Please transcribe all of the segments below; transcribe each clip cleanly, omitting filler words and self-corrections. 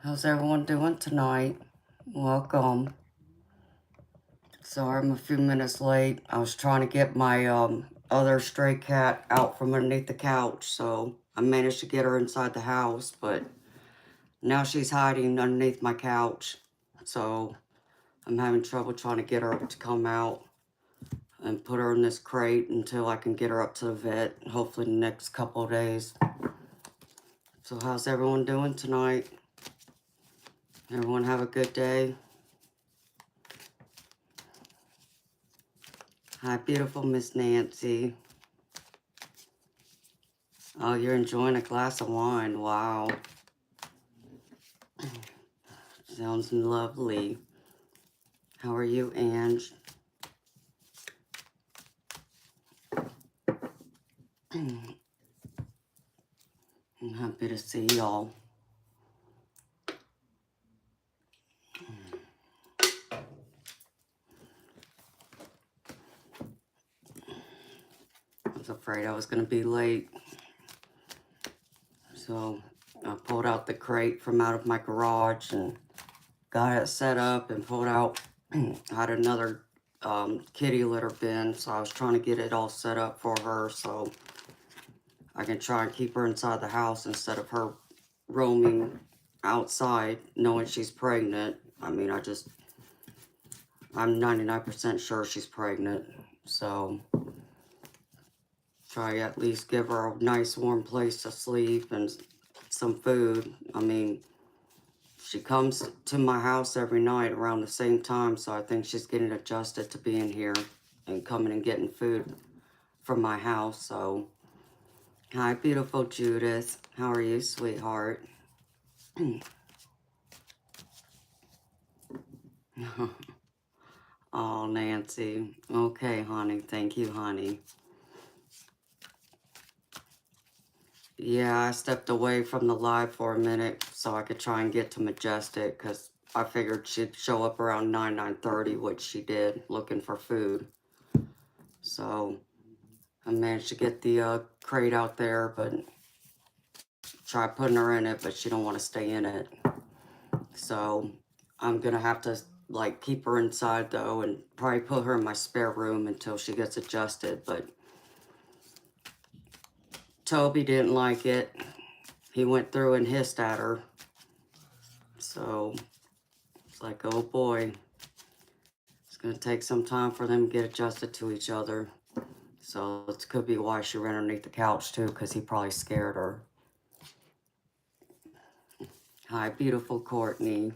How's everyone doing tonight? Welcome. Sorry I'm a few minutes late. I was trying to get my other stray cat out from underneath the couch, so I managed to get her inside the house, but now she's hiding underneath my couch. So I'm having trouble trying to get her to come out and put her in this crate until I can get her up to the vet, hopefully in the next couple of days. So how's everyone doing tonight? Everyone have a good day? Hi, beautiful Miss Nancy. Oh, you're enjoying a glass of wine. Wow. Sounds lovely. How are you, Ange? I'm happy to see y'all. I was afraid I was going to be late. So I pulled out the crate from out of my garage and got it set up and pulled out. I had another kitty litter bin, so I was trying to get it all set up for her so I can try and keep her inside the house instead of her roaming outside knowing she's pregnant. I mean, I'm 99% sure she's pregnant, so try at least give her a nice warm place to sleep and some food. I mean, she comes to my house every night around the same time, so I think she's getting adjusted to being here and coming and getting food from my house. So, hi, beautiful Judith. How are you, sweetheart? Oh, Nancy. Okay, honey. Thank you, honey. Yeah, I stepped away from the live for a minute so I could try and get to Majestic because I figured she'd show up around 9:30, which she did, looking for food. So I managed to get the crate out there, but try putting her in it, but she don't want to stay in it. So I'm going to have to like keep her inside though and probably put her in my spare room until she gets adjusted. But Toby didn't like it. He went through and hissed at her. So it's like, oh boy, it's going to take some time for them to get adjusted to each other. So it could be why she ran underneath the couch too, because he probably scared her. Hi, beautiful Courtney.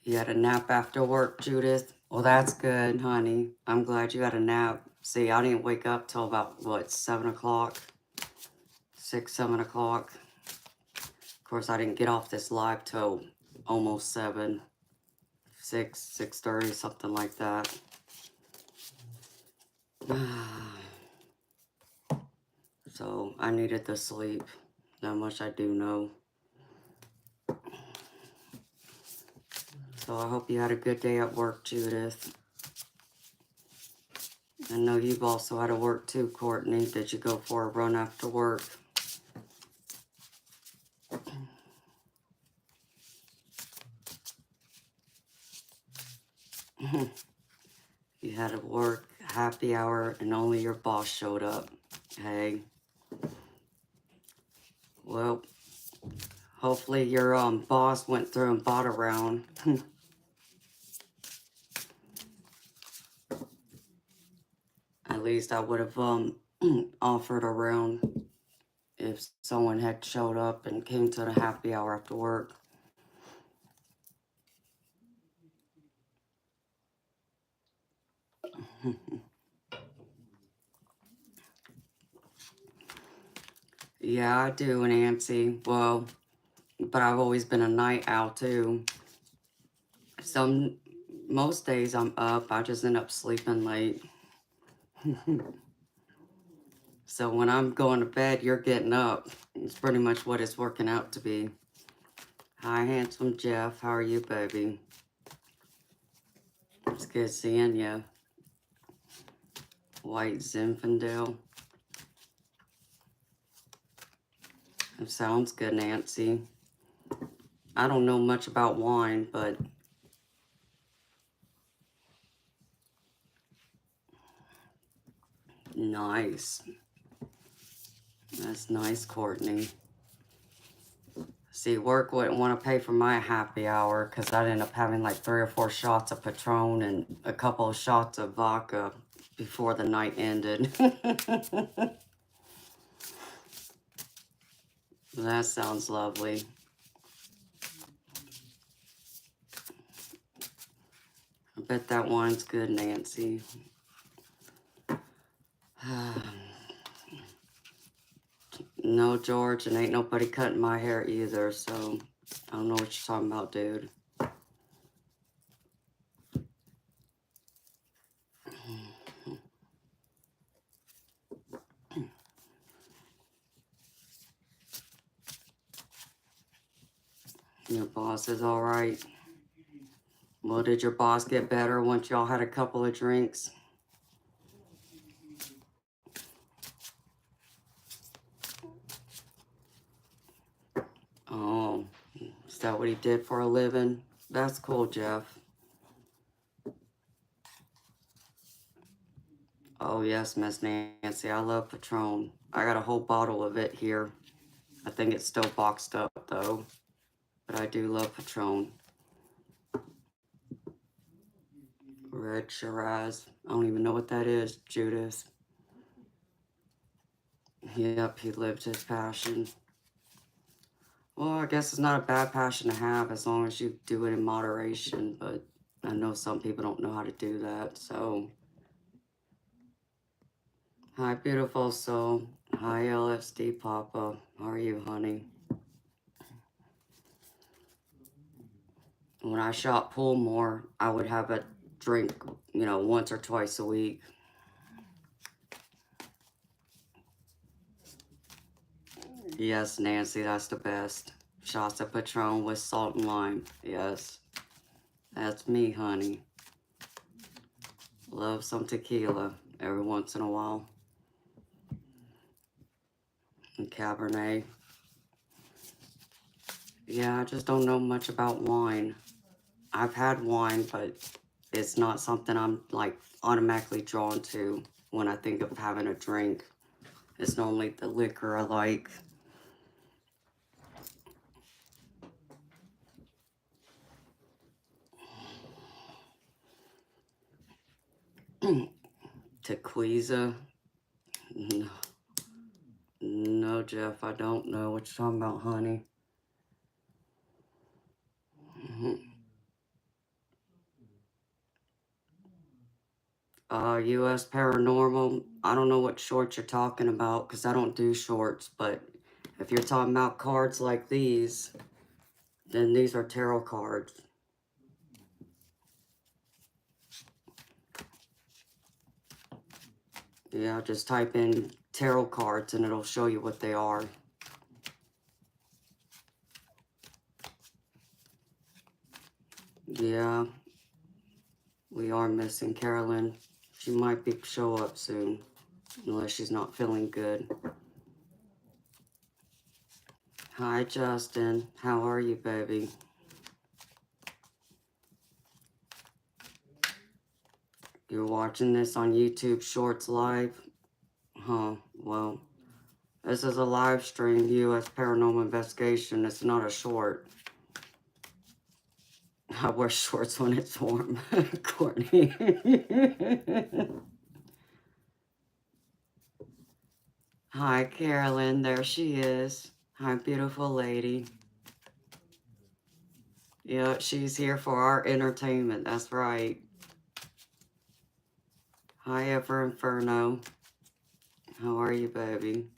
You had a nap after work, Judith? Well, that's good, honey. I'm glad you had a nap. See, I didn't wake up till about, what, 7 o'clock? 6, 7 o'clock. Of course, I didn't get off this live till almost 7. 6, 6:30, something like that. So, I needed the sleep. That much I do know. So, I hope you had a good day at work, Judith. I know you've also had to work too, Courtney. Did you go for a run after work? You had to work happy hour and only your boss showed up. Hey. Well, hopefully your boss went through and bought a round. At least I would have offered a round if someone had showed up and came to the happy hour after work. Yeah, I do, Nancy. Well, but I've always been a night owl too. Most days I'm up, I just end up sleeping late. So when I'm going to bed, you're getting up. It's pretty much what it's working out to be. Hi, handsome Jeff. How are you, baby? It's good seeing you. White Zinfandel. Sounds good, Nancy. I don't know much about wine, but nice. That's nice, Courtney. See, work wouldn't want to pay for my happy hour because I'd end up having like 3 or 4 shots of Patron and a couple of shots of vodka before the night ended. That sounds lovely. I bet that wine's good, Nancy. No, George, and ain't nobody cutting my hair either, so I don't know what you're talking about, dude. Your boss is all right. Well, did your boss get better once y'all had a couple of drinks? Oh, is that what he did for a living? That's cool, Jeff. Oh, yes, Miss Nancy, I love Patron. I got a whole bottle of it here. I think it's still boxed up, though. But I do love Patron. Red Shiraz. I don't even know what that is, Judith. Yep, he lived his passion. Well, I guess it's not a bad passion to have as long as you do it in moderation, but I know some people don't know how to do that, so. Hi, beautiful soul. Hi, LSD Papa. How are you, honey? When I shot pool more, I would have a drink, once or twice a week. Yes, Nancy, that's the best. Shots of Patron with salt and lime. Yes, that's me, honey. Love some tequila every once in a while. And Cabernet. Yeah, I just don't know much about wine. I've had wine, but it's not something I'm like automatically drawn to when I think of having a drink. It's normally the liquor I like. Tequila? No. No, Jeff, I don't know what you're talking about, honey. US Paranormal, I don't know what shorts you're talking about because I don't do shorts, but if you're talking about cards like these, then these are tarot cards. Yeah, just type in tarot cards and it'll show you what they are. Yeah, we are missing Carolyn. She might show up soon, unless she's not feeling good. Hi, Justin. How are you, baby? You're watching this on YouTube Shorts Live? Huh, well, this is a live stream, U.S. Paranormal Investigation. It's not a short. I wear shorts when it's warm, Courtney. Hi, Carolyn. There she is. Hi, beautiful lady. Yeah, she's here for our entertainment. That's right. Hi, Ever Inferno. How are you, baby?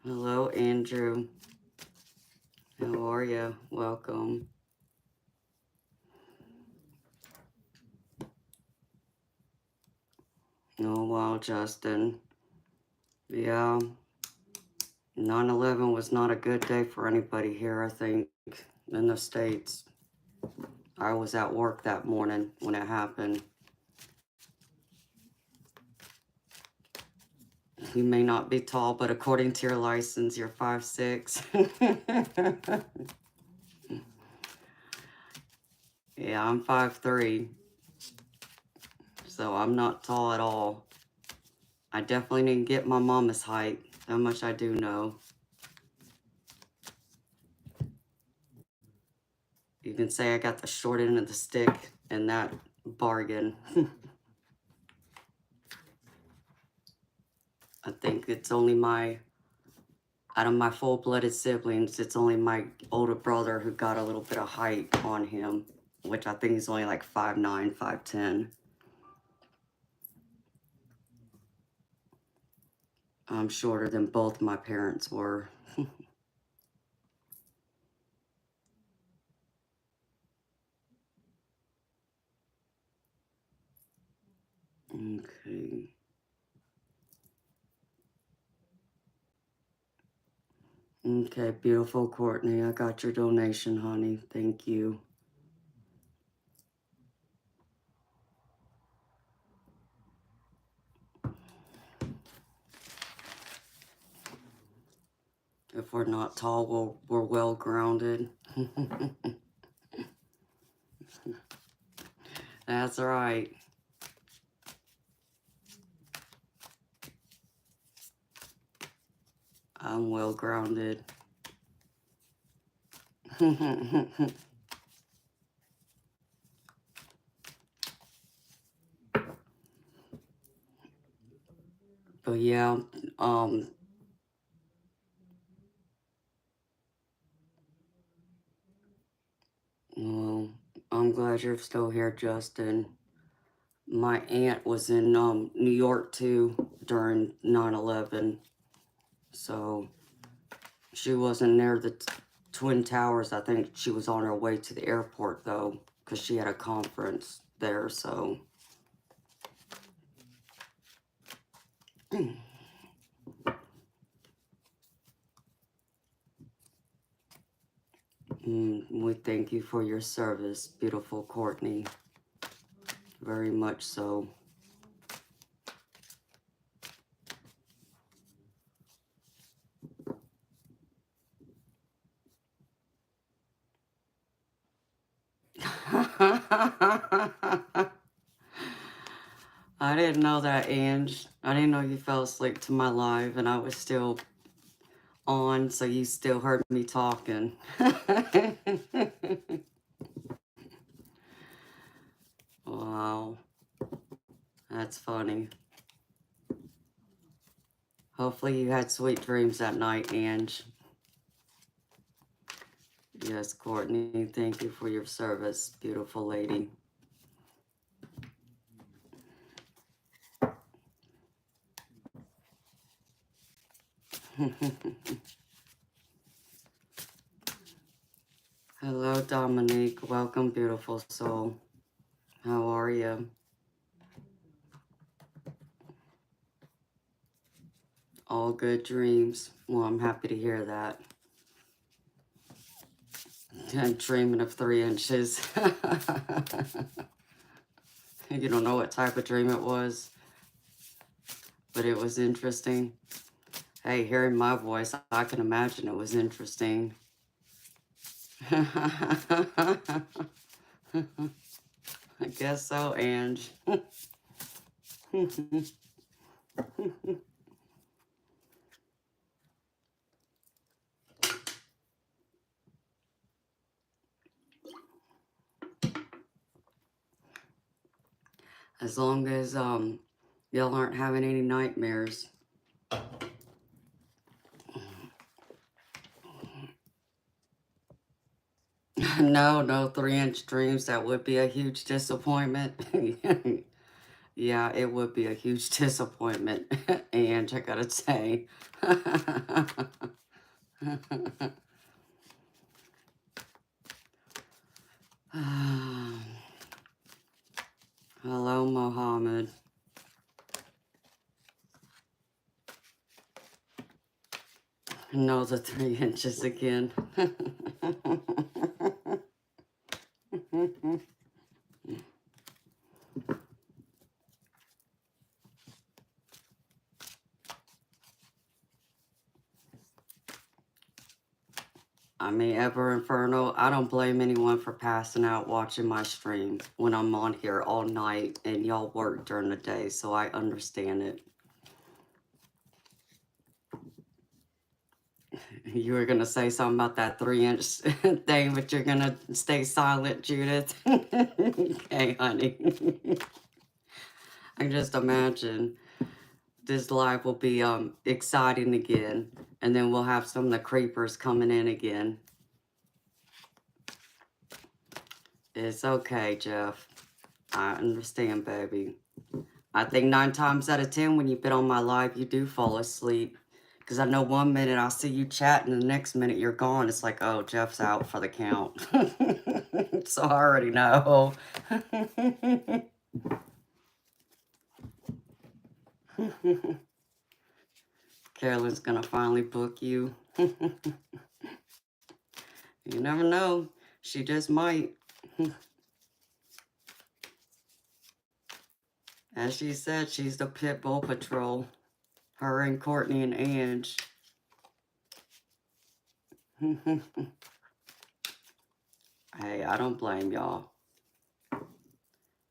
Hello, Andrew. How are you? Welcome. Oh, wow, Justin. Yeah. 9/11 was not a good day for anybody here, I think, in the States. I was at work that morning when it happened. You may not be tall, but according to your license, you're 5'6". Yeah, I'm 5'3", so I'm not tall at all. I definitely didn't get my mama's height. That much I do know. You can say I got the short end of the stick in that bargain. I think it's only out of my full-blooded siblings, it's only my older brother who got a little bit of height on him, which I think he's only like 5'9", 5'10". I'm shorter than both my parents were. Okay. Okay, beautiful Courtney. I got your donation, honey. Thank you. If we're not tall, we're well grounded. That's right. I'm well grounded. But yeah, well, I'm glad you're still here, Justin. My aunt was in New York too during 9/11, so she wasn't near the Twin Towers. I think she was on her way to the airport though, because she had a conference there. So we thank you for your service, beautiful Courtney. Very much so. I didn't know that, Ange. I didn't know you fell asleep to my live and I was still on, so you still heard me talking. Wow. That's funny. Hopefully you had sweet dreams that night, Ange. Yes, Courtney, thank you for your service, beautiful lady. Hello, Dominique. Welcome, beautiful soul. How are you? All good dreams. Well, I'm happy to hear that. I'm dreaming of 3 inches. You don't know what type of dream it was, but it was interesting. Hey, hearing my voice, I can imagine it was interesting. I guess so, Ange. As long as y'all aren't having any nightmares. No 3-inch dreams. That would be a huge disappointment. Yeah, it would be a huge disappointment, Ange, I gotta say. Hello, Mohammed. No, the 3 inches again. I mean, Ever Inferno, I don't blame anyone for passing out watching my stream when I'm on here all night and y'all work during the day, so I understand it. You were going to say something about that 3-inch thing, but you're going to stay silent, Judith. Okay, honey. I just imagine this live will be exciting again, and then we'll have some of the creepers coming in again. It's okay, Jeff. I understand, baby. I think 9 times out of 10 when you've been on my live, you do fall asleep. Because I know one minute I'll see you chatting, and the next minute you're gone. It's like, oh, Jeff's out for the count. So I already know. Carolyn's going to finally book you. You never know. She just might. As she said, she's the pit bull patrol. Her and Courtney and Ange. Hey, I don't blame y'all.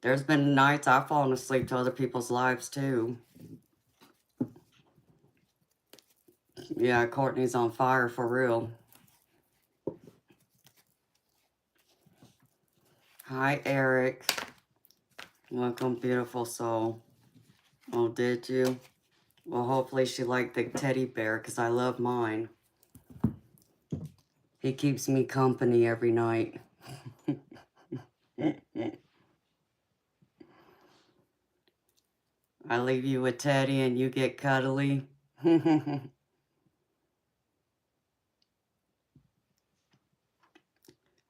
There's been nights I've fallen asleep to other people's lives too. Yeah, Courtney's on fire for real. Hi, Eric. Welcome, beautiful soul. Oh, did you? Well, hopefully she liked the teddy bear, because I love mine. He keeps me company every night. I leave you with Teddy and you get cuddly.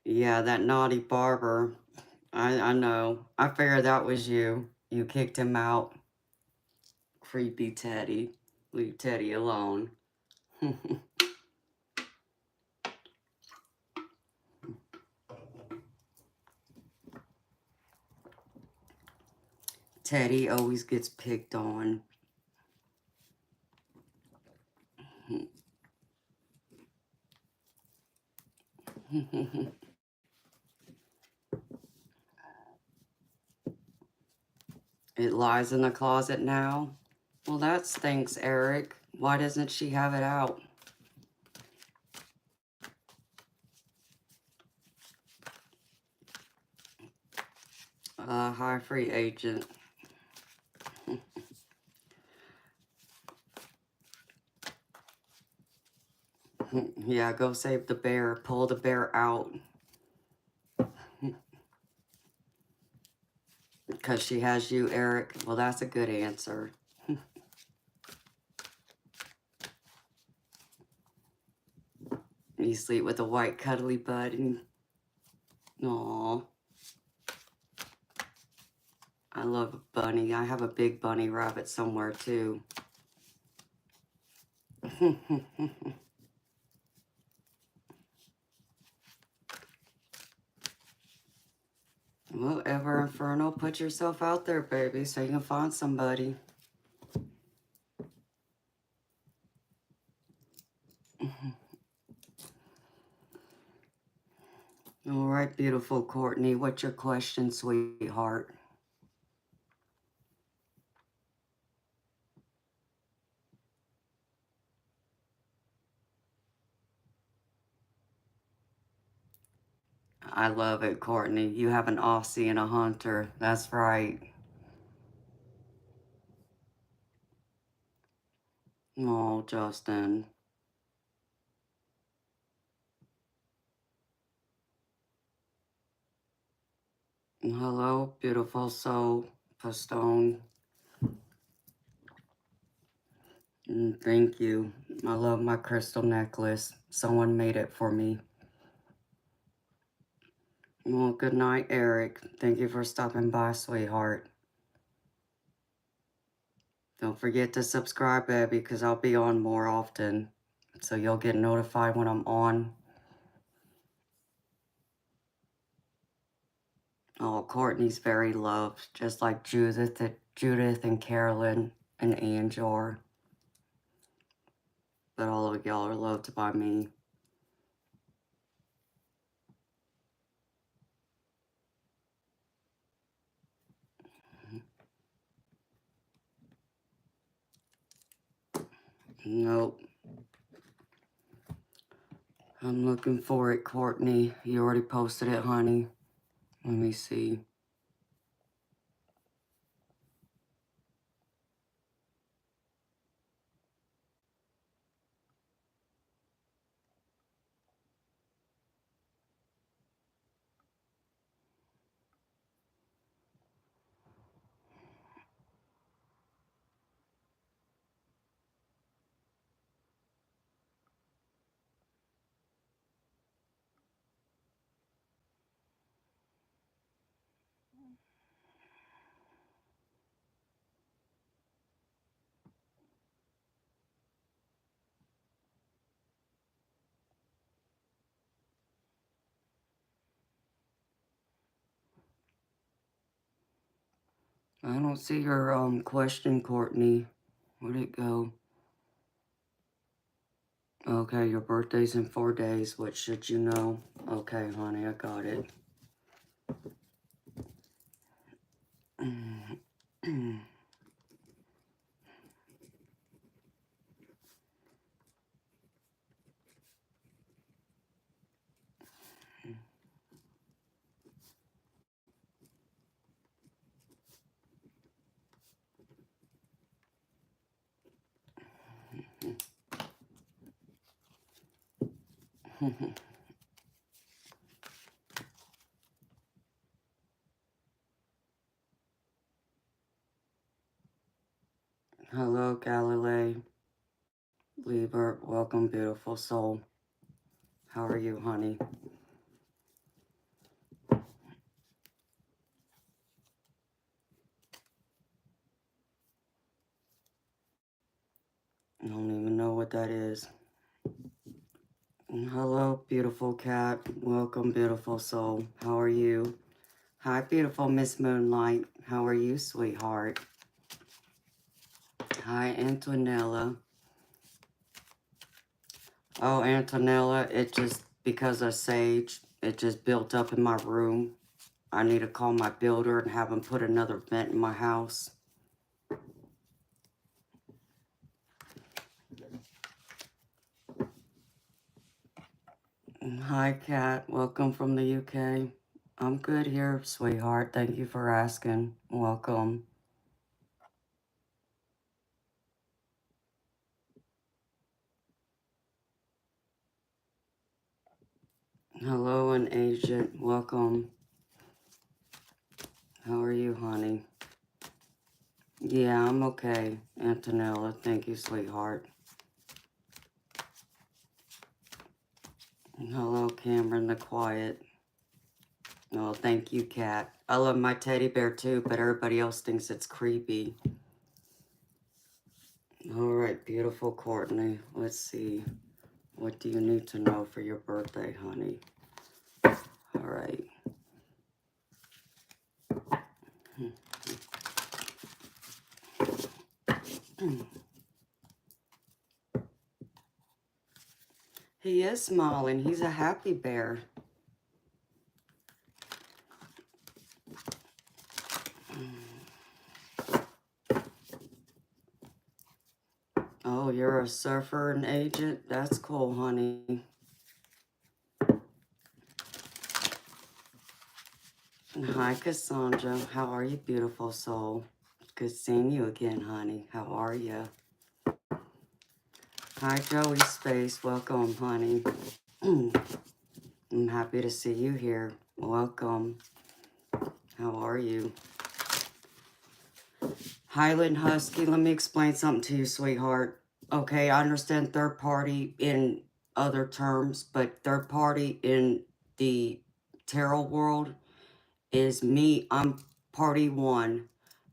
Yeah, that naughty barber. I know. I figured that was you. You kicked him out. Creepy Teddy. Leave Teddy alone. Teddy always gets picked on. It lies in the closet now. Well, that stinks, Eric. Why doesn't she have it out? Hi, free agent. Yeah, go save the bear. Pull the bear out. Because she has you, Eric. Well, that's a good answer. You sleep with a white cuddly bud. Aww. I love a bunny. I have a big bunny rabbit somewhere, too. Well, Ever Inferno, put yourself out there, baby, so you can find somebody. All right, beautiful Courtney. What's your question, sweetheart? I love it, Courtney. You have an Aussie and a hunter. That's right. Oh, Justin. Hello, beautiful soul, Postone. Thank you. I love my crystal necklace. Someone made it for me. Well, good night, Eric. Thank you for stopping by, sweetheart. Don't forget to subscribe, baby, because I'll be on more often. So you'll get notified when I'm on. Oh, Courtney's very loved, just like Judith and Carolyn and Angel. But all of y'all are loved by me. Nope. I'm looking for it, Courtney. You already posted it, honey. Let me see. I don't see your question, Courtney. Where'd it go? Okay, your birthday's in 4 days. What should you know? Okay, honey, I got it. Hello, Galilee. Libra, welcome, beautiful soul. How are you, honey? I don't even know what that is. Hello, beautiful cat. Welcome, beautiful soul. How are you? Hi, beautiful Miss Moonlight. How are you, sweetheart? Hi, Antonella. Oh, Antonella, it just, because of Sage, it just built up in my room. I need to call my builder and have him put another vent in my house. Hi, Kat. Welcome from the UK. I'm good here, sweetheart. Thank you for asking. Welcome. Hello, an agent. Welcome. How are you, honey? Yeah, I'm okay, Antonella. Thank you, sweetheart. Hello, Cameron the Quiet. Oh, thank you, Kat. I love my teddy bear too, but everybody else thinks it's creepy. All right, beautiful Courtney. Let's see. What do you need to know for your birthday, honey? All right. He is smiling. He's a happy bear. Oh, you're a surfer and agent? That's cool, honey. Hi, Cassandra. How are you, beautiful soul? Good seeing you again, honey. How are you? Hi, Joey Space. Welcome, honey. I'm happy to see you here. Welcome. How are you? Highland Husky, let me explain something to you, sweetheart. Okay, I understand third party in other terms, but third party in the tarot world is me. I'm party one.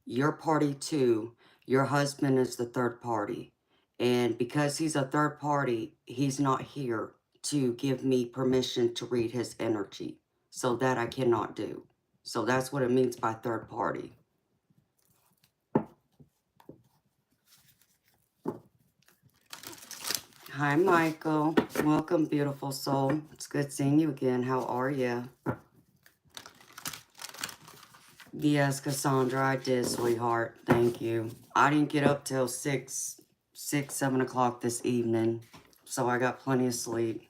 You're party two. Your husband is the third party. And because he's a third party, he's not here to give me permission to read his energy. So that I cannot do. So that's what it means by third party. Hi, Michael. Welcome, beautiful soul. It's good seeing you again. How are you? Yes, Cassandra, I did, sweetheart. Thank you. I didn't get up till 6 6, 7 o'clock this evening. So I got plenty of sleep.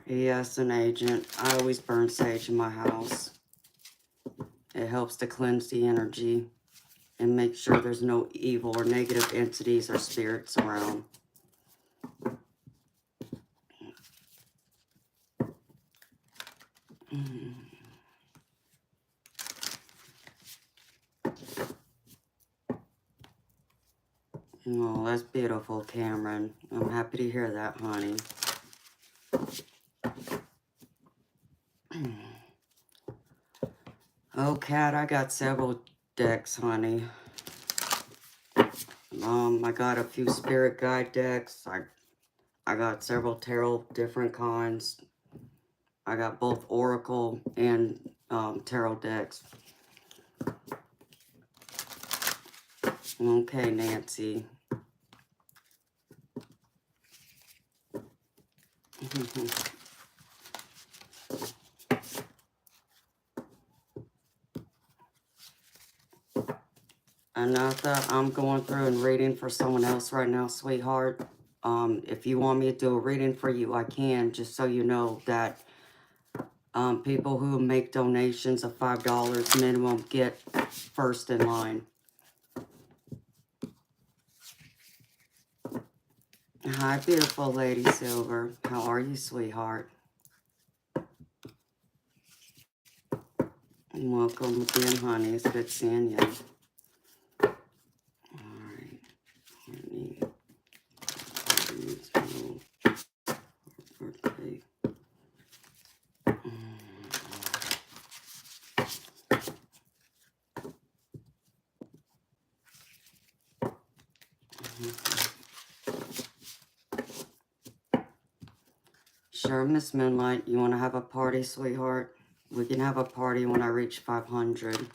Yes, an agent. I always burn sage in my house. It helps to cleanse the energy and make sure there's no evil or negative entities or spirits around. Oh, that's beautiful, Cameron. I'm happy to hear that, honey. Oh, Cat, I got several decks, honey. I got a few spirit guide decks. I got several tarot, different kinds. I got both oracle and tarot decks. Okay, Nancy. Anatha, I'm going through and reading for someone else right now, sweetheart. If you want me to do a reading for you, I can, just so you know that people who make donations of $5 minimum get first in line. Hi, beautiful Lady Silver. How are you, sweetheart? And welcome again, honey. It's good seeing you. Alright. Birthday. Sure, Miss Moonlight. You want to have a party, sweetheart? We can have a party when I reach 500.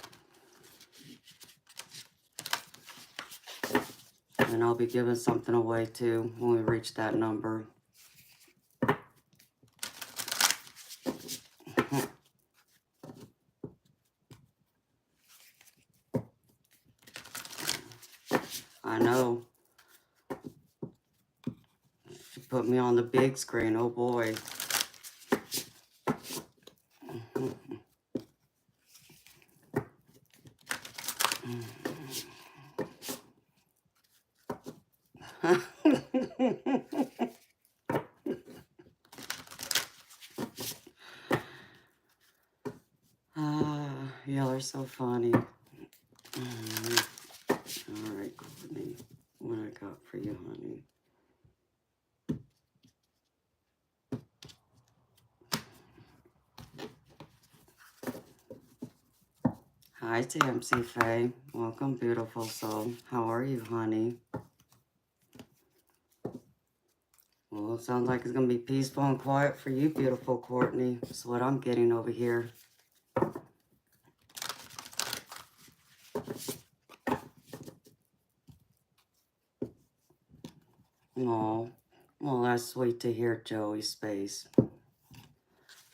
And I'll be giving something away, too, when we reach that number. I know. She put me on the big screen. Oh, boy. Y'all are so funny. Alright, Courtney. What I got for you, honey? Hi, TMC Faye. Welcome, beautiful soul. How are you, honey? Well, it sounds like it's going to be peaceful and quiet for you, beautiful Courtney. That's what I'm getting over here. Oh, well, that's sweet to hear, Joey Space.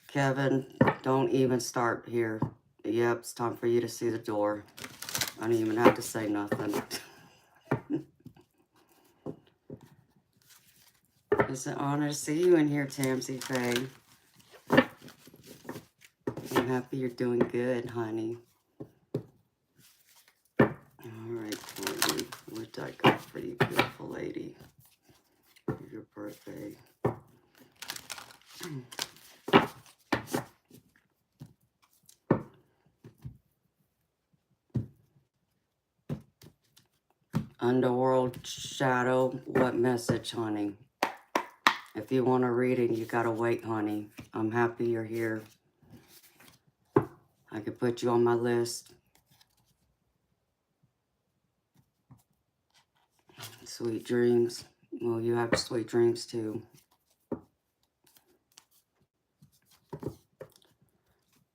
Kevin, don't even start here. Yep, it's time for you to see the door. I don't even have to say nothing. It's an honor to see you in here, Tamsy Faye. I'm happy you're doing good, honey. Alright, Courtney, what I got for you, beautiful lady? For your birthday. Underworld Shadow, what message, honey? If you want a reading, you gotta wait, honey. I'm happy you're here. I could put you on my list. Sweet dreams. Well, you have sweet dreams too.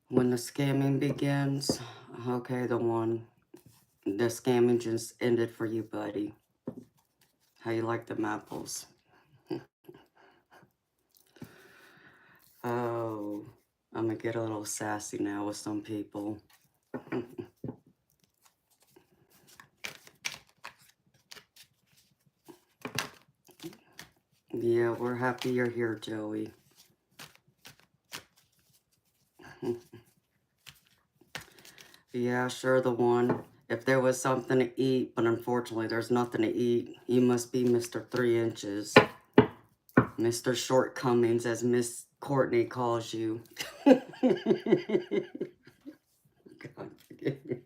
When the scamming begins, okay, the scamming just ended for you, buddy. How you like them apples? I'm gonna get a little sassy now with some people. Yeah, we're happy you're here, Joey. Yeah, sure, the one. If there was something to eat, but unfortunately there's nothing to eat, you must be Mr. 3 inches. Mr. Shortcomings, as Miss Courtney calls you. God forgive me.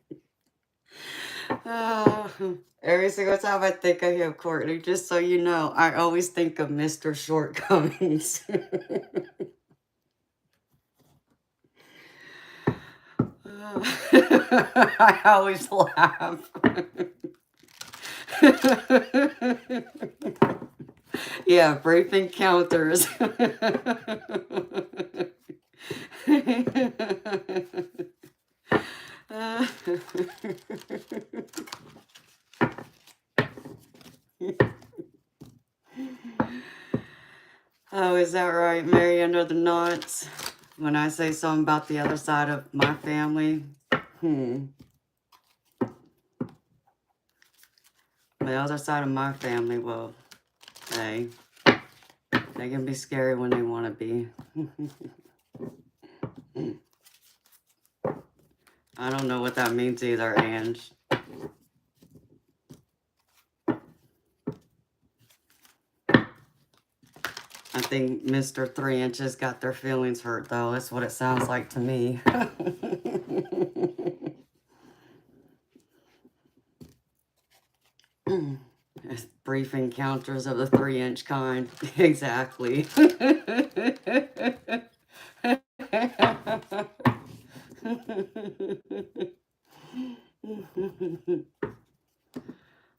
Every single time I think of him, Courtney, just so you know, I always think of Mr. Shortcomings. I always laugh. Yeah, brief encounters. Oh, is that right, Mary Under the Knots? When I say something about the other side of my family, the other side of my family, well, hey, they can be scary when they want to be. I don't know what that means either, Ange. I think Mr. 3 inches got their feelings hurt, though. That's what it sounds like to me. Brief encounters of the 3-inch kind. Exactly.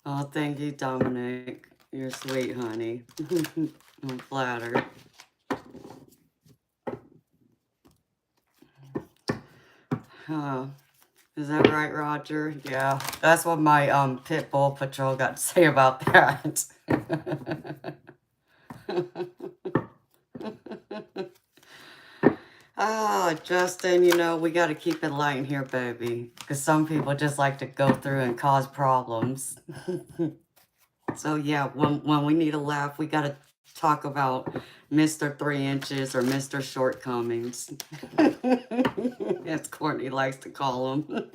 Oh, thank you, Dominic. You're sweet, honey. I'm flattered. Is that right, Roger? Yeah, that's what my pit bull patrol got to say about that. Oh, Justin, you know, we got to keep it light in here, baby. Because some people just like to go through and cause problems. So, yeah, when we need a laugh, we got to talk about Mr. 3 inches or Mr. Shortcomings. As Courtney likes to call them.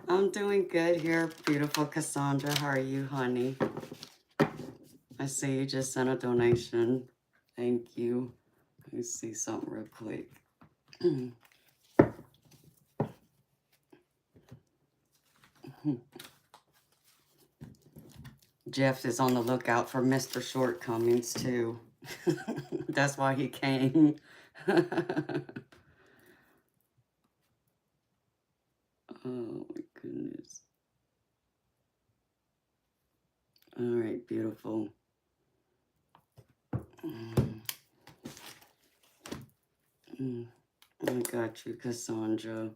I'm doing good here, beautiful Cassandra. How are you, honey? I see you just sent a donation. Thank you. Let me see something real quick. Jeff is on the lookout for Mr. Shortcomings, too. That's why he came. Oh, my goodness. All right, beautiful. I got you, Cassandra.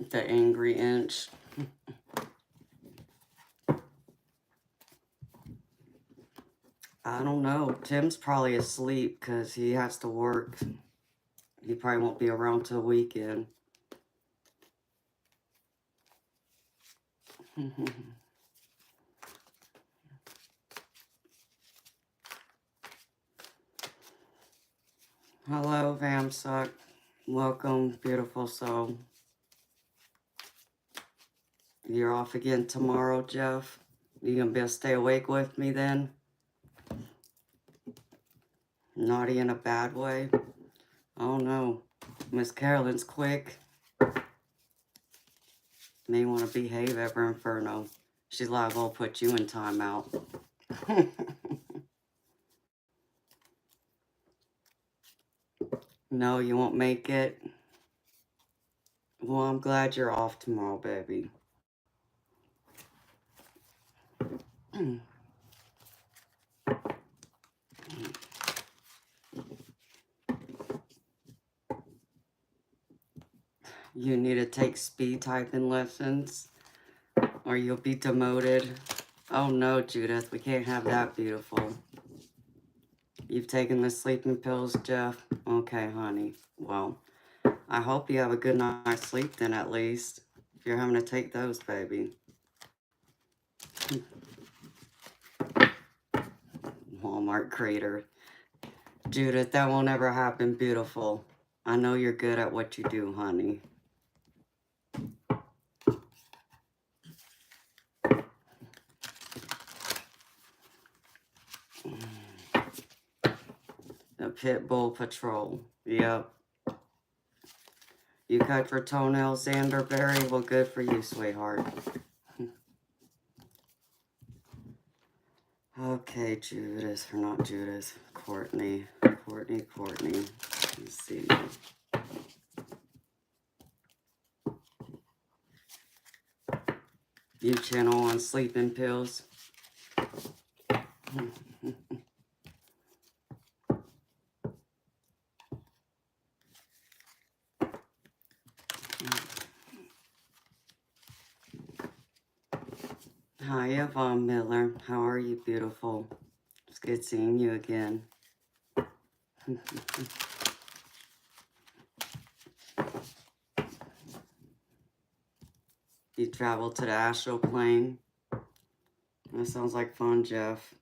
The angry inch. I don't know. Tim's probably asleep because he has to work. He probably won't be around till weekend. Hello, Vamsuck. Welcome, beautiful soul. You're off again tomorrow, Jeff? You gonna be able to stay awake with me then? Naughty in a bad way? Oh no. Miss Carolyn's quick. May want to behave ever inferno. She's liable to put you in timeout. No, you won't make it. Well, I'm glad you're off tomorrow, baby. You need to take speed typing lessons. or you'll be demoted. Oh no, Judith, we can't have that, beautiful. You've taken the sleeping pills, Jeff? Okay, honey. Well, I hope you have a good night's sleep then, at least. If you're having to take those, baby. Walmart crater. Judith, that won't ever happen, beautiful. I know you're good at what you do, honey. The Pit Bull Patrol. Yep. You cut your toenails, Xanderberry? Well, good for you, sweetheart. Okay, Judith, or not Judith, Courtney. Courtney. Let's see. You channel on sleeping pills. Hi, Yvonne Miller. How are you, beautiful? It's good seeing you again. You traveled to the astral plane. That sounds like fun, Jeff.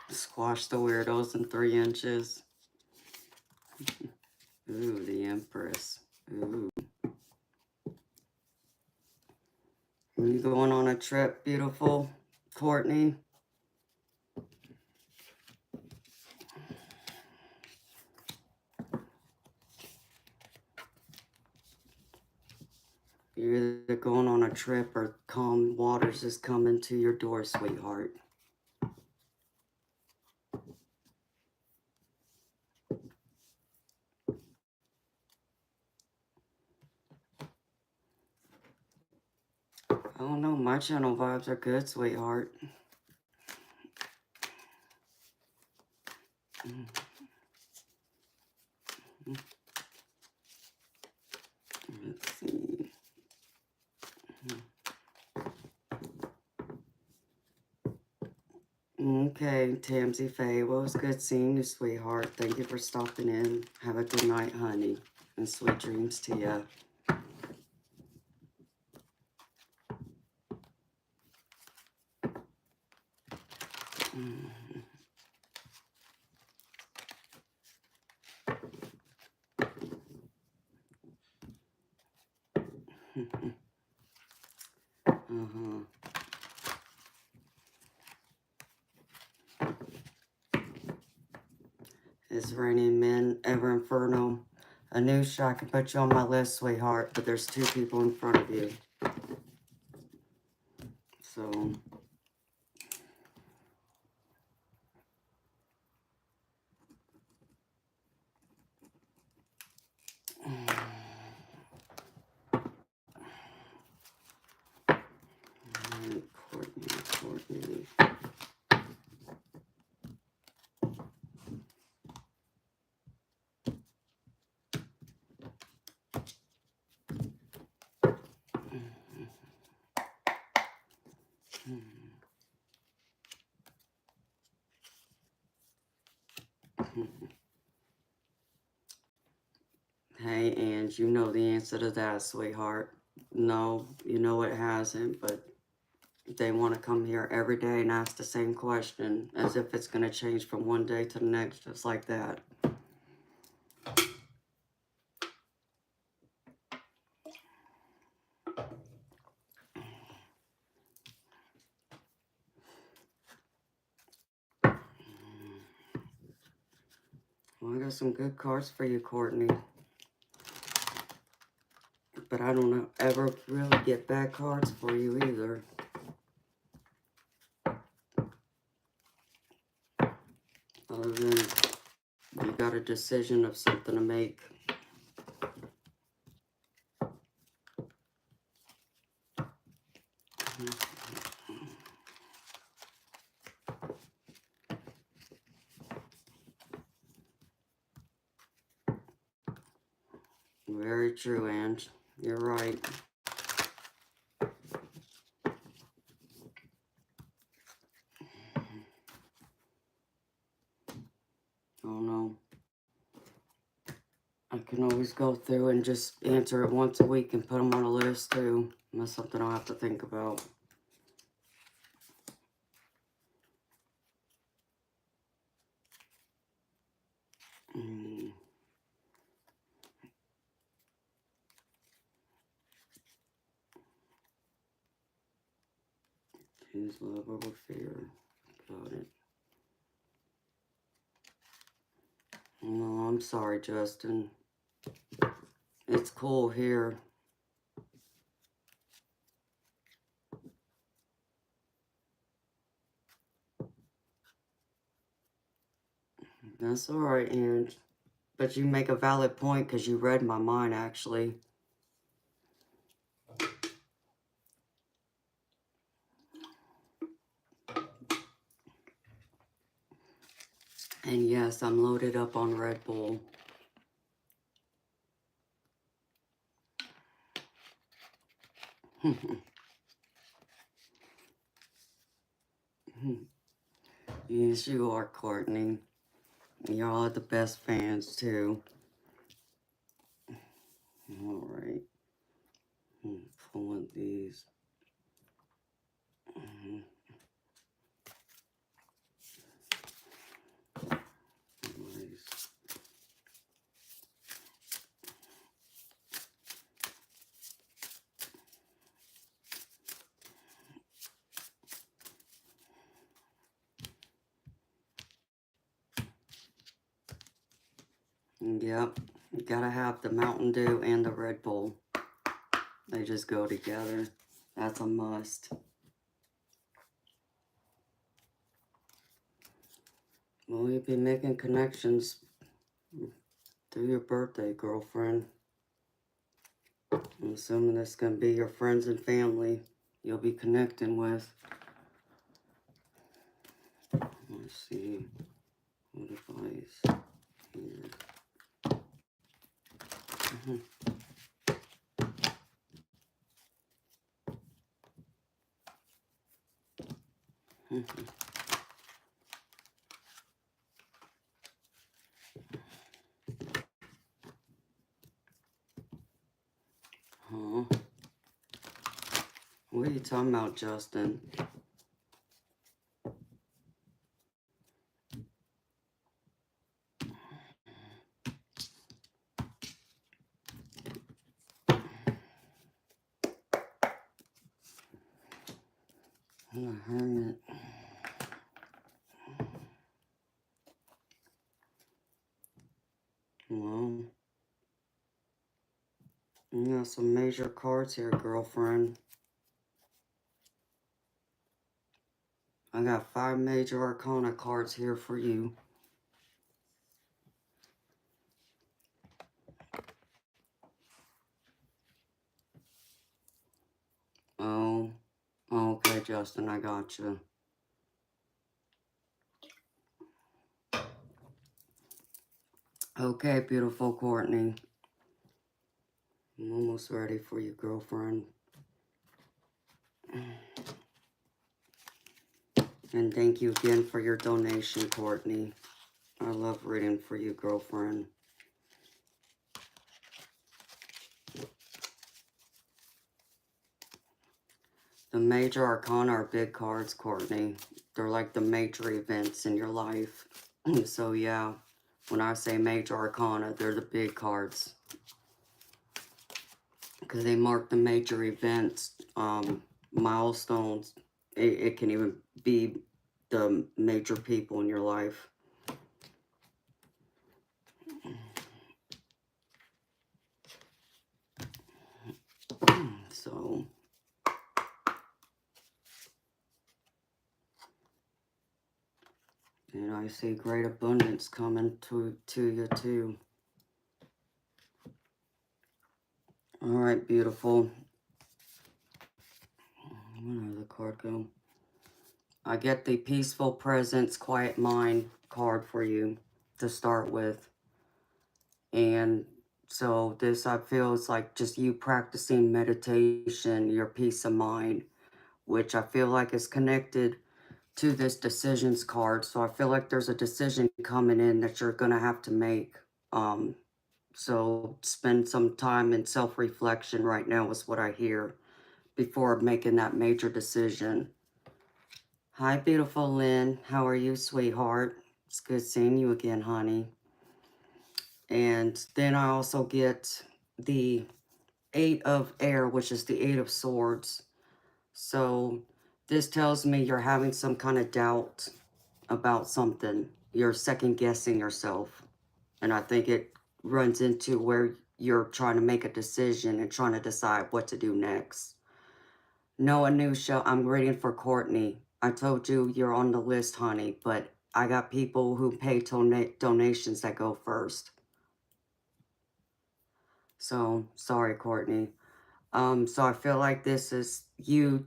Squash the weirdos in 3 inches. Ooh, the Empress. Ooh. Are you going on a trip, beautiful Courtney? You're either going on a trip or calm waters is coming to your door, sweetheart. I don't know, my channel vibes are good, sweetheart. Let's see. Okay, Tamsy Faye. Well, it was good seeing you, sweetheart. Thank you for stopping in. Have a good night, honey. And sweet dreams to you. Is Raining Men Ever Inferno a new show? I can put you on my list, sweetheart, but there's 2 people in front of you. So... Courtney. Hey, and you know the answer to that, sweetheart. No, you know it hasn't, but they want to come here every day and ask the same question as if it's going to change from one day to the next, just like that. Well, I got some good cards for you, Courtney. But I don't ever really get bad cards for you either. Other than you got a decision of something to make. Very true, Ange. You're right. Oh no. I can always go through and just answer it once a week and put them on a list too. That's something I'll have to think about. Choose love over fear. Got it. No, I'm sorry, Justin. It's cool here. That's alright, Ange. But you make a valid point because you read my mind, actually. And yes, I'm loaded up on Red Bull. Yes, you are, Courtney. Y'all are the best fans, too. Alright. Pull one of these. Nice. Yep. You gotta have the Mountain Dew and the Red Bull. They just go together. That's a must. Well, you'll be making connections through your birthday, girlfriend. I'm assuming that's going to be your friends and family you'll be connecting with. Let's see. What advice here? Huh? What are you talking about, Justin? I'm a hermit. Well, you got some major cards here, girlfriend. I got 5 major arcana cards here for you. Oh, okay, Justin, I got you. Okay, beautiful Courtney. I'm almost ready for you, girlfriend. And thank you again for your donation, Courtney. I love reading for you, girlfriend. The major arcana are big cards, Courtney. They're like the major events in your life. So yeah, when I say major arcana, they're the big cards. Because they mark the major events, milestones. It can even be the major people in your life. So, and I see great abundance coming to you too. All right, beautiful. Where did the card go? I get the Peaceful Presence, Quiet Mind card for you to start with. And So this I feel is like just you practicing meditation, your peace of mind, which I feel like is connected to this decisions card. So I feel like there's a decision coming in that you're gonna have to make. Um, so spend some time in self-reflection right now is what I hear before making that major decision. Hi, beautiful Lynn. How are you, sweetheart? It's good seeing you again, honey. And then I also get the Eight of Air, which is the Eight of Swords. So this tells me you're having some kind of doubt about something. You're second guessing yourself. And I think it runs into where you're trying to make a decision and trying to decide what to do next. Noah Nusha, I'm reading for Courtney. I told you you're on the list, honey, but I got people who pay donations that go first. So, sorry, Courtney. So I feel like this is you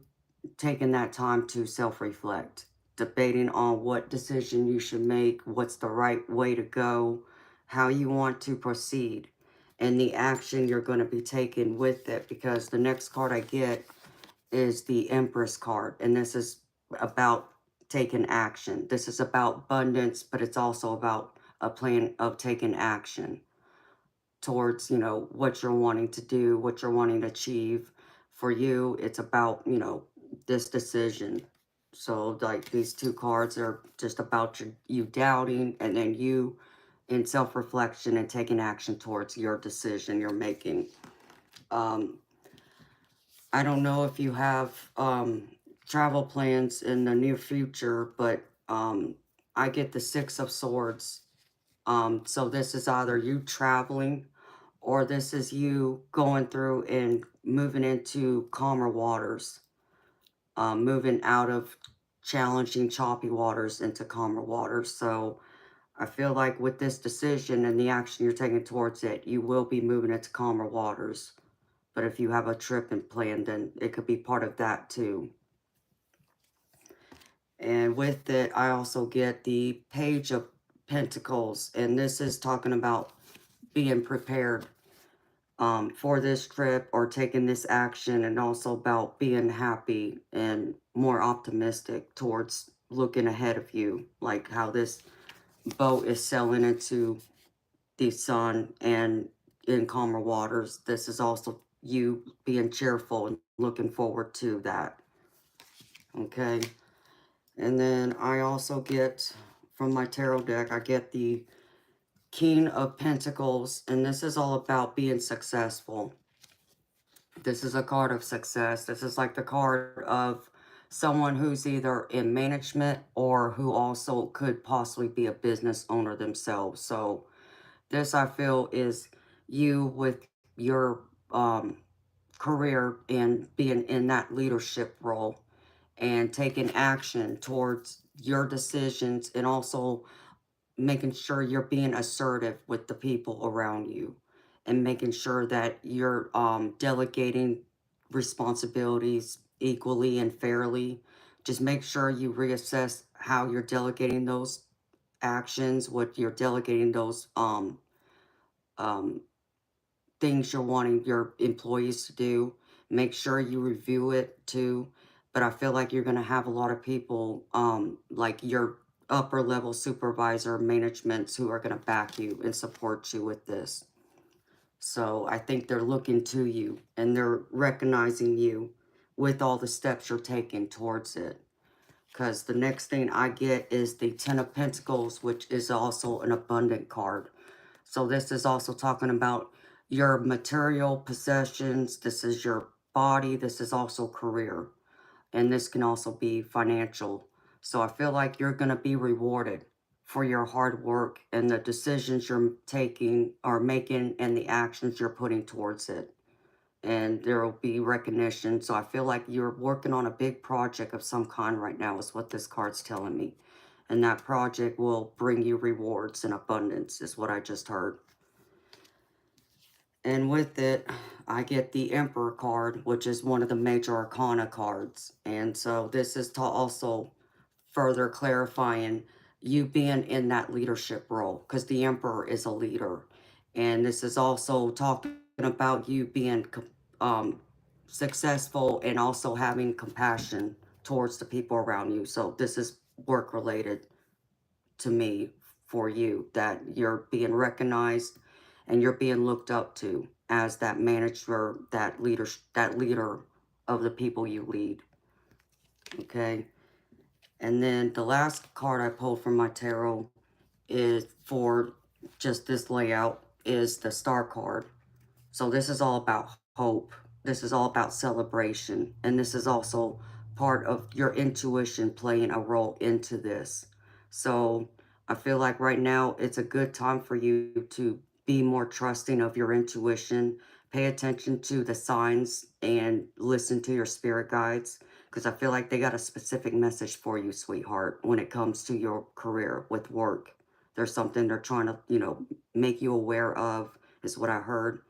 taking that time to self-reflect, debating on what decision you should make, what's the right way to go, how you want to proceed, and the action you're going to be taking with it. Because the next card I get is the Empress card, and this is about taking action. This is about abundance, but it's also about a plan of taking action towards, what you're wanting to do, what you're wanting to achieve. For you, it's about, this decision. So like these two cards are just about you doubting and then you in self-reflection and taking action towards your decision you're making. Um, I don't know if you have travel plans in the near future, but I get the Six of Swords. So this is either you traveling or this is you going through and moving into calmer waters, moving out of challenging, choppy waters into calmer waters. So I feel like with this decision and the action you're taking towards it, you will be moving into calmer waters. But if you have a trip and plan, then it could be part of that too. And with it, I also get the Page of Pentacles. And this is talking about being prepared for this trip or taking this action, and also about being happy and more optimistic towards looking ahead of you, like how this boat is sailing into the sun and in calmer waters. This is also you being cheerful and looking forward to that. Okay. And then I also get from my tarot deck, I get the King of Pentacles, and this is all about being successful. This is a card of success. This is like the card of someone who's either in management or who also could possibly be a business owner themselves. So this, I feel, is you with your career and being in that leadership role and taking action towards your decisions, and also making sure you're being assertive with the people around you and making sure that you're delegating responsibilities equally and fairly. Just make sure you reassess how you're delegating those actions, what you're delegating those um, things you're wanting your employees to do. Make sure you review it too. But I feel like you're going to have a lot of people, like your upper level supervisor managements, who are going to back you and support you with this. So I think they're looking to you and they're recognizing you with all the steps you're taking towards it. Because the next thing I get is the Ten of Pentacles, which is also an abundant card. So this is also talking about your material possessions. This is your body. This is also career. And this can also be financial. So I feel like you're going to be rewarded for your hard work and the decisions you're taking or making and the actions you're putting towards it. And there will be recognition. So I feel like you're working on a big project of some kind right now is what this card's telling me. And that project will bring you rewards and abundance is what I just heard. And with it, I get the Emperor card, which is one of the major arcana cards. And so this is to also further clarifying you being in that leadership role, because the Emperor is a leader. And this is also talking about you being um, successful and also having compassion towards the people around you. So this is work related to me for you, that you're being recognized and you're being looked up to as that manager, that leader of the people you lead. Okay. And then the last card I pulled from my tarot is for just this layout is the star card. So this is all about hope. This is all about celebration. And this is also part of your intuition playing a role into this. So I feel like right now it's a good time for you to be more trusting of your intuition. Pay attention to the signs and listen to your spirit guides. Because I feel like they got a specific message for you, sweetheart, when it comes to your career with work. There's something they're trying to, make you aware of, is what I heard,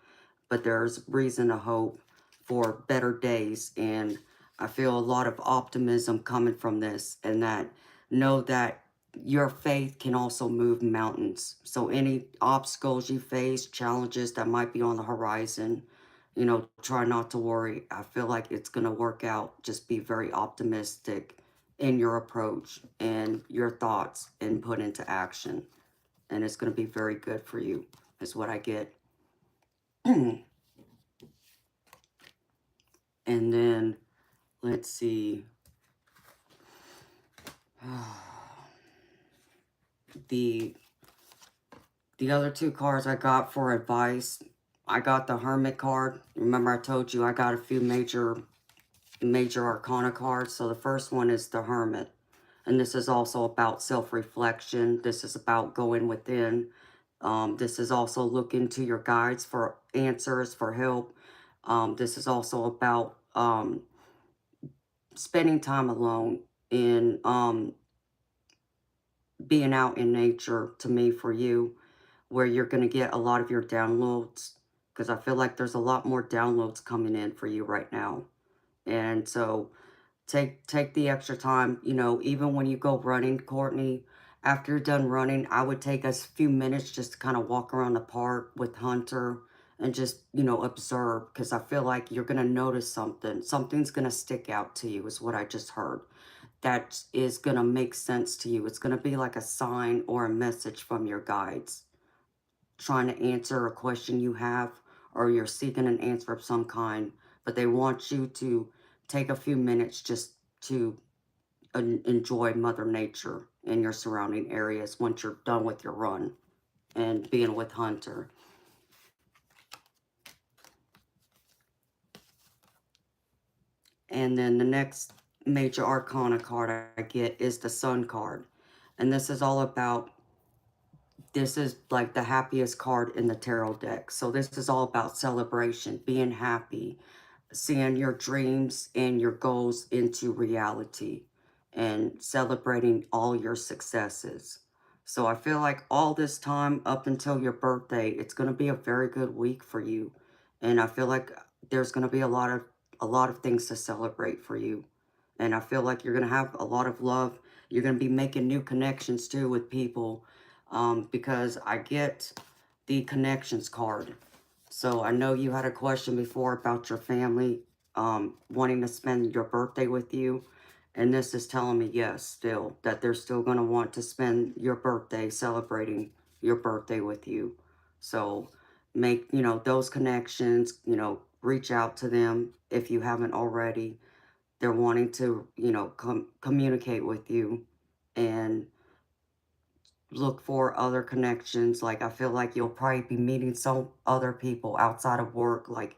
but there's reason to hope for better days. And I feel a lot of optimism coming from this, and that know that your faith can also move mountains. So any obstacles you face, challenges that might be on the horizon, try not to worry. I feel like it's going to work out. Just be very optimistic in your approach and your thoughts and put into action. And it's going to be very good for you, is what I get. And then, let's see. The the other two cards I got for advice, I got the Hermit card. Remember I told you I got a few major arcana cards. So the first one is the Hermit. And this is also about self-reflection. This is about going within. This is also looking to your guides for answers, for help. This is also about spending time alone in being out in nature, to me, for you, where you're going to get a lot of your downloads, because I feel like there's a lot more downloads coming in for you right now. And so take the extra time, even when you go running, Courtney, after you're done running, I would take a few minutes just to kind of walk around the park with Hunter and just, observe, because I feel like you're going to notice something. Something's going to stick out to you, is what I just heard. That is going to make sense to you. It's going to be like a sign or a message from your guides trying to answer a question you have, or you're seeking an answer of some kind, but they want you to take a few minutes just to enjoy Mother Nature in your surrounding areas once you're done with your run and being with Hunter. And then the next major arcana card I get is the Sun card. And this is all about, this is like the happiest card in the tarot deck. So this is all about celebration, being happy, seeing your dreams and your goals into reality, and celebrating all your successes. So I feel like all this time up until your birthday, it's going to be a very good week for you. And I feel like there's going to be a lot of things to celebrate for you. And I feel like you're going to have a lot of love. You're going to be making new connections too with people, because I get the connections card. So I know you had a question before about your family wanting to spend your birthday with you. And this is telling me, yes, still, that they're still going to want to spend your birthday celebrating your birthday with you. So make, those connections, reach out to them if you haven't already. They're wanting to, communicate with you and look for other connections. Like, I feel like you'll probably be meeting some other people outside of work, like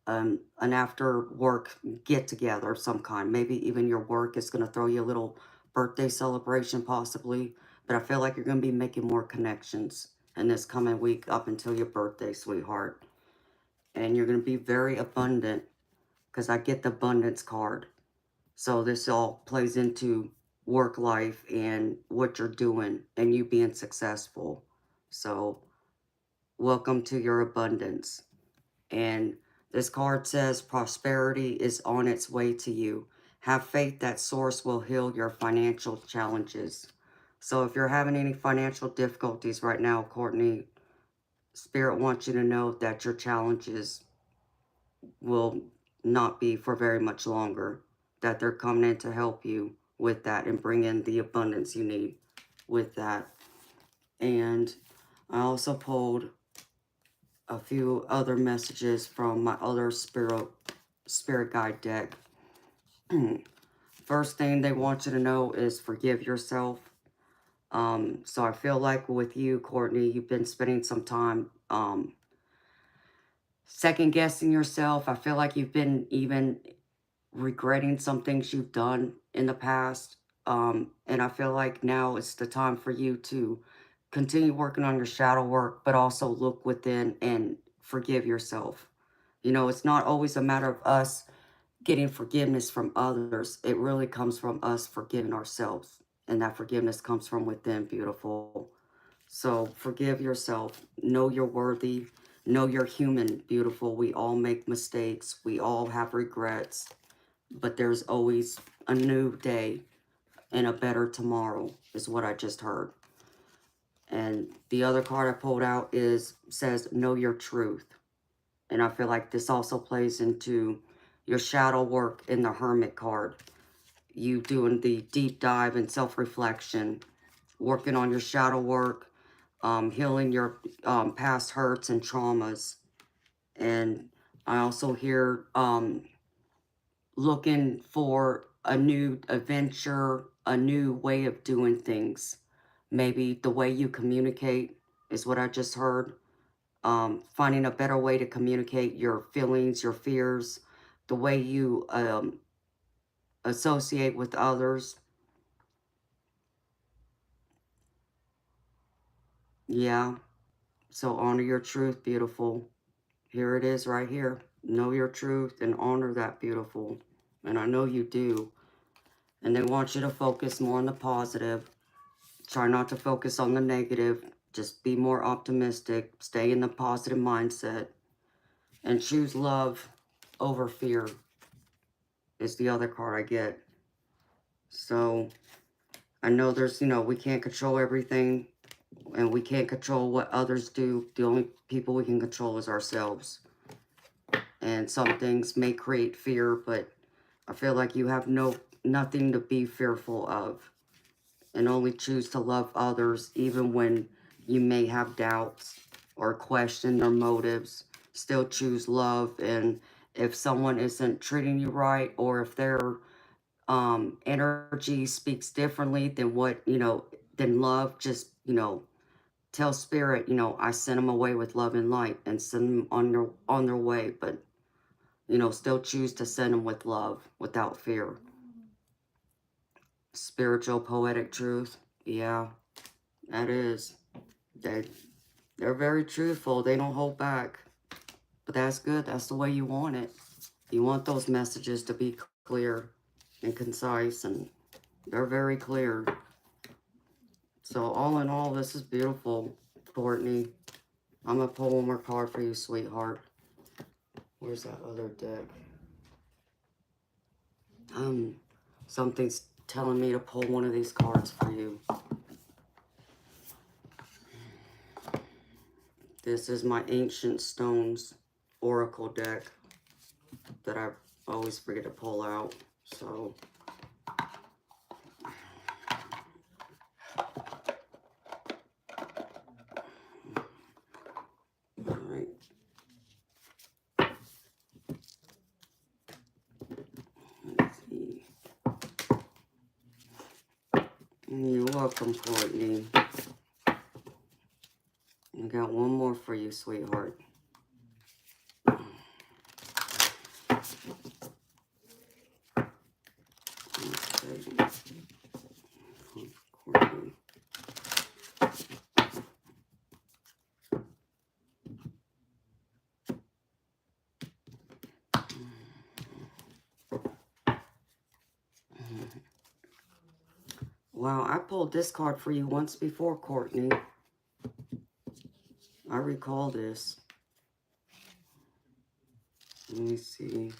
an after work get together of some kind. Maybe even your work is going to throw you a little birthday celebration, possibly. But I feel like you're going to be making more connections in this coming week up until your birthday, sweetheart. And you're going to be very abundant, because I get the abundance card. So this all plays into work life and what you're doing and you being successful. So welcome to your abundance. And this card says prosperity is on its way to you. Have faith that source will heal your financial challenges. So if you're having any financial difficulties right now, Courtney, Spirit wants you to know that your challenges will not be for very much longer, that they're coming in to help you with that and bring in the abundance you need with that. And I also pulled a few other messages from my other spirit guide deck. First thing they want you to know is forgive yourself. So I feel like with you, Courtney, you've been spending some time second guessing yourself. I feel like you've been even regretting some things you've done in the past. And I feel like now it's the time for you to continue working on your shadow work, but also look within and forgive yourself. You know, it's not always a matter of us getting forgiveness from others. It really comes from us forgiving ourselves. And that forgiveness comes from within, beautiful. So forgive yourself. Know you're worthy. Know you're human, beautiful. We all make mistakes. We all have regrets. But there's always a new day and a better tomorrow, is what I just heard. And the other card I pulled out says, know your truth. And I feel like this also plays into your shadow work in the Hermit card. You doing the deep dive and self-reflection, working on your shadow work, healing your past hurts and traumas. And I also hear looking for a new adventure, a new way of doing things. Maybe the way you communicate is what I just heard. Finding a better way to communicate your feelings, your fears, the way you associate with others. Yeah. So honor your truth, beautiful. Here it is right here. Know your truth and honor that, beautiful. And I know you do. And they want you to focus more on the positive. Try not to focus on the negative. Just be more optimistic. Stay in the positive mindset. And choose love over fear is the other card I get. So I know there's, we can't control everything. And we can't control what others do. The only people we can control is ourselves. And some things may create fear, but I feel like you have nothing to be fearful of. And only choose to love others even when you may have doubts or question their motives. Still choose love. And if someone isn't treating you right, or if their energy speaks differently than what, than love, just, tell spirit, I send them away with love and light and send them on their way. But, still choose to send them with love without fear. Spiritual poetic truth. Yeah, that is. They're very truthful. They don't hold back. But that's good. That's the way you want it. You want those messages to be clear and concise, and they're very clear. So all in all, this is beautiful, Courtney. I'm going to pull one more card for you, sweetheart. Where's that other deck? Something's telling me to pull one of these cards for you. This is my Ancient Stones Oracle deck that I always forget to pull out. So, all right. Let's see. You're welcome, Courtney. I got one more for you, sweetheart. Wow, I pulled this card for you once before, Courtney. I recall this. Let me see.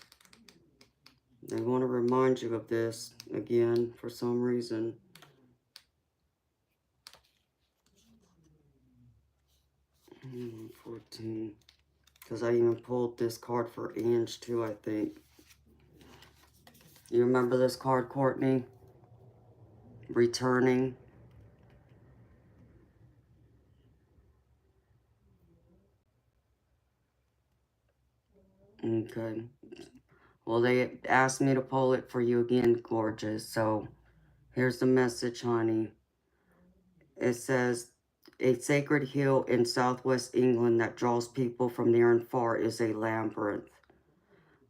They want to remind you of this again for some reason. 14. Because I even pulled this card for Ange too, I think. You remember this card, Courtney? Returning. Okay. Well, they asked me to pull it for you again, gorgeous. So, here's the message, honey. It says, a sacred hill in southwest England that draws people from near and far is a labyrinth.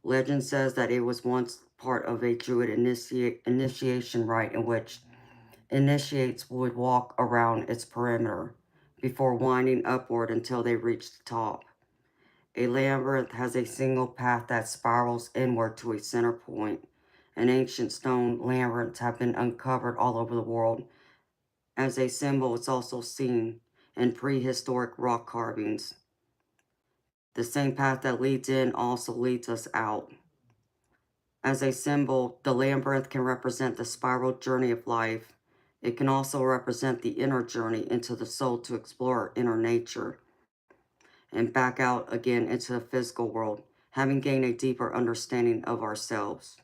Legend says that it was once part of a Druid initiation rite in which initiates would walk around its perimeter before winding upward until they reached the top. A labyrinth has a single path that spirals inward to a center point, and ancient stone labyrinths have been uncovered all over the world. As a symbol, it's also seen in prehistoric rock carvings. The same path that leads in also leads us out. As a symbol, the labyrinth can represent the spiral journey of life. It can also represent the inner journey into the soul to explore inner nature and back out again into the physical world, having gained a deeper understanding of ourselves.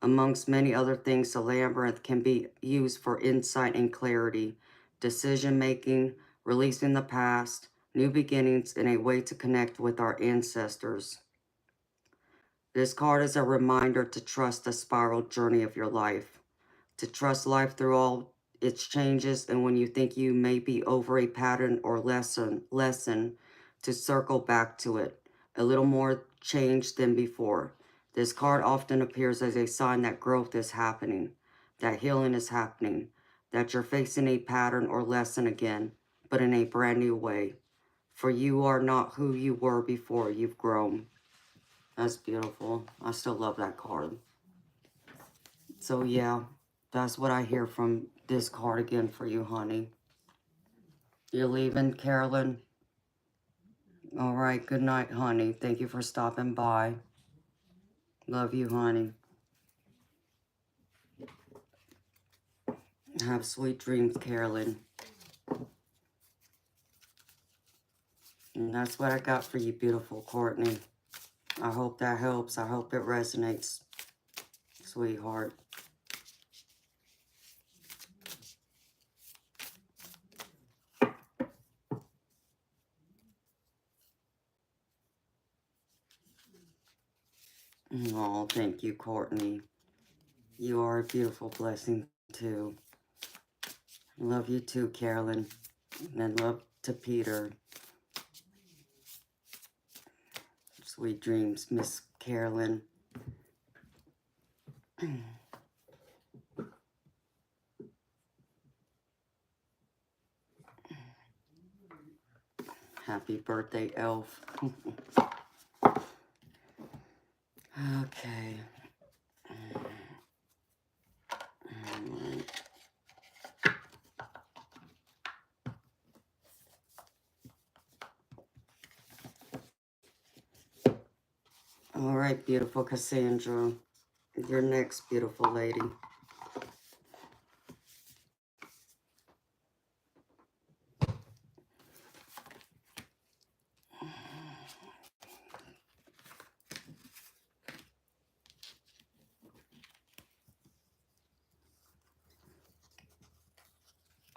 Amongst many other things, the labyrinth can be used for insight and clarity, decision-making, releasing the past, new beginnings, and a way to connect with our ancestors. This card is a reminder to trust the spiral journey of your life, to trust life through all its changes, and when you think you may be over a pattern or lesson, to circle back to it, a little more change than before. This card often appears as a sign that growth is happening, that healing is happening, that you're facing a pattern or lesson again, but in a brand new way. For you are not who you were before. You've grown. That's beautiful. I still love that card. So yeah, that's what I hear from this card again for you, honey. You're leaving, Carolyn? All right, good night, honey. Thank you for stopping by. Love you, honey. Have sweet dreams, Carolyn. And that's what I got for you, beautiful Courtney. I hope that helps. I hope it resonates, sweetheart. Oh, thank you, Courtney. You are a beautiful blessing, too. Love you, too, Carolyn. And love to Peter. Sweet dreams, Miss Carolyn. Happy birthday, Elf. Okay. All right, beautiful Cassandra. You're next, beautiful lady.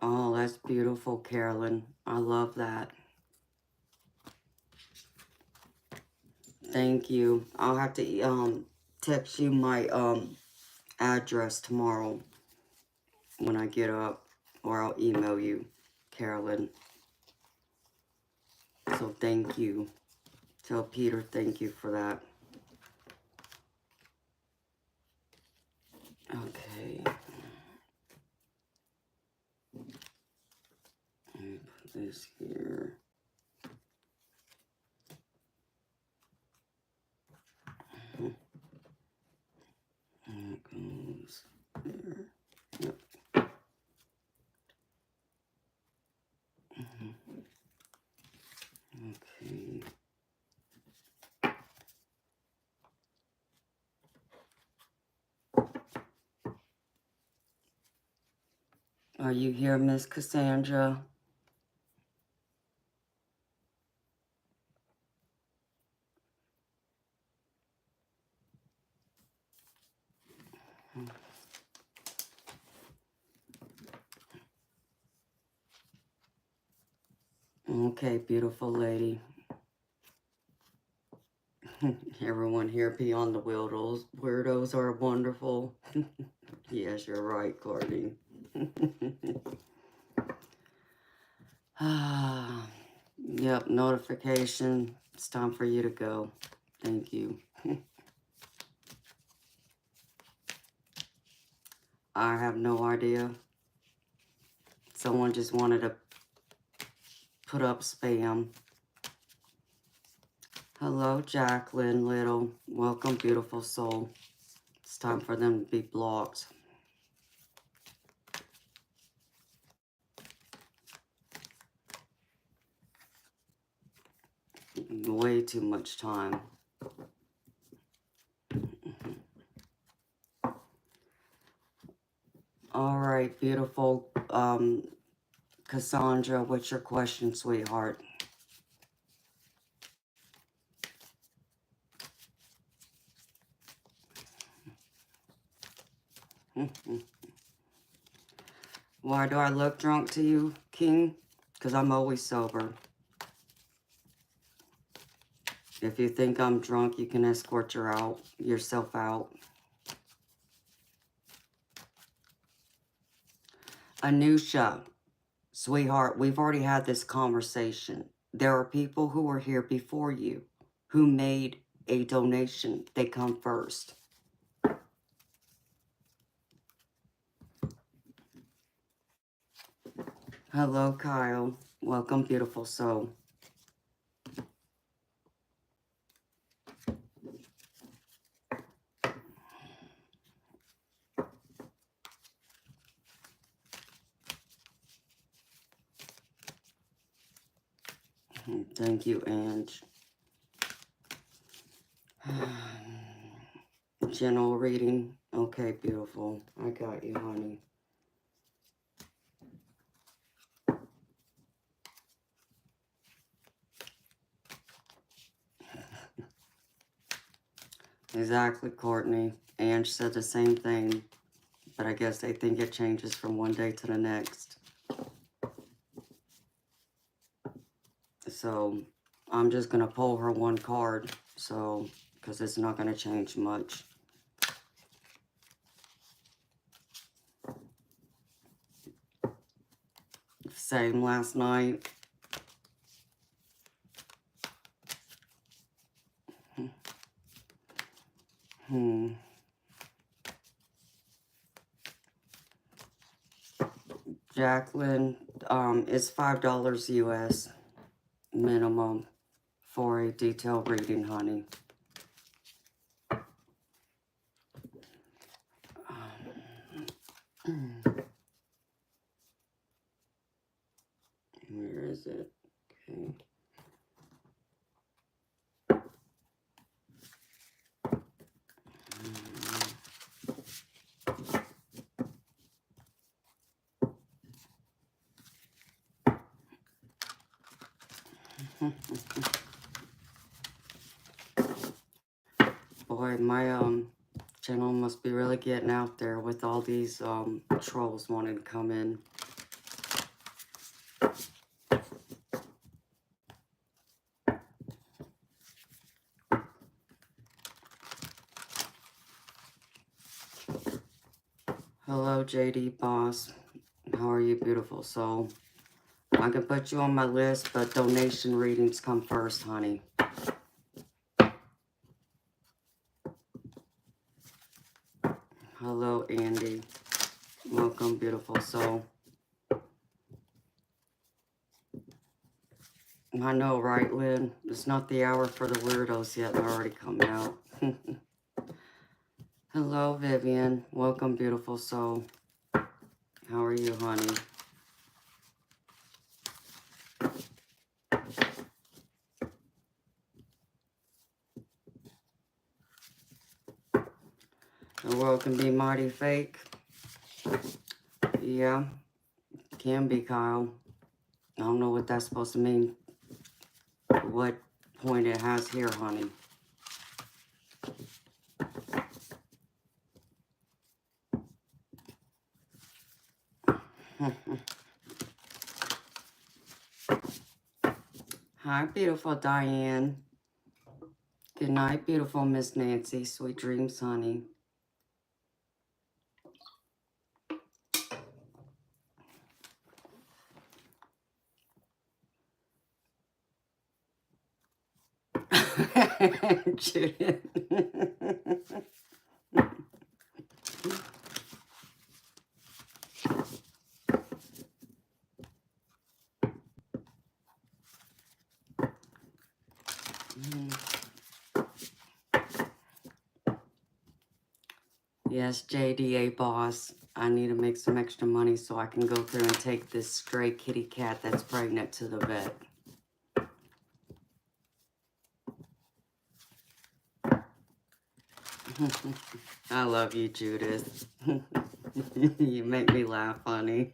Oh, that's beautiful, Carolyn. I love that. Thank you. I'll have to text you my address tomorrow when I get up, or I'll email you, Carolyn. So thank you. Tell Peter thank you for that. Okay. Let me put this here. And it goes there. Yep. Okay. Are you here, Miss Cassandra? Okay, beautiful lady. Everyone here beyond the weirdos. Weirdos are wonderful. Yes, you're right, Courtney. Yep, notification. It's time for you to go. Thank you. I have no idea. Someone just wanted to put up spam. Hello, Jacqueline Little. Welcome, beautiful soul. It's time for them to be blocked. Way too much time. All right, beautiful Cassandra, what's your question, sweetheart? Why do I look drunk to you, King? Because I'm always sober. If you think I'm drunk, you can escort yourself out. Anusha, sweetheart, we've already had this conversation. There are people who were here before you who made a donation. They come first. Hello, Kyle. Welcome, beautiful soul. Thank you, Ange. General reading. Okay, beautiful. I got you, honey. Exactly, Courtney. Ange said the same thing, but I guess they think it changes from one day to the next. So I'm just going to pull her one card, so because it's not going to change much. Same last night. Jacqueline, it's $5 US minimum for a detailed reading, honey. Where is it? Okay. Boy, my channel must be really getting out there with all these trolls wanting to come in. Hello, JD Boss. How are you, beautiful soul? I can put you on my list, but donation readings come first, honey. Hello, Andy. Welcome, beautiful soul. I know, right, Lynn? It's not the hour for the weirdos yet. They're already coming out. Hello, Vivian. Welcome, beautiful soul. How are you, honey? The world can be mighty fake. Yeah, can be, Kyle. I don't know what that's supposed to mean. What point it has here, honey. Hi, beautiful Diane. Good night, beautiful Miss Nancy. Sweet dreams, honey. Judith. Yes, JDA boss. I need to make some extra money so I can go through and take this stray kitty cat that's pregnant to the vet. I love you, Judith. You make me laugh, honey.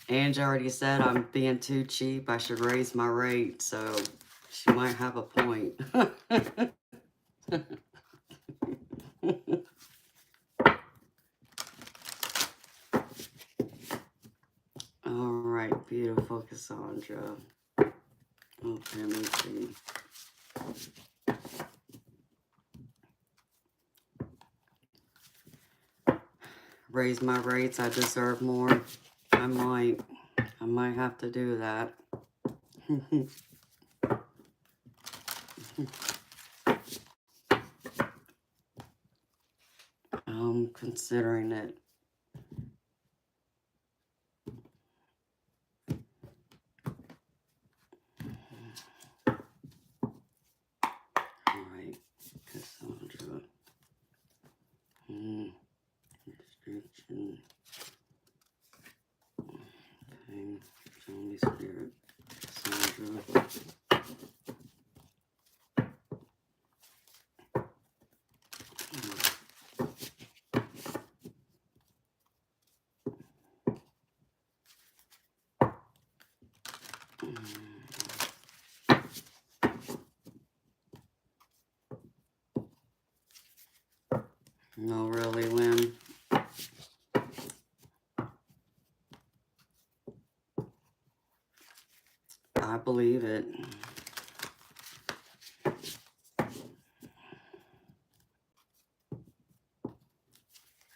Ange already said I'm being too cheap. I should raise my rate, so she might have a point. All right, beautiful Cassandra. Okay, let me see. Raise my rates. I deserve more. I might have to do that. I'm considering it. All right, Cassandra. Restriction. Okay, show me spirit. Cassandra. No, really, Lynn. I believe it.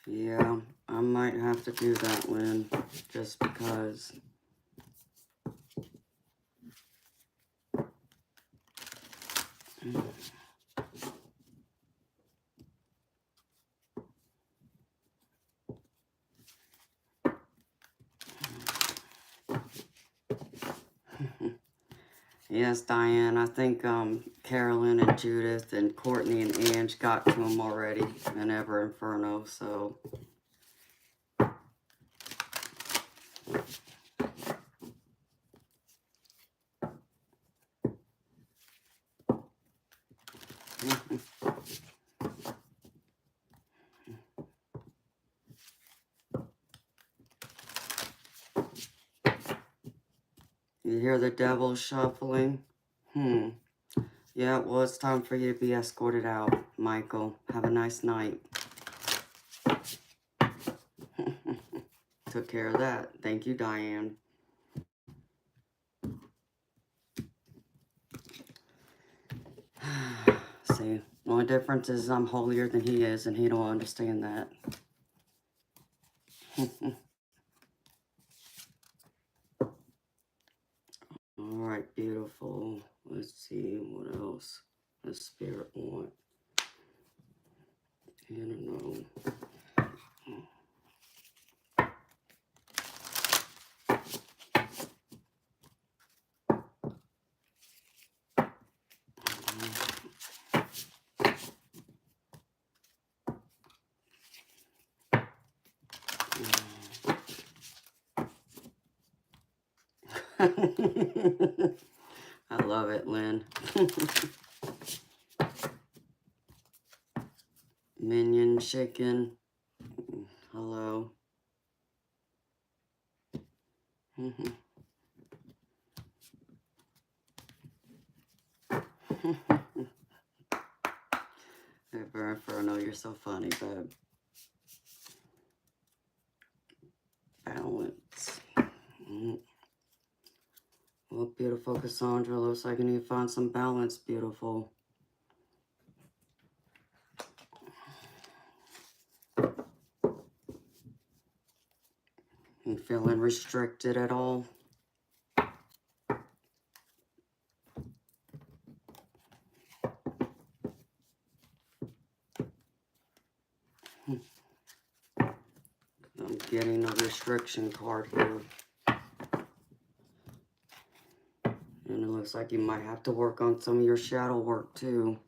Yeah, I might have to do that, Lynn, just because. Yes, Diane, I think Carolyn and Judith and Courtney and Ange got to him already in Ever Inferno, so. You hear the devil shuffling? Yeah, well, it's time for you to be escorted out, Michael. Have a nice night. Took care of that. Thank you, Diane. See, the only difference is I'm holier than he is, and he don't understand that. All right, beautiful. Let's see what else the spirit want. I don't know. I love it, Lynn. Minion chicken. Hello. Ever Inferno, you're so funny, babe. Oh, beautiful Cassandra. Looks like you need to find some balance, beautiful. You feeling restricted at all? I'm getting a restriction card here. And it looks like you might have to work on some of your shadow work too.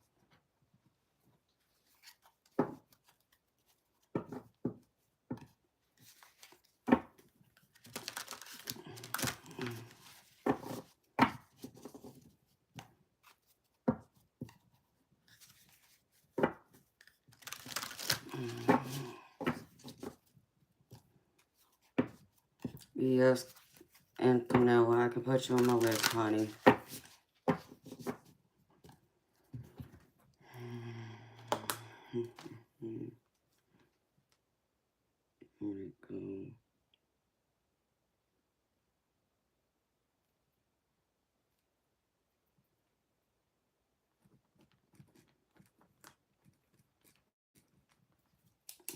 Yes, Antonella, I can put you on my list, honey. Here we go.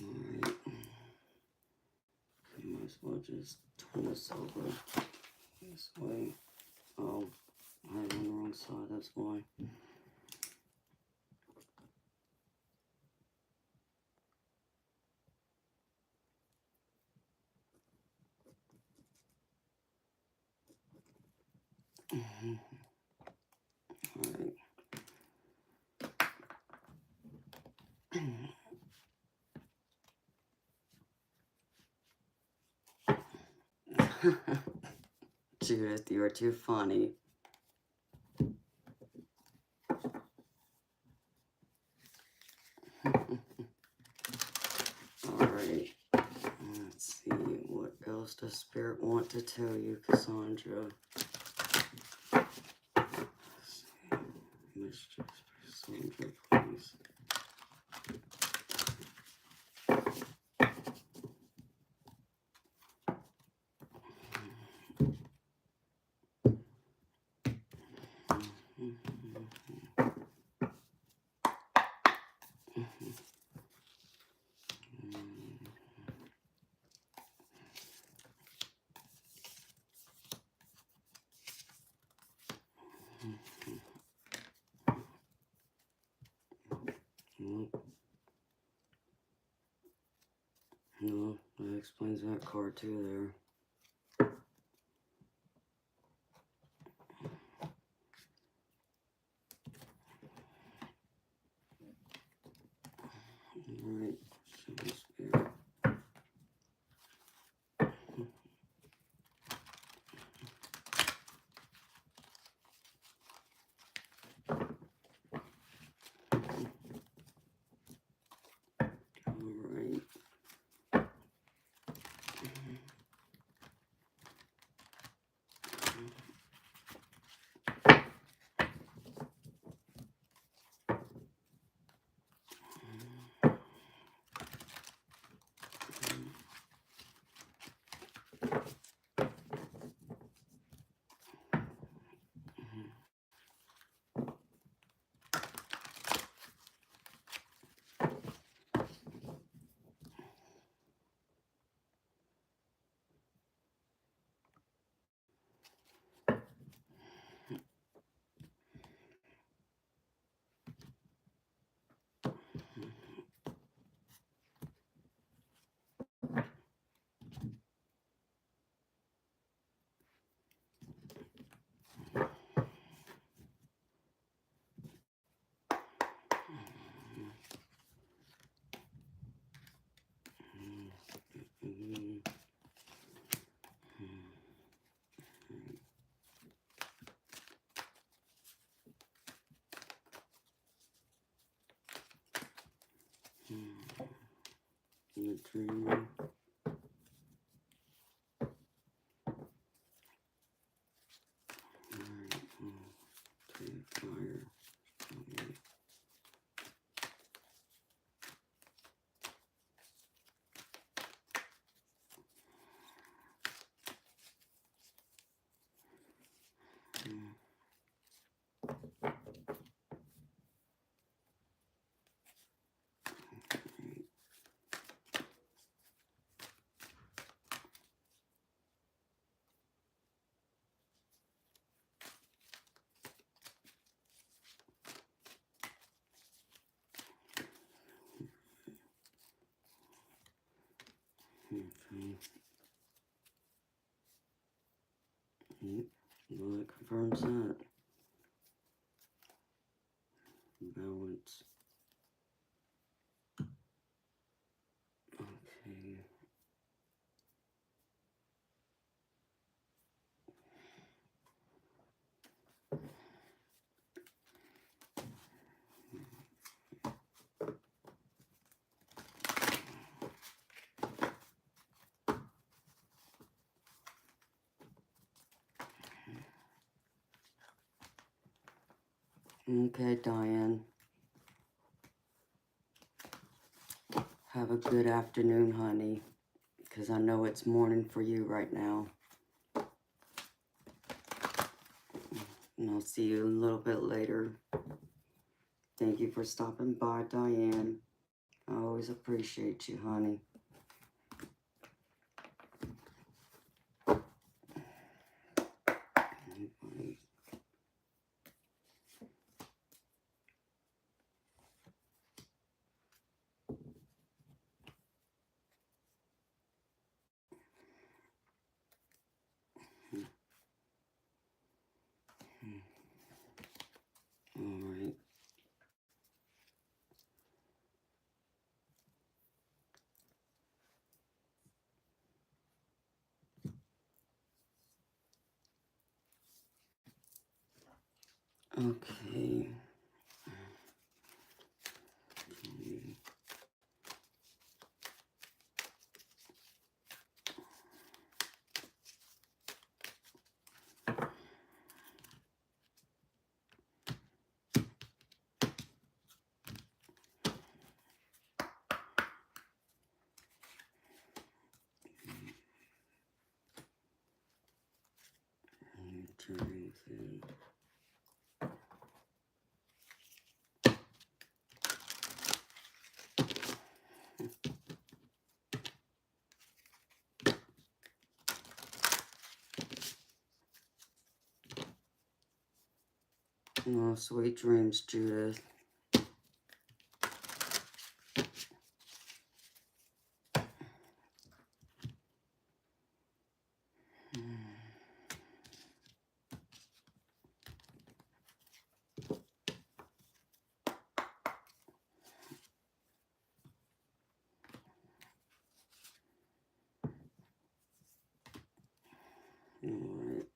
Alright. Might as well just turn this over this way. Oh, I had it on the wrong side, that's why. Alright. Judith, you are too funny. Alright. Let's see, what else does Spirit want to tell you, Cassandra? Let's see. Mischief, Cassandra, please. No, that explains that card too there. Alright, show me Spirit. Alright. The dreamer. Alright, take fire. Okay. Well, it confirms that. Balance. Okay. Okay, Diane. Have a good afternoon, honey. Because I know it's morning for you right now. And I'll see you a little bit later. Thank you for stopping by, Diane. I always appreciate you, honey. All right. Okay. Turning in. Oh, sweet dreams, Judith. Alright.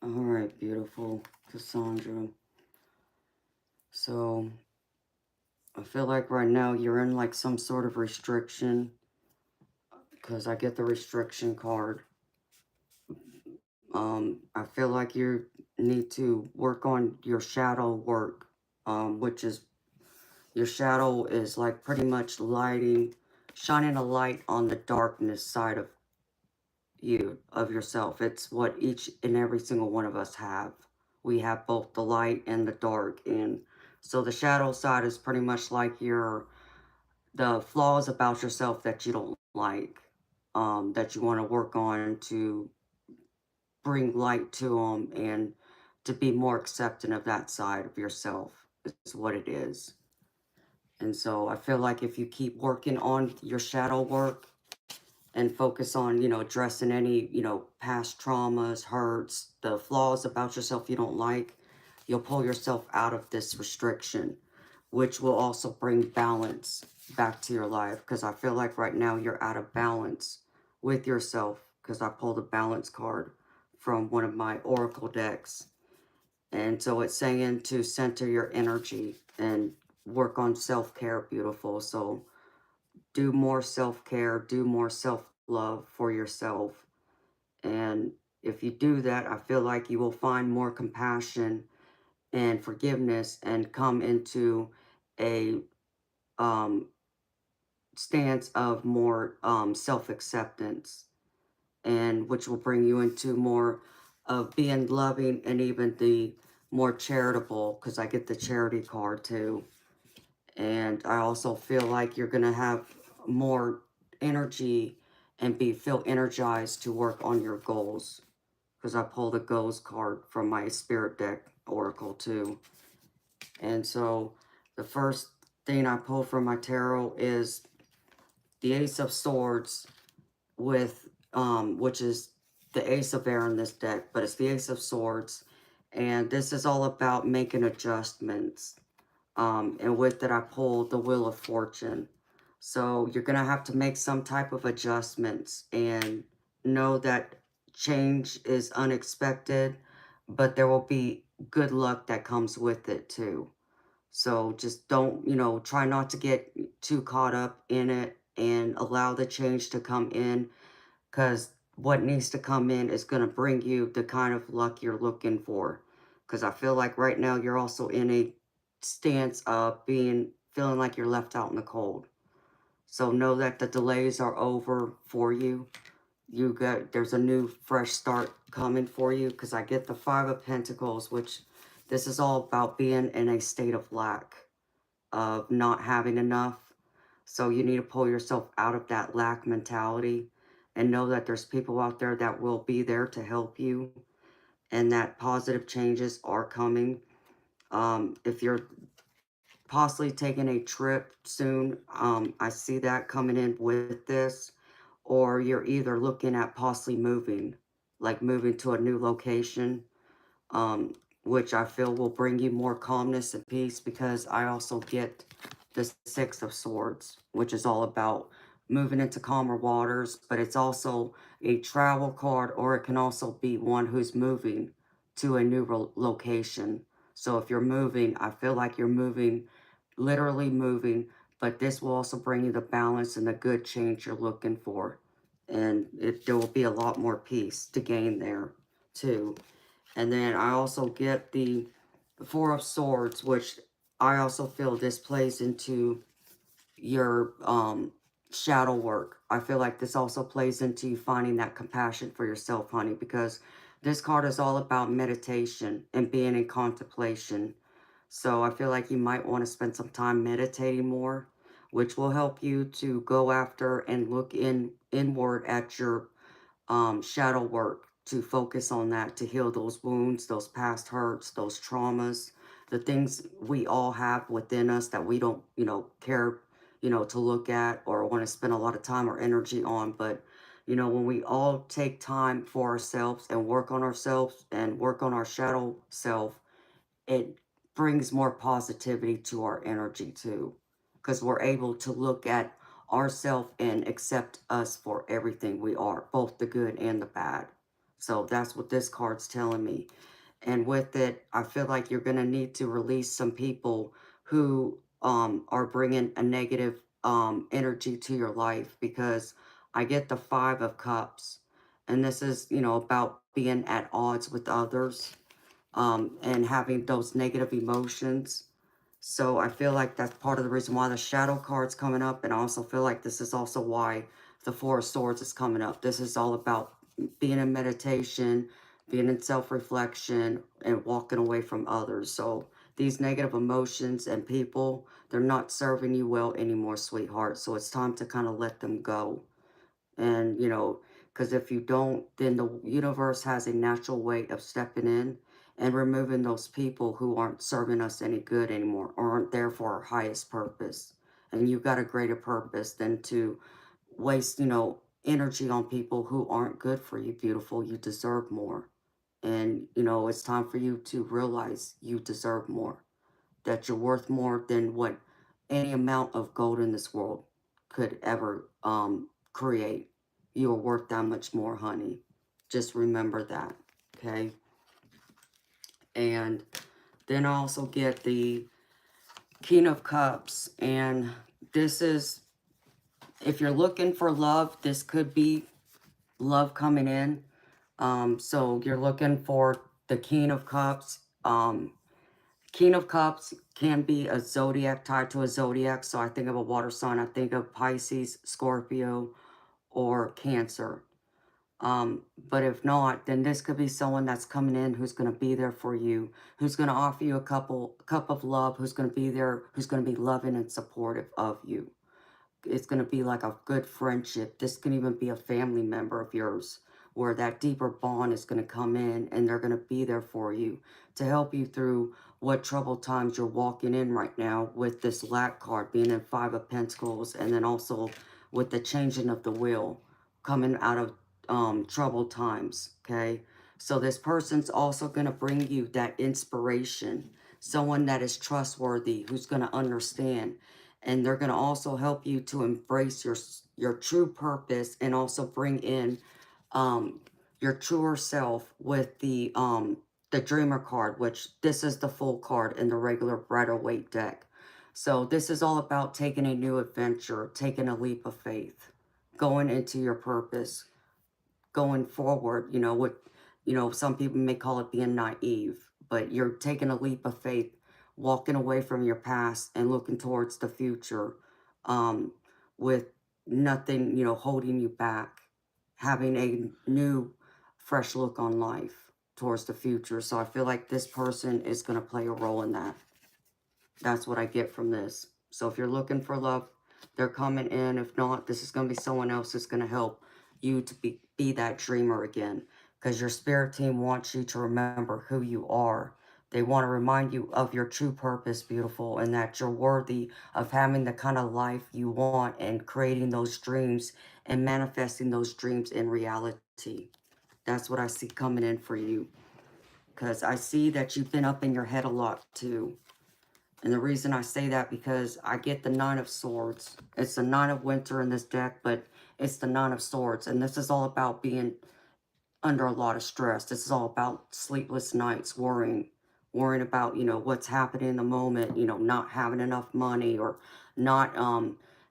Alright, beautiful Cassandra. So, I feel like right now you're in like some sort of restriction. Because I get the restriction card. I feel like you need to work on your shadow work. Which is, your shadow is like pretty much shining a light on the darkness side of you, of yourself. It's what each and every single one of us have. We have both the light and the dark, and so the shadow side is pretty much like the flaws about yourself that you don't like, that you want to work on to bring light to them and to be more accepting of that side of yourself is what it is. And so I feel like if you keep working on your shadow work and focus on, addressing any, past traumas, hurts, the flaws about yourself you don't like, you'll pull yourself out of this restriction, which will also bring balance back to your life. Because I feel like right now you're out of balance with yourself, because I pulled a balance card from one of my oracle decks. And so it's saying to center your energy and work on self-care, beautiful. So do more self-care, do more self-love for yourself. And if you do that, I feel like you will find more compassion and forgiveness and come into a stance of more self-acceptance, and which will bring you into more of being loving and even the more charitable, because I get the charity card too. And I also feel like you're going to have more energy and feel energized to work on your goals, because I pulled a goals card from my spirit deck oracle too. And so the first thing I pulled from my tarot is the Ace of Swords with which is the Ace of Air in this deck, but it's the Ace of Swords, and this is all about making adjustments. And with that I pulled the Wheel of Fortune. So you're gonna have to make some type of adjustments and know that change is unexpected, but there will be good luck that comes with it too. So just don't, try not to get too caught up in it and allow the change to come in, because what needs to come in is going to bring you the kind of luck you're looking for. Because I feel like right now you're also in a stance of feeling like you're left out in the cold. So know that the delays are over for you. There's a new fresh start coming for you, because I get the Five of Pentacles, which this is all about being in a state of lack, of not having enough. So you need to pull yourself out of that lack mentality and know that there's people out there that will be there to help you, and that positive changes are coming. If you're possibly taking a trip soon, I see that coming in with this, or you're either looking at possibly moving, like moving to a new location, um, which I feel will bring you more calmness and peace, because I also get the Six of Swords, which is all about moving into calmer waters, but it's also a travel card, or it can also be one who's moving to a new location. So if you're moving, I feel like you're moving, literally moving, but this will also bring you the balance and the good change you're looking for. And there will be a lot more peace to gain there too. And then I also get the Four of Swords, which I also feel this plays into your shadow work. I feel like this also plays into you finding that compassion for yourself, honey, because this card is all about meditation and being in contemplation. So I feel like you might want to spend some time meditating more, which will help you to go after and look inward at your shadow work, to focus on that, to heal those wounds, those past hurts, those traumas, the things we all have within us that we don't, care, to look at or want to spend a lot of time or energy on. But, when we all take time for ourselves and work on ourselves and work on our shadow self, it brings more positivity to our energy too, because we're able to look at ourselves and accept us for everything we are, both the good and the bad. So that's what this card's telling me. And with it, I feel like you're going to need to release some people who are bringing a negative energy to your life, because I get the Five of Cups, and this is, about being at odds with others, and having those negative emotions. So I feel like that's part of the reason why the shadow card's coming up. And I also feel like this is also why the Four of Swords is coming up. This is all about being in meditation, being in self-reflection, and walking away from others. So these negative emotions and people, they're not serving you well anymore, sweetheart. So it's time to kind of let them go. And, because if you don't, then the universe has a natural way of stepping in and removing those people who aren't serving us any good anymore, or aren't there for our highest purpose. And you've got a greater purpose than to waste, energy on people who aren't good for you, beautiful. You deserve more. And, it's time for you to realize you deserve more, that you're worth more than what any amount of gold in this world could ever create. You are worth that much more, honey. Just remember that, okay? And then I also get the King of Cups, and this is, if you're looking for love, this could be love coming in. So you're looking for the King of Cups. King of Cups can be a zodiac, tied to a zodiac. So I think of a water sign. I think of Pisces, Scorpio, or Cancer. But if not, then this could be someone that's coming in who's going to be there for you, who's going to offer you a cup of love, who's going to be there, who's going to be loving and supportive of you. It's going to be like a good friendship. This can even be a family member of yours, where that deeper bond is going to come in and they're going to be there for you to help you through what troubled times you're walking in right now, with this lack card being in Five of Pentacles, and then also with the changing of the wheel coming out of troubled times. Okay, so this person's also going to bring you that inspiration, someone that is trustworthy, who's going to understand, and they're going to also help you to embrace your true purpose, and also bring in um your truer self with the dreamer card, which this is the full card in the regular Rider-Waite deck. So this is all about taking a new adventure, taking a leap of faith, going into your purpose, going forward, with, some people may call it being naive, but you're taking a leap of faith, walking away from your past and looking towards the future, um, with nothing, holding you back, having a new, fresh look on life towards the future. So I feel like this person is going to play a role in that. That's what I get from this. So if you're looking for love, they're coming in. If not, this is going to be someone else that's going to help you to be that dreamer again. Because your spirit team wants you to remember who you are. They want to remind you of your true purpose, beautiful, and that you're worthy of having the kind of life you want and creating those dreams and manifesting those dreams in reality. That's what I see coming in for you. Because I see that you've been up in your head a lot too. And the reason I say that, because I get the Nine of Swords. It's the Nine of Winter in this deck, but it's the Nine of Swords. And this is all about being under a lot of stress. This is all about sleepless nights, worrying about, what's happening in the moment, not having enough money, or not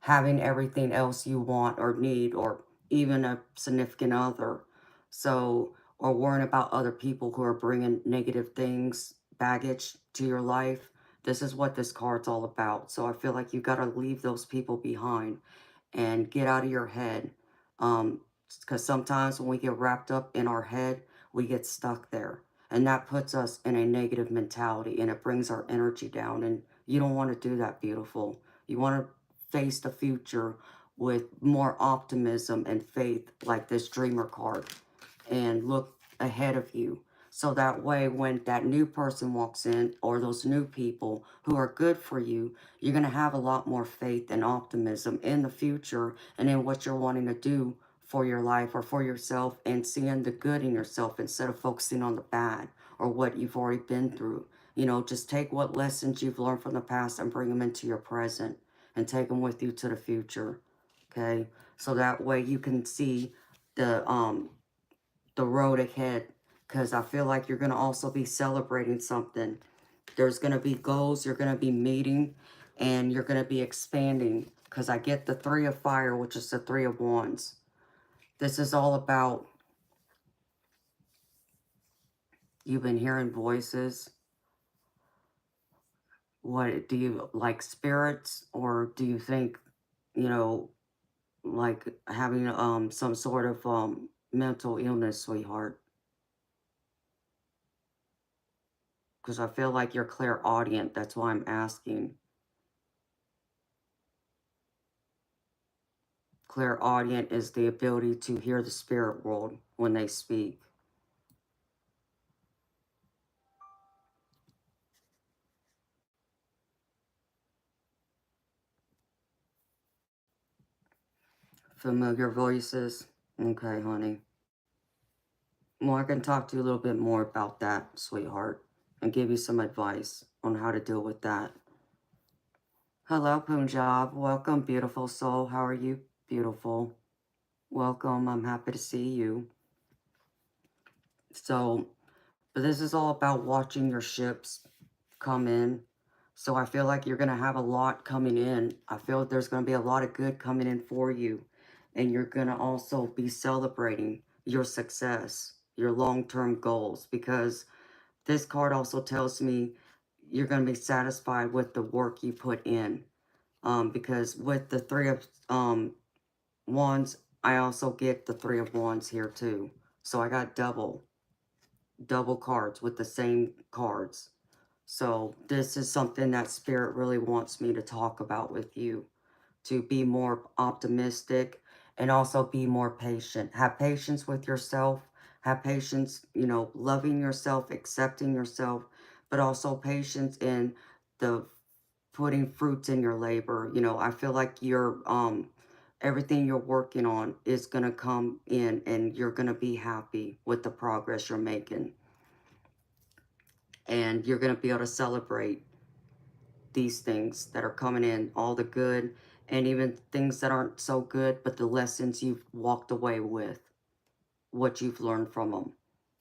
having everything else you want or need, or even a significant other. So, or worrying about other people who are bringing negative things, baggage to your life. This is what this card's all about. So I feel like you got to leave those people behind and get out of your head. Because sometimes when we get wrapped up in our head, we get stuck there. And that puts us in a negative mentality, and it brings our energy down. And you don't want to do that, beautiful. You want to face the future with more optimism and faith, like this dreamer card, and look ahead of you. So that way, when that new person walks in, or those new people who are good for you, you're going to have a lot more faith and optimism in the future and in what you're wanting to do for your life or for yourself, and seeing the good in yourself instead of focusing on the bad or what you've already been through. Just take what lessons you've learned from the past and bring them into your present and take them with you to the future. Okay? So that way you can see the road ahead, because I feel like you're going to also be celebrating something. There's going to be goals you're going to be meeting, and you're going to be expanding, because I get the Three of Fire, which is the Three of Wands. This is all about, you've been hearing voices. What do you like, spirits, or do you think, like having some sort of mental illness, sweetheart? Because I feel like you're clairaudient. That's why I'm asking. Clairaudient is the ability to hear the spirit world when they speak. Familiar voices. Okay, honey. Well, I can talk to you a little bit more about that, sweetheart, and give you some advice on how to deal with that. Hello, Punjab. Welcome, beautiful soul. How are you, beautiful? Welcome. I'm happy to see you. So, but this is all about watching your ships come in. So I feel like you're going to have a lot coming in. I feel like there's going to be a lot of good coming in for you. And you're going to also be celebrating your success, your long-term goals. Because this card also tells me you're going to be satisfied with the work you put in. Because with the Three of Wands, I also get the Three of Wands here too. So I got double cards with the same cards. So this is something that Spirit really wants me to talk about with you, to be more optimistic and also be more patient. Have patience with yourself. Have patience, you know, loving yourself, accepting yourself, but also patience in the putting fruits in your labor. You know, I feel like everything you're working on is going to come in and you're going to be happy with the progress you're making. And you're going to be able to celebrate these things that are coming in, all the good and even things that aren't so good, but the lessons you've walked away with, what you've learned from them,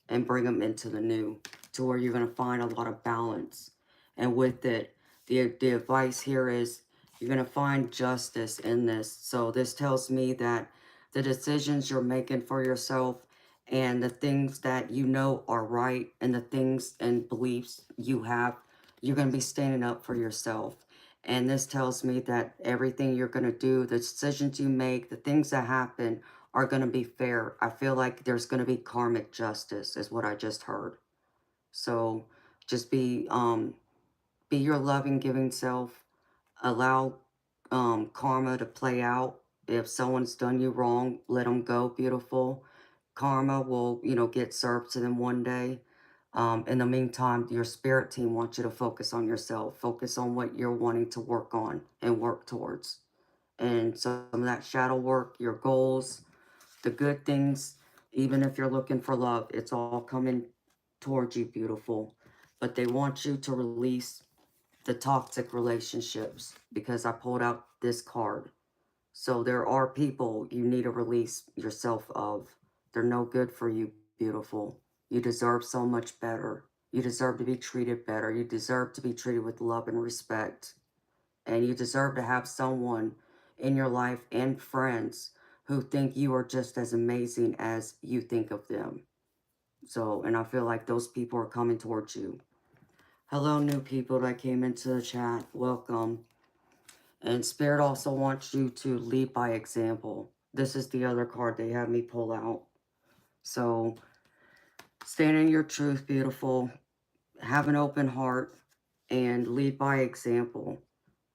and bring them into the new, to where you're going to find a lot of balance. And with it, the advice here is you're going to find justice in this. So this tells me that the decisions you're making for yourself and the things that you know are right and the things and beliefs you have, you're going to be standing up for yourself. And this tells me that everything you're going to do, the decisions you make, the things that happen are going to be fair. I feel like there's going to be karmic justice is what I just heard. So just be your loving, giving self. Allow karma to play out. If someone's done you wrong, let them go, beautiful. Karma will, you know, get served to them one day. In the meantime, your spirit team wants you to focus on yourself. Focus on what you're wanting to work on and work towards. And some of that shadow work, your goals, the good things, even if you're looking for love, it's all coming towards you, beautiful. But they want you to release the toxic relationships because I pulled out this card. So there are people you need to release yourself of. They're no good for you, beautiful. You deserve so much better. You deserve to be treated better. You deserve to be treated with love and respect. And you deserve to have someone in your life and friends who think you are just as amazing as you think of them. So, and I feel like those people are coming towards you. Hello, new people that came into the chat. Welcome. And Spirit also wants you to lead by example. This is the other card they have me pull out. So, stand in your truth, beautiful. Have an open heart and lead by example.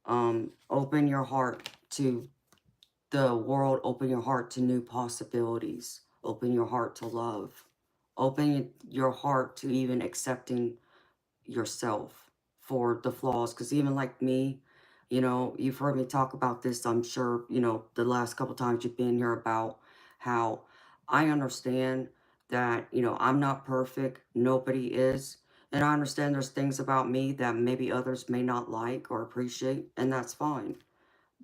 Open your heart to the world, open your heart to new possibilities, open your heart to love, open your heart to even accepting yourself for the flaws. Because even like me, you know, you've heard me talk about this, I'm sure, you know, the last couple times you've been here, about how I understand that, you know, I'm not perfect, nobody is. And I understand there's things about me that maybe others may not like or appreciate, and that's fine.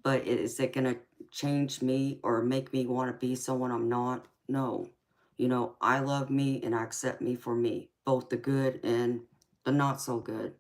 But is it going to change me or make me want to be someone I'm not? No. You know, I love me and I accept me for me, both the good and the not so good.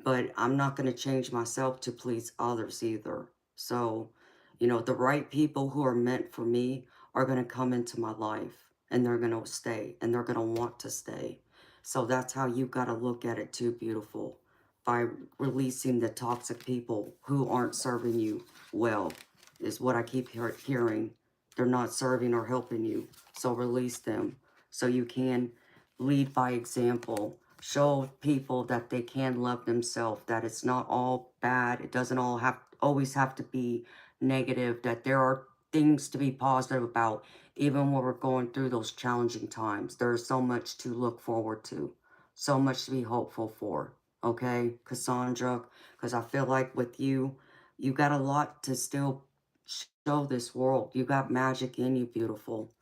But I'm not going to change myself to please others either. So, you know, the right people who are meant for me are going to come into my life and they're going to stay and they're going to want to stay. So that's how you got to look at it too, beautiful. By releasing the toxic people who aren't serving you well, is what I keep hearing. They're not serving or helping you. So release them so you can lead by example. Show people that they can love themselves, that it's not all bad. It doesn't all always have to be negative, that there are things to be positive about, even when we're going through those challenging times. There's so much to look forward to, so much to be hopeful for. Okay, Cassandra, because I feel like with you, you got a lot to still show this world. You got magic in you, beautiful.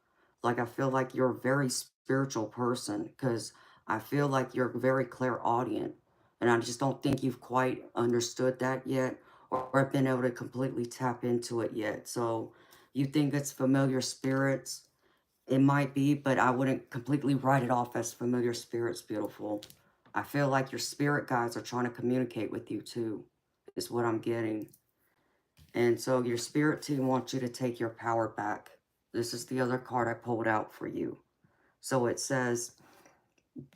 Like, I feel like you're a very spiritual person, because I feel like you're very clairaudient. And I just don't think you've quite understood that yet, or been able to completely tap into it yet. So you think it's familiar spirits? It might be, but I wouldn't completely write it off as familiar spirits, beautiful. I feel like your spirit guides are trying to communicate with you too, is what I'm getting. And so your spirit team wants you to take your power back. This is the other card I pulled out for you. So it says,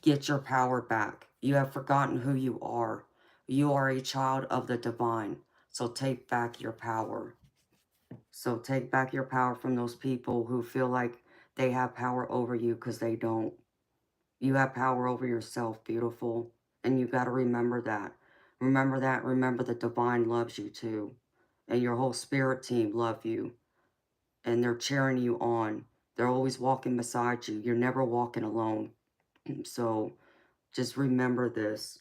get your power back. You have forgotten who you are. You are a child of the divine. So take back your power. So take back your power from those people who feel like they have power over you, because they don't. You have power over yourself, beautiful. And you got to remember that. Remember that. Remember the divine loves you too. And your whole spirit team love you. And they're cheering you on. They're always walking beside you. You're never walking alone. So just remember this,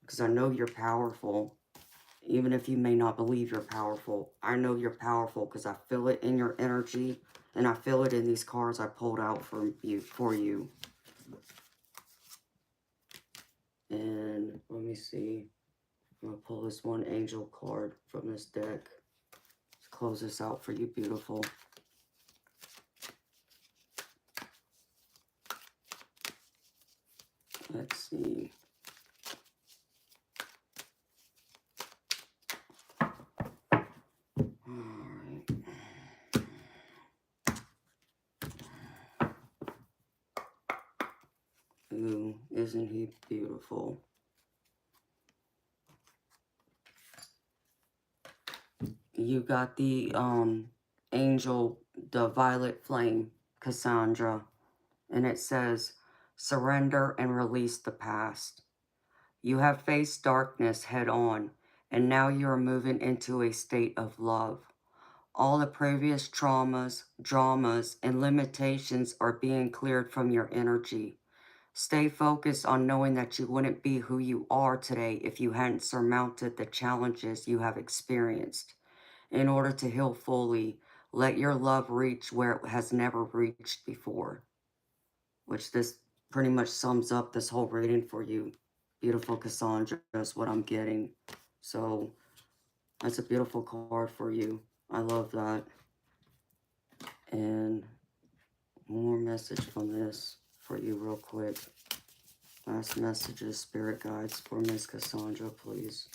because I know you're powerful. Even if you may not believe you're powerful, I know you're powerful because I feel it in your energy, and I feel it in these cards I pulled out for you. And let me see. I'm going to pull this one angel card from this deck. Let's close this out for you, beautiful. Let's see. Alright. Ooh, isn't he beautiful? You got the angel, the violet flame, Cassandra. And it says, surrender and release the past. You have faced darkness head on, and now you are moving into a state of love. All the previous traumas, dramas, and limitations are being cleared from your energy. Stay focused on knowing that you wouldn't be who you are today if you hadn't surmounted the challenges you have experienced. In order to heal fully, let your love reach where it has never reached before. Which this pretty much sums up this whole reading for you. Beautiful Cassandra is what I'm getting. So that's a beautiful card for you. I love that. And one more message from this for you real quick. Last messages, spirit guides for Miss Cassandra, please.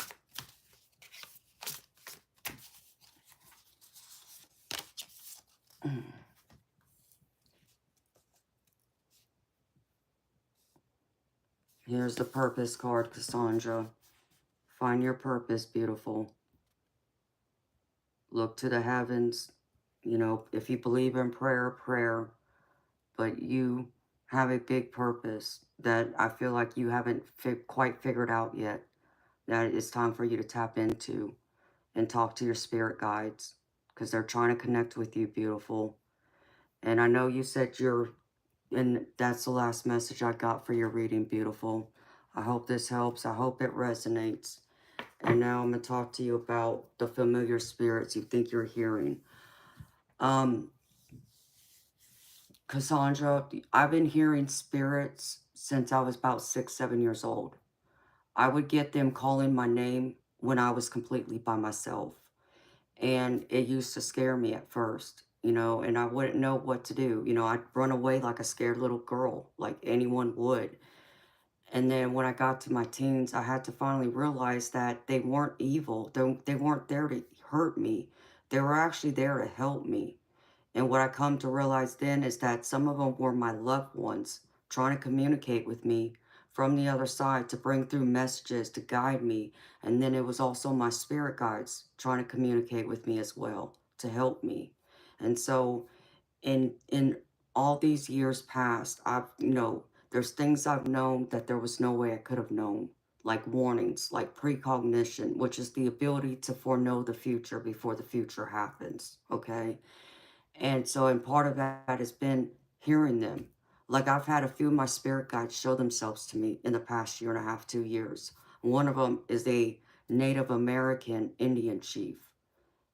Here's the purpose card, Cassandra. Find your purpose, beautiful. Look to the heavens. You know, if you believe in prayer, prayer. But you have a big purpose that I feel like you haven't quite figured out yet. That it's time for you to tap into and talk to your spirit guides, because they're trying to connect with you, beautiful. And I know you said and that's the last message I got for your reading, beautiful. I hope this helps. I hope it resonates. And now I'm going to talk to you about the familiar spirits you think you're hearing. Cassandra, I've been hearing spirits since I was about 6, 7 years old. I would get them calling my name when I was completely by myself. And it used to scare me at first, you know, and I wouldn't know what to do. You know, I'd run away like a scared little girl, like anyone would. And then when I got to my teens, I had to finally realize that they weren't evil. They weren't there to hurt me. They were actually there to help me. And what I come to realize then is that some of them were my loved ones trying to communicate with me from the other side to bring through messages to guide me. And then it was also my spirit guides trying to communicate with me as well to help me. And so in all these years past, there's things I've known that there was no way I could have known, like warnings, like precognition, which is the ability to foreknow the future before the future happens, okay? And so, and part of that has been hearing them. Like I've had a few of my spirit guides show themselves to me in the past year and a half, 2 years. One of them is a Native American Indian chief,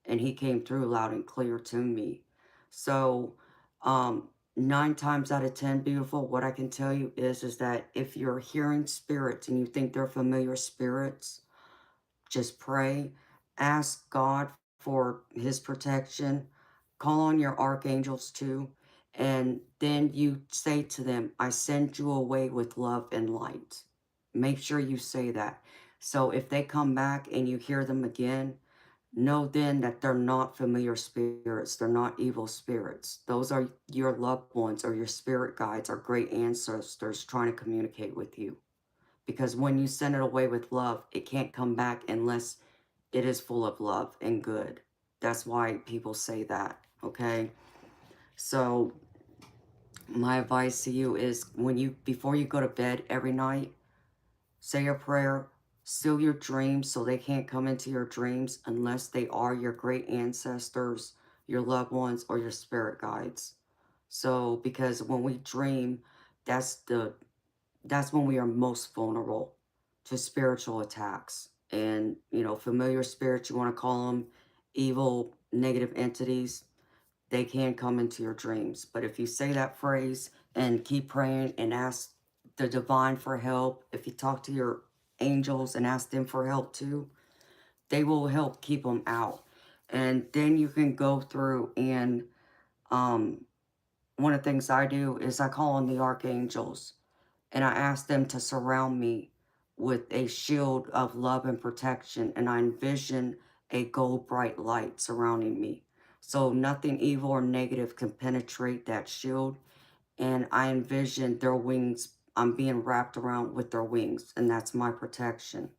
and he came through loud and clear to me. So, 9 times out of 10, beautiful, what I can tell you is that if you're hearing spirits and you think they're familiar spirits, just pray, ask God for his protection, call on your archangels too, and then you say to them, I send you away with love and light. Make sure you say that. So if they come back and you hear them again, know then that they're not familiar spirits. They're not evil spirits. Those are your loved ones or your spirit guides or great ancestors trying to communicate with you. Because when you send it away with love, it can't come back unless it is full of love and good. That's why people say that, okay? So my advice to you is before you go to bed every night, say a prayer, seal your dreams so they can't come into your dreams unless they are your great ancestors, your loved ones, or your spirit guides. So because when we dream, that's the that's when we are most vulnerable to spiritual attacks. And, familiar spirits, you want to call them evil, negative entities, they can come into your dreams. But if you say that phrase and keep praying and ask the divine for help, if you talk to your angels and ask them for help too, they will help keep them out. And then you can go through and um, one of the things I do is I call on the archangels and I ask them to surround me with a shield of love and protection, and I envision a gold bright light surrounding me. So nothing evil or negative can penetrate that shield, and I envision their wings, I'm being wrapped around with their wings, and that's my protection.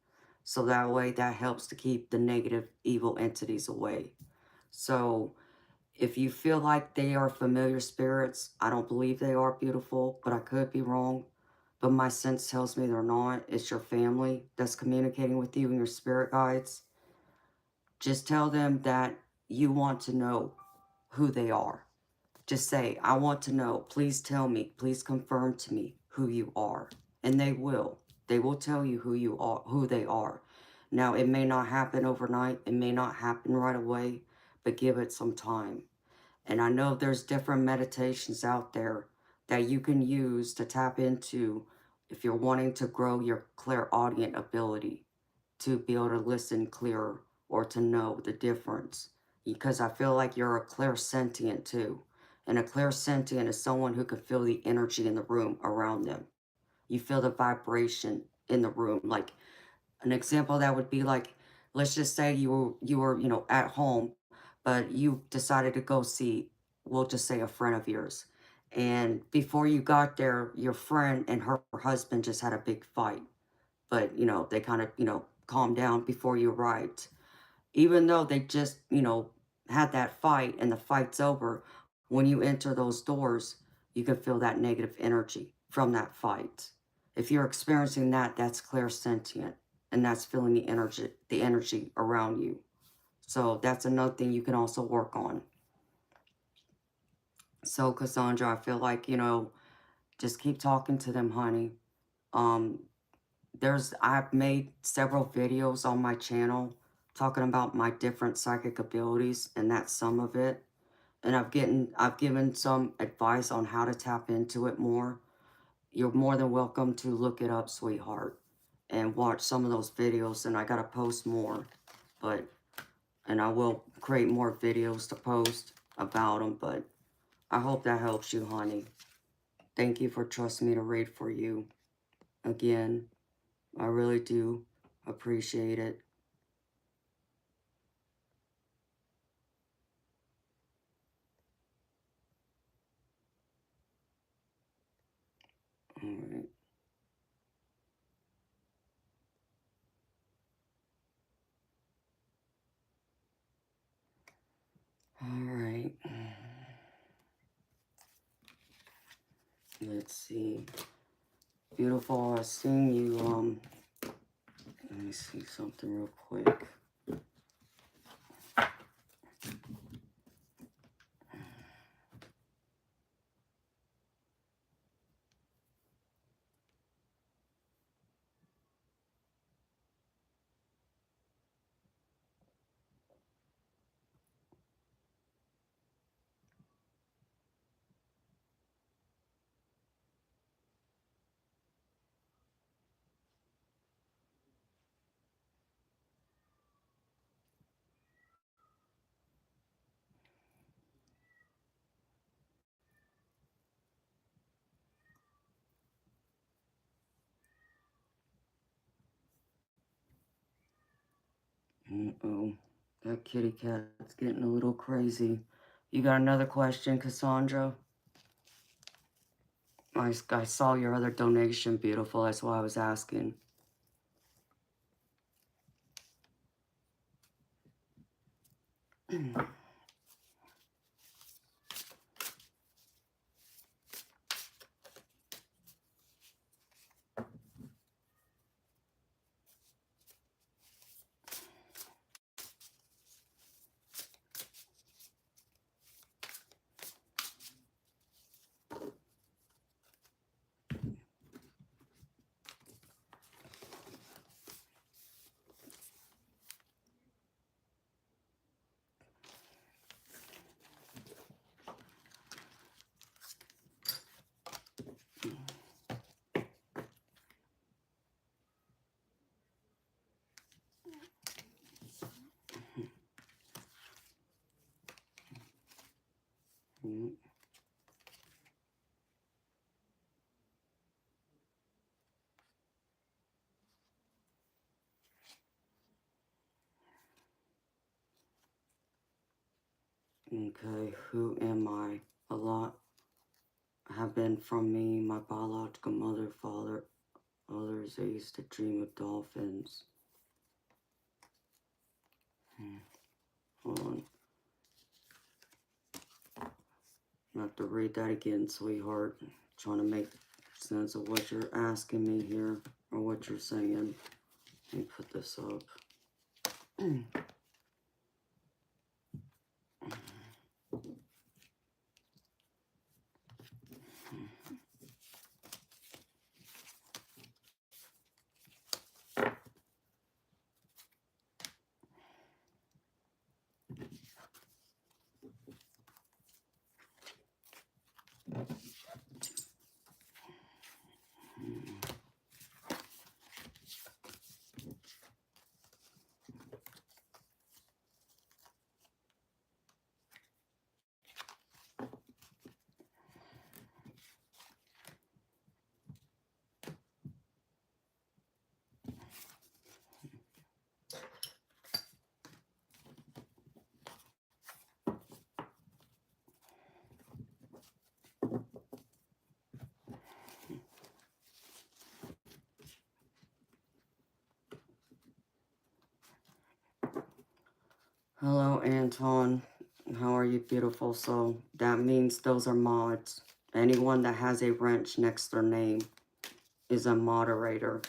So that way that helps to keep the negative evil entities away. So if you feel like they are familiar spirits, I don't believe they are, beautiful, but I could be wrong. But my sense tells me they're not. It's your family that's communicating with you and your spirit guides. Just tell them that you want to know who they are. Just say, I want to know. Please tell me. Please confirm to me who you are. And they will. They will tell you who you are, who they are. Now, it may not happen overnight. It may not happen right away, but give it some time. And I know there's different meditations out there that you can use to tap into if you're wanting to grow your clairaudient ability to be able to listen clearer or to know the difference. Because I feel like you're a clairsentient too. And a clairsentient is someone who can feel the energy in the room around them. You feel the vibration in the room. Like an example that would be like, let's just say you were at home, but you decided to go see, we'll just say a friend of yours. And before you got there, your friend and her husband just had a big fight. But, they kind of, calmed down before you arrived. Even though they just, had that fight and the fight's over, when you enter those doors, you can feel that negative energy from that fight. If you're experiencing that, that's clairsentient, and that's feeling the energy around you. So that's another thing you can also work on. So Cassandra, I feel like, just keep talking to them, honey. Um, I've made several videos on my channel talking about my different psychic abilities, and that's some of it. And I've given some advice on how to tap into it more. You're more than welcome to look it up, sweetheart, and watch some of those videos. And I gotta post more, and I will create more videos to post about them. But I hope that helps you, honey. Thank you for trusting me to read for you again. I really do appreciate it. All right. All right. Let's see. Beautiful. I seen you. Let me see something real quick. Uh-oh. That kitty cat's getting a little crazy. You got another question, Cassandra? I saw your other donation, beautiful. That's why I was asking. Okay, who am I? A lot have been from me, my biological mother, father, others. I used to dream of dolphins. Hold on. I have to read that again, sweetheart. Trying to make sense of what you're asking me here, or what you're saying. Let me put this up. Hello, Anton. How are you, beautiful soul? That means those are mods. Anyone that has a wrench next to their name is a moderator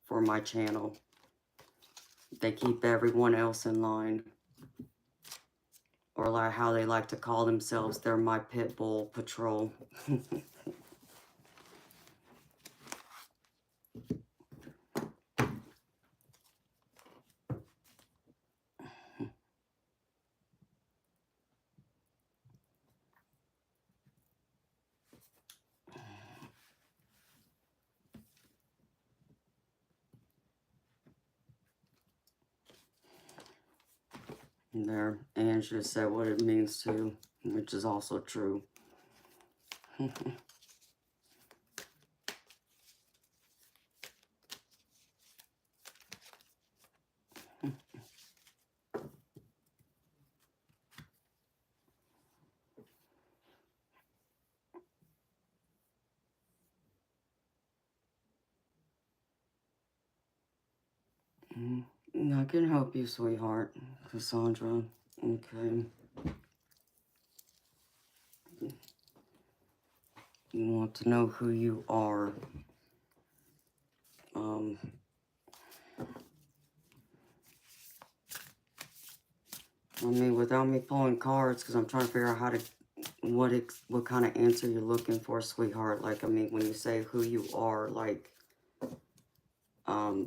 for my channel. They keep everyone else in line. Or like how they like to call themselves, they're my pit bull patrol. There, Ange just said what it means too, which is also true. I can help you, sweetheart. Cassandra. Okay. You want to know who you are. I mean, without me pulling cards, because I'm trying to figure out how to, what kind of answer you're looking for, sweetheart. Like, I mean, when you say who you are, like, how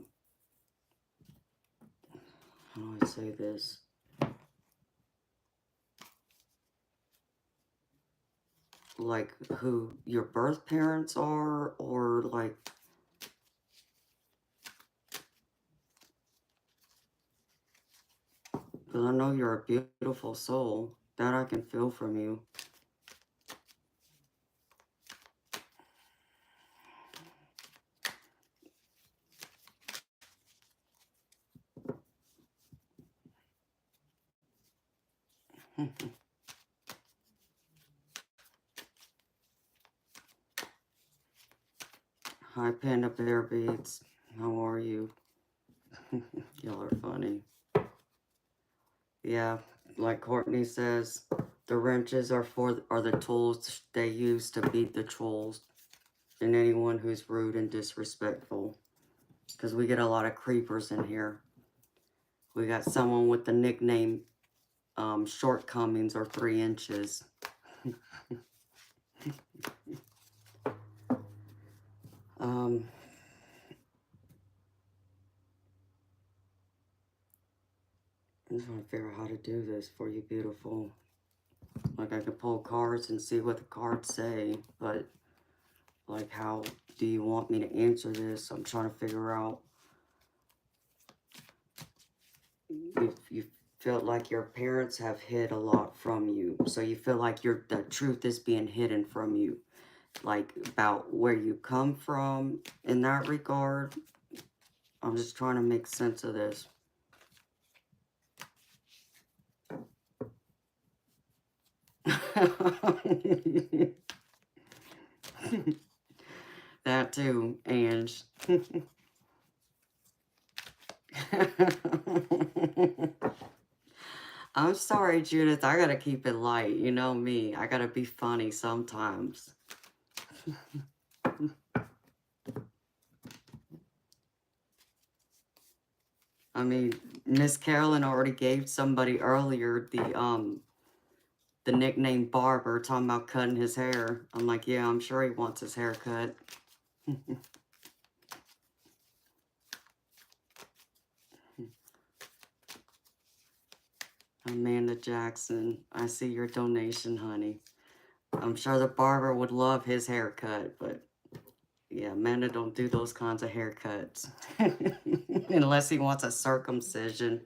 do I say this? Like, who your birth parents are, or like, because I know you're a beautiful soul. That I can feel from you. Hi, Panda Bear Beats. How are you? Y'all are funny. Yeah, like Courtney says, the wrenches are the tools they use to beat the trolls and anyone who's rude and disrespectful. Because we get a lot of creepers in here. We got someone with the nickname shortcomings or 3 inches. I'm just trying to figure out how to do this for you, beautiful. Like, I could pull cards and see what the cards say, but like, how do you want me to answer this? I'm trying to figure out. You feel like your parents have hid a lot from you, so you feel like the truth is being hidden from you, like about where you come from in that regard. I'm just trying to make sense of this. That too, Ange. I'm sorry, Judith. I gotta keep it light. You know me. I gotta be funny sometimes. I mean, Miss Carolyn already gave somebody earlier the nickname Barber, talking about cutting his hair. I'm like, yeah, I'm sure he wants his hair cut. Amanda Jackson, I see your donation, honey. I'm sure the barber would love his haircut, but yeah, Amanda don't do those kinds of haircuts. Unless he wants a circumcision.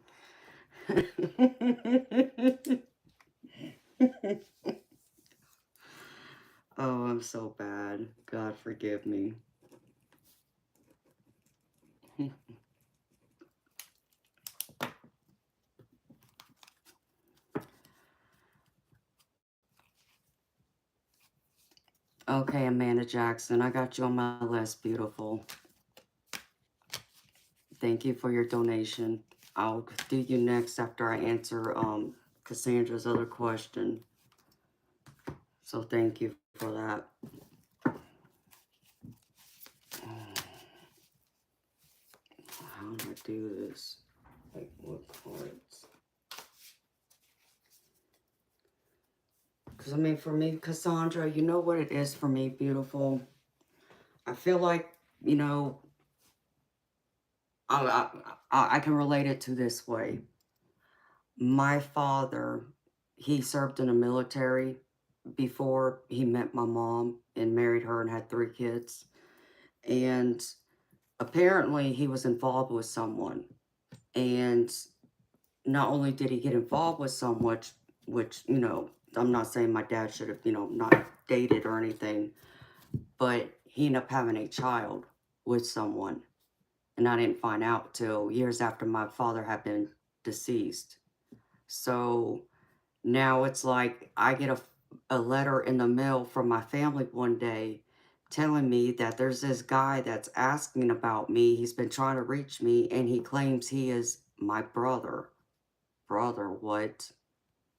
Oh, I'm so bad. God forgive me. Okay, Amanda Jackson, I got you on my list, beautiful. Thank you for your donation. I'll do you next after I answer Cassandra's other question. So thank you for that. How do I do this? Like, what cards? Because, I mean, for me, Cassandra, you know what it is for me, beautiful? I feel like, you know, I can relate it to this way. My father, he served in the military before he met my mom and married her and had 3 kids. And apparently he was involved with someone. And not only did he get involved with someone, which, you know, I'm not saying my dad should have, you know, not dated or anything, but he ended up having a child with someone. And I didn't find out till years after my father had been deceased. So now it's like I get a letter in the mail from my family one day telling me that there's this guy that's asking about me. He's been trying to reach me, and he claims he is my brother. Brother, what?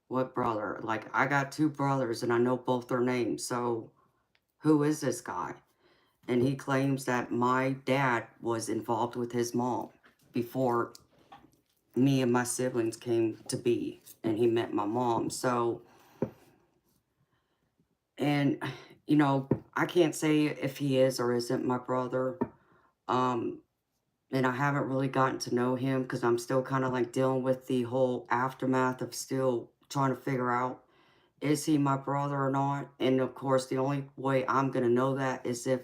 What brother? Like, I got 2 brothers, and I know both their names. So who is this guy? And he claims that my dad was involved with his mom before me and my siblings came to be, and he met my mom. So, and, you know, I can't say if he is or isn't my brother. And I haven't really gotten to know him because I'm still kind of like dealing with the whole aftermath of still trying to figure out, is he my brother or not? And of course, the only way I'm going to know that is if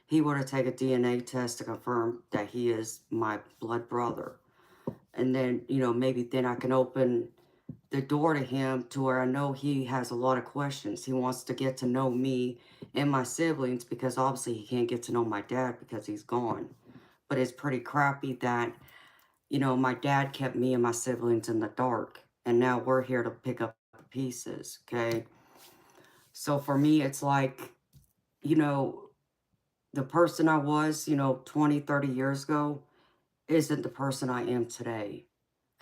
he were to take a DNA test to confirm that he is my blood brother. And then, you know, maybe then I can open the door to him to where I know he has a lot of questions. He wants to get to know me and my siblings because obviously he can't get to know my dad because he's gone. But it's pretty crappy that, you know, my dad kept me and my siblings in the dark. And now we're here to pick up the pieces, okay? So for me, it's like, you know, the person I was, you know, 20, 30 years ago isn't the person I am today.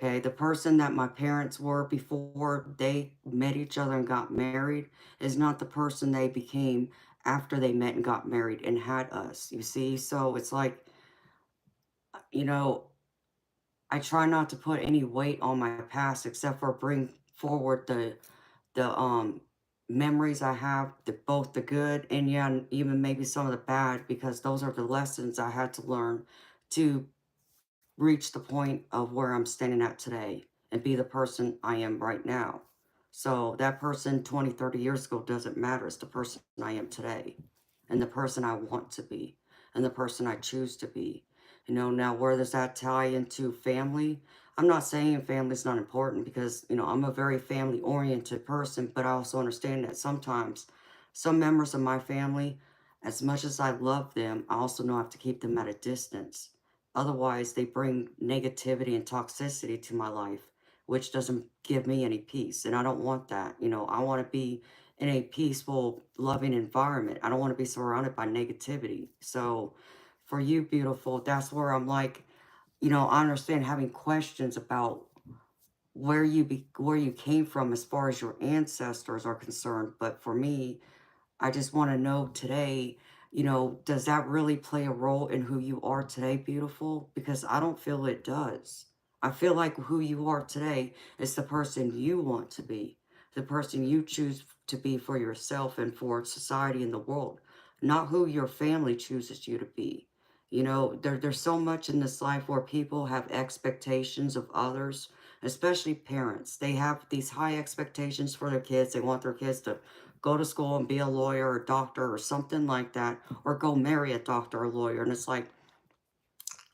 Okay, the person that my parents were before they met each other and got married is not the person they became after they met and got married and had us, you see? So it's like, you know, I try not to put any weight on my past except for bring forward the memories I have, both the good and yeah, and even maybe some of the bad, because those are the lessons I had to learn to reach the point of where I'm standing at today and be the person I am right now. So that person 20, 30 years ago doesn't matter. It's the person I am today and the person I want to be and the person I choose to be. You know, now where does that tie into family? I'm not saying family's not important because, you know, I'm a very family oriented person, but I also understand that sometimes some members of my family, as much as I love them, I also know I have to keep them at a distance. Otherwise, they bring negativity and toxicity to my life, which doesn't give me any peace. And I don't want that. You know, I want to be in a peaceful, loving environment. I don't want to be surrounded by negativity. So for you, beautiful, that's where I'm like, you know, I understand having questions about where you came from as far as your ancestors are concerned. But for me, I just want to know today, you know, does that really play a role in who you are today, beautiful? Because I don't feel it does. I feel like who you are today is the person you want to be, the person you choose to be for yourself and for society and the world, not who your family chooses you to be. You know, there's so much in this life where people have expectations of others, especially parents. They have these high expectations for their kids. They want their kids to go to school and be a lawyer or doctor or something like that, or go marry a doctor or lawyer. And it's like,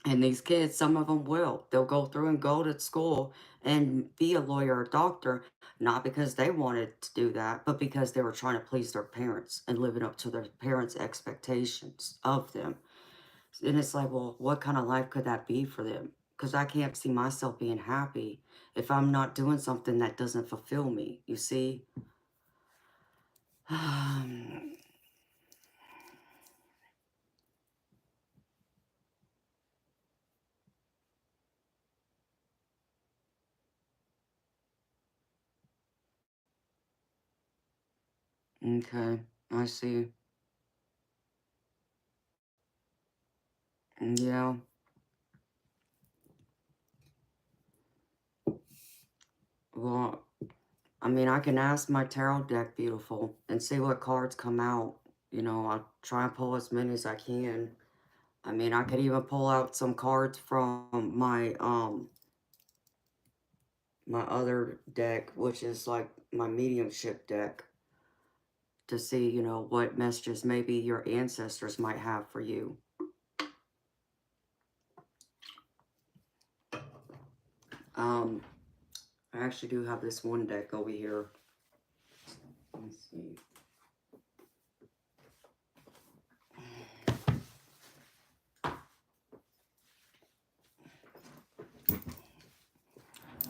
and these kids, some of them will. They'll go through and go to school and be a lawyer or doctor, not because they wanted to do that, but because they were trying to please their parents and living up to their parents' expectations of them. And it's like, well, what kind of life could that be for them? Because I can't see myself being happy if I'm not doing something that doesn't fulfill me, you see? Okay, I see. Yeah. Well, I mean, I can ask my tarot deck, beautiful, and see what cards come out. You know, I'll try and pull as many as I can. I mean, I could even pull out some cards from my other deck, which is like my mediumship deck, to see, you know, what messages maybe your ancestors might have for you. Um, I actually do have this one deck over here. Let me see.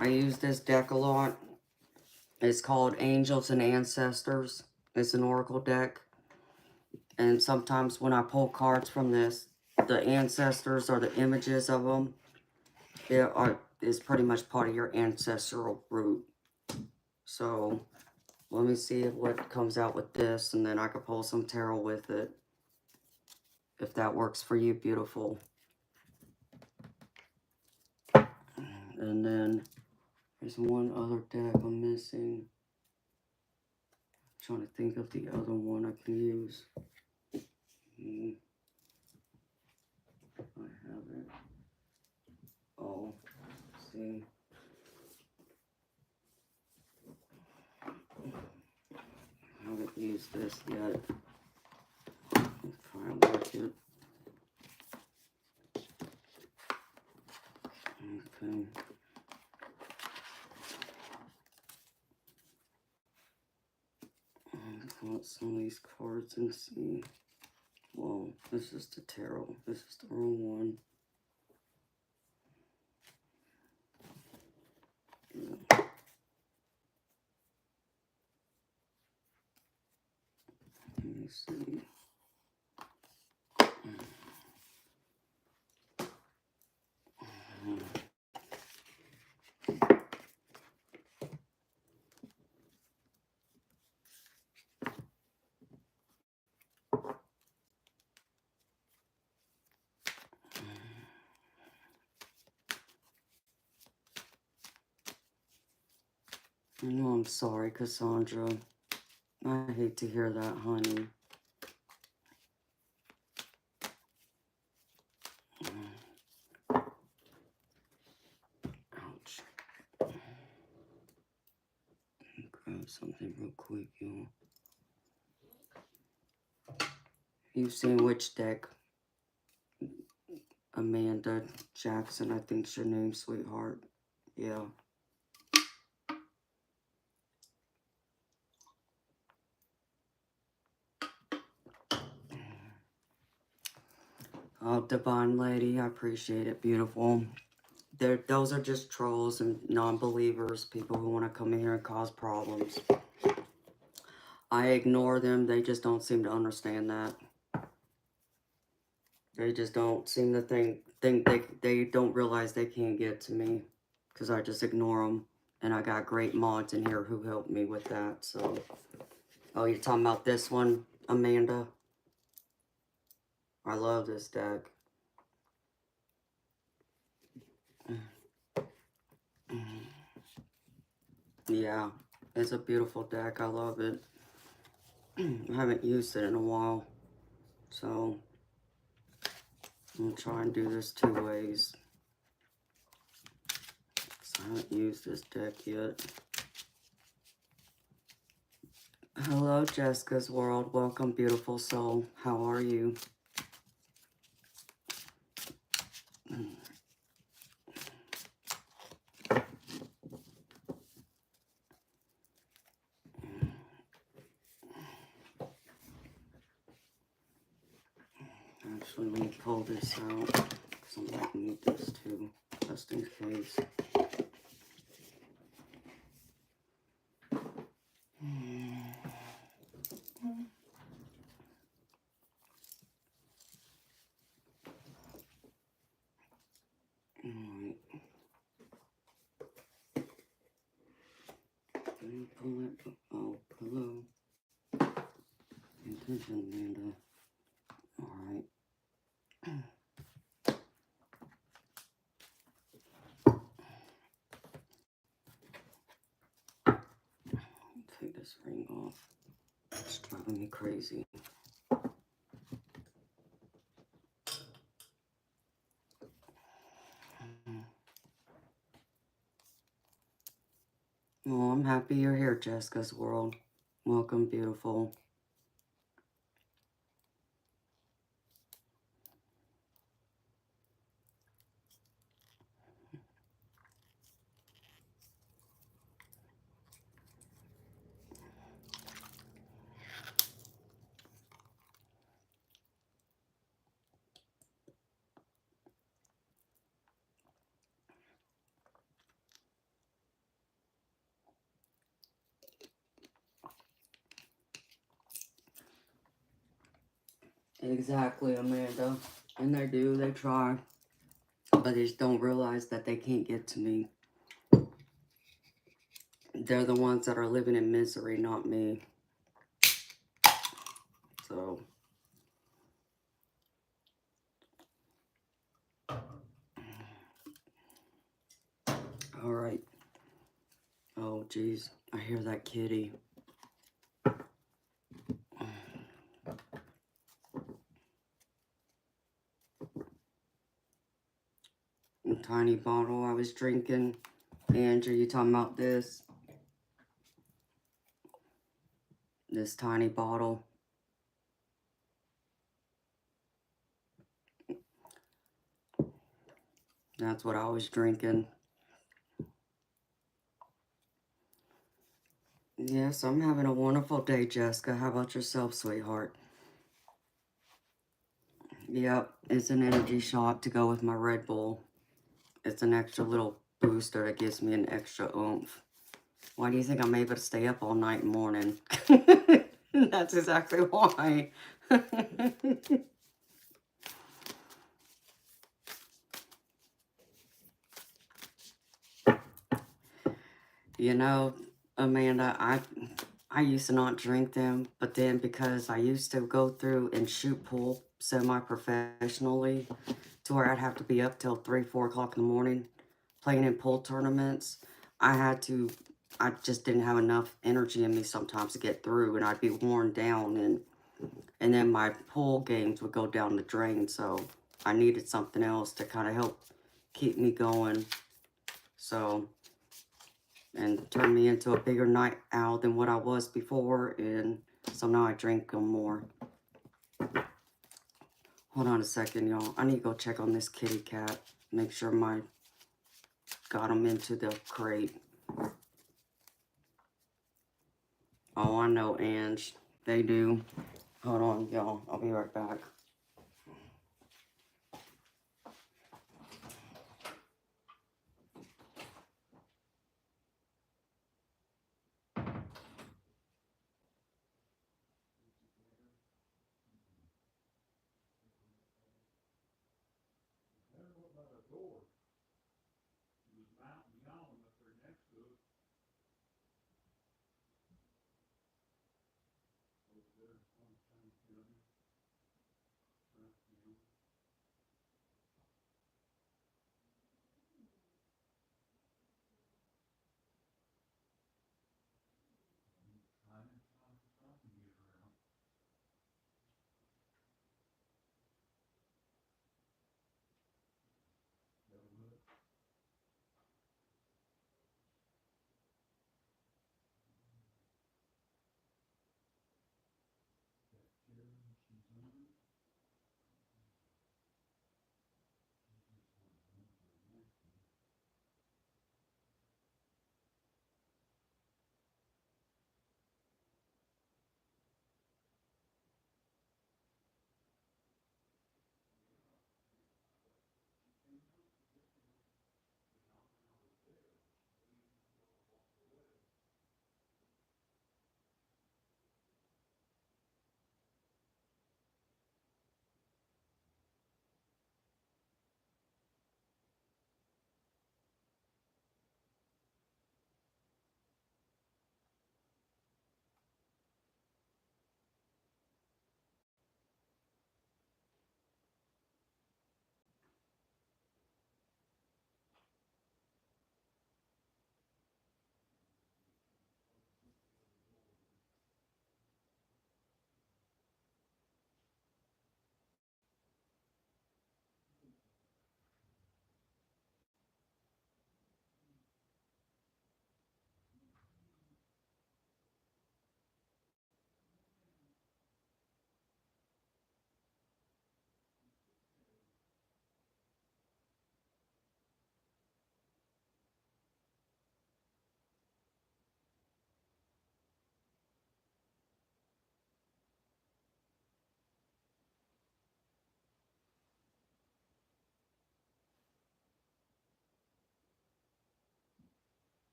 I use this deck a lot. It's called Angels and Ancestors. It's an oracle deck. And sometimes when I pull cards from this, the ancestors or the images of them is pretty much part of your ancestral root. So let me see what comes out with this, and then I could pull some tarot with it. If that works for you, beautiful. And then there's one other deck I'm missing. I'm trying to think of the other one I can use. I have it. Oh, let's see. I haven't used this yet. Let's try and work it. Okay. Let's pull out some of these cards and see. Whoa, this is the tarot. This is the wrong one. Yeah. Let me see. Oh, I'm sorry, Cassandra. I hate to hear that, honey. Ouch. Grab something real quick, y'all. You've seen which deck? Amanda Jackson, I think's your name, sweetheart. Yeah. Oh, Divine Lady, I appreciate it. Beautiful. Those are just trolls and non-believers, people who want to come in here and cause problems. I ignore them. They just don't seem to understand that. They just don't seem to think they don't realize they can't get to me because I just ignore them. And I got great mods in here who helped me with that. So, oh, you're talking about this one, Amanda? I love this deck. Yeah, it's a beautiful deck. I love it. I haven't used it in a while. So, I'm going to try and do this 2 ways. I haven't used this deck yet. Hello, Jessica's World. Welcome, beautiful soul. How are you? Actually, let me pull this out because I might need this too, just in case. Alright. Let me pull it. Oh, hello. Attention, Amanda. Alright. Take this ring off. It's driving me crazy. Oh, I'm happy you're here, Jessica's World. Welcome, beautiful. Exactly, Amanda. And they try. But they just don't realize that they can't get to me. They're the ones that are living in misery, not me. So. Alright. Oh, geez. I hear that kitty. A tiny bottle I was drinking. Andrew, you talking about this? This tiny bottle. That's what I was drinking. Yes, I'm having a wonderful day, Jessica. How about yourself, sweetheart? Yep, it's an energy shot to go with my Red Bull. It's an extra little booster that gives me an extra oomph. Why do you think I'm able to stay up all night and morning? That's exactly why. You know, Amanda, I used to not drink them, but then because I used to go through and shoot pool semi-professionally to where I'd have to be up till 3, 4 o'clock in the morning playing in pool tournaments, I had to I just didn't have enough energy in me sometimes to get through, and I'd be worn down, and then my pool games would go down the drain, so I needed something else to kind of help keep me going. So, and turn me into a bigger night owl than what I was before, and so now I drink them more. Hold on a second, y'all. I need to go check on this kitty cat. Make sure got them into the crate. Oh, I know, Ange. They do. Hold on, y'all. I'll be right back.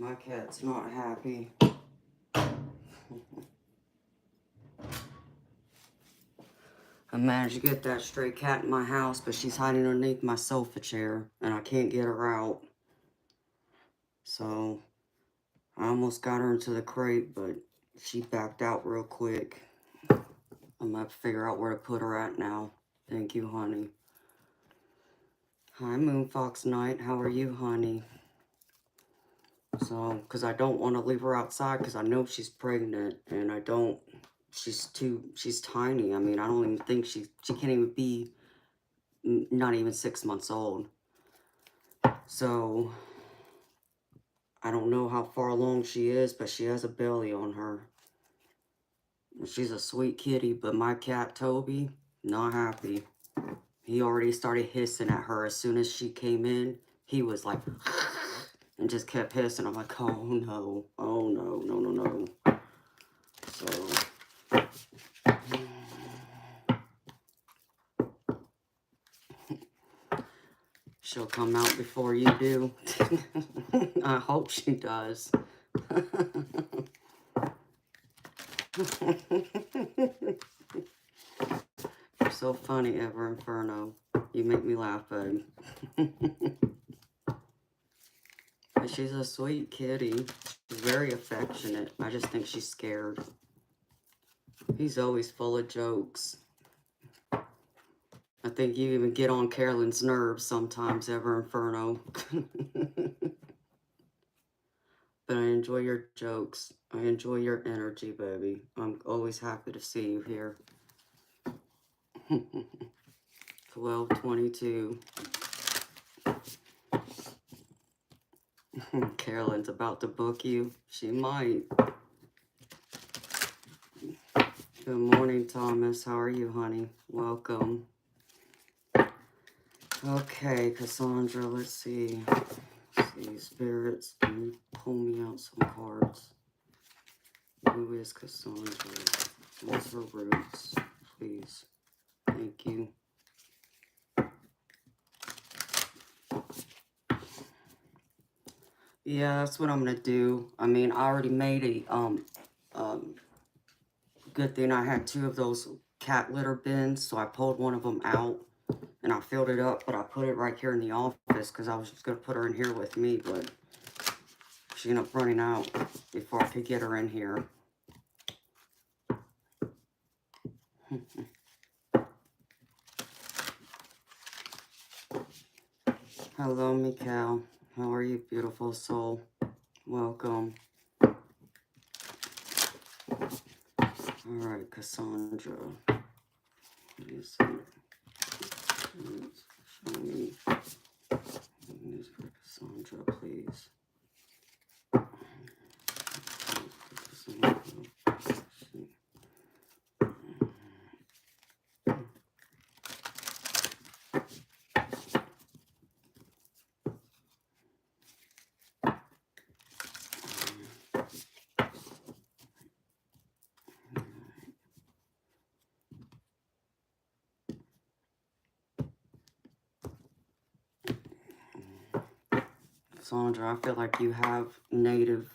My cat's not happy. I managed to get that stray cat in my house, but she's hiding underneath my sofa chair, and I can't get her out. So, I almost got her into the crate, but she backed out real quick. I'm gonna have to figure out where to put her at now. Thank you, honey. Hi, Moonfox Knight. How are you, honey? So, because I don't want to leave her outside because I know she's pregnant, and I don't, she's tiny. I mean, I don't even think she can't even be not even 6 months old. So, I don't know how far along she is, but she has a belly on her. She's a sweet kitty, but my cat, Toby, not happy. He already started hissing at her as soon as she came in. He was like, and just kept hissing. I'm like, oh no, oh no, no, no, no. So, she'll come out before you do. I hope she does. You're so funny, Ever Inferno. You make me laugh, babe. But she's a sweet kitty. She's very affectionate. I just think she's scared. He's always full of jokes. I think you even get on Carolyn's nerves sometimes, Ever Inferno. But I enjoy your jokes. I enjoy your energy, baby. I'm always happy to see you here. 12:22. Carolyn's about to book you. She might. Good morning, Thomas. How are you, honey? Welcome. Okay, Cassandra, let's see. Spirits, can you pull me out some cards? Who is Cassandra? What's her roots? Please. Thank you. Yeah, that's what I'm gonna do. I mean, I already made a good thing I had 2 of those cat litter bins, so I pulled one of them out and I filled it up, but I put it right here in the office because I was just gonna put her in here with me, but she ended up running out before I could get her in here. Hello, Mikal. How are you, beautiful soul? Welcome. Alright, Cassandra. What is it? Show me. News for Cassandra, please. Cassandra, I feel like you have native.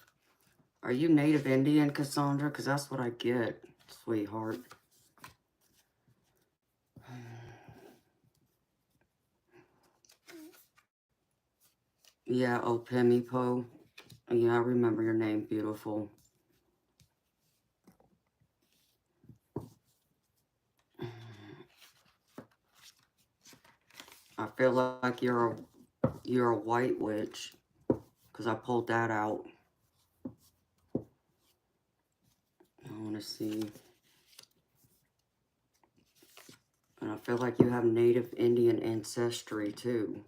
Are you native Indian, Cassandra? Because that's what I get, sweetheart. Yeah, Opemipo. Yeah, I remember your name, beautiful. I feel like you're a white witch, because I pulled that out. I want to see. And I feel like you have native Indian ancestry, too.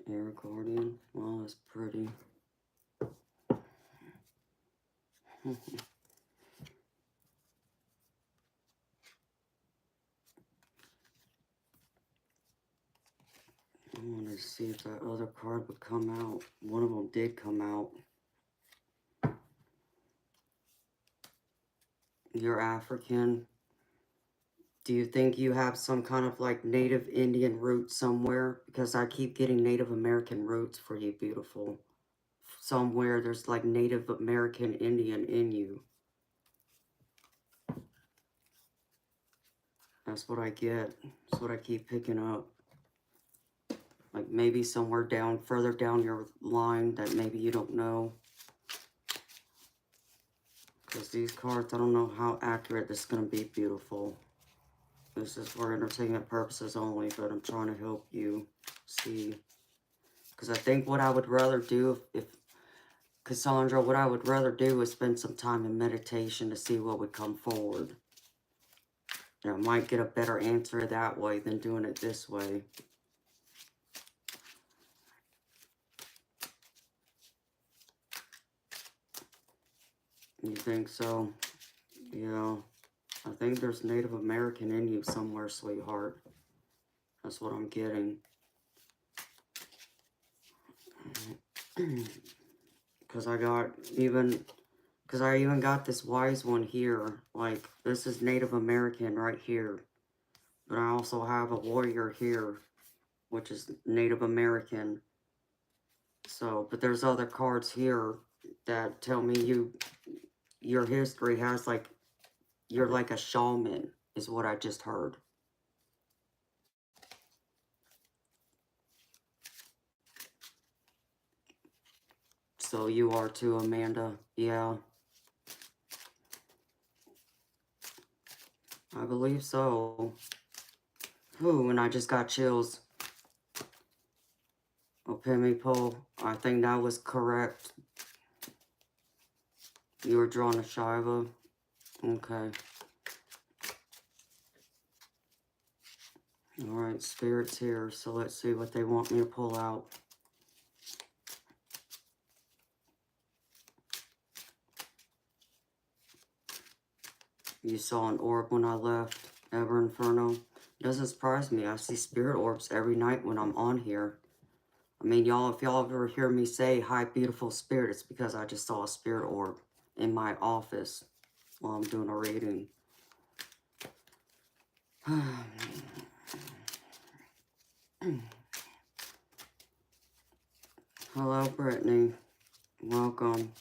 Air Guardian. Wow, that's pretty. I wanted to see if that other card would come out. One of them did come out. You're African. Do you think you have some kind of like Native Indian root somewhere? Because I keep getting Native American roots for you, beautiful. Somewhere there's like Native American Indian in you. That's what I get. That's what I keep picking up. Like maybe somewhere down, further down your line that maybe you don't know. Because these cards, I don't know how accurate this is going to be, beautiful. This is for entertainment purposes only, but I'm trying to help you see. Because I think what I would rather do, if Cassandra, what I would rather do is spend some time in meditation to see what would come forward. And I might get a better answer that way than doing it this way. You think so? Yeah. I think there's Native American in you somewhere, sweetheart. That's what I'm getting. Because I even got this wise one here. Like, this is Native American right here. But I also have a warrior here, which is Native American. So, but there's other cards here that tell me your history has like, you're like a shaman, is what I just heard. So you are too, Amanda. Yeah. I believe so. Ooh, and I just got chills. Opemi pull. I think that was correct. You were drawing a Shiva. Okay. Alright, Spirit's here, so let's see what they want me to pull out. You saw an orb when I left. Ever Inferno. Doesn't surprise me. I see spirit orbs every night when I'm on here. I mean, y'all, if y'all ever hear me say, hi, beautiful spirit, it's because I just saw a spirit orb in my office while I'm doing a reading. Hello, Brittany. Welcome.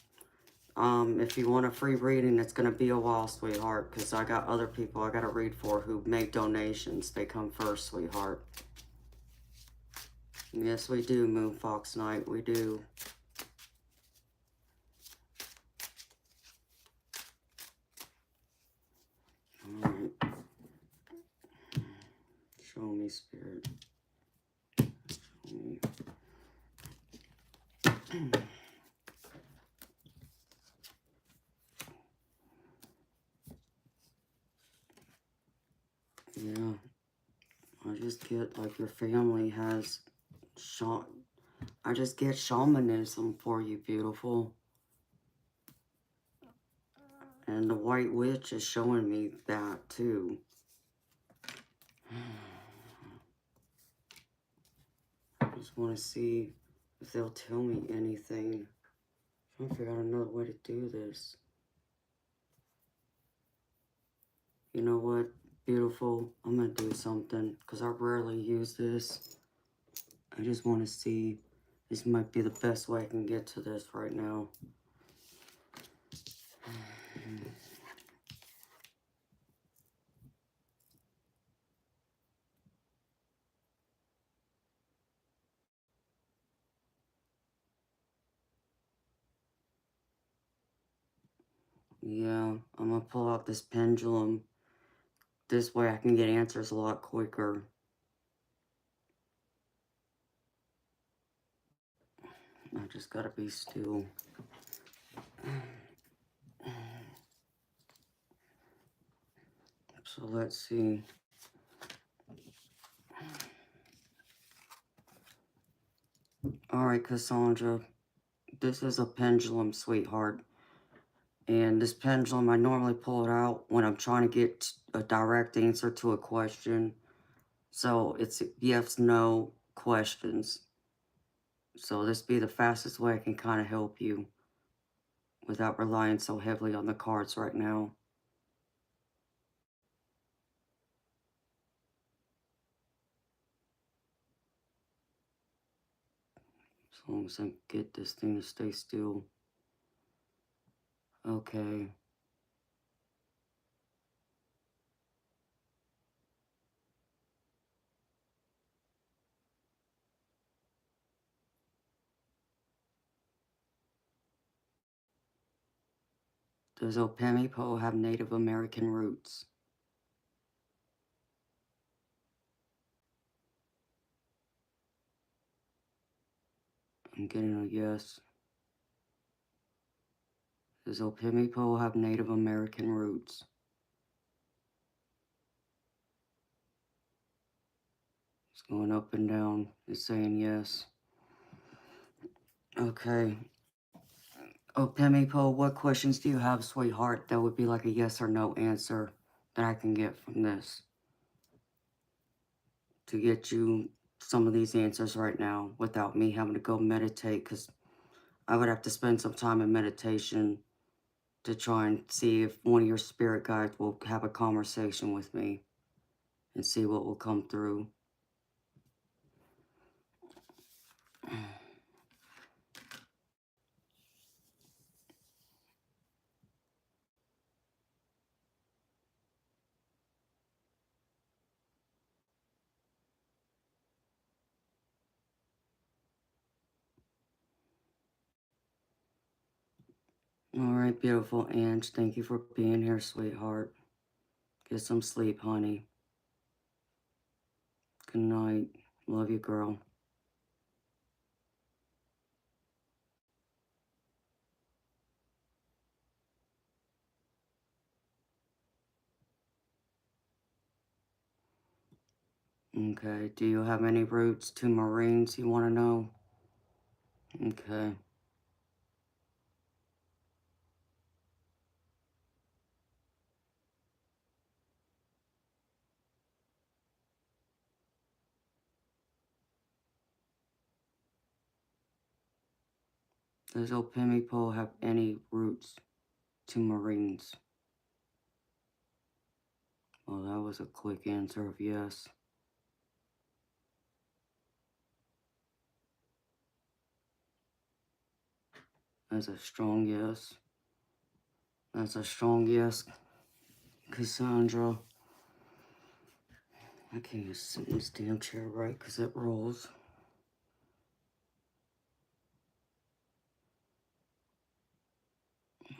If you want a free reading, it's going to be a while, sweetheart, because I got other people I got to read for who make donations. They come first, sweetheart. Yes, we do, Moon Fox Knight. We do. Alright. Show me, Spirit. Show me. Yeah. I just get, like, your family has... I just get shamanism for you, beautiful. And the White Witch is showing me that, too. I just want to see if they'll tell me anything. I'm trying to figure out another way to do this. You know what, beautiful? I'm going to do something, because I rarely use this. I just want to see. This might be the best way I can get to this right now. Yeah, I'm going to pull out this pendulum. This way I can get answers a lot quicker. I just gotta be still. So let's see. Alright, Cassandra. This is a pendulum, sweetheart. And this pendulum, I normally pull it out when I'm trying to get a direct answer to a question. So it's yes, no questions. So this be the fastest way I can kind of help you without relying so heavily on the cards right now. As long as I get this thing to stay still. Okay. Does Opemipo have Native American roots? I'm getting a yes. Does Opemipo have Native American roots? It's going up and down. It's saying yes. Okay. Opemipo, what questions do you have, sweetheart? That would be like a yes or no answer that I can get from this to get you some of these answers right now without me having to go meditate, because I would have to spend some time in meditation to try and see if one of your spirit guides will have a conversation with me and see what will come through. All right, beautiful Ange. Thank you for being here, sweetheart. Get some sleep, honey. Good night. Love you, girl. Okay. Do you have any roots to Marines you want to know? Okay. Does Opemipo have any roots to Marines? Well, that was a quick answer of yes. That's a strong yes. That's a strong yes, Cassandra. I can't even sit in this damn chair right because it rolls.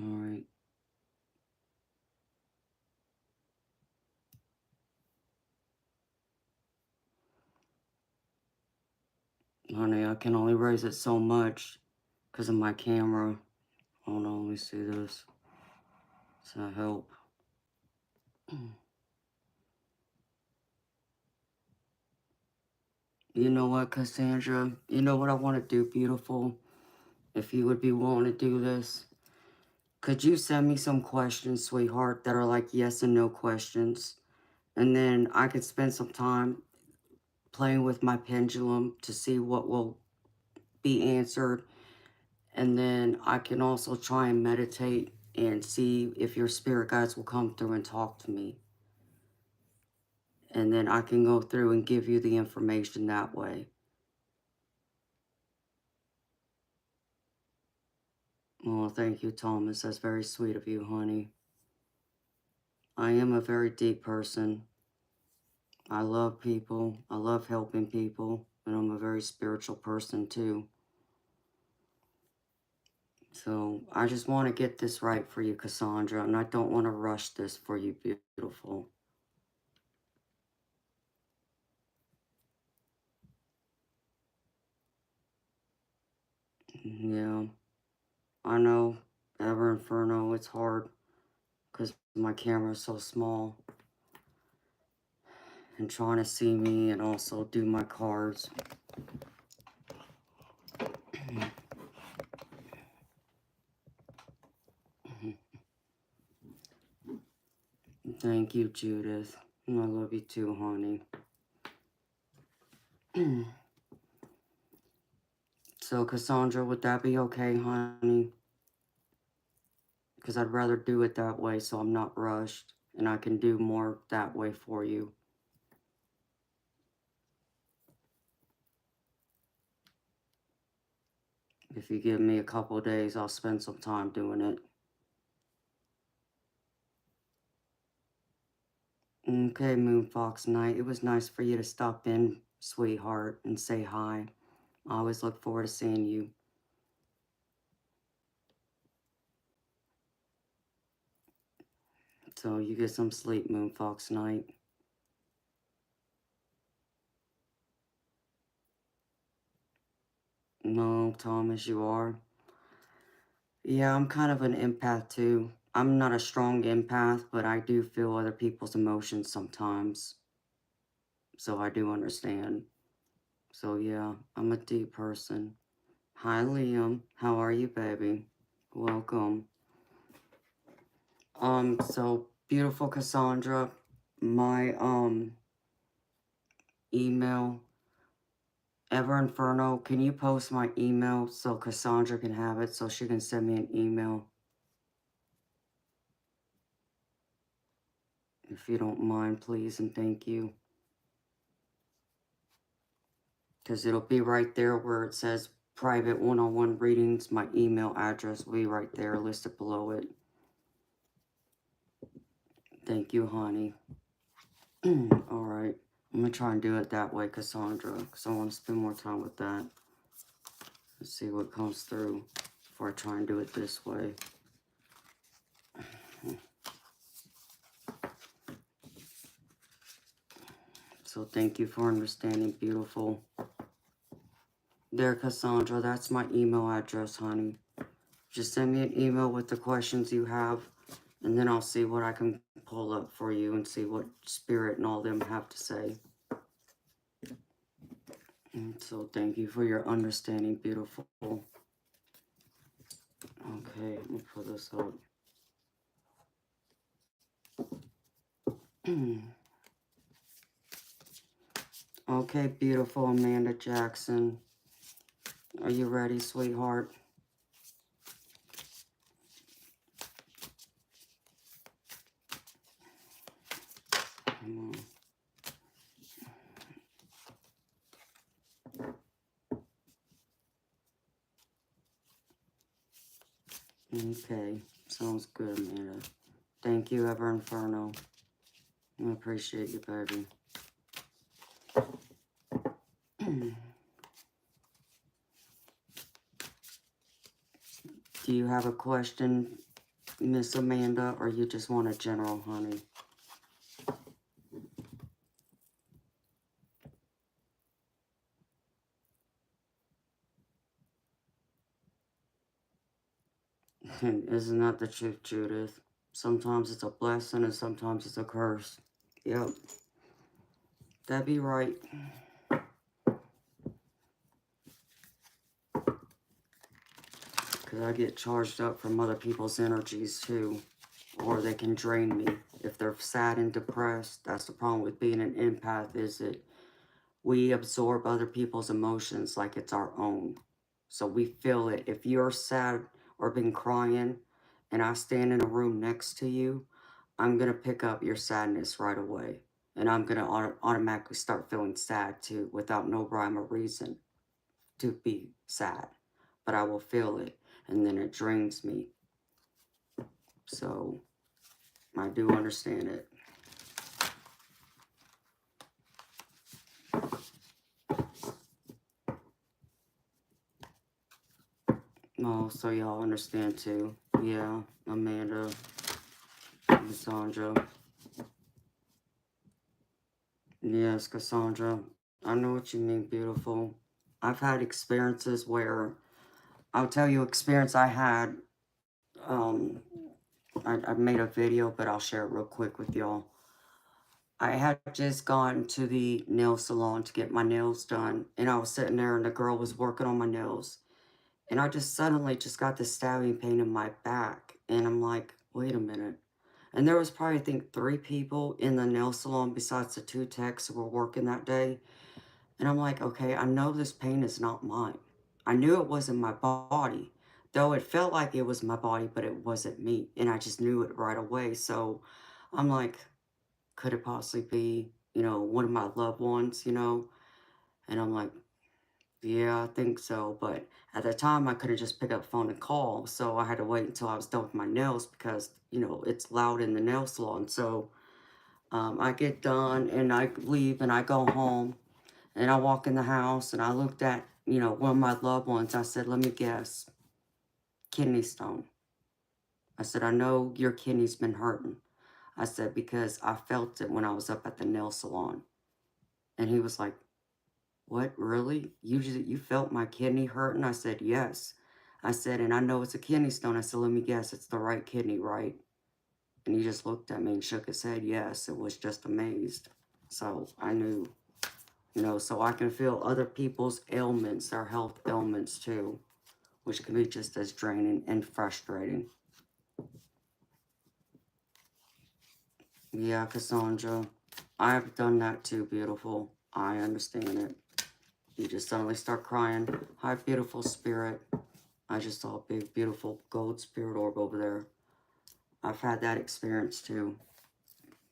Alright. Honey, I can only raise it so much because of my camera. Hold on, let me see this. Does that help? You know what, Cassandra? You know what I want to do, beautiful? If you would be willing to do this, could you send me some questions, sweetheart, that are like yes and no questions? And then I could spend some time playing with my pendulum to see what will be answered. And then I can also try and meditate and see if your spirit guides will come through and talk to me. And then I can go through and give you the information that way. Well, thank you, Thomas. That's very sweet of you, honey. I am a very deep person. I love people. I love helping people. And I'm a very spiritual person, too. So I just want to get this right for you, Cassandra. And I don't want to rush this for you, beautiful. Yeah. I know. Ever Inferno, it's hard. Because my camera is so small. And trying to see me and also do my cards. Thank you, Judith. I love you too, honey. So, Cassandra, would that be okay, honey? Because I'd rather do it that way so I'm not rushed. And I can do more that way for you. If you give me a couple of days, I'll spend some time doing it. Okay, Moonfox Knight, it was nice for you to stop in, sweetheart, and say hi. I always look forward to seeing you. So you get some sleep, Moonfox Knight. No, Thomas, you are. Yeah, I'm kind of an empath too. I'm not a strong empath, but I do feel other people's emotions sometimes. So I do understand. So yeah, I'm a deep person. Hi, Liam. How are you, baby? Welcome. So beautiful Cassandra, my email, Ever Inferno, can you post my email so Cassandra can have it so she can send me an email? If you don't mind, please, and thank you. Because it'll be right there where it says private one-on-one readings. My email address will be right there listed below it. Thank you, honey. Alright. I'm going to try and do it that way, Cassandra, because I want to spend more time with that. Let's see what comes through before I try and do it this way. So thank you for understanding, beautiful. There, Cassandra, that's my email address, honey. Just send me an email with the questions you have, and then I'll see what I can pull up for you and see what Spirit and all them have to say. And so thank you for your understanding, beautiful. Okay, let me pull this up. Okay, beautiful Amanda Jackson. Are you ready, sweetheart? Come on. Okay, sounds good, Amanda. Thank you, Ever Inferno. I appreciate you, baby. Do you have a question, Miss Amanda, or you just want a general, honey? Isn't that the truth, Judith? Sometimes it's a blessing and sometimes it's a curse. Yep. That'd be right. Because I get charged up from other people's energies too. Or they can drain me. If they're sad and depressed, that's the problem with being an empath, is that we absorb other people's emotions like it's our own. So we feel it. If you're sad or been crying and I stand in a room next to you, I'm going to pick up your sadness right away. And I'm going to automatically start feeling sad too without no rhyme or reason to be sad. But I will feel it and then it drains me. So I do understand it. Oh, so y'all understand too. Yeah, Amanda, Cassandra. Yes, Cassandra. I know what you mean, beautiful. I've had experiences where, I'll tell you experience I had. I made a video, but I'll share it real quick with y'all. I had just gone to the nail salon to get my nails done, and I was sitting there and the girl was working on my nails. And I just suddenly just got this stabbing pain in my back. And I'm like, wait a minute. And there was probably, I think, 3 people in the nail salon besides the 2 techs who were working that day. And I'm like, okay, I know this pain is not mine. I knew it wasn't my body. Though it felt like it was my body, but it wasn't me. And I just knew it right away. So I'm like, could it possibly be, one of my loved ones, And I'm like, Yeah, I think so. But at the time, I couldn't just pick up the phone and call. So I had to wait until I was done with my nails because, you know, it's loud in the nail salon. So I get done and I leave and I go home and I walk in the house and I looked at, you know, one of my loved ones. I said, let me guess, kidney stone. I said, I know your kidney's been hurting. I said, because I felt it when I was up at the nail salon. And he was like, what, really? You felt my kidney hurting? I said, yes. I said, and I know it's a kidney stone. I said, let me guess, it's the right kidney, right? And he just looked at me and shook his head, yes. It was just amazed. So I knew, you know, so I can feel other people's ailments, their health ailments too, which can be just as draining and frustrating. Yeah, Cassandra, I've done that too, beautiful. I understand it. You just suddenly start crying. Hi, beautiful spirit. I just saw a big, beautiful gold spirit orb over there. I've had that experience too.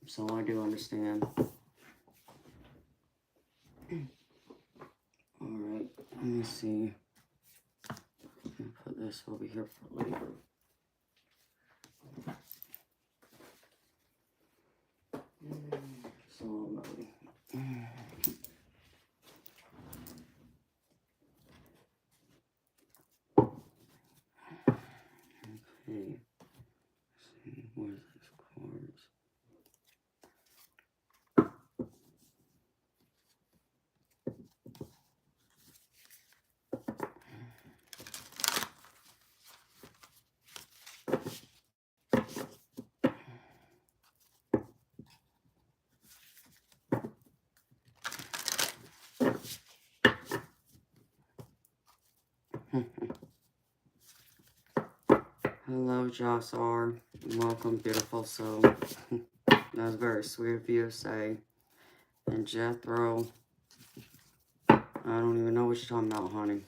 So I do understand. Alright, let me see. I'll put this over here for later. Slowly. Okay. See, what is this cards? Hello, Joss R. Welcome, beautiful soul. That was very sweet of you to say. And Jethro, I don't even know what you're talking about, honey.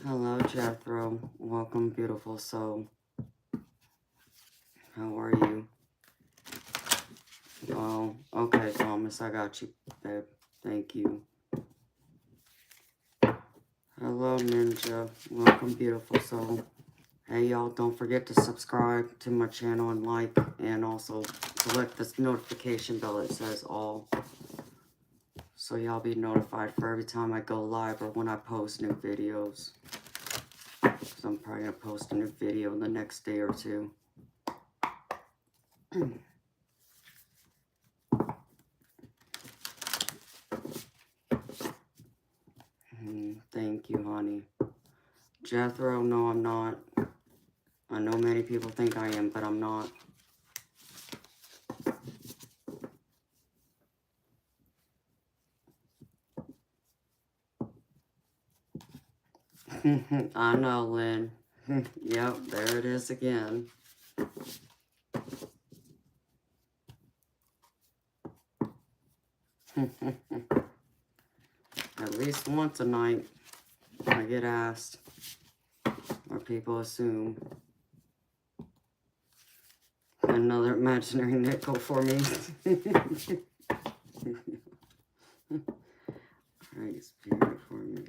Hello, Jethro. Welcome, beautiful soul. How are you? Oh, okay, Thomas, I got you, babe. Thank you. Hello, Ninja. Welcome, beautiful soul. Hey, y'all, don't forget to subscribe to my channel and like, and also select this notification bell that says all, so y'all be notified for every time I go live or when I post new videos. Because I'm probably going to post a new video in the next day or two. Thank you, honey. Jethro, no, I'm not. I know many people think I am, but I'm not. I know, Lynn. Yep, there it is again. At least once a night, I get asked, or people assume. Another imaginary nickel for me. Right, spirit for me.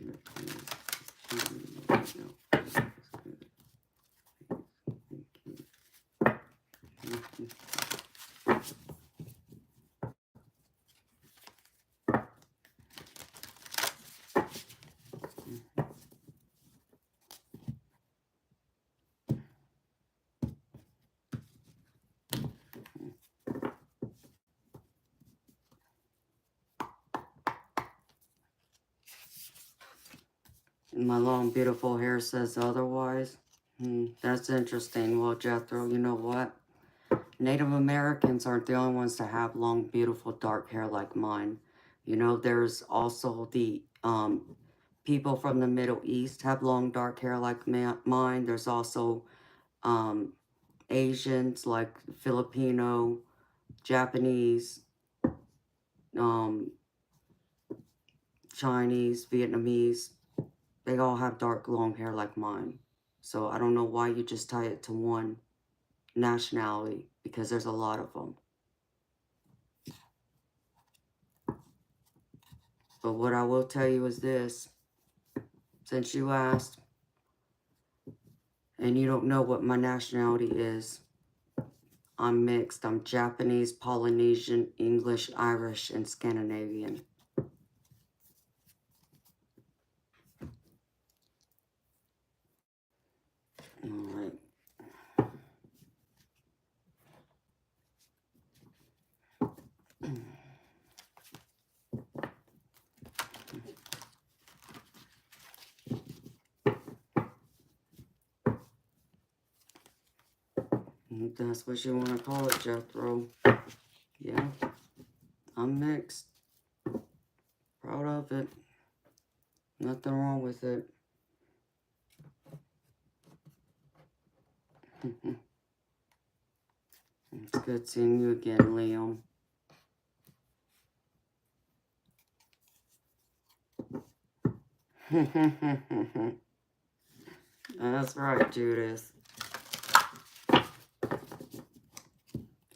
My long, beautiful hair says otherwise. That's interesting. Well, Jethro, you know what? Native Americans aren't the only ones to have long, beautiful, dark hair like mine. You know, there's also the people from the Middle East have long dark hair like mine. There's also Asians like Filipino, Japanese, um, Chinese, Vietnamese. They all have dark long hair like mine. So I don't know why you just tie it to one nationality, because there's a lot of them. But what I will tell you is this, since you asked, and you don't know what my nationality is, I'm mixed. I'm Japanese, Polynesian, English, Irish, and Scandinavian. All right. That's what you want to call it, Jethro. Yeah, I'm mixed. Proud of it. Nothing wrong with it. It's good seeing you again, Liam. That's right, Judith.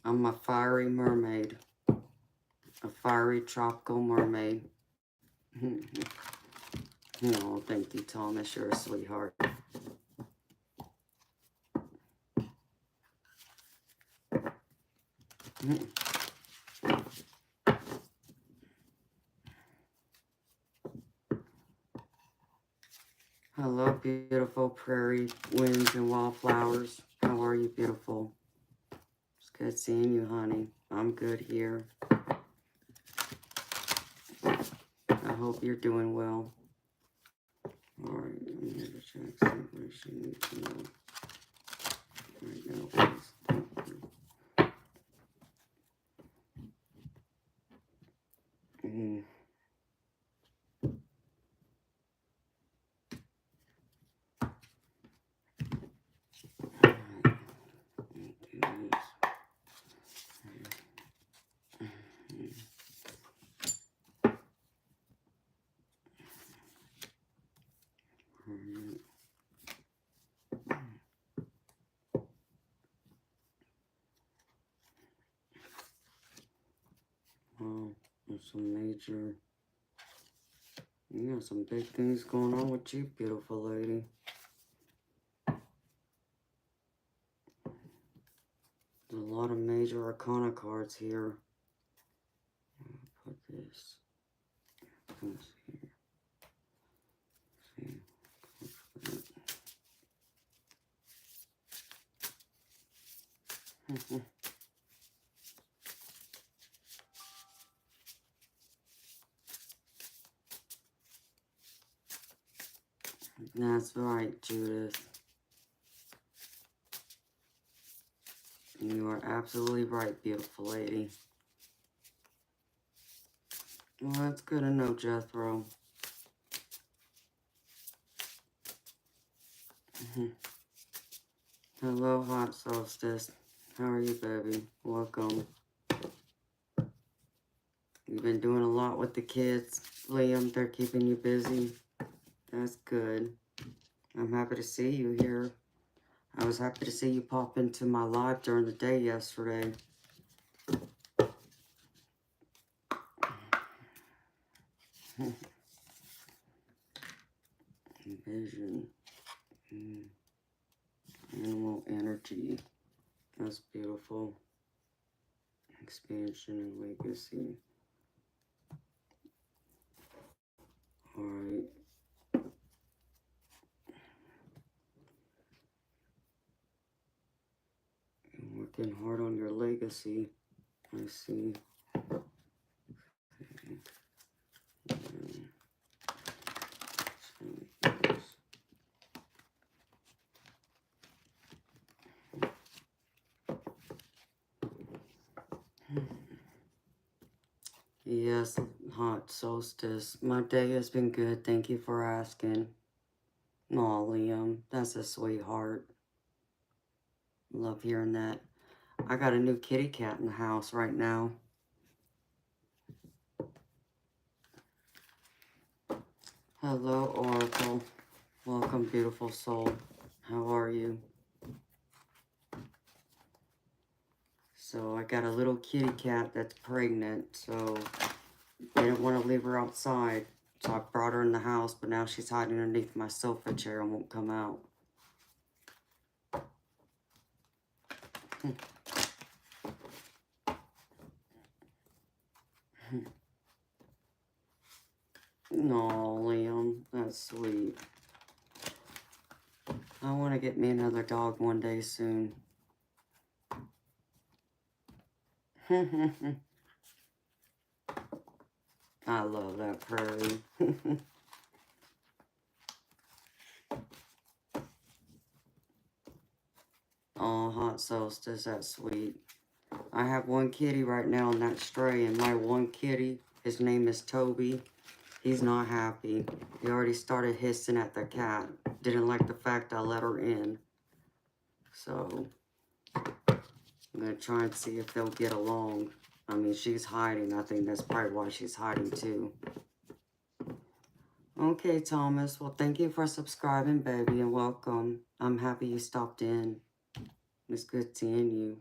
I'm a fiery mermaid. A fiery tropical mermaid. No, thank you, Thomas. You're a sweetheart. Hello, beautiful prairie winds and wildflowers. How are you, beautiful? It's good seeing you, honey. I'm good here. I hope you're doing well. Alright, I'm here to check something she needs to know right now, please. Thank you. Well, there's some major, you got some big things going on with you, beautiful lady. There's a lot of major arcana cards here. I'll put this here. See. That's right, Judith. You are absolutely right, beautiful lady. Well, that's good to know, Jethro. Hello, Hot Solstice. How are you, baby? Welcome. You've been doing a lot with the kids, Liam. They're keeping you busy. That's good. I'm happy to see you here. I was happy to see you pop into my live during the day yesterday. Vision. Animal energy. That's beautiful. Expansion and legacy. Alright. You're working hard on your legacy. I see. Yes, Hot solstice. My day has been good. Thank you for asking. Aw, Liam, that's a sweetheart. Love hearing that. I got a new kitty cat in the house right now. Hello, Oracle. Welcome, beautiful soul. How are you? So I got a little kitty cat that's pregnant, so they didn't want to leave her outside. So I brought her in the house, but now she's hiding underneath my sofa chair and won't come out. No, Liam, that's sweet. I want to get me another dog one day soon. I love that prairie. Oh, hot solstice, that's sweet. I have one kitty right now and that's stray, and my one kitty, his name is Toby. He's not happy. He already started hissing at the cat. Didn't like the fact I let her in. So, I'm going to try and see if they'll get along. I mean, she's hiding. I think that's probably why she's hiding too. Okay, Thomas. Well, thank you for subscribing, baby, and welcome. I'm happy you stopped in. It's good seeing you.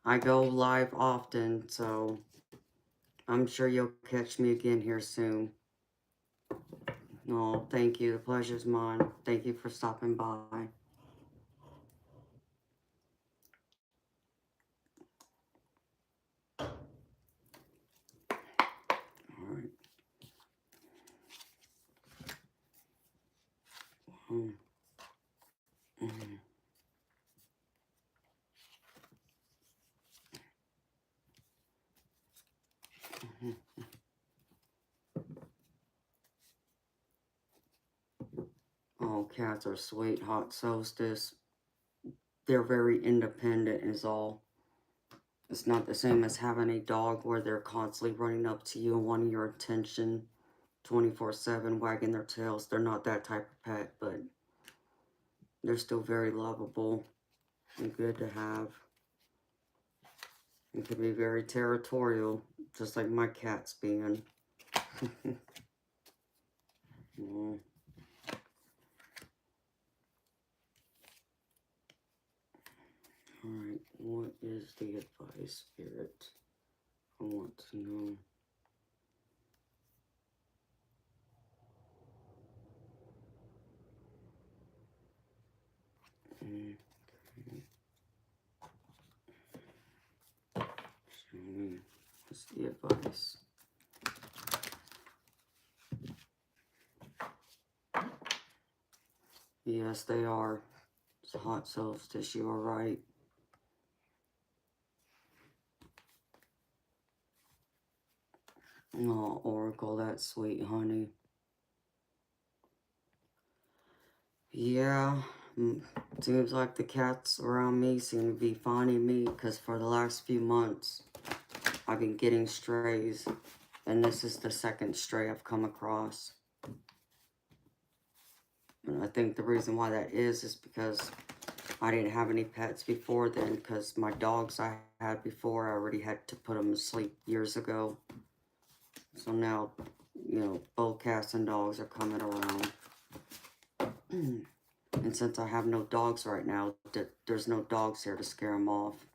I go live often, so I'm sure you'll catch me again here soon. Oh, thank you. The pleasure's mine. Thank you for stopping by. All right. Oh, cats are sweet. Hot solstice. They're very independent is all. It's not the same as having a dog where they're constantly running up to you and wanting your attention 24/7, wagging their tails. They're not that type of pet, but they're still very lovable and good to have. And can be very territorial, just like my cat's being. Mm. Alright, what is the advice, Spirit? I want to know. Okay. Show me. What's the advice? Yes, they are. It's a hot solstice, you are right. Oh, Oracle, that's sweet, honey. Yeah, seems like the cats around me seem to be finding me, because for the last few months, I've been getting strays, and this is the second stray I've come across. And I think the reason why that is because I didn't have any pets before then, because my dogs I had before, I already had to put them to sleep years ago. So now, you know, both cats and dogs are coming around. And since I have no dogs right now, there's no dogs here to scare them off.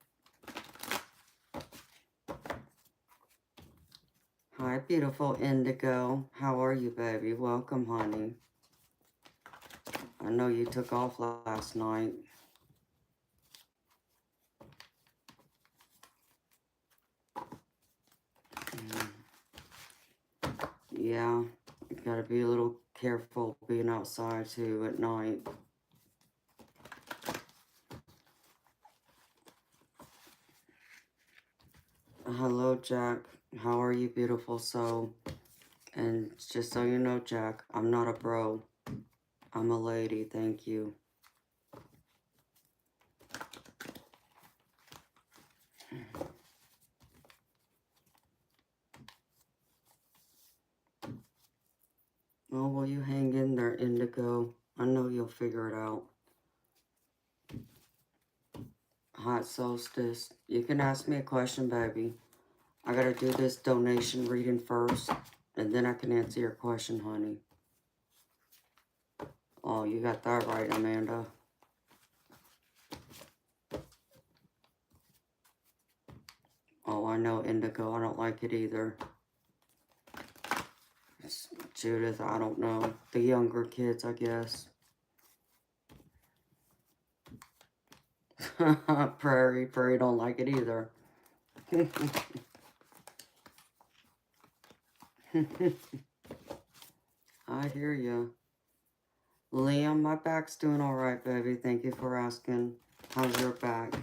Hi, beautiful Indigo. How are you, baby? Welcome, honey. I know you took off last night. Yeah, you gotta be a little careful being outside too at night. Hello, Jack. How are you, beautiful soul? And just so you know, Jack, I'm not a bro. I'm a lady, thank you. Oh, well, you hang in there, Indigo. I know you'll figure it out. Hot Solstice. You can ask me a question, baby. I gotta do this donation reading first, and then I can answer your question, honey. Oh, you got that right, Amanda. Oh, I know, Indigo. I don't like it either. It's Judith, I don't know. The younger kids, I guess. Prairie don't like it either. I hear you. Liam, my back's doing all right, baby. Thank you for asking. How's your back?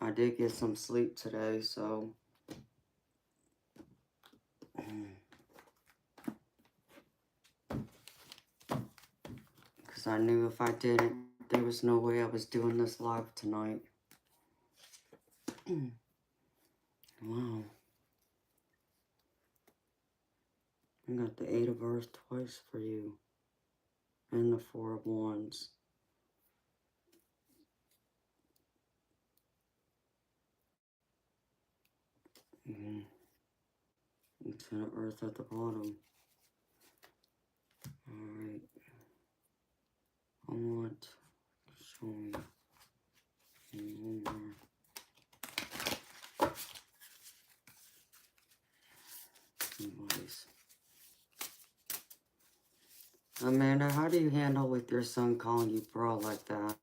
I did get some sleep today, so... Because I knew if I didn't, there was no way I was doing this live tonight. Wow. I got the 8 of Earth twice for you. And the 4 of Wands. And 10 of Earth at the bottom. Alright. I want to show me one more. Anyways. Amanda, how do you handle with your son calling you bro like that?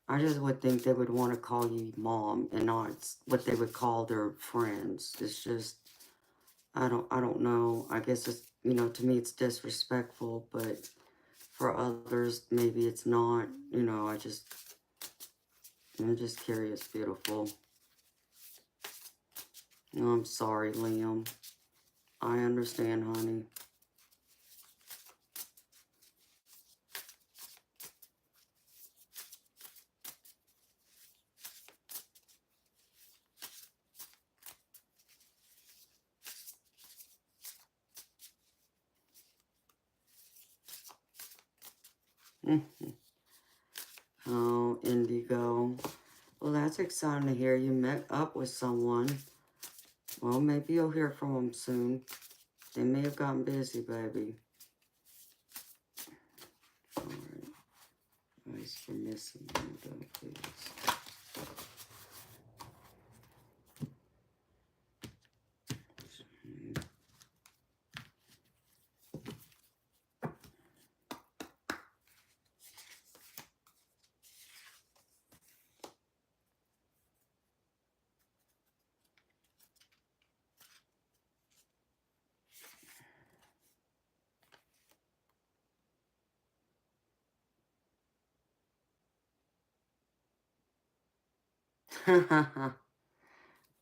I just would think they would want to call you mom and not what they would call their friends. It's just, I don't know. I guess it's, you know, to me it's disrespectful, but for others, maybe it's not. You know, I'm just curious, beautiful. No, I'm sorry, Liam. I understand, honey. Oh, Indigo. Well, that's exciting to hear you met up with someone. Well, maybe you'll hear from them soon. They may have gotten busy, baby. Alright. Nice for missing Indigo, please.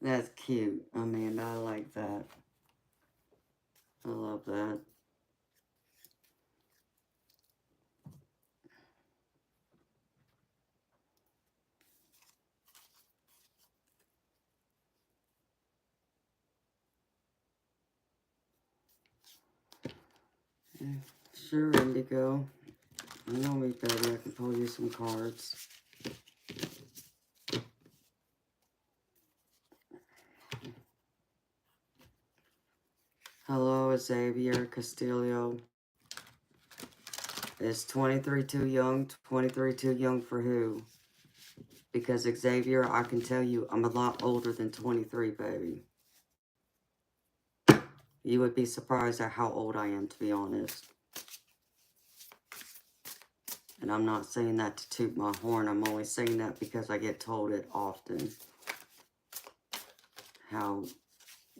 That's cute, Amanda. I like that. I love that. Sure, Indigo. You know me, baby. I can pull you some cards. Hello, Xavier Castillo. Is 23 too young? 23 too young for who? Because Xavier, I can tell you, I'm a lot older than 23, baby. You would be surprised at how old I am, to be honest. And I'm not saying that to toot my horn. I'm only saying that because I get told it often. How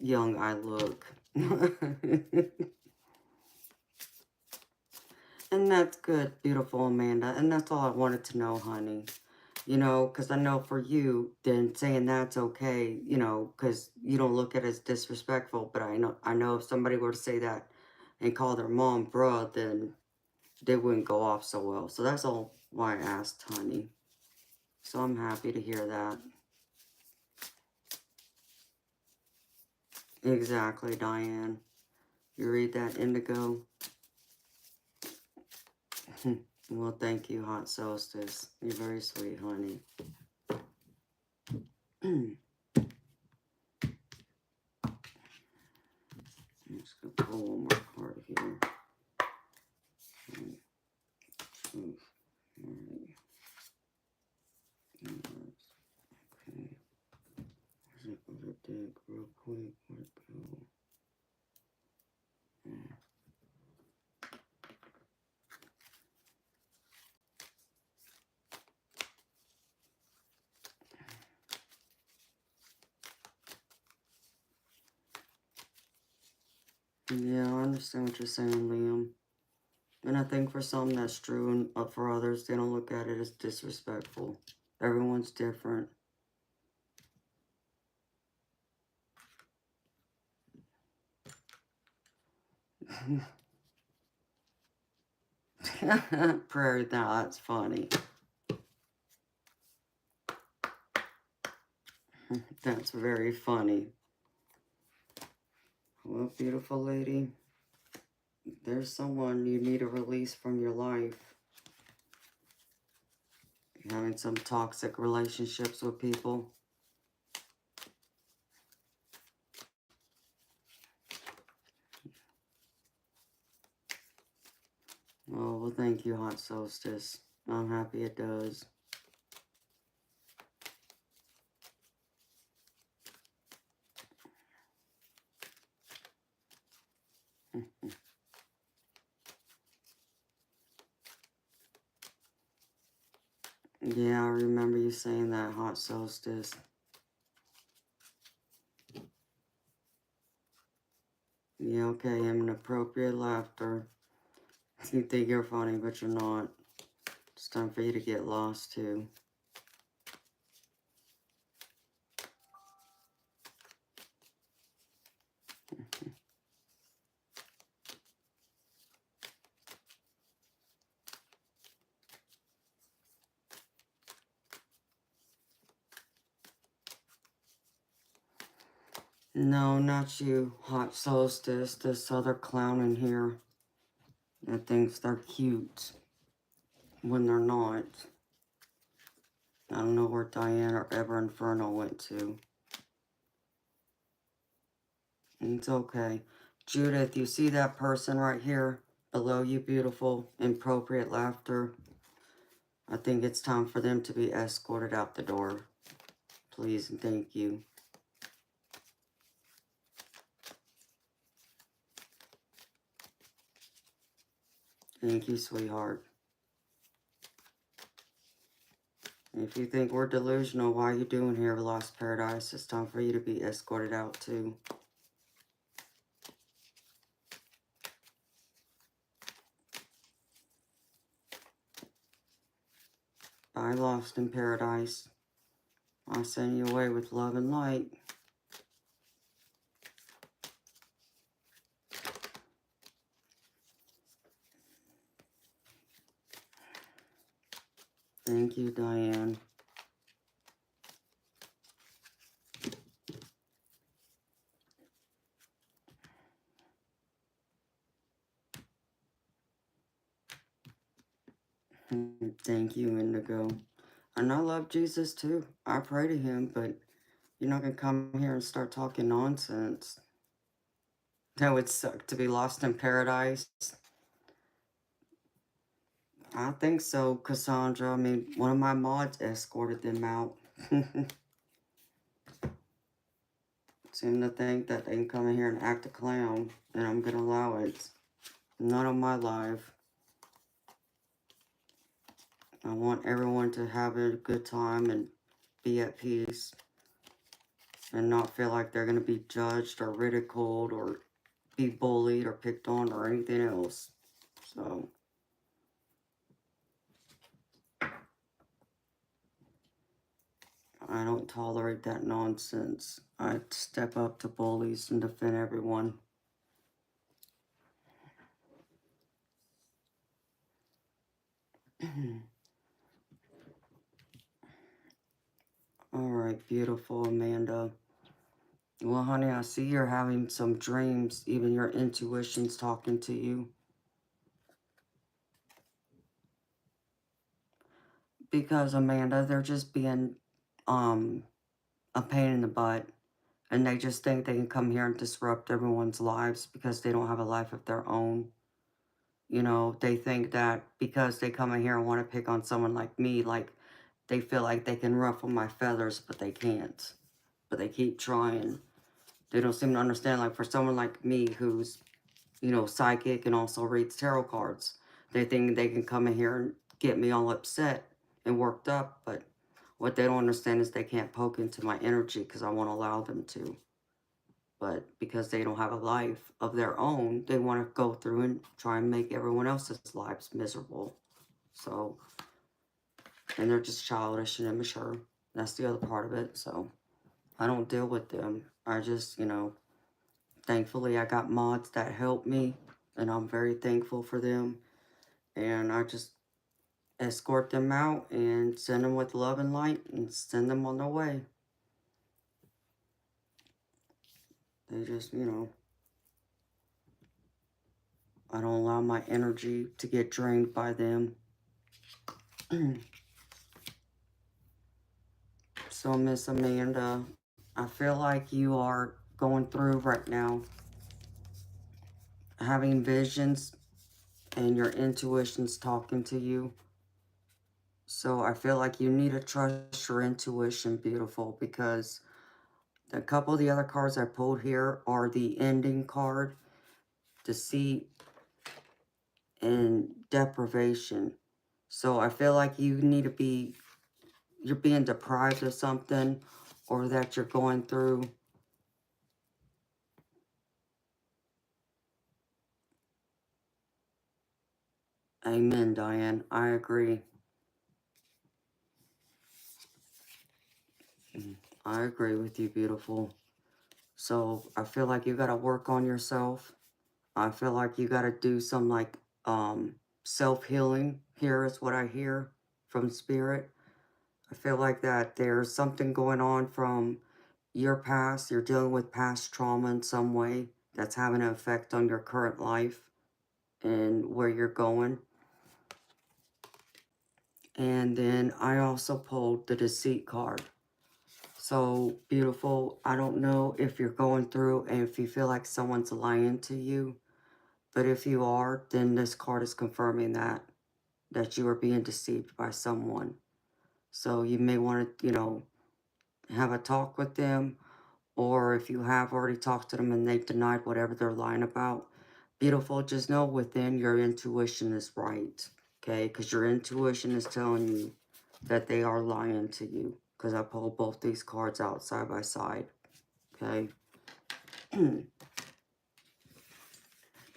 young I look. And that's good, beautiful Amanda. And that's all I wanted to know, honey. You know, because I know for you, then saying that's okay, you know, because you don't look at it as disrespectful. But I know if somebody were to say that and call their mom bruh, then they wouldn't go off so well. So that's all why I asked, honey. So I'm happy to hear that. Exactly, Diane. You read that, Indigo? Well, thank you, Hot Solstice. You're very sweet, honey. I'm just going to pull one more card here. Truth. Alright. Okay. Where's that other deck real quick? Where'd it go? Yeah, I understand what you're saying, Liam. And I think for some that's true, and for others, they don't look at it as disrespectful. Everyone's different. Prairie, that's funny. That's very funny. Well, beautiful lady, there's someone you need to release from your life. You're having some toxic relationships with people. Oh, well, thank you, Hot Solstice. I'm happy it does. Yeah, I remember you saying that, Hot Solstice. Yeah, okay, inappropriate laughter. You think you're funny, but you're not. It's time for you to get lost, too. No, not you, Hot Solstice. This other clown in here that thinks they're cute when they're not. I don't know where Diane or Ever Inferno went to. It's okay. Judith, you see that person right here below you, beautiful, inappropriate laughter? I think it's time for them to be escorted out the door. Please and thank you. Thank you, sweetheart. If you think we're delusional, why are you doing here, Lost Paradise? It's time for you to be escorted out, too. Bye, Lost in Paradise. I'll send you away with love and light. Thank you, Diane. Thank you, Indigo. And I love Jesus too. I pray to him, but you're not going to come here and start talking nonsense. That would suck to be lost in paradise. I think so, Cassandra. I mean, one of my mods escorted them out. Seem to think that they can come in here and act a clown, and I'm going to allow it. Not on my life. I want everyone to have a good time and be at peace. And not feel like they're going to be judged or ridiculed or be bullied or picked on or anything else. So, I don't tolerate that nonsense. I step up to bullies and defend everyone. All right, beautiful Amanda. Well, honey, I see you're having some dreams. Even your intuition's talking to you. Because, Amanda, they're just being um, a pain in the butt. And they just think they can come here and disrupt everyone's lives because they don't have a life of their own. You know, they think that because they come in here and want to pick on someone like me, like, they feel like they can ruffle my feathers, but they can't. But they keep trying. They don't seem to understand, like, for someone like me who's, you know, psychic and also reads tarot cards, they think they can come in here and get me all upset and worked up, but what they don't understand is they can't poke into my energy because I won't allow them to. But because they don't have a life of their own, they want to go through and try and make everyone else's lives miserable. So, and they're just childish and immature. That's the other part of it. So, I don't deal with them. I just, you know, thankfully I got mods that help me, and I'm very thankful for them. And I just escort them out and send them with love and light and send them on their way. They just, you know, I don't allow my energy to get drained by them. So, Miss Amanda, I feel like you are going through right now having visions and your intuition's talking to you. So I feel like you need to trust your intuition, beautiful, because a couple of the other cards I pulled here are the ending card, deceit, and deprivation. So I feel like you need to be, you're being deprived of something, or that you're going through. Amen, Diane. I agree. I agree with you, beautiful. So I feel like you got to work on yourself. I feel like you got to do some like self-healing. Here is what I hear from spirit. I feel like that there's something going on from your past. You're dealing with past trauma in some way that's having an effect on your current life and where you're going. And then I also pulled the deceit card. So, beautiful, I don't know if you're going through and if you feel like someone's lying to you, but if you are, then this card is confirming that you are being deceived by someone. So you may want to, you know, have a talk with them, or if you have already talked to them and they denied whatever they're lying about, beautiful, just know within your intuition is right, okay? Because your intuition is telling you that they are lying to you, because I pulled both these cards out side by side, okay? And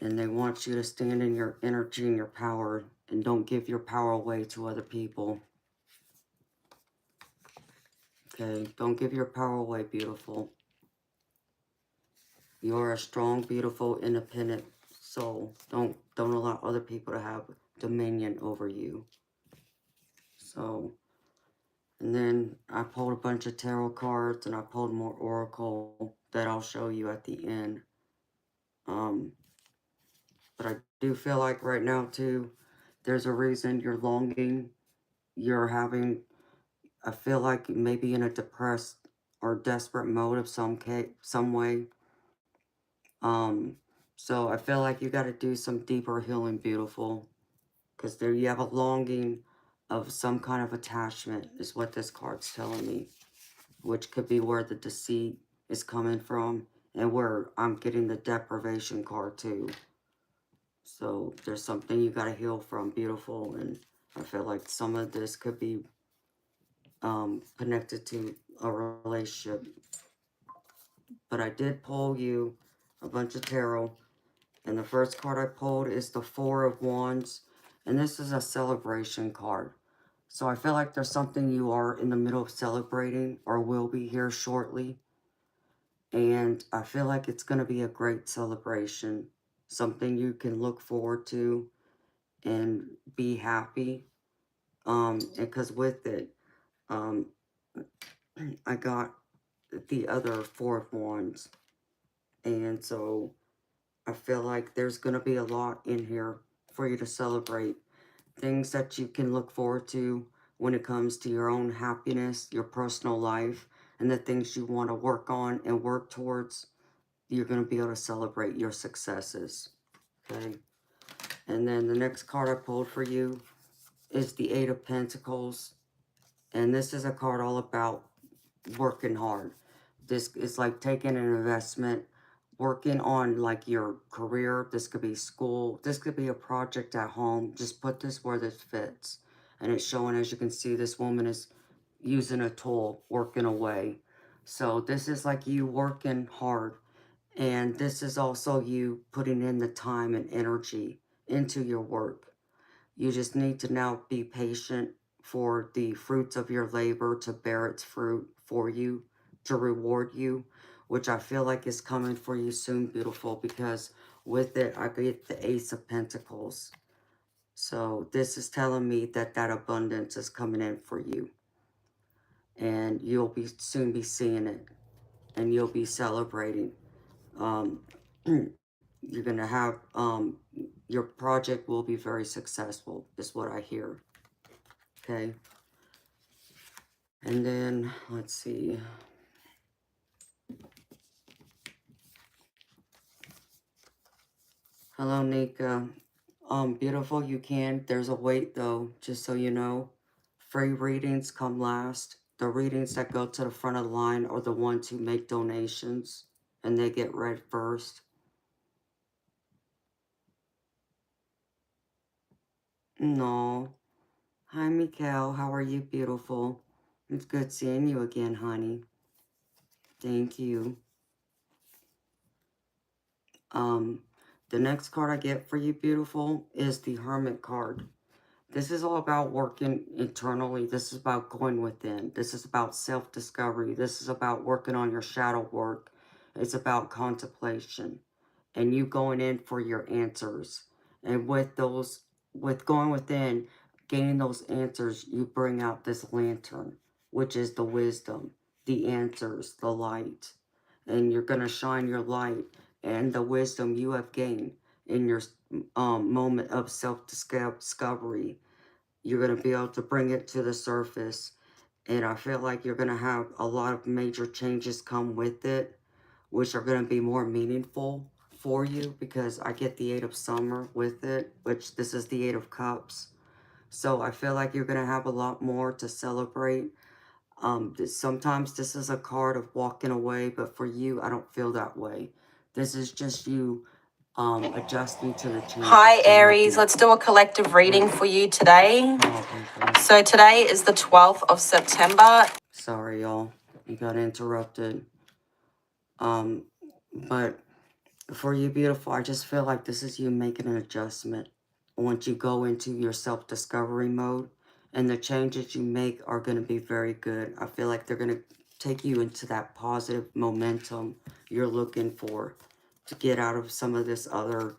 they want you to stand in your energy and your power and don't give your power away to other people. Okay, don't give your power away, beautiful. You are a strong, beautiful, independent soul. Don't allow other people to have dominion over you. So, and then I pulled a bunch of tarot cards and I pulled more oracle that I'll show you at the end. But I do feel like right now too, there's a reason you're longing. You're having, I feel like maybe in a depressed or desperate mode of some way. So I feel like you got to do some deeper healing, beautiful, because there you have a longing of some kind of attachment is what this card's telling me, which could be where the deceit is coming from and where I'm getting the deprivation card too. So there's something you got to heal from, beautiful, and I feel like some of this could be connected to a relationship. But I did pull you a bunch of tarot. And the first card I pulled is the Four of Wands. And this is a celebration card. So I feel like there's something you are in the middle of celebrating or will be here shortly. And I feel like it's going to be a great celebration. Something you can look forward to and be happy. Because with it, um, I got the other Four of Wands. And so I feel like there's going to be a lot in here for you to celebrate. Things that you can look forward to when it comes to your own happiness, your personal life, and the things you want to work on and work towards. You're going to be able to celebrate your successes. Okay. And then the next card I pulled for you is the Eight of Pentacles. And this is a card all about working hard. This is like taking an investment, working on like your career. This could be school. This could be a project at home. Just put this where this fits. And it's showing, as you can see, this woman is using a tool, working away. So this is like you working hard. And this is also you putting in the time and energy into your work. You just need to now be patient for the fruits of your labor to bear its fruit for you, to reward you, which I feel like is coming for you soon, beautiful, because with it, I get the Ace of Pentacles. So this is telling me that that abundance is coming in for you. And you'll be soon be seeing it. And you'll be celebrating. You're going to have, your project will be very successful, is what I hear. Okay. And then, let's see. Hello, Nika. Beautiful, you can. There's a wait, though, just so you know. Free readings come last. The readings that go to the front of the line are the ones who make donations, and they get read first. No. Hi, Mikkel. How are you, beautiful? It's good seeing you again, honey. Thank you. The next card I get for you, beautiful, is the Hermit card. This is all about working internally. This is about going within. This is about self-discovery. This is about working on your shadow work. It's about contemplation and you going in for your answers. And with going within, gaining those answers, you bring out this lantern, which is the wisdom, the answers, the light. And you're going to shine your light and the wisdom you have gained in your moment of self-discovery. You're going to be able to bring it to the surface. And I feel like you're going to have a lot of major changes come with it, which are going to be more meaningful for you, because I get the Eight of Summer with it, which this is the Eight of Cups. So I feel like you're going to have a lot more to celebrate. Sometimes this is a card of walking away, but for you, I don't feel that way. This is just you adjusting to the changes. Hi, Aries. Let's do a collective reading for you today. So today is the 12th of September. Sorry, y'all. You got interrupted. But for you, beautiful, I just feel like this is you making an adjustment. Once you go into your self-discovery mode, and the changes you make are going to be very good. I feel like they're going to take you into that positive momentum you're looking for to get out of some of this other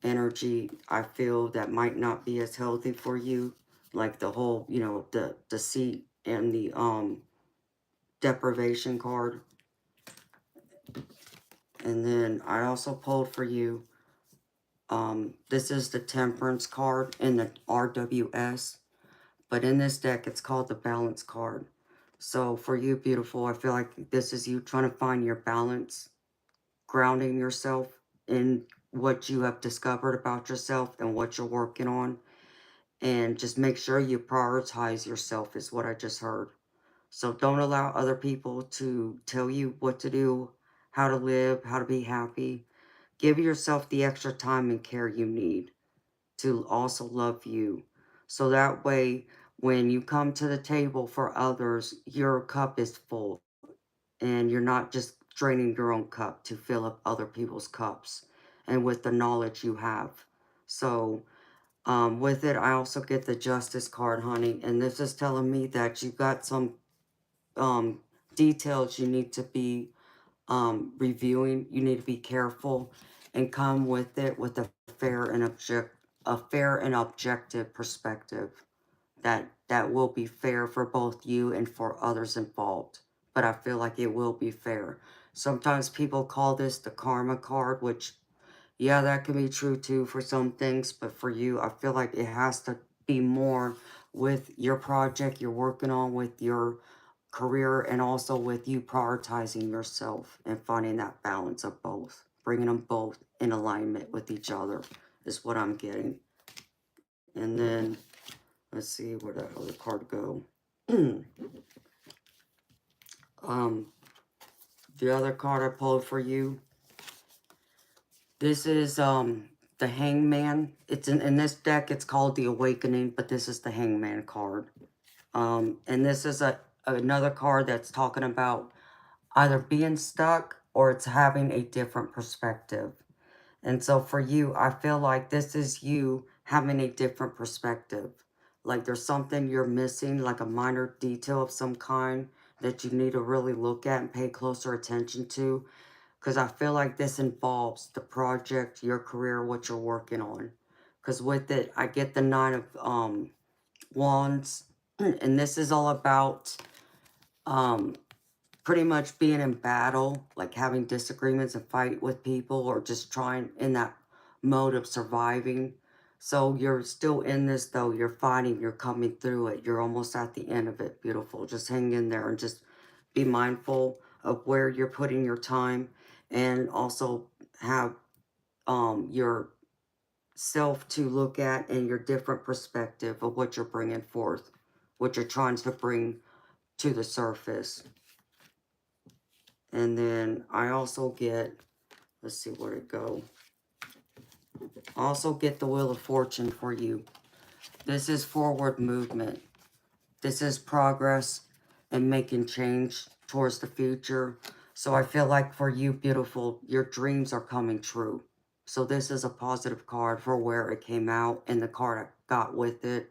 energy I feel that might not be as healthy for you, like the whole, the deceit and the deprivation card. And then I also pulled for you, this is the Temperance card in the RWS, but in this deck it's called the Balance card. So for you, beautiful, I feel like this is you trying to find your balance, grounding yourself in what you have discovered about yourself and what you're working on. And just make sure you prioritize yourself is what I just heard. So don't allow other people to tell you what to do, how to live, how to be happy. Give yourself the extra time and care you need to also love you. So that way, when you come to the table for others, your cup is full. And you're not just draining your own cup to fill up other people's cups. And with the knowledge you have. So with it, I also get the Justice card, honey. And this is telling me that you got some details you need to be reviewing. You need to be careful and come with it with a fair and objective perspective that will be fair for both you and for others involved. but I feel like it will be fair. Sometimes people call this the karma card, which, yeah, that can be true too for some things, but for you, I feel like it has to be more with your project you're working on, with your career, and also with you prioritizing yourself and finding that balance of both, bringing them both in alignment with each other is what I'm getting. And then, let's see, where the other card go? The other card I pulled for you, this is the Hangman. It's in this deck, it's called the Awakening, but this is the Hangman card. And this is another card that's talking about either being stuck or it's having a different perspective. And so for you, I feel like this is you having a different perspective. Like there's something you're missing, like a minor detail of some kind that you need to really look at and pay closer attention to. Because I feel like this involves the project, your career, what you're working on. Because with it, I get the Nine of Wands. And this is all about pretty much being in battle, like having disagreements and fight with people, or just trying in that mode of surviving. So you're still in this though, you're fighting, you're coming through it, you're almost at the end of it. Beautiful. Just hang in there and just be mindful of where you're putting your time, and also have your self to look at and your different perspective of what you're bringing forth, what you're trying to bring to the surface. And then I also get, let's see where it go. I also get the Wheel of Fortune for you. This is forward movement. This is progress and making change towards the future. So I feel like for you, beautiful, your dreams are coming true. So this is a positive card for where it came out and the card I got with it.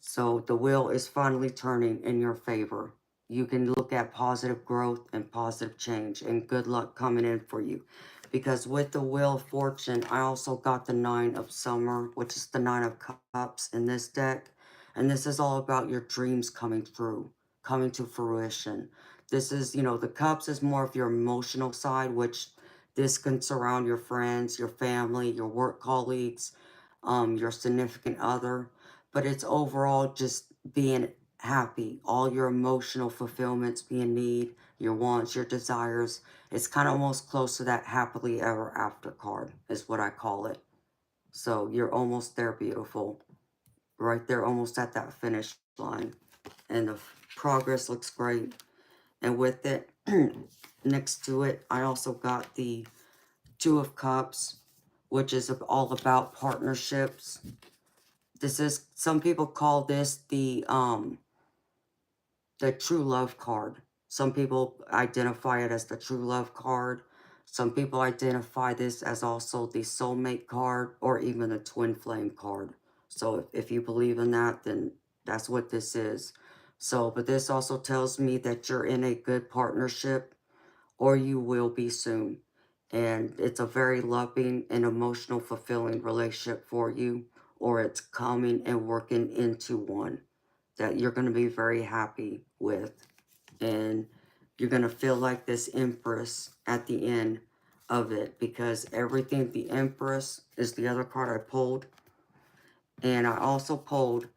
So the wheel is finally turning in your favor. You can look at positive growth and positive change, and good luck coming in for you. Because with the Wheel of Fortune, I also got the Nine of Summer, which is the Nine of Cups in this deck. And this is all about your dreams coming through, coming to fruition. This is, you know, the Cups is more of your emotional side, which this can surround your friends, your family, your work colleagues, your significant other. But it's overall just being happy, all your emotional fulfillments being need, your wants, your desires. It's kind of almost close to that happily ever after card is what I call it. So you're almost there, beautiful. Right there, almost at that finish line. And the progress looks great. And with it, next to it, I also got the Two of Cups, which is all about partnerships. This is, some people call this the true love card. Some people identify it as the true love card. Some people identify this as also the soulmate card, or even the twin flame card. So if you believe in that, then that's what this is. So, but this also tells me that you're in a good partnership, or you will be soon. And it's a very loving and emotional fulfilling relationship for you, or it's coming and working into one that you're going to be very happy with. And you're going to feel like this Empress at the end of it, because everything, the Empress is the other card I pulled. And I also pulled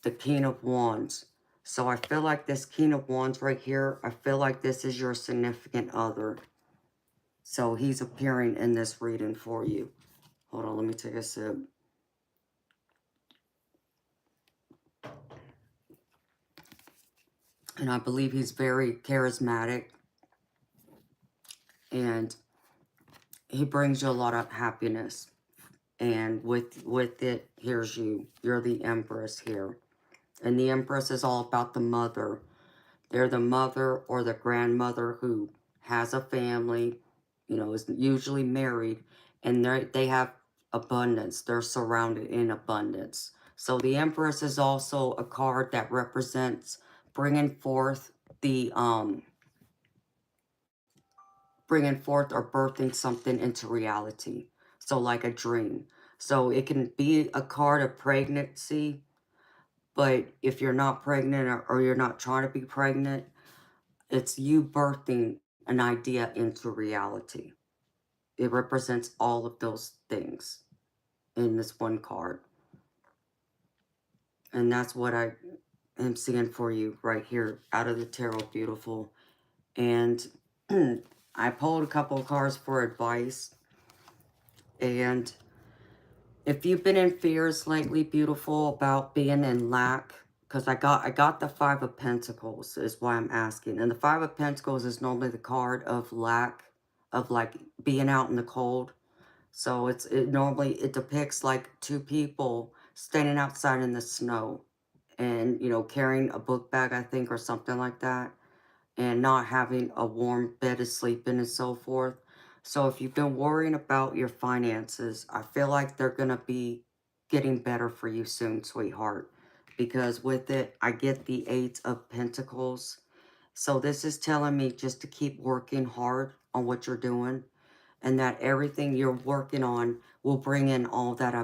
the King of Wands. So I feel like this King of Wands right here, I feel like this is your significant other. So he's appearing in this reading for you. Hold on, let me take a sip. And I believe he's very charismatic. And he brings you a lot of happiness. And with it, here's you. You're the Empress here. And the Empress is all about the mother. They're the mother or the grandmother who has a family, you know, is usually married, and they have abundance. They're surrounded in abundance. So the Empress is also a card that represents bringing forth the bringing forth or birthing something into reality. So like a dream. So it can be a card of pregnancy, but if you're not pregnant, or you're not trying to be pregnant, It's you birthing an idea into reality. It represents all of those things in this one card. And that's what I am seeing for you right here out of the tarot, beautiful. And I pulled a couple of cards for advice. And if you've been in fears lately, beautiful, about being in lack, because I got the Five of Pentacles is why I'm asking. And the Five of Pentacles is normally the card of lack, of like being out in the cold. So it depicts like two people standing outside in the snow and, carrying a book bag, I think, or something like that, and not having a warm bed to sleep in and so forth. So if you've been worrying about your finances, I feel like they're going to be getting better for you soon, sweetheart. Because with it, I get the Eight of Pentacles. So this is telling me just to keep working hard on what you're doing, and that everything you're working on will bring in all that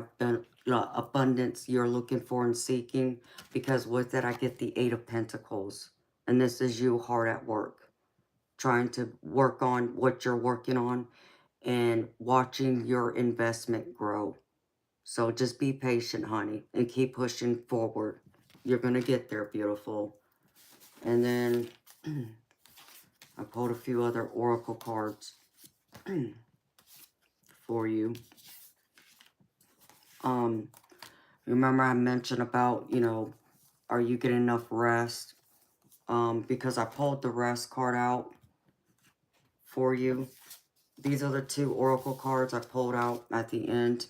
abundance you're looking for and seeking. Because with it, I get the Eight of Pentacles. And this is you hard at work, trying to work on what you're working on and watching your investment grow. So just be patient, honey, and keep pushing forward. You're going to get there, beautiful. And then I pulled a few other oracle cards for you. Remember I mentioned about, are you getting enough rest? Because I pulled the rest card out for you. These are the two oracle cards I pulled out at the end.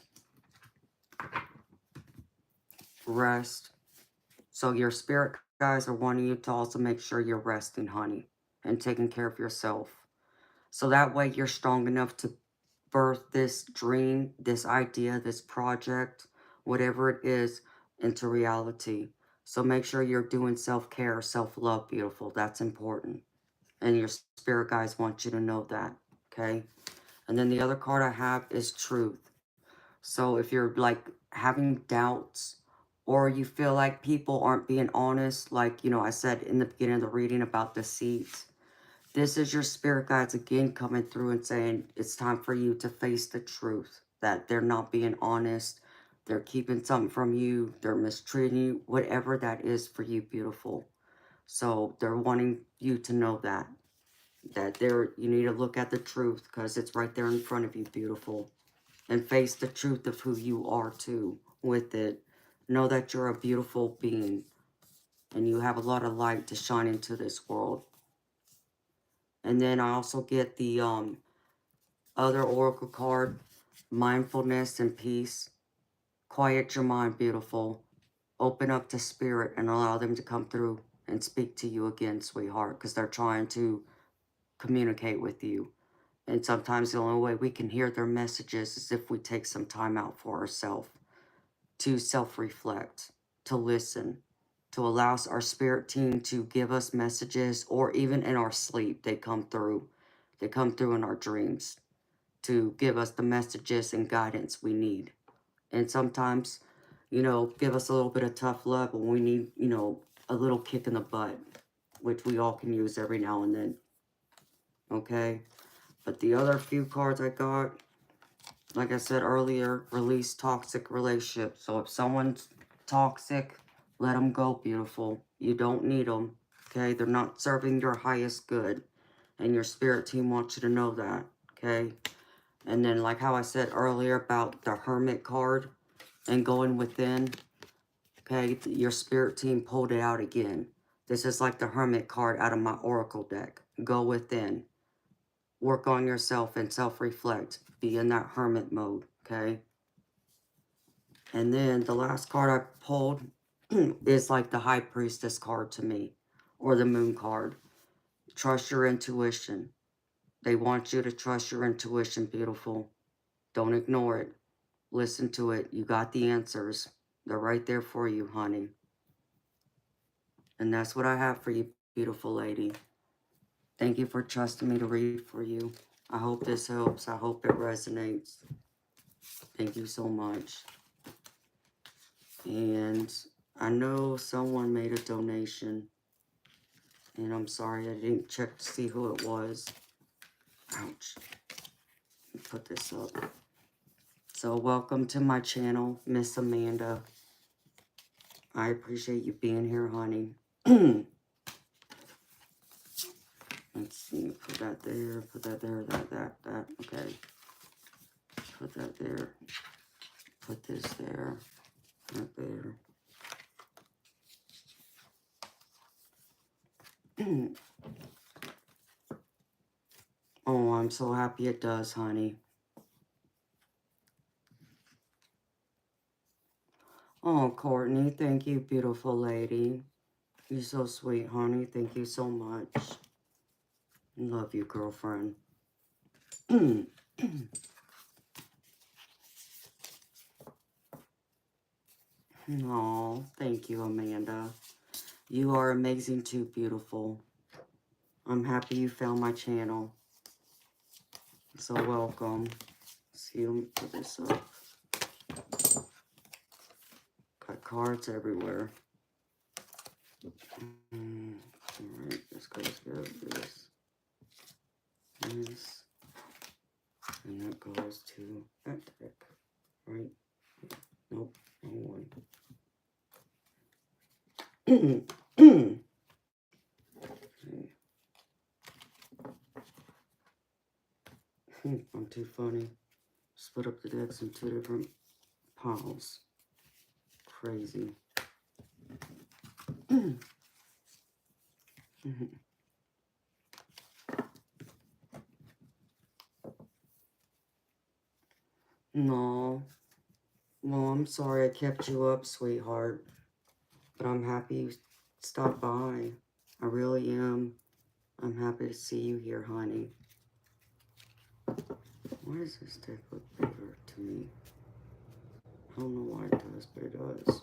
Rest. So your spirit guys are wanting you to also make sure you're resting, honey, and taking care of yourself. So that way you're strong enough to birth this dream, this idea, this project, whatever it is, into reality. So make sure you're doing self-care, self-love, beautiful. That's important. And your spirit guys want you to know that, okay? And then the other card I have is truth. So if you're like having doubts, or you feel like people aren't being honest, like, I said in the beginning of the reading about deceit, this is your spirit guides again coming through and saying it's time for you to face the truth, that they're not being honest, they're keeping something from you, they're mistreating you, whatever that is for you, beautiful. So they're wanting you to know that you need to look at the truth because it's right there in front of you, beautiful. And face the truth of who you are too with it. Know that you're a beautiful being and you have a lot of light to shine into this world. And then I also get the other oracle card, mindfulness and peace. Quiet your mind, beautiful. Open up to spirit and allow them to come through and speak to you again, sweetheart, because they're trying to communicate with you. And sometimes the only way we can hear their messages is if we take some time out for ourselves, to self-reflect, to listen, to allow our spirit team to give us messages, or even in our sleep, they come through. They come through in our dreams to give us the messages and guidance we need. And sometimes, give us a little bit of tough love when we need, a little kick in the butt, which we all can use every now and then. Okay? But the other few cards I got, like I said earlier, release toxic relationships. So if someone's toxic, let them go, beautiful. You don't need them, okay? They're not serving your highest good. And your spirit team wants you to know that, okay? And then like how I said earlier about the Hermit card and going within, okay? Your spirit team pulled it out again. This is like the Hermit card out of my Oracle deck. Go within. Work on yourself and self-reflect. Be in that hermit mode, okay? And then the last card I pulled is like the High Priestess card to me, or the Moon card. Trust your intuition. They want you to trust your intuition, beautiful. Don't ignore it. Listen to it. You got the answers. They're right there for you, honey. And that's what I have for you, beautiful lady. Thank you for trusting me to read for you. I hope this helps. I hope it resonates. Thank you so much. And I know someone made a donation. And I'm sorry I didn't check to see who it was. Ouch. Let me put this up. So welcome to my channel, Miss Amanda. I appreciate you being here, honey. Let's see, put that there, that. Okay. Put that there. Put this there. Right there. Oh, I'm so happy it does, honey. Oh, Courtney, thank you, beautiful lady. You're so sweet, honey. Thank you so much. Love you, girlfriend. Oh, thank you, Amanda. You are amazing too, beautiful. I'm happy you found my channel. So welcome. See, let me put this up. Got cards everywhere. Alright, this goes here, this, and that goes to that deck, right? Nope, wrong one. I'm too funny. Split up the decks in 2 different piles. Crazy. No. Well, I'm sorry I kept you up, sweetheart. But I'm happy you stopped by. I really am. I'm happy to see you here, honey. Why does this deck look bigger to me? I don't know why it does, but it does.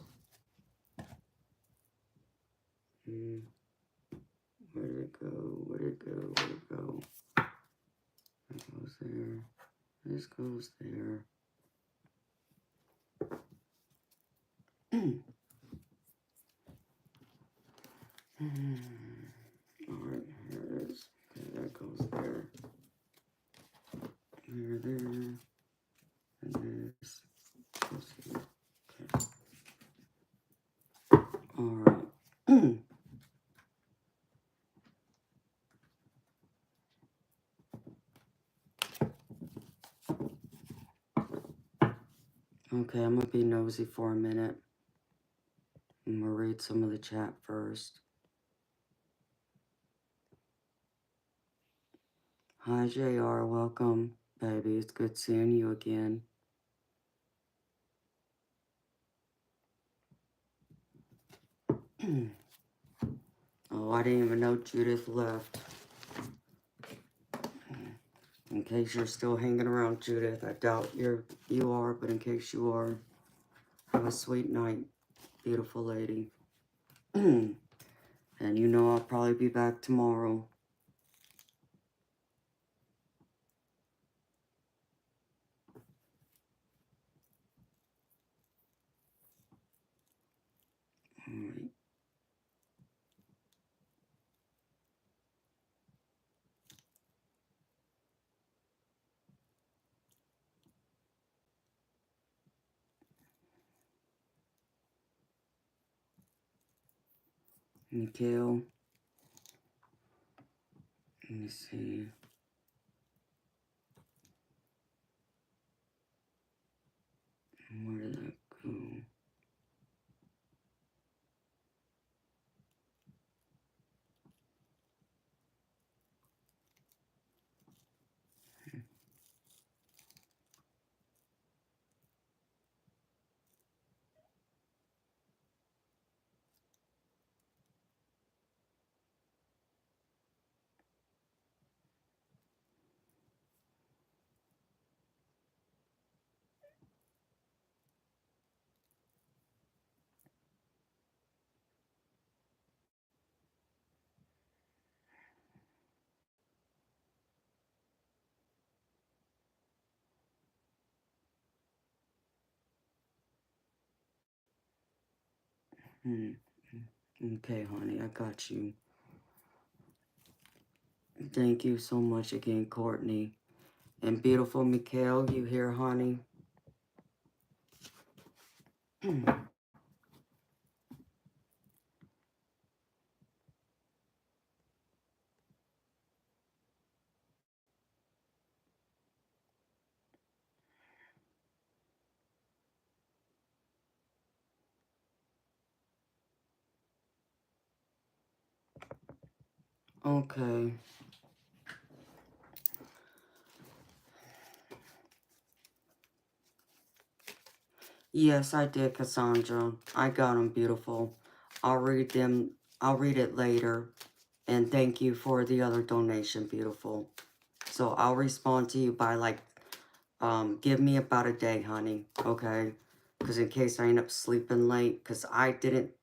Where did it go? Where did it go? Where did it go? That goes there. This goes there. Alright, here it is. Okay, that goes there. There. And this goes here. Okay. Alright. Okay, I'm gonna be nosy for a minute. I'm gonna read some of the chat first. Hi, JR. Welcome, baby. It's good seeing you again. Oh, I didn't even know Judith left. In case you're still hanging around, Judith, I doubt you are, but in case you are, have a sweet night, beautiful lady. And you know I'll probably be back tomorrow. Alright. Mikhail. Let me see. Where did that go? Okay, honey, I got you. Thank you so much again, Courtney. And beautiful Mikhail, you here, honey? Okay. Yes, I did, Cassandra. I got them, beautiful. I'll read them. I'll read it later. And thank you for the other donation, beautiful. So I'll respond to you by like, give me about a day, honey. Okay? Because in case I end up sleeping late, because I didn't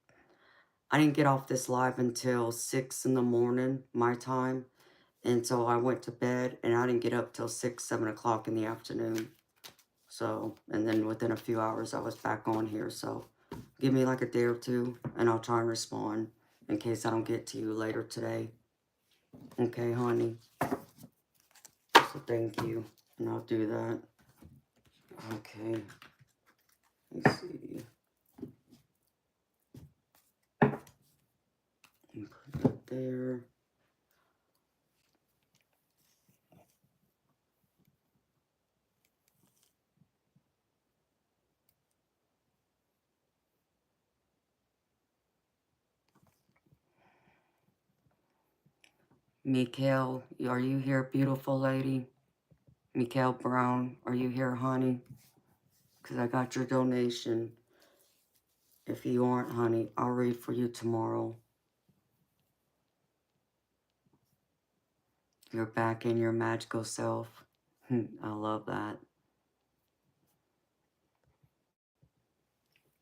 get off this live until 6 in the morning, my time. And so I went to bed and I didn't get up till 6, 7 o'clock in the afternoon. So, and then within a few hours, I was back on here. So give me like a day or two and I'll try and respond in case I don't get to you later today. Okay, honey? So thank you. And I'll do that. Okay. Let's see. And put that there. Mikhail, are you here, beautiful lady? Mikhail Brown, are you here, honey? Because I got your donation. If you aren't, honey, I'll read for you tomorrow. You're back in your magical self. I love that.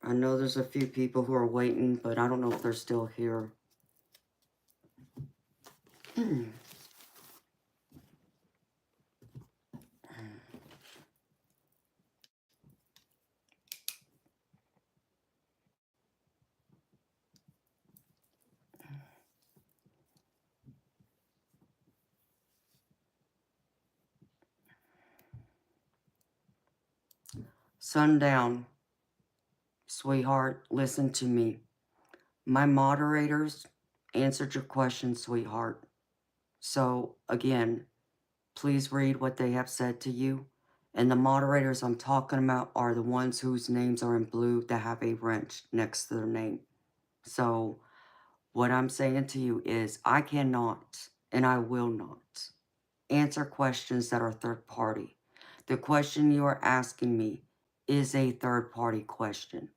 I know there's a few people who are waiting, but I don't know if they're still here. Sundown, sweetheart, listen to me. My moderators answered your question, sweetheart. So, again, please read what they have said to you. And the moderators I'm talking about are the ones whose names are in blue that have a wrench next to their name. So, what I'm saying to you is I cannot and I will not answer questions that are third party. The question you are asking me is a third party question.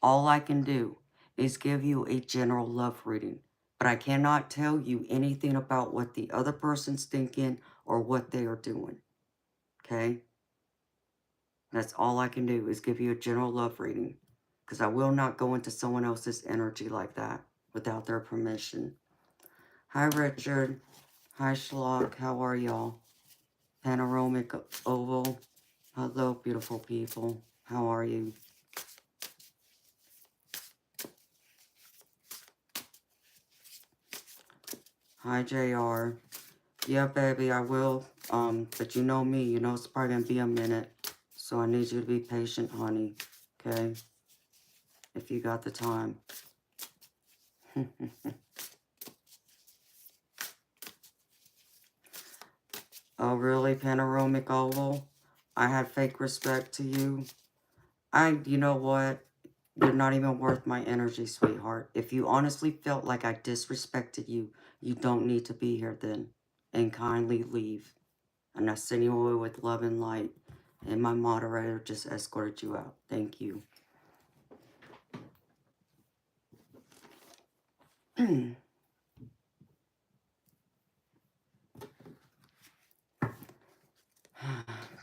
All I can do is give you a general love reading, but I cannot tell you anything about what the other person's thinking or what they are doing. Okay? That's all I can do is give you a general love reading because I will not go into someone else's energy like that without their permission. Hi, Richard. Hi, Schlock. How are y'all? Panoramic Oval. Hello, beautiful people. How are you? Hi, JR. Yeah, baby, I will. But you know me. You know it's probably going to be a minute. So I need you to be patient, honey. Okay? If you got the time. Oh, really, Panoramic Oval? I had fake respect to you. You know what? You're not even worth my energy, sweetheart. If you honestly felt like I disrespected you, you don't need to be here then. And kindly leave. And I send you away with love and light. And my moderator just escorted you out. Thank you.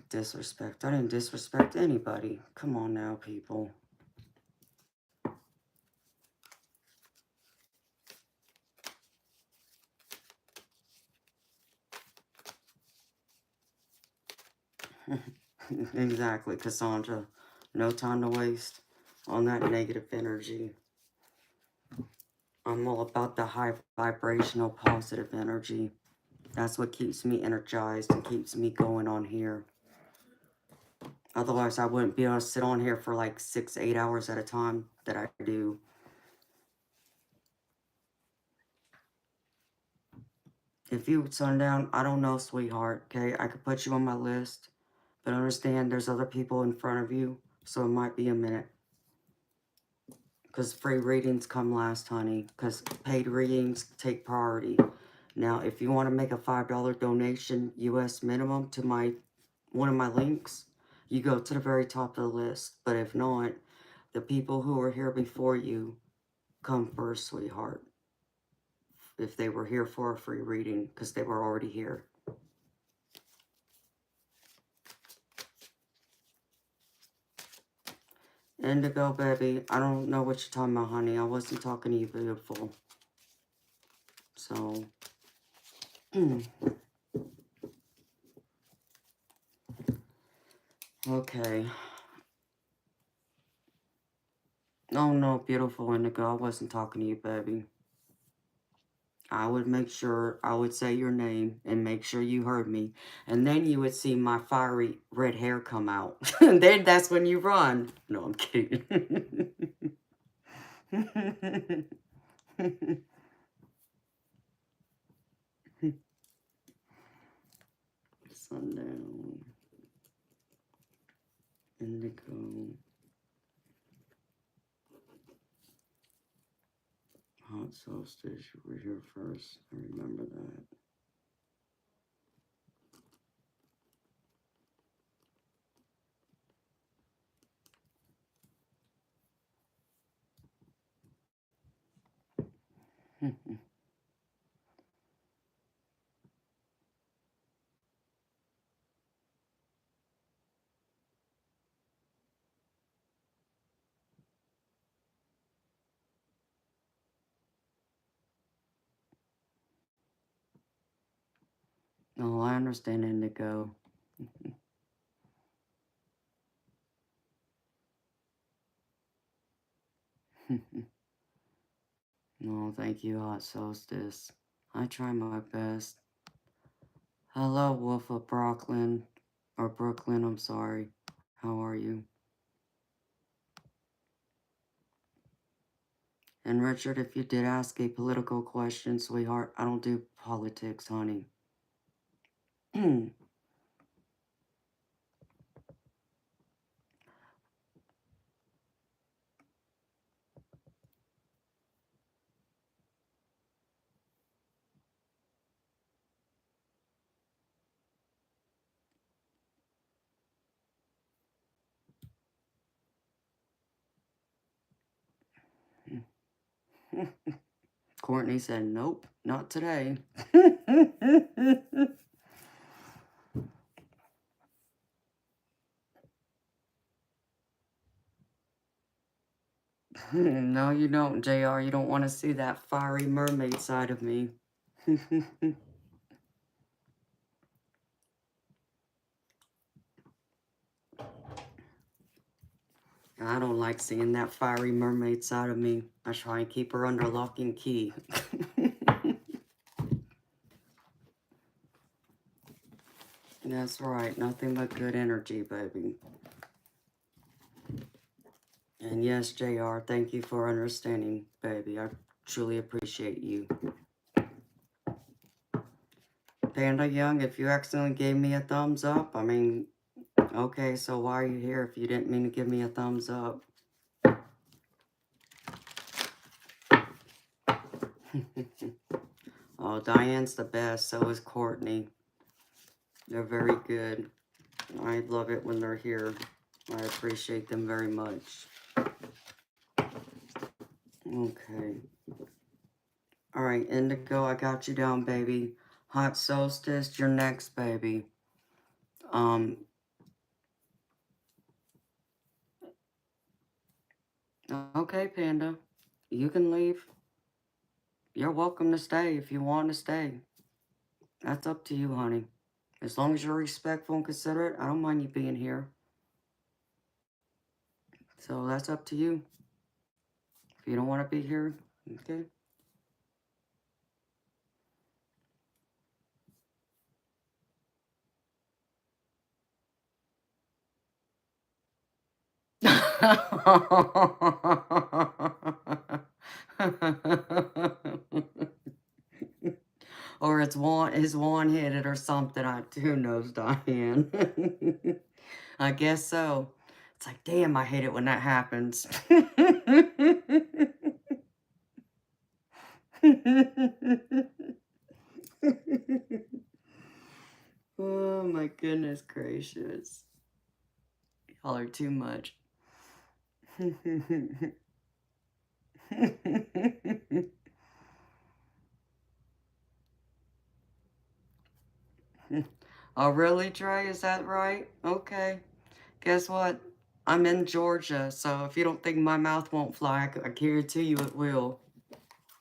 Disrespect. I didn't disrespect anybody. Come on now, people. Exactly, Cassandra. No time to waste on that negative energy. I'm all about the high vibrational positive energy. That's what keeps me energized and keeps me going on here. Otherwise, I wouldn't be able to sit on here for like 6, 8 hours at a time that I do. If you sundown, I don't know, sweetheart, okay? I could put you on my list, but understand there's other people in front of you, so it might be a minute. Because free readings come last, honey, because paid readings take priority. Now, if you want to make a $5 donation, US minimum, to one of my links, you go to the very top of the list. But if not, the people who were here before you come first, sweetheart. If they were here for a free reading, because they were already here. Indigo, baby, I don't know what you're talking about, honey. I wasn't talking to you, beautiful. So, okay. Oh, no, beautiful Indigo, I wasn't talking to you, baby. I would make sure, I would say your name and make sure you heard me. And then you would see my fiery red hair come out. And then that's when you run. No, I'm kidding. Sundown. Indigo. Hot solstice, you were here first. I remember that. No, I understand, Indigo. No, thank you, Hot Solstice. I try my best. Hello, Wolf of Brooklyn. Or Brooklyn, I'm sorry. How are you? And Richard, if you did ask a political question, sweetheart, I don't do politics, honey. Courtney said, nope, not today. No, you don't, JR. You don't want to see that fiery mermaid side of me. I don't like seeing that fiery mermaid side of me. I try and keep her under lock and key. That's right. Nothing but good energy, baby. And yes, JR, thank you for understanding, baby. I truly appreciate you. Panda Young, if you accidentally gave me a thumbs up, I mean, okay, so why are you here if you didn't mean to give me a thumbs up? Oh, Diane's the best. So is Courtney. They're very good. I love it when they're here. I appreciate them very much. Okay. All right, Indigo, I got you down, baby. Hot Solstice, you're next, baby. Okay, Panda. You can leave. You're welcome to stay if you want to stay. That's up to you, honey. As long as you're respectful and considerate, I don't mind you being here. So that's up to you. If you don't want to be here, okay. Or it's his one-headed or something. Who knows, Diane? I guess so. It's like, damn, I hate it when that happens. Oh my goodness gracious. Y'all are too much. Oh, really, Trey? Is that right? Okay. Guess what? I'm in Georgia, so if you don't think my mouth won't fly, I guarantee you it will.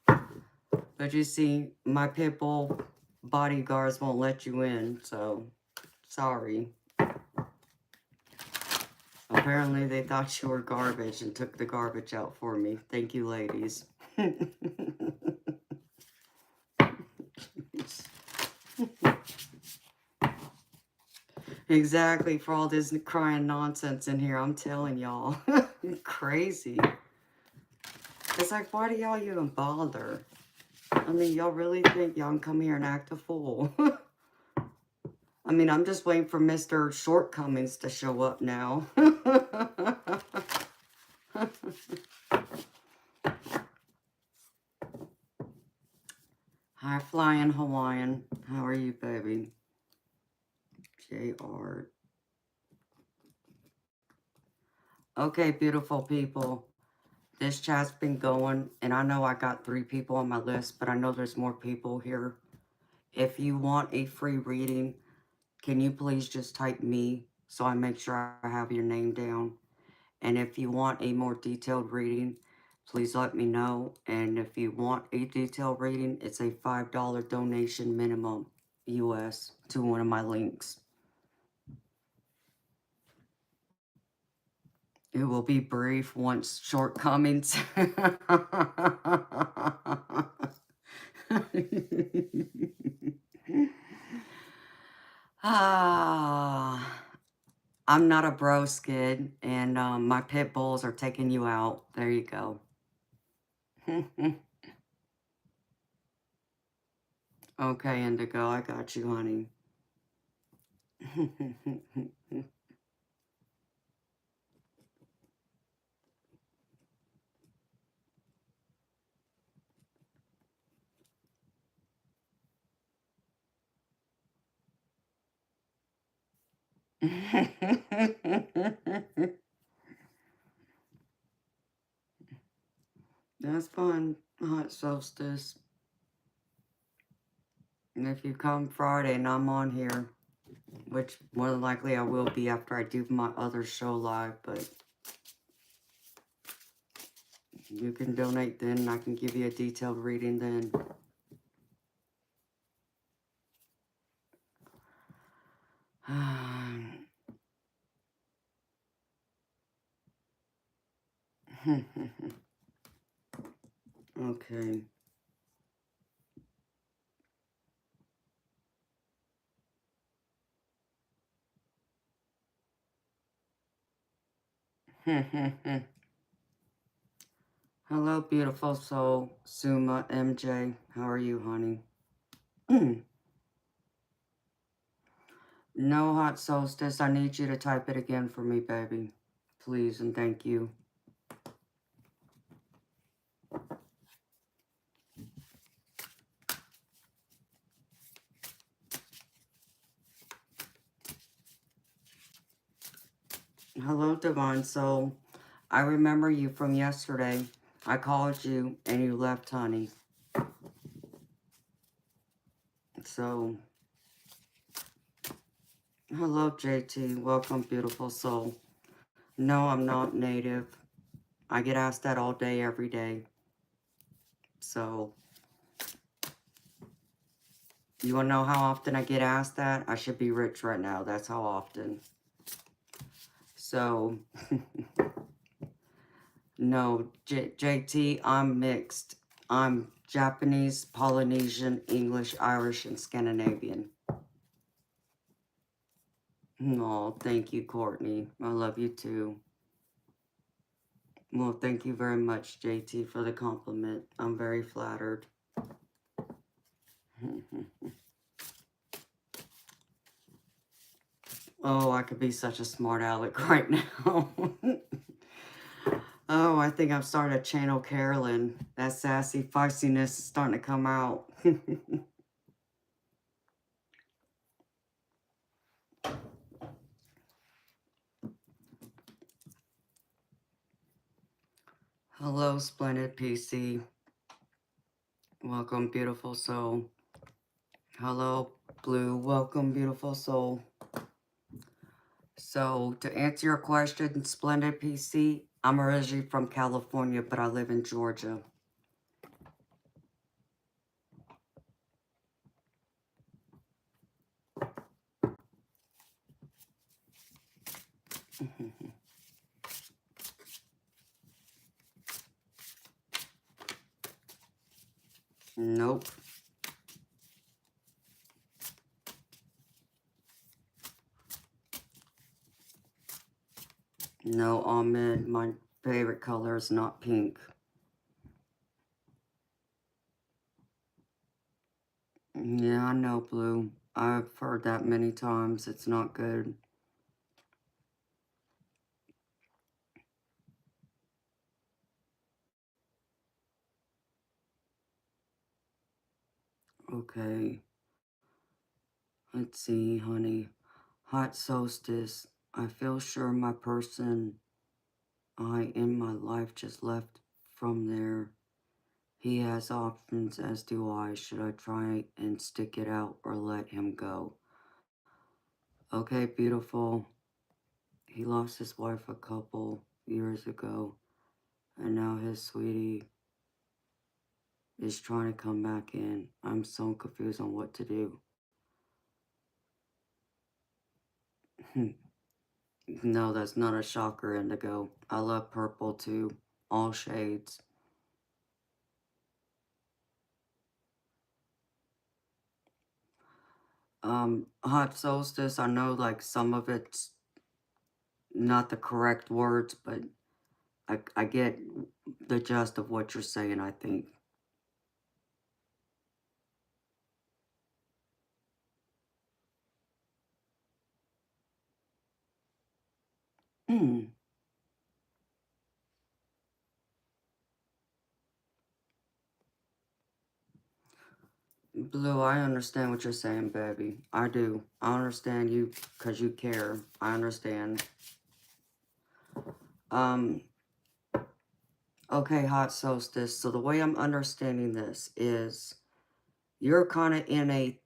But you see, my pit bull bodyguards won't let you in, so sorry. Apparently they thought you were garbage and took the garbage out for me. Thank you, ladies. Exactly, for all this crying nonsense in here, I'm telling y'all. Crazy. It's like, why do y'all even bother? I mean, y'all really think y'all can come here and act a fool? I mean, I'm just waiting for Mr. Shortcomings to show up now. High flying Hawaiian. How are you, baby? JR. Okay, beautiful people. This chat's been going, and I know I got 3 people on my list, but I know there's more people here. If you want a free reading, can you please just type me so I make sure I have your name down? And if you want a more detailed reading, please let me know. And if you want a detailed reading, it's a $5 donation minimum US to one of my links. It will be brief once shortcomings. I'm not a bro skid, and my pit bulls are taking you out. There you go. Okay, Indigo, I got you, honey. That's fun, hot solstice. And if you come Friday and I'm on here, which more than likely I will be after I do my other show live, but you can donate then and I can give you a detailed reading then. Okay. Hello, beautiful soul. Suma, MJ. How are you, honey? No, hot solstice. I need you to type it again for me, baby. Please and thank you. Hello, divine soul. I remember you from yesterday. I called you and you left, honey. So, hello, JT. Welcome, beautiful soul. No, I'm not native. I get asked that all day, every day. So, you want to know how often I get asked that? I should be rich right now. That's how often. So, no, JT, I'm mixed. I'm Japanese, Polynesian, English, Irish, and Scandinavian. Oh, thank you, Courtney. I love you too. Well, thank you very much, JT, for the compliment. I'm very flattered. Oh, I could be such a smart aleck right now. Oh, I think I'm starting to channel Carolyn. That sassy feistiness is starting to come out. Hello, splendid PC. Welcome, beautiful soul. Hello, Blue. Welcome, beautiful soul. So, to answer your question, splendid PC, I'm originally from California, but I live in Georgia. Nope. No, Ahmed, my favorite color is not pink. Yeah, I know, Blue. I've heard that many times. It's not good. Okay. Let's see, honey. Hot solstice. I feel sure my person I in my life just left from there. He has options, as do I. Should I try and stick it out or let him go? Okay, beautiful. He lost his wife a couple years ago, and now his sweetie is trying to come back in. I'm so confused on what to do. No, that's not a shocker, Indigo. I love purple too. All shades. Hot solstice, I know like some of it's not the correct words, but I get the gist of what you're saying, I think. Blue, I understand what you're saying, baby. I do. I understand you because you care. I understand. Um, okay, hot solstice. So the way I'm understanding this is you're kind of in a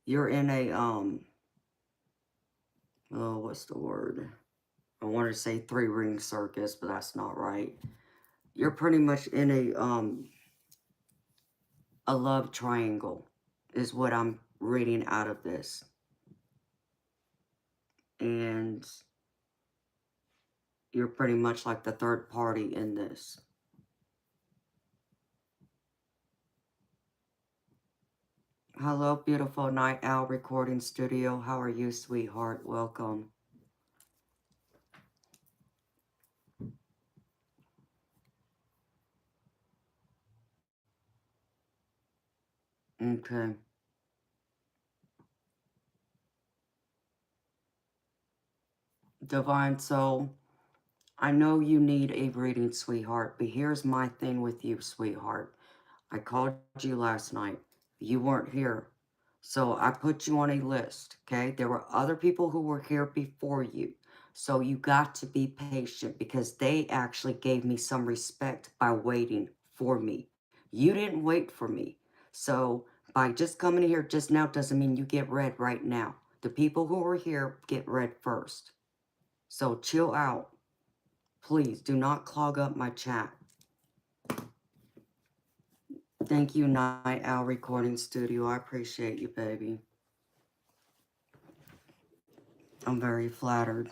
you're in a, oh, what's the word? I wanted to say three-ring circus, but that's not right. You're pretty much in a love triangle is what I'm reading out of this. And you're pretty much like the third party in this. Hello, beautiful Night Owl Recording Studio. How are you, sweetheart? Welcome. Okay. Divine Soul, I know you need a reading, sweetheart, but here's my thing with you, sweetheart. I called you last night. You weren't here. So I put you on a list, okay? There were other people who were here before you. So you got to be patient because they actually gave me some respect by waiting for me. You didn't wait for me. So by just coming here just now doesn't mean you get read right now. The people who were here get read first. So chill out. Please do not clog up my chat. Thank you, Night Owl Recording Studio. I appreciate you, baby. I'm very flattered.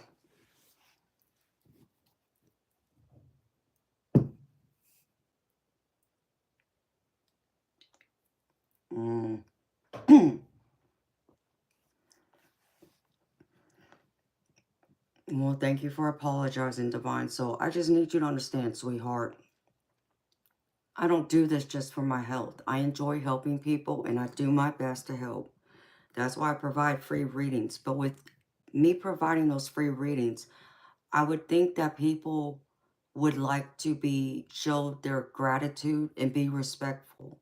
Well, Well, thank you for apologizing, Divine Soul. I just need you to understand, sweetheart. I don't do this just for my health. I enjoy helping people, and I do my best to help. That's why I provide free readings. But with me providing those free readings, I would think that people would like to show their gratitude and be respectful.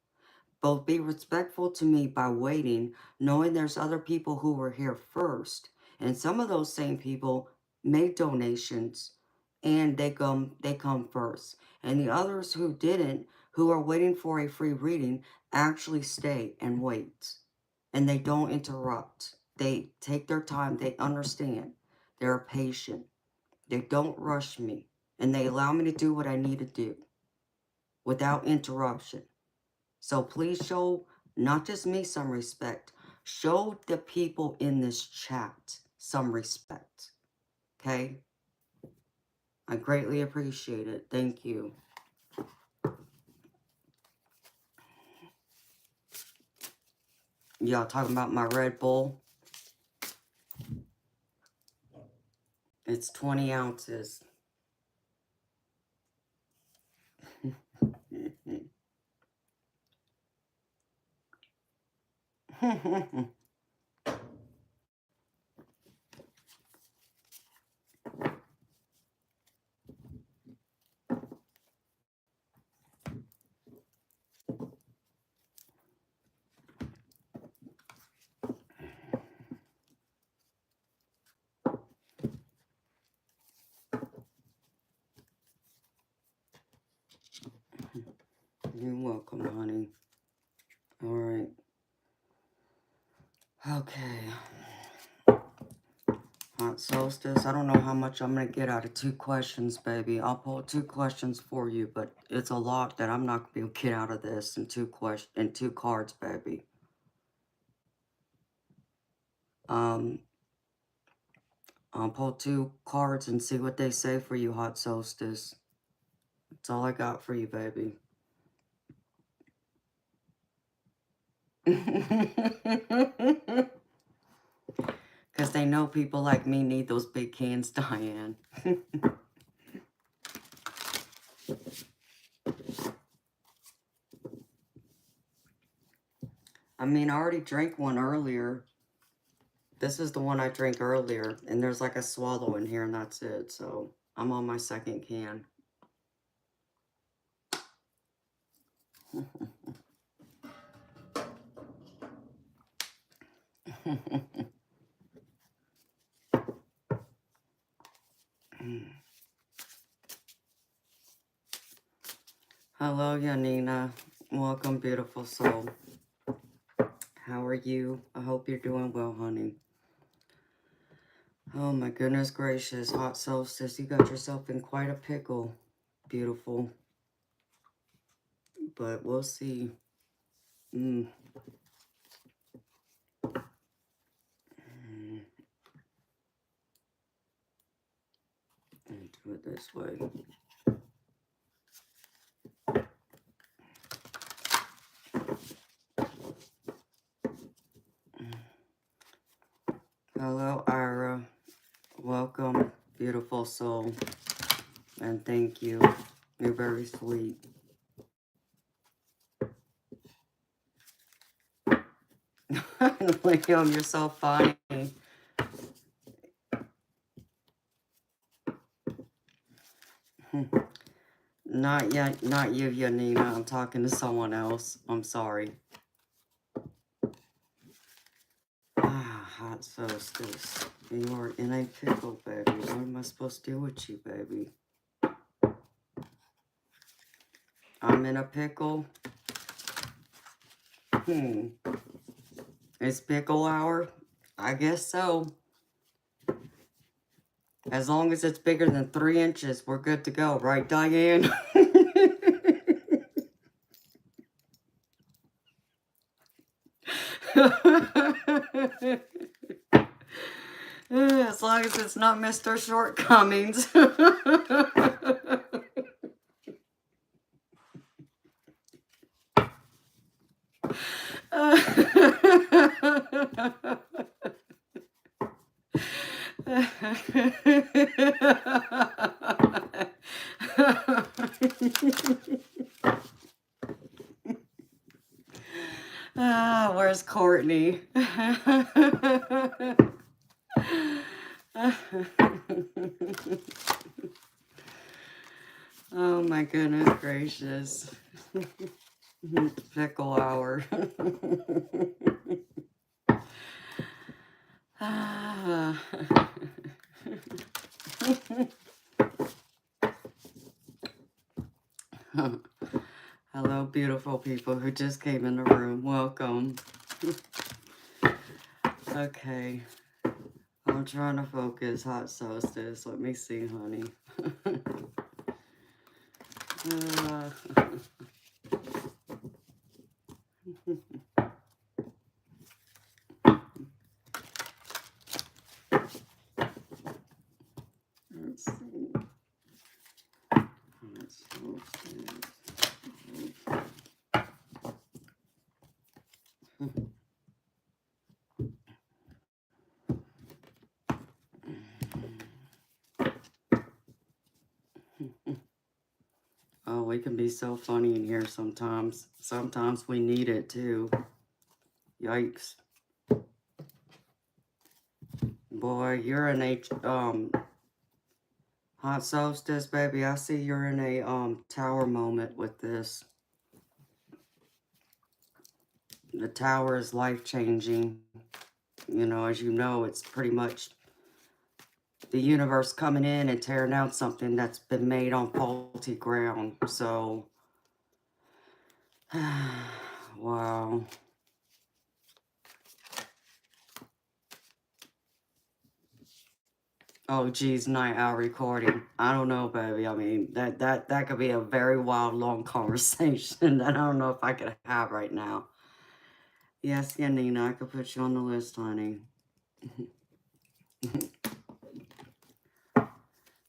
Both be respectful to me by waiting, knowing there's other people who were here first. And some of those same people made donations and they come first. And the others who didn't, who are waiting for a free reading, actually stay and wait. And they don't interrupt. They take their time. They understand. They're patient. They don't rush me. And they allow me to do what I need to do without interruption. So please show not just me some respect. Show the people in this chat some respect. Okay? I greatly appreciate it. Thank you. Y'all talking about my Red Bull? It's 20 ounces. You're welcome, honey. All right. Okay. Hot solstice. I don't know how much I'm going to get out of 2 questions, baby. I'll pull 2 questions for you, but it's a lot that I'm not going to be able to get out of this in 2 cards, baby. I'll pull 2 cards and see what they say for you, hot solstice. That's all I got for you, baby. Because they know people like me need those big cans, Diane. I mean, I already drank one earlier. This is the one I drank earlier. And there's like a swallow in here and that's it. So I'm on my 2nd can. Hello, Yanina. Welcome, beautiful soul. How are you? I hope you're doing well, honey. Oh my goodness gracious, hot solstice. You got yourself in quite a pickle. Beautiful. But we'll see. Do it this way. Hello, Ira. Welcome, beautiful soul. And thank you. You're very sweet. Liam, you're so funny. Not yet, not you, Yanina. I'm talking to someone else. I'm sorry. Ah, hot solstice. You are in a pickle, baby. What am I supposed to do with you, baby? I'm in a pickle. It's pickle hour? I guess so. As long as it's bigger than 3 inches, we're good to go. Right, Diane? As long as it's not Mr. Shortcomings. honey. Oh my goodness gracious. Pickle hour. Hello, beautiful people who just came in the room. Welcome. Okay. I'm trying to focus. Hot solstice. Let me see, honey. Let's see. Hot solstice. Oh, we can be so funny in here sometimes. Sometimes we need it too. Yikes. Boy, you're in a hot solstice, baby. I see you're in a tower moment with this. The tower is life-changing. You know, as you know, it's pretty much the universe coming in and tearing down something that's been made on faulty ground. So, wow. Oh, geez, night owl recording. I don't know, baby. I mean, that could be a very wild, long conversation that I don't know if I could have right now. Yes, Yanina, I could put you on the list, honey.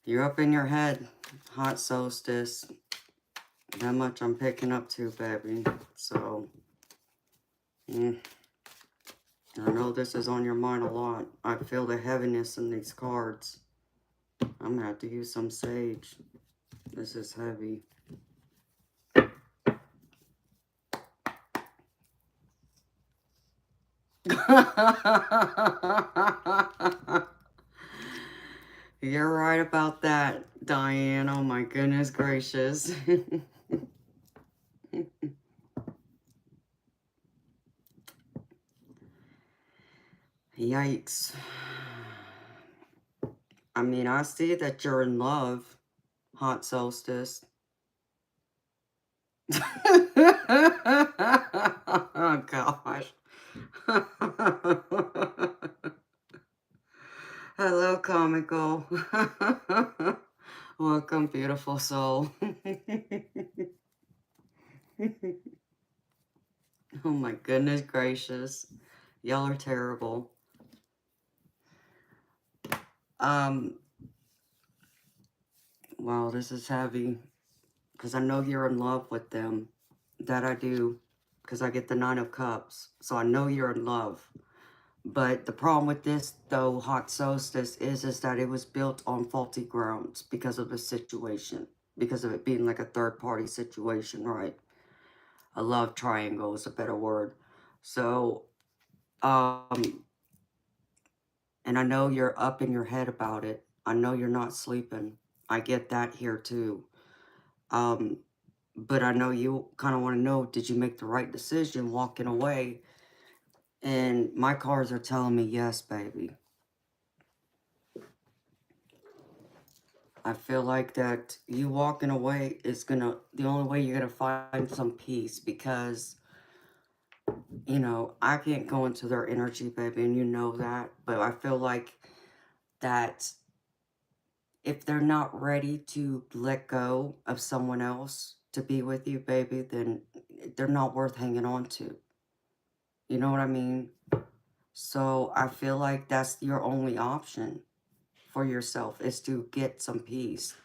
You're up in your head. Hot solstice. That much I'm picking up too, baby. So, I know this is on your mind a lot. I feel the heaviness in these cards. I'm gonna have to use some sage. This is heavy. You're right about that, Diane. Oh my goodness gracious. Yikes. I mean, I see that you're in love, hot solstice. Oh gosh. Hello, comical. Welcome, beautiful soul. Oh my goodness gracious. Y'all are terrible. Wow, this is heavy. Because I know you're in love with them. That I do. Because I get the 9 of Cups. So I know you're in love. But the problem with this, though, hot solstice, is that it was built on faulty grounds because of the situation. Because of it being like a third-party situation, right? A love triangle is a better word. So, and I know you're up in your head about it. I know you're not sleeping. I get that here, too. But I know you kind of want to know, did you make the right decision walking away? And my cards are telling me yes, baby. I feel like that you walking away is the only way you're gonna find some peace, because, you know, I can't go into their energy, baby, and you know that, but I feel like that if they're not ready to let go of someone else to be with you, baby, then they're not worth hanging on to. You know what I mean? So I feel like that's your only option for yourself, is to get some peace.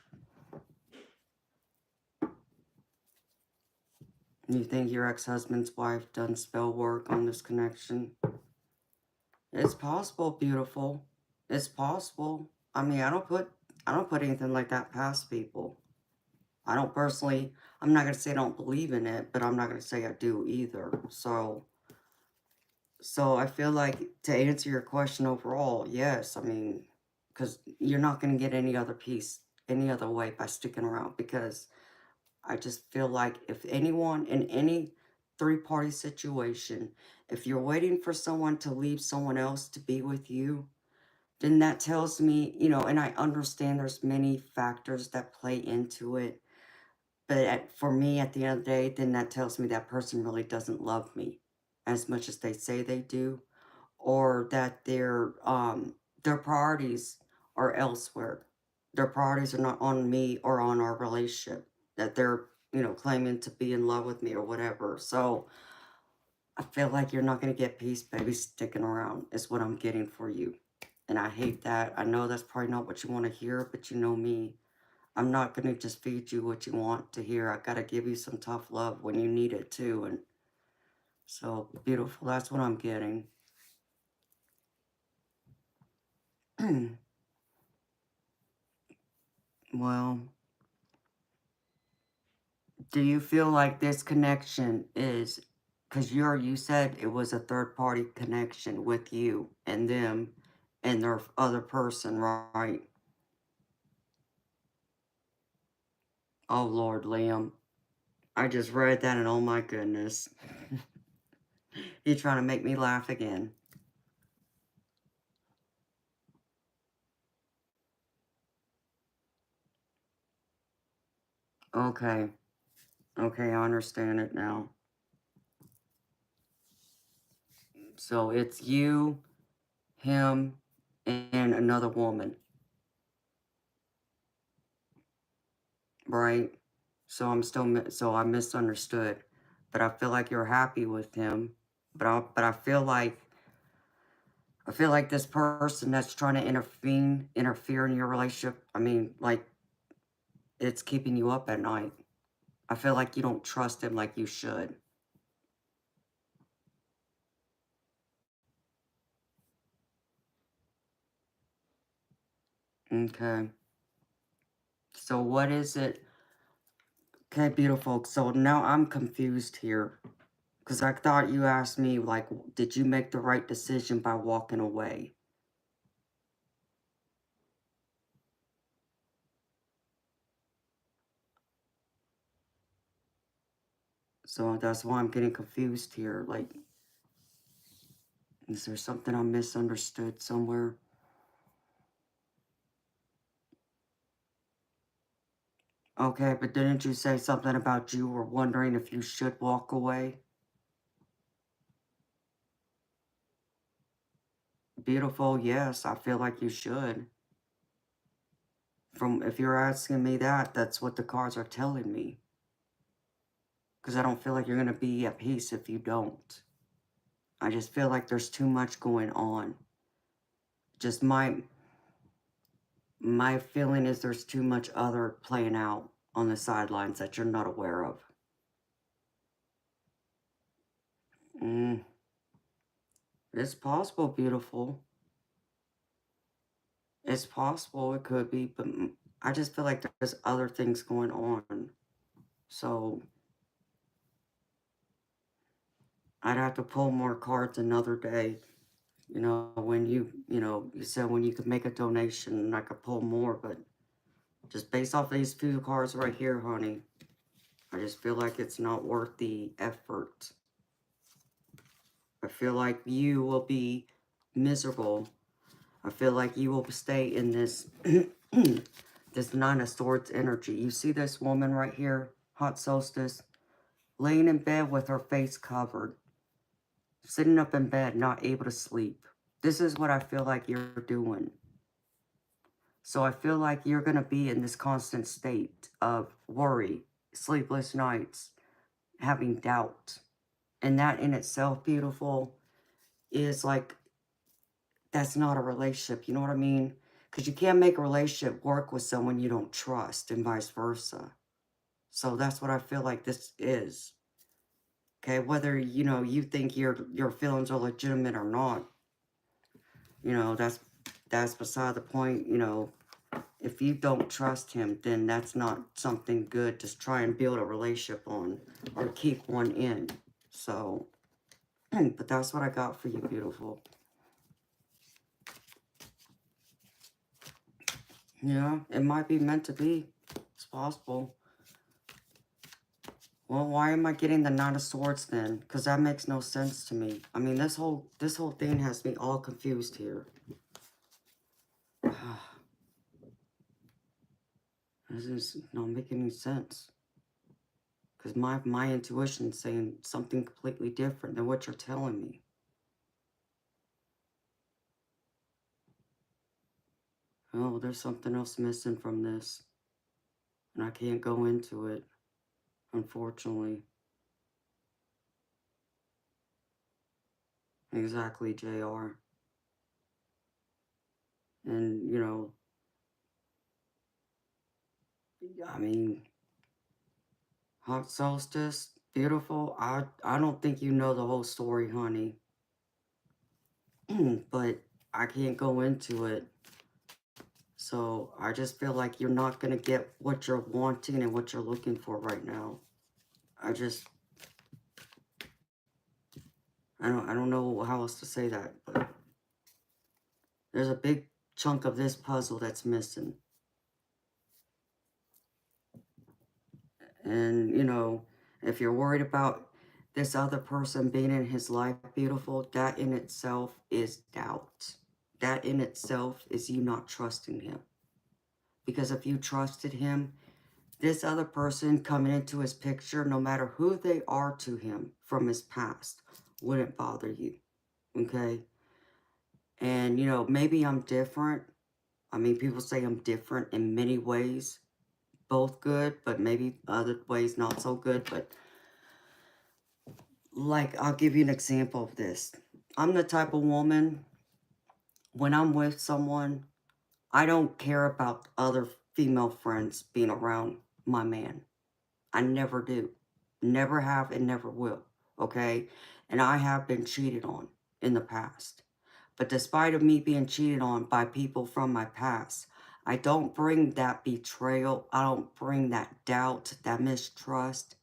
You think your ex-husband's wife done spell work on this connection? It's possible, beautiful. It's possible. I mean, I don't put anything like that past people. I don't personally, I'm not going to say I don't believe in it, but I'm not going to say I do either. So, So I feel like to answer your question overall, yes. I mean, because you're not going to get any other piece any other way by sticking around. Because I just feel like if anyone in any three-party situation, if you're waiting for someone to leave someone else to be with you, then that tells me, and I understand there's many factors that play into it. But for me, at the end of the day, then that tells me that person really doesn't love me as much as they say they do, or that their priorities are elsewhere. Their priorities are not on me or on our relationship. That they're, claiming to be in love with me or whatever. So I feel like you're not gonna get peace, baby, sticking around is what I'm getting for you. And I hate that. I know that's probably not what you want to hear, but you know me. I'm not going to just feed you what you want to hear. I got to give you some tough love when you need it too. And so, beautiful, that's what I'm getting. Well, do you feel like this connection is, because you said it was a third party connection with you and them and their other person, right? Oh, Lord, Liam. I just read that and oh my goodness. You're trying to make me laugh again. Okay. Okay, I understand it now. So it's you, him, and another woman, right? So so I misunderstood, but I feel like you're happy with him, but I feel like this person that's trying to interfere in your relationship. I mean, like it's keeping you up at night. I feel like you don't trust him like you should. Okay. So what is it? Okay, beautiful. So now I'm confused here. Because I thought you asked me, like, did you make the right decision by walking away? So that's why I'm getting confused here. Like, is there something I misunderstood somewhere? Okay, but didn't you say something about you were wondering if you should walk away? Beautiful, yes, I feel like you should. If you're asking me that, that's what the cards are telling me. Because I don't feel like you're going to be at peace if you don't. I just feel like there's too much going on. Just my feeling is there's too much other playing out on the sidelines that you're not aware of. Mm, it's possible, beautiful. It's possible it could be, but I just feel like there's other things going on. So I'd have to pull more cards another day. When you said when you could make a donation and I could pull more, but just based off these few cards right here, honey, I just feel like it's not worth the effort. I feel like you will be miserable. I feel like you will stay in this this Nine of Swords energy. You see this woman right here, hot solstice, laying in bed with her face covered, sitting up in bed, not able to sleep. This is what I feel like you're doing. So I feel like you're going to be in this constant state of worry, sleepless nights, having doubt. And that in itself, beautiful, is like, that's not a relationship. You know what I mean? Because you can't make a relationship work with someone you don't trust and vice versa. So that's what I feel like this is. Okay, whether, you think your feelings are legitimate or not, that's beside the point. If you don't trust him, then that's not something good to try and build a relationship on or keep one in. So But that's what I got for you, beautiful. Yeah, it might be meant to be. It's possible. Well, why am I getting the Nine of Swords then? Because that makes no sense to me. I mean, this whole thing has me all confused here. This is not making any sense. Because my intuition's saying something completely different than what you're telling me. Oh, there's something else missing from this. And I can't go into it, unfortunately. Exactly, JR. And, you know, I mean, hot solstice, beautiful. I don't think you know the whole story, honey. But I can't go into it. So I just feel like you're not going to get what you're wanting and what you're looking for right now. I don't know how else to say that, but there's a big chunk of this puzzle that's missing. And, you know, if you're worried about this other person being in his life, beautiful, that in itself is doubt. That in itself is you not trusting him. Because if you trusted him, this other person coming into his picture, no matter who they are to him from his past, wouldn't bother you. Okay? And, you know, maybe I'm different. I mean, people say I'm different in many ways. Both good, but maybe other ways not so good. But, like, I'll give you an example of this. I'm the type of woman, when I'm with someone, I don't care about other female friends being around my man. I never do. Never have and never will. Okay? And I have been cheated on in the past. But despite of me being cheated on by people from my past, I don't bring that betrayal. I don't bring that doubt, that mistrust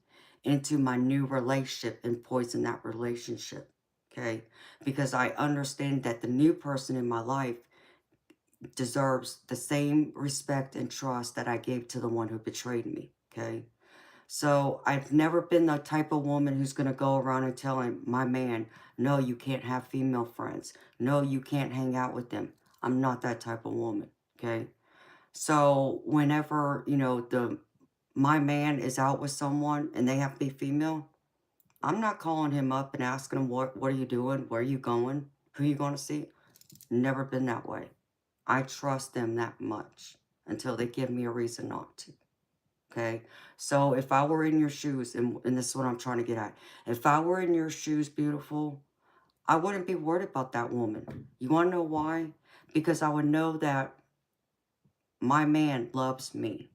into my new relationship and poison that relationship. Okay? Because I understand that the new person in my life deserves the same respect and trust that I gave to the one who betrayed me. Okay? So I've never been the type of woman who's going to go around and telling my man, no, you can't have female friends. No, you can't hang out with them. I'm not that type of woman. Okay. So whenever, you know, my man is out with someone and they have to be female, I'm not calling him up and asking him, what are you doing? Where are you going? Who are you going to see? Never been that way. I trust them that much until they give me a reason not to. Okay, so if I were in your shoes, and this is what I'm trying to get at. If I were in your shoes, beautiful, I wouldn't be worried about that woman. You want to know why? Because I would know that my man loves me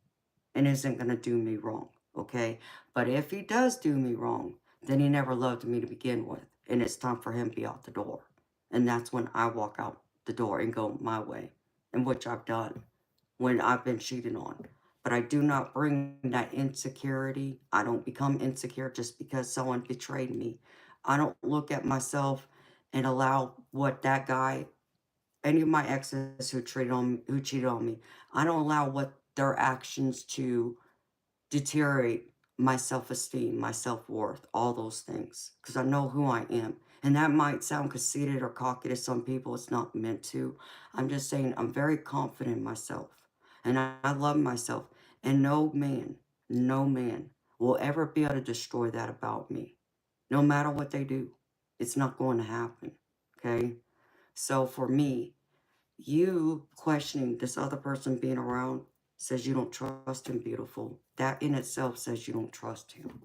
and isn't going to do me wrong. Okay, but if he does do me wrong, then he never loved me to begin with. And it's time for him to be out the door. And that's when I walk out the door and go my way, and which I've done when I've been cheated on. But I do not bring that insecurity. I don't become insecure just because someone betrayed me. I don't look at myself and allow what that guy, any of my exes who cheated on me, I don't allow what their actions to deteriorate my self-esteem, my self-worth, all those things, because I know who I am. And that might sound conceited or cocky to some people. It's not meant to. I'm just saying I'm very confident in myself. And I love myself. And no man will ever be able to destroy that about me. No matter what they do. It's not going to happen. Okay? So for me, you questioning this other person being around says you don't trust him, beautiful. That in itself says you don't trust him.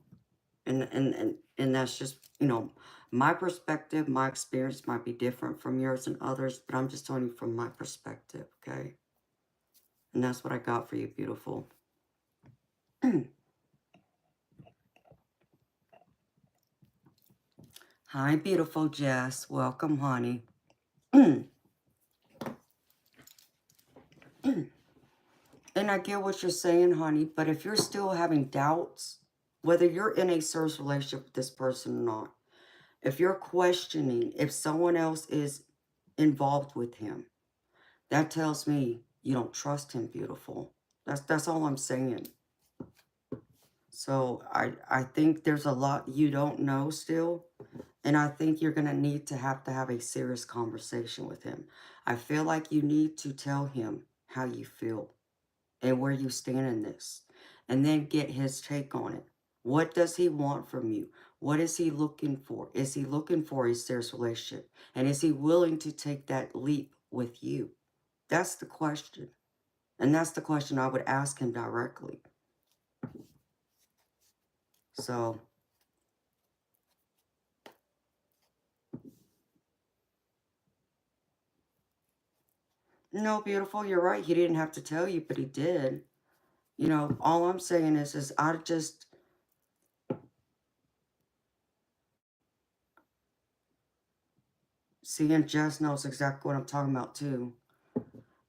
And that's just, you know, my perspective, my experience might be different from yours and others, but I'm just telling you from my perspective, okay? And that's what I got for you, beautiful. Hi, beautiful Jess. Welcome, honey. And I get what you're saying, honey, but if you're still having doubts, whether you're in a serious relationship with this person or not, If you're questioning if someone else is involved with him, that tells me you don't trust him, beautiful. That's all I'm saying. So I think there's a lot you don't know still. And I think you're going to have a serious conversation with him. I feel like you need to tell him how you feel and where you stand in this. And then get his take on it. What does he want from you? What is he looking for? Is he looking for a serious relationship? And is he willing to take that leap with you? That's the question. And that's the question I would ask him directly. So, no, beautiful, you're right. He didn't have to tell you, but he did. You know, all I'm saying is I just, see, and Jess knows exactly what I'm talking about too.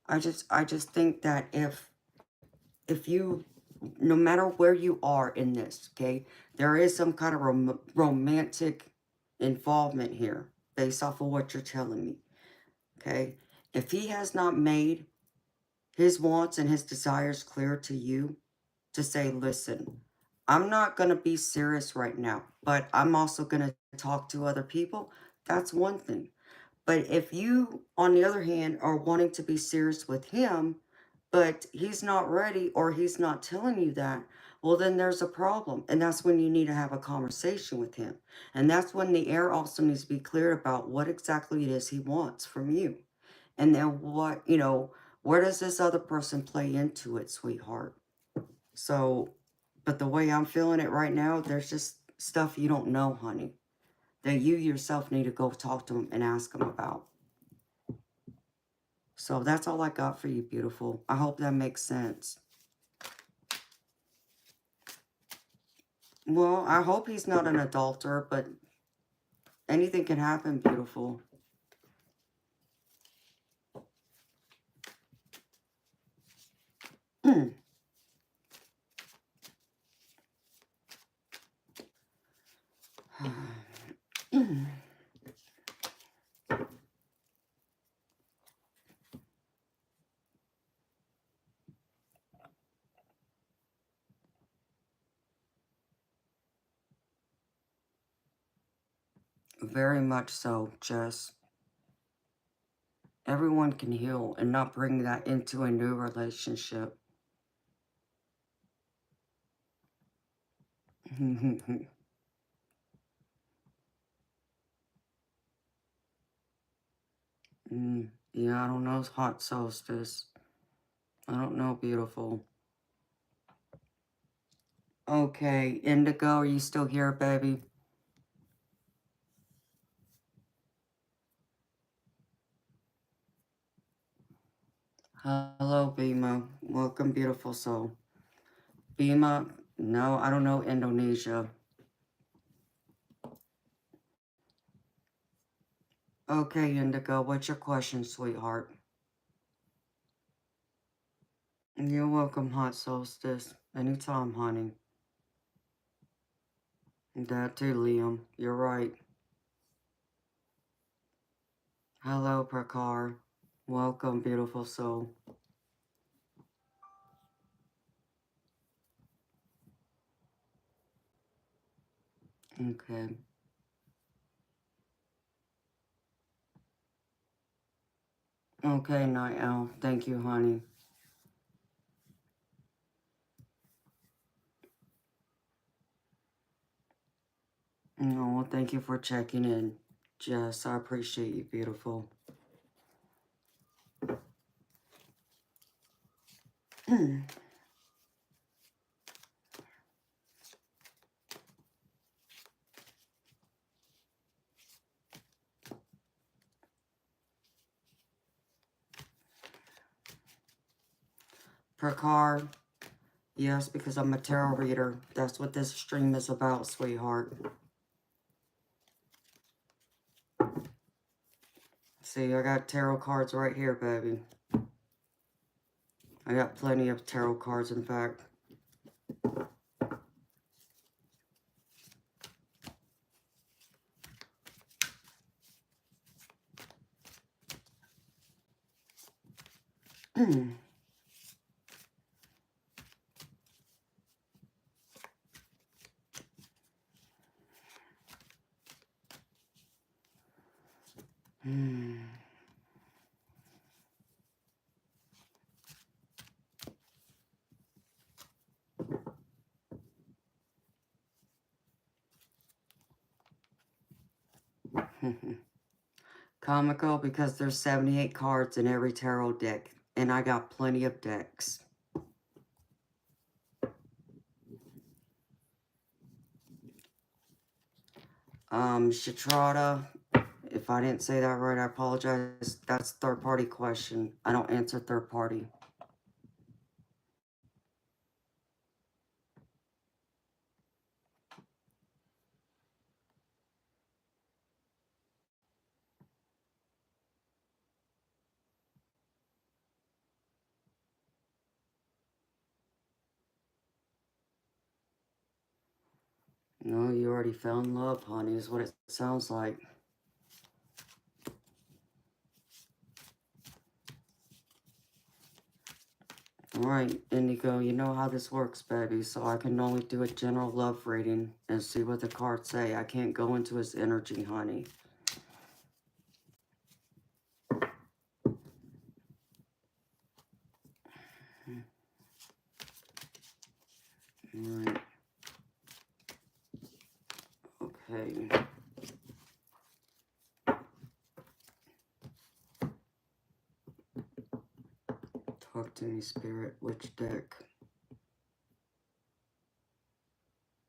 I just think that if you, no matter where you are in this, okay, there is some kind of romantic involvement here based off of what you're telling me, okay? If he has not made his wants and his desires clear to you to say, listen, I'm not going to be serious right now, but I'm also going to talk to other people, that's one thing. But if you, on the other hand, are wanting to be serious with him, but he's not ready or he's not telling you that, well, then there's a problem. And that's when you need to have a conversation with him. And that's when the air also needs to be clear about what exactly it is he wants from you. And then what, you know, where does this other person play into it, sweetheart? So, but the way I'm feeling it right now, there's just stuff you don't know, honey, that you yourself need to go talk to him and ask him about. So that's all I got for you, beautiful. I hope that makes sense. Well, I hope he's not an adulterer, but anything can happen, beautiful. Very much so, Jess. Everyone can heal and not bring that into a new relationship. Yeah, I don't know, hot solstice. I don't know, beautiful. Okay, Indigo, are you still here, baby? Hello, Bima. Welcome, beautiful soul. Bima, no, I don't know Indonesia. Okay, Indigo, what's your question, sweetheart? You're welcome, hot solstice. Anytime, honey. That too, Liam. You're right. Hello, Prakar. Welcome, beautiful soul. Okay. Okay, Night Owl. Thank you, honey. Oh, well, thank you for checking in, Jess. I appreciate you, beautiful. Prakar, yes, because I'm a tarot reader. That's what this stream is about, sweetheart. See, I got tarot cards right here, baby. I got plenty of tarot cards, in fact. Comical because there's 78 cards in every tarot deck, and I got plenty of decks. Chitrata, if I didn't say that right, I apologize. That's third-party question. I don't answer third-party. No, you already fell in love, honey, is what it sounds like. Alright, Indigo, you know how this works, baby, so I can only do a general love reading and see what the cards say. I can't go into his energy, honey. Alright. Okay. Talk to me, Spirit. Which deck?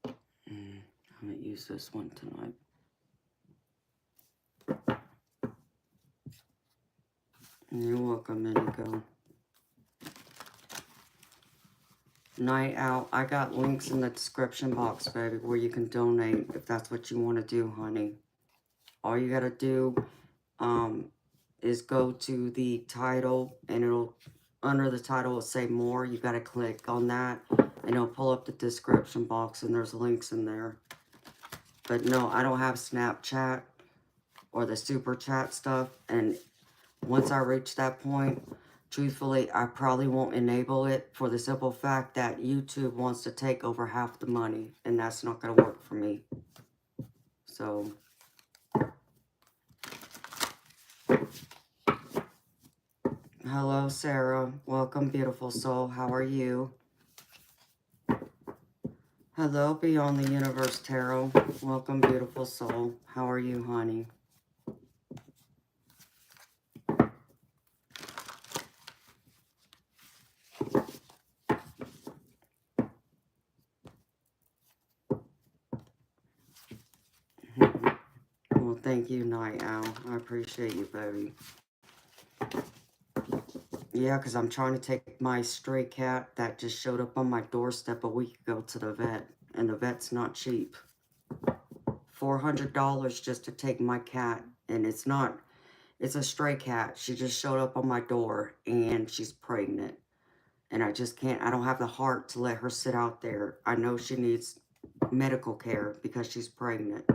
I'm going to use this one tonight. You're welcome, Indigo. Night out. I got links in the description box, baby, where you can donate if that's what you want to do, honey. All you got to do is go to the title, and it'll, under the title, it'll say more. You got to click on that, and it'll pull up the description box, and there's links in there. But no, I don't have Snapchat or the super chat stuff, and once I reach that point, truthfully, I probably won't enable it for the simple fact that YouTube wants to take over half the money, and that's not going to work for me. So, hello, Sarah. Welcome, beautiful soul. How are you? Hello, Beyond the Universe Tarot. Welcome, beautiful soul. How are you, honey? Well, thank you, Night Owl. I appreciate you, baby. Yeah, because I'm trying to take my stray cat that just showed up on my doorstep a week ago to the vet. And the vet's not cheap. $400 just to take my cat. And it's not, it's a stray cat. She just showed up on my door and she's pregnant. And I just can't, I don't have the heart to let her sit out there. I know she needs medical care because she's pregnant.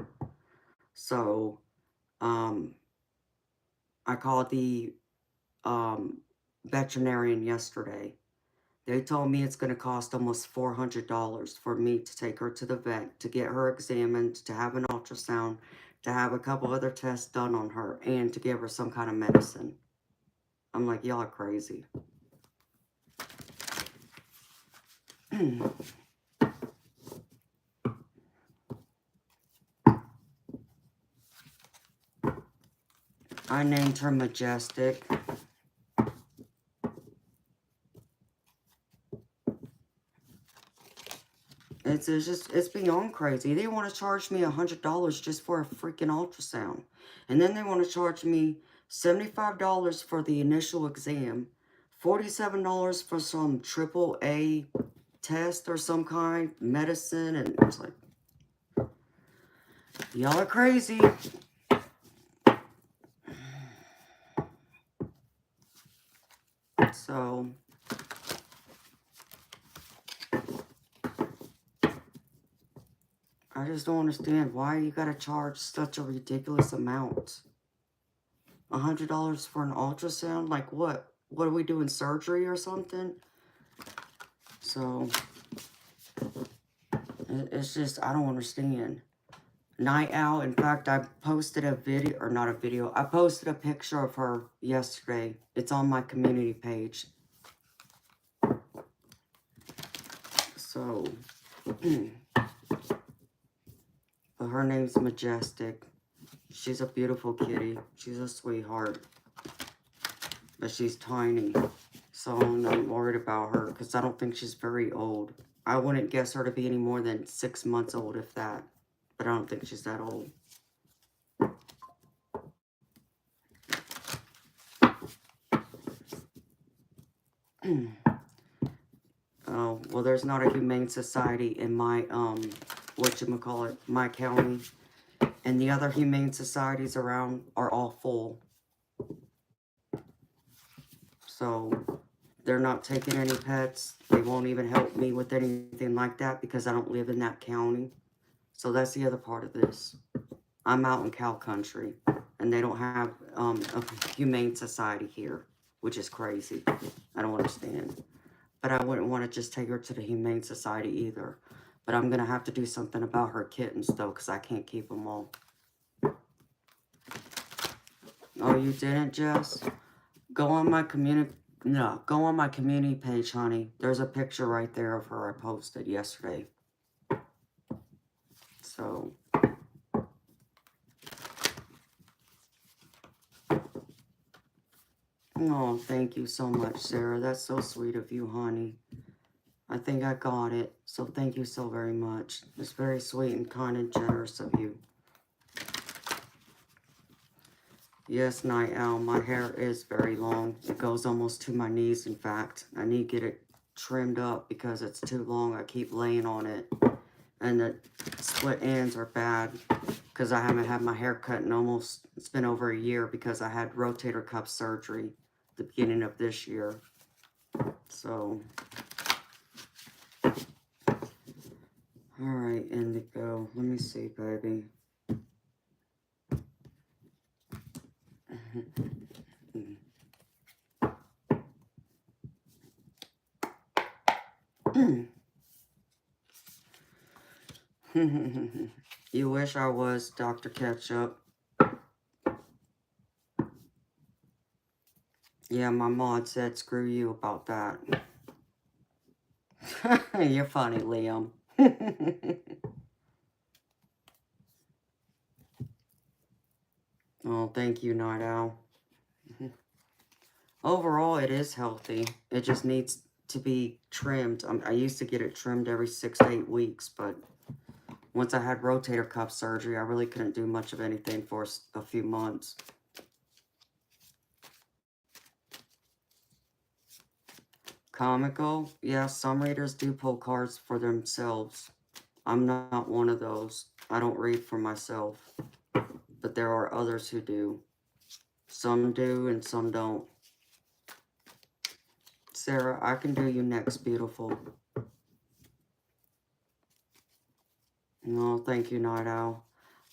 So, I called the veterinarian yesterday. They told me it's going to cost almost $400 for me to take her to the vet, to get her examined, to have an ultrasound, to have a couple other tests done on her, and to give her some kind of medicine. I'm like, y'all are crazy. I named her Majestic. It's beyond crazy. They want to charge me $100 just for a freaking ultrasound. And then they want to charge me $75 for the initial exam, $47 for some AAA test or some kind, medicine, and it's like, y'all are crazy. So, I just don't understand why you gotta charge such a ridiculous amount. $100 for an ultrasound? Like what? what are we doing, surgery or something? So, it's just, I don't understand. Night Owl, in fact, I posted a video, or not a video, I posted a picture of her yesterday. It's on my community page. So, but her name's Majestic. She's a beautiful kitty. She's a sweetheart. But she's tiny. So I'm worried about her because I don't think she's very old. I wouldn't guess her to be any more than 6 months old, if that. But I don't think she's that old. Oh, well, there's not a humane society in my, whatchamacallit, my county. And the other humane societies around are all full. So, they're not taking any pets. They won't even help me with anything like that because I don't live in that county. So, that's the other part of this. I'm out in cow country. And they don't have a humane society here, which is crazy. I don't understand. But I wouldn't want to just take her to the humane society either. But I'm going to have to do something about her kittens, though, because I can't keep them all. Oh, you didn't, Jess? Go on my community... No, go on my community page, honey. There's a picture right there of her I posted yesterday. So... Oh, thank you so much, Sarah. That's so sweet of you, honey. I think I got it. So thank you so very much. It's very sweet and kind and generous of you. Yes, Night Owl, my hair is very long. It goes almost to my knees, in fact. I need to get it trimmed up because it's too long. I keep laying on it. And the split ends are bad because I haven't had my hair cut in almost, it's been over a year because I had rotator cuff surgery at the beginning of this year. So, alright, Indigo. Let me see, baby. You wish I was Dr. Ketchup. Yeah, my mod said screw you about that. You're funny, Liam. Oh, thank you, Night Owl. Overall, it is healthy. It just needs to be trimmed. I used to get it trimmed every 6 to 8 weeks, but once I had rotator cuff surgery, I really couldn't do much of anything for a few months. Comical? Yeah, some readers do pull cards for themselves. I'm not one of those. I don't read for myself. But there are others who do. Some do and some don't. Sarah, I can do you next, beautiful. No, thank you, Night Owl.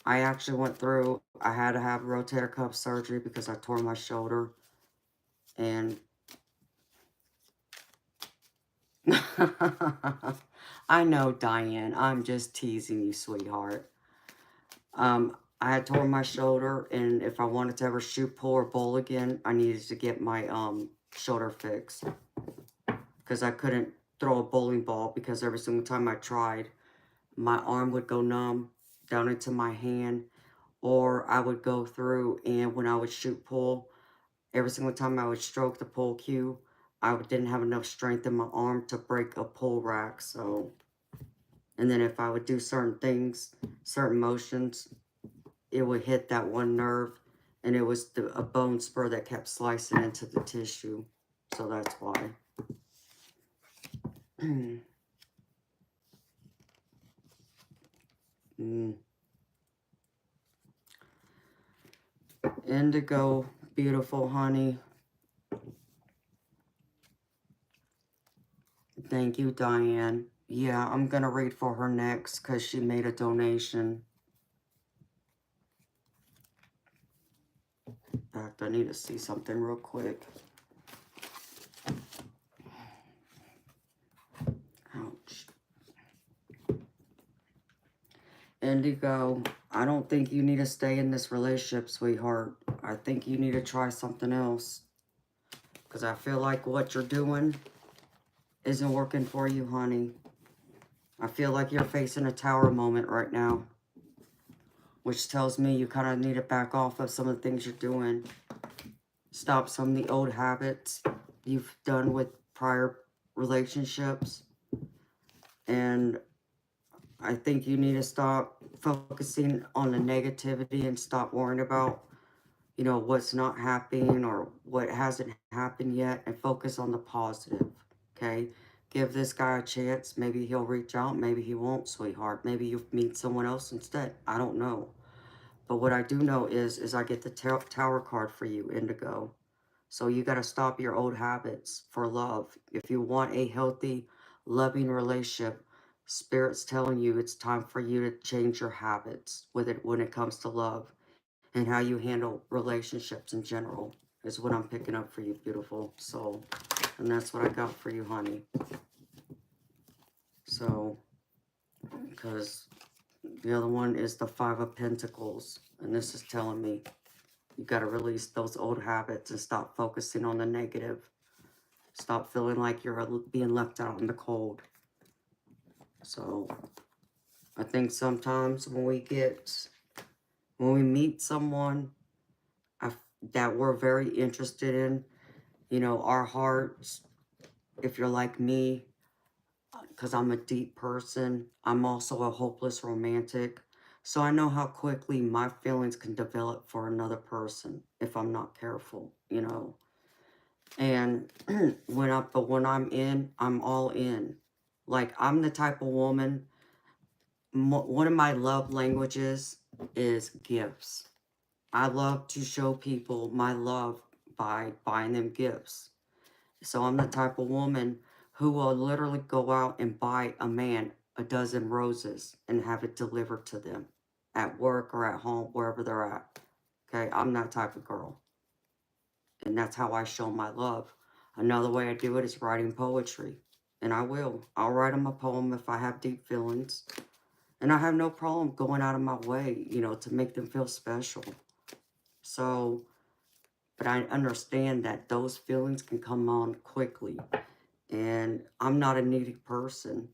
I actually went through, I had to have rotator cuff surgery because I tore my shoulder. And I know, Diane. I'm just teasing you, sweetheart. I had torn my shoulder, and if I wanted to ever shoot, pull, or bowl again, I needed to get my shoulder fixed. Because I couldn't throw a bowling ball because every single time I tried, my arm would go numb down into my hand, or I would go through, and when I would shoot pull, every single time I would stroke the pull cue, I didn't have enough strength in my arm to break a pull rack. So, and then if I would do certain things, certain motions, it would hit that one nerve, and it was a bone spur that kept slicing into the tissue. So that's why. Indigo, beautiful honey. Thank you, Diane. Yeah, I'm going to read for her next because she made a donation. In fact, I need to see something real quick. Indigo, I don't think you need to stay in this relationship, sweetheart. I think you need to try something else. Because I feel like what you're doing isn't working for you, honey. I feel like you're facing a tower moment right now. Which tells me you kind of need to back off of some of the things you're doing. Stop some of the old habits you've done with prior relationships. And I think you need to stop focusing on the negativity and stop worrying about, you know, what's not happening or what hasn't happened yet, and focus on the positive, okay? Give this guy a chance. Maybe he'll reach out. Maybe he won't, sweetheart. Maybe you'll meet someone else instead. I don't know. But what I do know is I get the tower card for you, Indigo. So you got to stop your old habits for love. If you want a healthy, loving relationship, Spirit's telling you it's time for you to change your habits with it when it comes to love and how you handle relationships in general is what I'm picking up for you, beautiful soul. And that's what I got for you, honey. So, because the other one is the Five of Pentacles. And this is telling me you got to release those old habits and stop focusing on the negative. Stop feeling like you're being left out in the cold. So, I think sometimes when we meet someone that we're very interested in, you know, our hearts, if you're like me, because I'm a deep person, I'm also a hopeless romantic. So I know how quickly my feelings can develop for another person if I'm not careful, you know. And when I'm in, I'm all in. Like, I'm the type of woman, one of my love languages is gifts. I love to show people my love by buying them gifts. So I'm the type of woman who will literally go out and buy a man a dozen roses and have it delivered to them at work or at home, wherever they're at. Okay, I'm that type of girl. And that's how I show my love. Another way I do it is writing poetry. And I will. I'll write them a poem if I have deep feelings. And I have no problem going out of my way, you know, to make them feel special. So, but I understand that those feelings can come on quickly. And I'm not a needy person,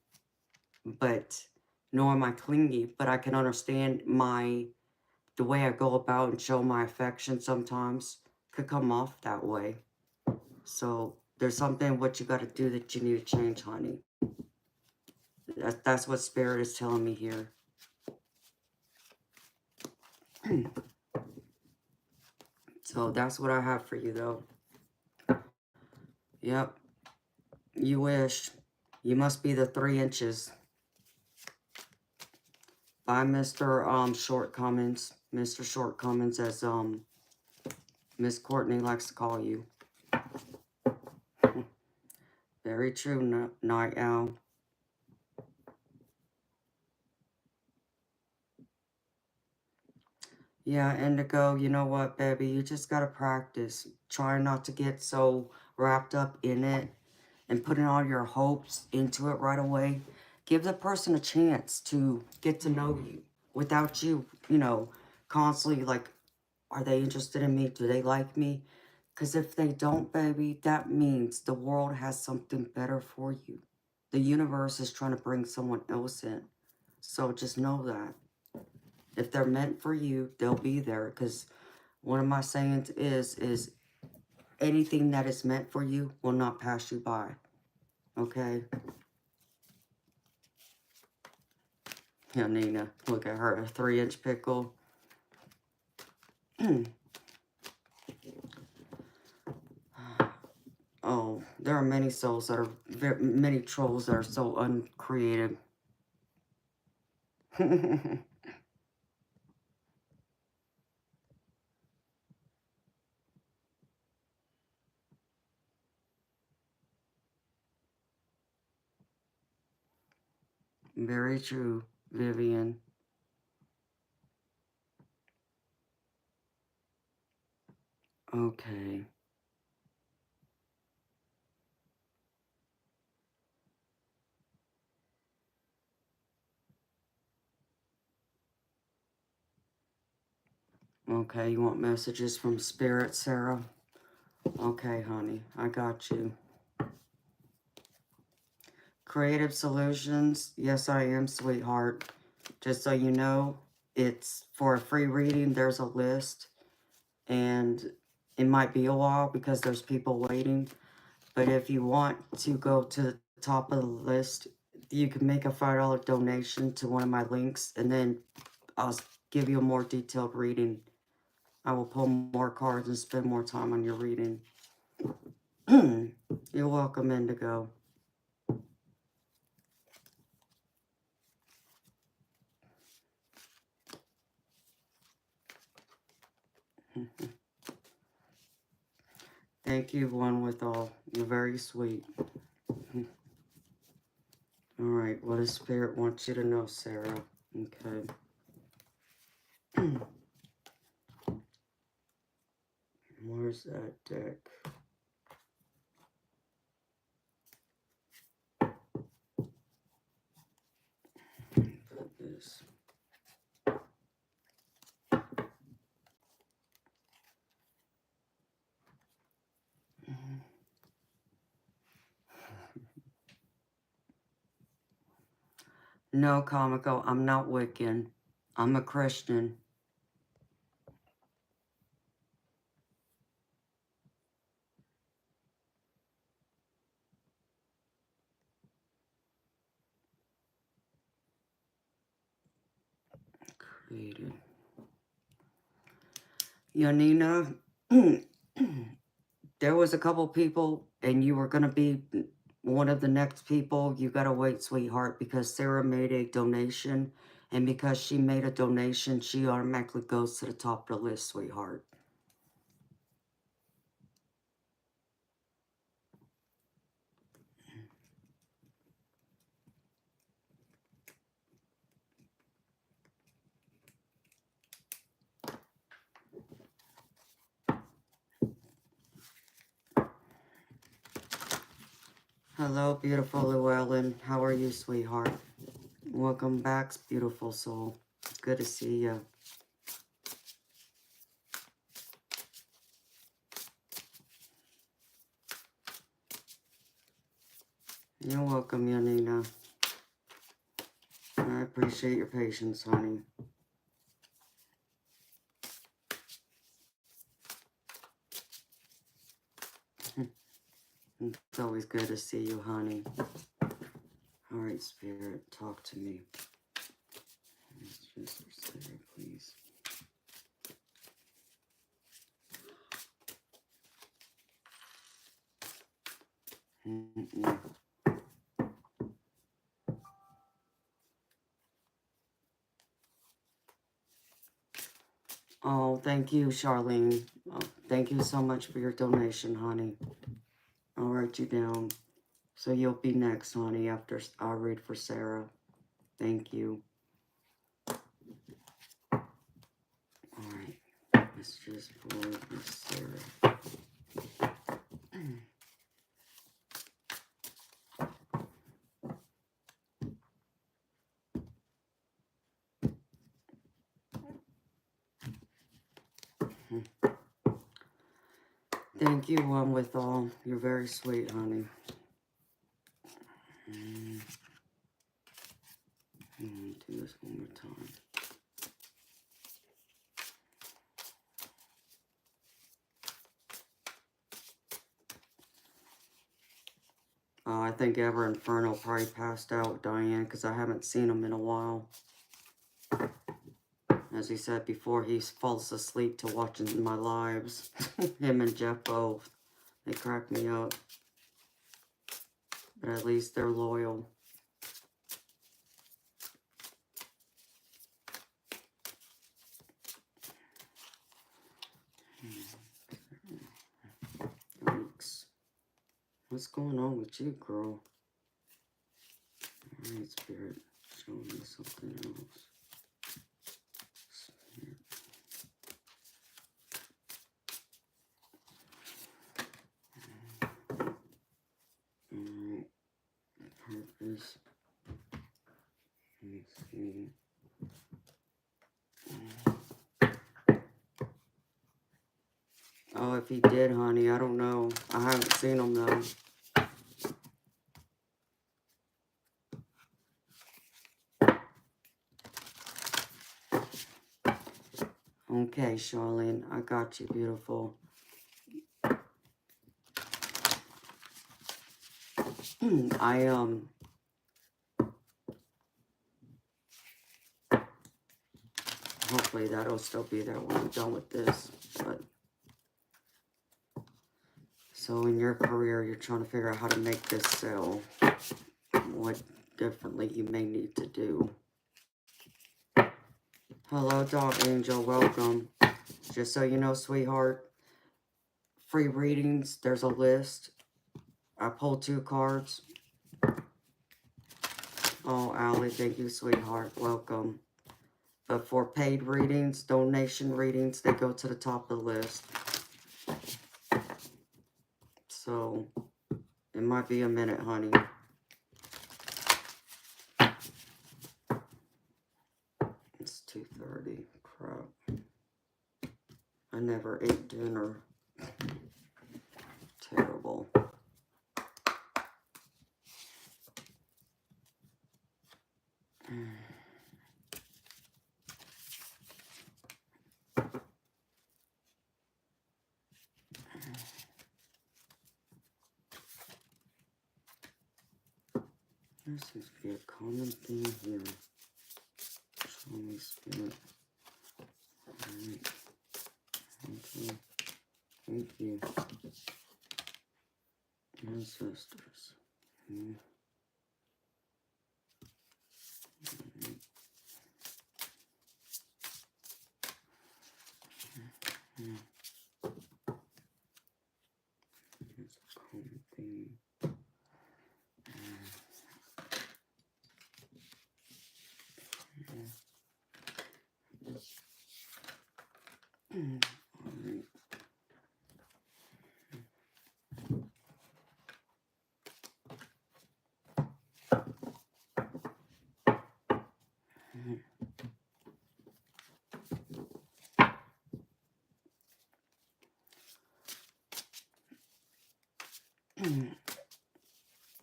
but nor am I clingy, but I can understand the way I go about and show my affection sometimes could come off that way. So there's something what you got to do that you need to change, honey. That's what Spirit is telling me here. So that's what I have for you, though. Yep. You wish. You must be the 3 inches. By Mr. Shortcomings. Mr. Shortcomings, as Miss Courtney likes to call you. Very true, Night Owl. Yeah, Indigo, you know what, baby? You just gotta practice. Try not to get so wrapped up in it and putting all your hopes into it right away. Give the person a chance to get to know you without you, you know, constantly like, are they interested in me? Do they like me? Because if they don't, baby, that means the world has something better for you. The universe is trying to bring someone else in. So just know that. If they're meant for you, they'll be there. Because one of my sayings is anything that is meant for you will not pass you by. Okay? Yanina, look at her, a 3-inch pickle. Oh, there are many souls that are, many trolls that are so uncreative. Very true, Vivian. Okay. Okay, you want messages from Spirit, Sarah? Okay, honey, I got you. Creative Solutions. Yes, I am, sweetheart. Just so you know, it's for a free reading. There's a list, and it might be a while because there's people waiting. But if you want to go to the top of the list, you can make a $5 donation to one of my links, and then I'll give you a more detailed reading. I will pull more cards and spend more time on your reading. You're welcome, Indigo. Thank you, one with all. You're very sweet. All right, what does Spirit want you to know, Sarah? Okay. Where's that deck? Put this. No, Comico, I'm not Wiccan. I'm a Christian. Created. Yanina, there was a couple people, and you were going to be one of the next people. You got to wait, sweetheart, because Sarah made a donation, and because she made a donation, she automatically goes to the top of the list, sweetheart. Hello, beautiful Llewellyn. How are you, sweetheart? Welcome back, beautiful soul. Good to see you. You're welcome, Yanina. I appreciate your patience, honey. It's always good to see you, honey. All right, Spirit, talk to me. Just for Spirit, please. Oh, thank you, Charlene. Oh, thank you so much for your donation, honey. I'll write you down. So you'll be next, honey, after I'll read for Sarah. Thank you. All right. Let's just for Miss Sarah. Thank you, one with all. You're very sweet, honey. Do this one more time. I think Ever Inferno probably passed out, Diane, because I haven't seen him in a while. As he said before, he falls asleep to watching my lives. Him and Jeff both. They crack me up. But at least they're loyal. Yikes. What's going on with you, girl? Alright, Spirit. Show me something else. Spirit. Alright. Purpose. Let me see. if he did, honey. I don't know. I haven't seen him, though. Okay, Charlene. I got you, beautiful. Hopefully that'll still be there when I'm done with this. But so in your career, you're trying to figure out how to make this sell. What differently you may need to do. Hello, Dog Angel. Welcome. Just so you know, sweetheart, free readings, there's a list. I pulled 2 cards. Oh, Allie, thank you, sweetheart. Welcome. But for paid readings, donation readings, they go to the top of the list. So, it might be a minute, honey. It's 2:30. Crap. I never ate dinner. Terrible. There seems to be a common theme here. Show me spirit. Alright. Okay. Thank you. Ancestors. Alright. Here's a common theme.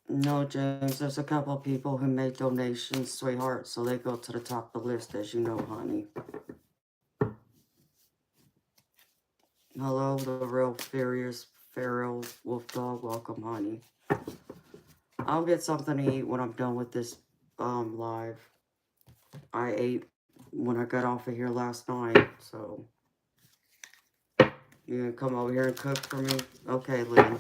No, James, there's a couple of people who made donations, sweetheart, so they go to the top of the list, as you know, honey. Hello, the real furious feral wolf dog. Welcome, honey. I'll get something to eat when I'm done with this live. I ate when I got off of here last night, so you gonna come over here and cook for me? Okay, Lynn.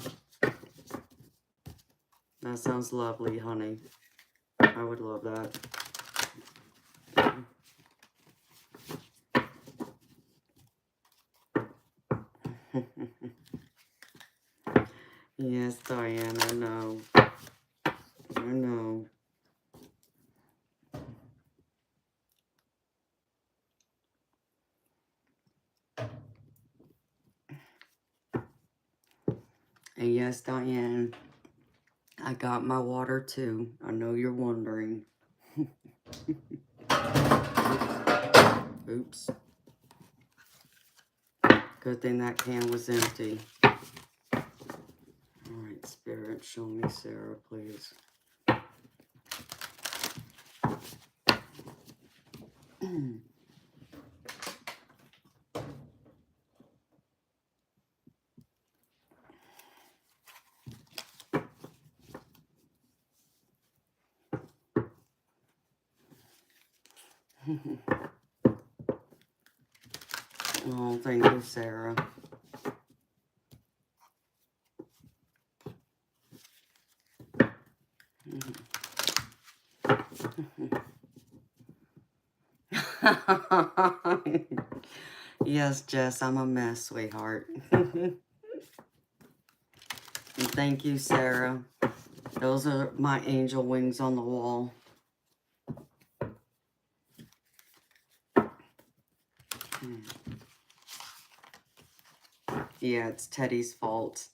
That sounds lovely, honey. I would love that. Yes, Diane, I know. I know. And yes, Diane, I got my water too. I know you're wondering. Oops. Good thing that can was empty. Alright, Spirit, show me Sarah, please. Oh, thank you, Sarah. Yes, Jess, I'm a mess, sweetheart. And thank you, Sarah. Those are my angel wings on the wall. Yeah, it's Teddy's fault.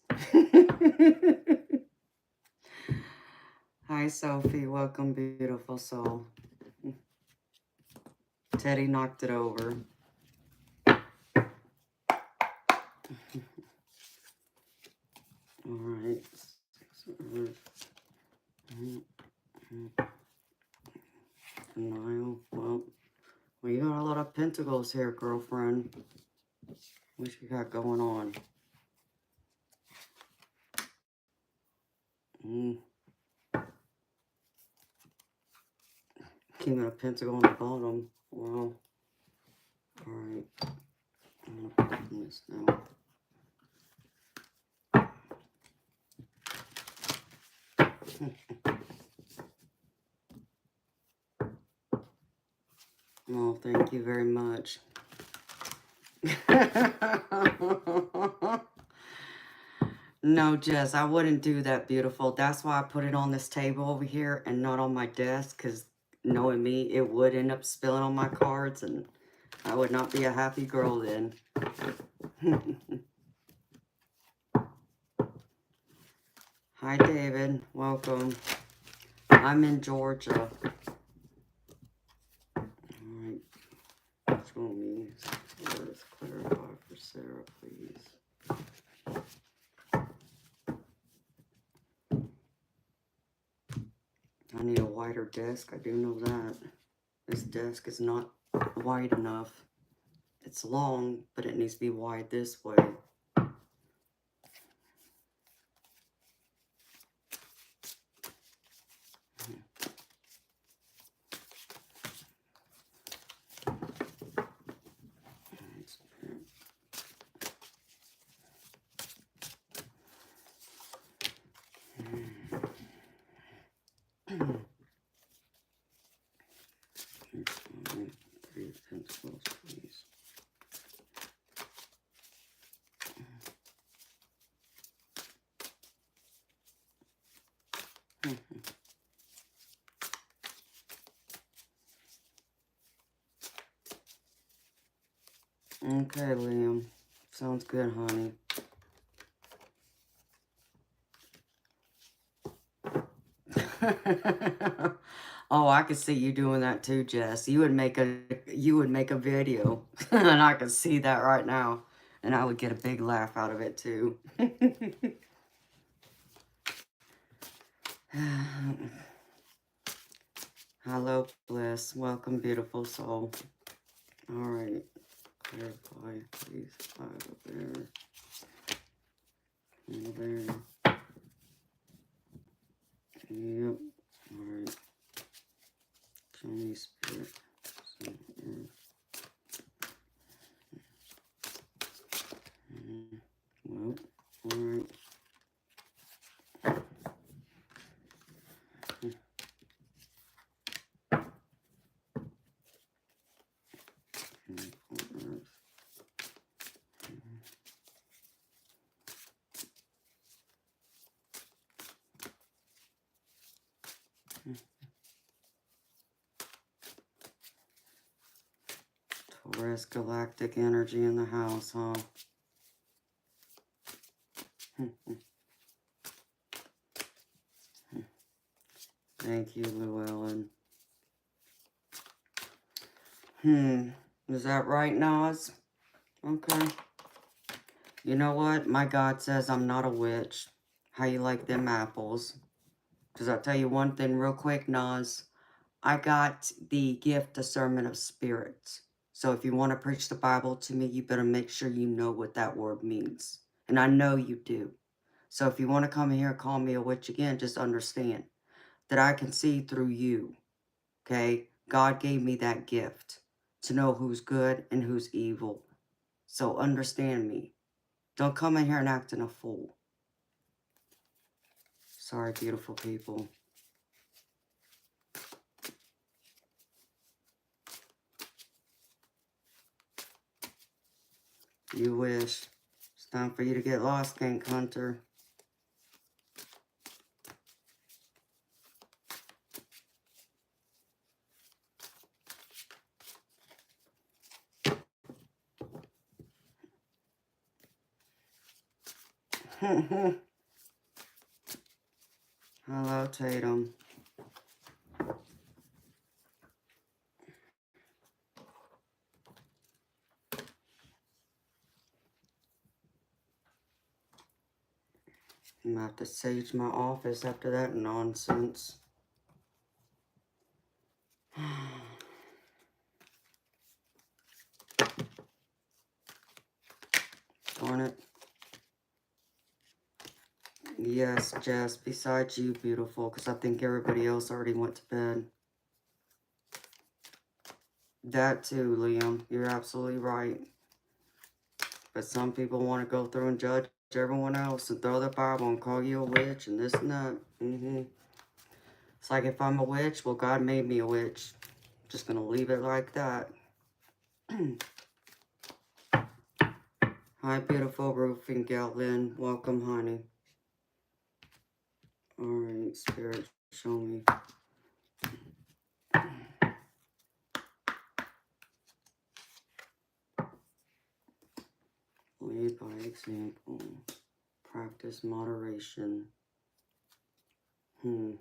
Hi, Sophie. Welcome, beautiful soul. Teddy knocked it over. Alright. Denial. Well, you got a lot of pentacles here, girlfriend. What you got going on? King of Pentacle on the bottom. Wow. Alright. I'm gonna open this now. Oh, thank you very much. No, Jess, I wouldn't do that, beautiful. That's why I put it on this table over here and not on my desk, because knowing me, it would end up spilling on my cards, and I would not be a happy girl then. Hi, David. Welcome. I'm in Georgia. Alright. Show me. Let's clarify for Sarah, please. I need a wider desk. I do know that. This desk is not wide enough. It's long, but it needs to be wide this way. Three pencils, please. Okay, Liam. Sounds good, honey. Oh, I could see you doing that too, Jess. You would make a video, and I could see that right now, and I would get a big laugh out of it too. Hello, Bliss. Welcome, beautiful soul. All right. Clarify, please. 5 up there. Over there. Yep. All right. Show me spirit. So, well, all right. Taurus galactic energy in the house, huh? Thank you, Llewellyn. Is that right, Nas? Okay. You know what? My God says I'm not a witch. How you like them apples? Because I'll tell you one thing real quick, Nas. I got the gift discernment of spirits. So if you want to preach the Bible to me, you better make sure you know what that word means. And I know you do. So if you want to come here and call me a witch again, just understand that I can see through you. Okay? God gave me that gift to know who's good and who's evil. So understand me. Don't come in here and acting a fool. Sorry, beautiful people. You wish. It's time for you to get lost, Gank Hunter. Hello, Tatum. I'm gonna have to sage my office after that nonsense. Darn it. Yes, Jess, besides you, beautiful, because I think everybody else already went to bed. That too, Liam. You're absolutely right. But some people want to go through and judge everyone else and throw the Bible and call you a witch and this and that. It's like if I'm a witch, well, God made me a witch. Just going to leave it like that. Hi, beautiful roofing gal Lynn. Welcome, honey. Alright, Spirit, show me. Lead by example. Practice moderation. Alright,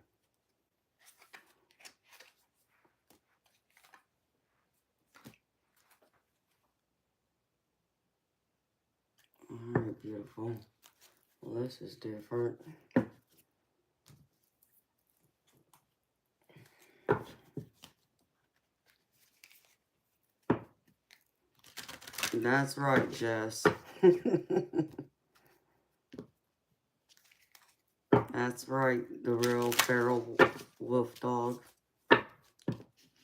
beautiful. Well, this is different. That's right, Jess. That's right, the real feral wolf dog.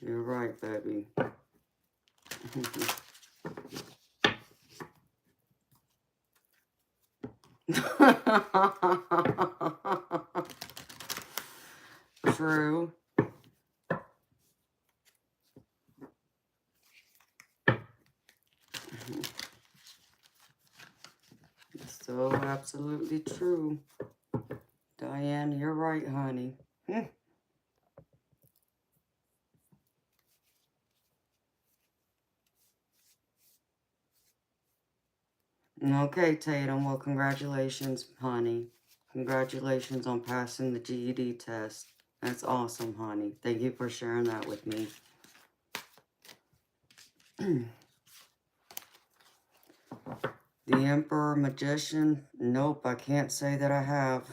You're right, baby. True. So absolutely true. Diane, you're right, honey. Okay, Tatum. Well, congratulations, honey. Congratulations on passing the GED test. That's awesome, honey. Thank you for sharing that with me. The Emperor Magician? Nope, I can't say that I have.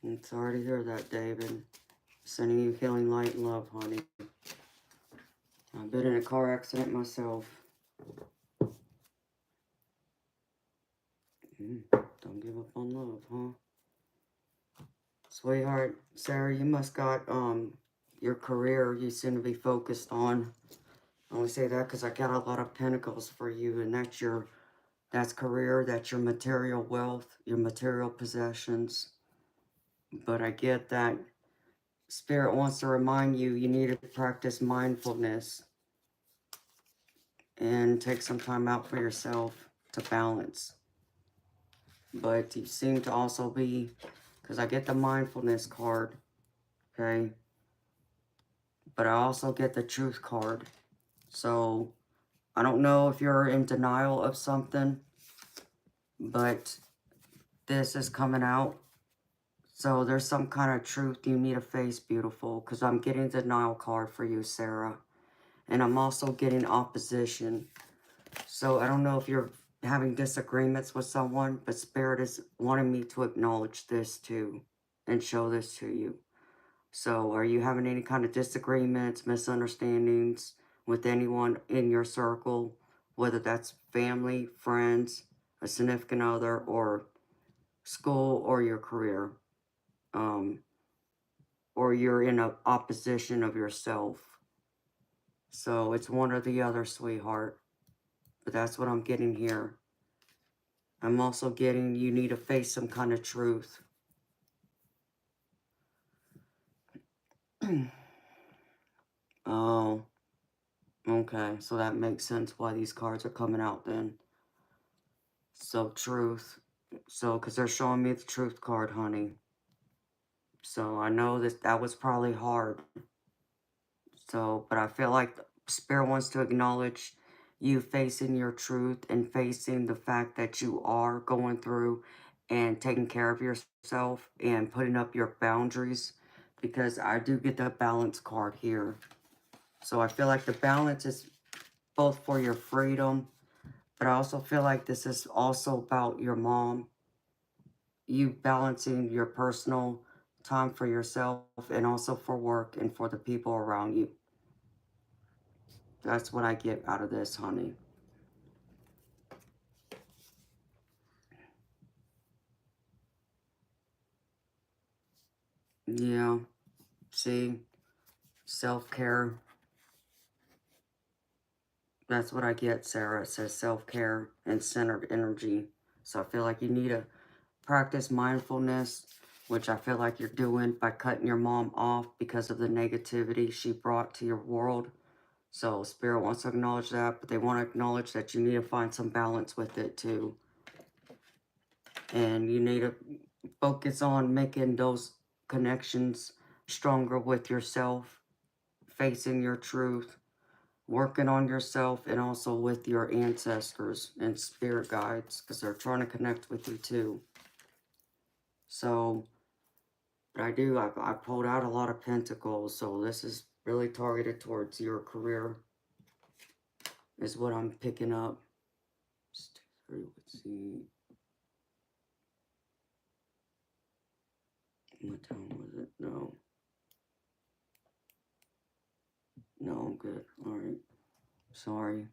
I'm sorry to hear that, David. Sending you healing light and love, honey. I've been in a car accident myself. Don't give up on love, huh? Sweetheart, Sarah, you must got your career you seem to be focused on. I only say that because I got a lot of pentacles for you, and that's career, that's your material wealth, your material possessions. But I get that Spirit wants to remind you you need to practice mindfulness and take some time out for yourself to balance. But you seem to also be, because I get the mindfulness card, okay? But I also get the truth card. So I don't know if you're in denial of something, but this is coming out. So there's some kind of truth you need to face, beautiful, because I'm getting the denial card for you, Sarah. And I'm also getting opposition. So I don't know if you're having disagreements with someone, but Spirit is wanting me to acknowledge this too and show this to you. So are you having any kind of disagreements, misunderstandings with anyone in your circle, whether that's family, friends, a significant other, or school, or your career? Or you're in a opposition of yourself. So it's one or the other, sweetheart. But that's what I'm getting here. I'm also getting you need to face some kind of truth. Oh, okay. So that makes sense why these cards are coming out then. So truth. So, because they're showing me the truth card, honey. So I know that was probably hard. So, but I feel like Spirit wants to acknowledge you facing your truth and facing the fact that you are going through and taking care of yourself and putting up your boundaries, because I do get the balance card here. So I feel like the balance is both for your freedom, but I also feel like this is also about your mom, you balancing your personal time for yourself and also for work and for the people around you. That's what I get out of this, honey. Yeah, see, self-care. That's what I get, Sarah. It says self-care and centered energy. So I feel like you need to practice mindfulness, which I feel like you're doing by cutting your mom off because of the negativity she brought to your world. So Spirit wants to acknowledge that, but they want to acknowledge that you need to find some balance with it too. And you need to focus on making those connections stronger with yourself, facing your truth, working on yourself, and also with your ancestors and spirit guides, because they're trying to connect with you too. So, but I pulled out a lot of pentacles, so this is really targeted towards your career, is what I'm picking up. Let's see. What time was it? No. No, I'm good. Alright. Sorry.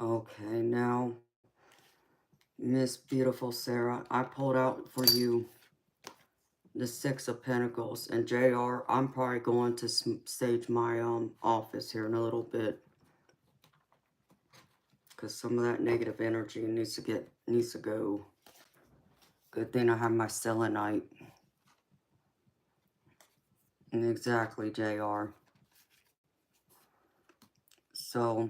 Okay, now, Miss Beautiful Sarah, I pulled out for you the Six of Pentacles. And JR, I'm probably going to stage my office here in a little bit, because some of that negative energy needs to go. Good thing I have my selenite. Exactly, JR. So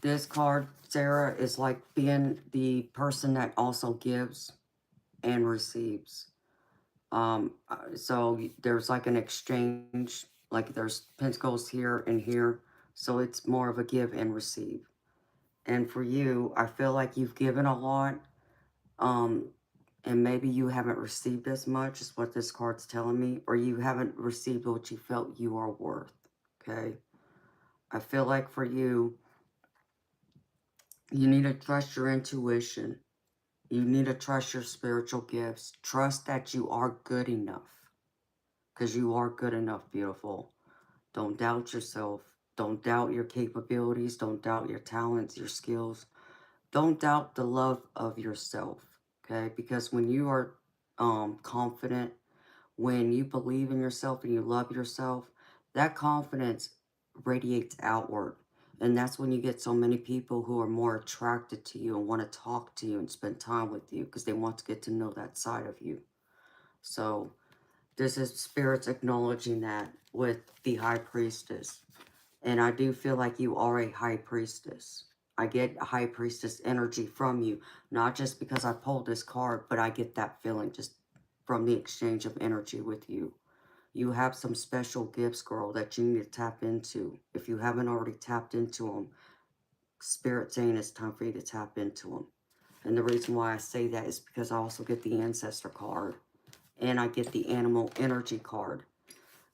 this card, Sarah, is like being the person that also gives and receives. So there's like an exchange, like there's pentacles here and here. So it's more of a give and receive. And for you, I feel like you've given a lot, and maybe you haven't received as much, is what this card's telling me, or you haven't received what you felt you are worth, okay? I feel like for you, you need to trust your intuition. You need to trust your spiritual gifts. Trust that you are good enough, because you are good enough, beautiful. Don't doubt yourself. Don't doubt your capabilities. Don't doubt your talents, your skills. Don't doubt the love of yourself, okay? Because when you are confident, when you believe in yourself and you love yourself, that confidence radiates outward. And that's when you get so many people who are more attracted to you and want to talk to you and spend time with you, because they want to get to know that side of you. So this is spirits acknowledging that with the High Priestess. And I do feel like you are a High Priestess. I get a High Priestess energy from you. Not just because I pulled this card, but I get that feeling just from the exchange of energy with you. You have some special gifts, girl, that you need to tap into. If you haven't already tapped into them, Spirit saying it's time for you to tap into them. And the reason why I say that is because I also get the Ancestor card. And I get the Animal Energy card.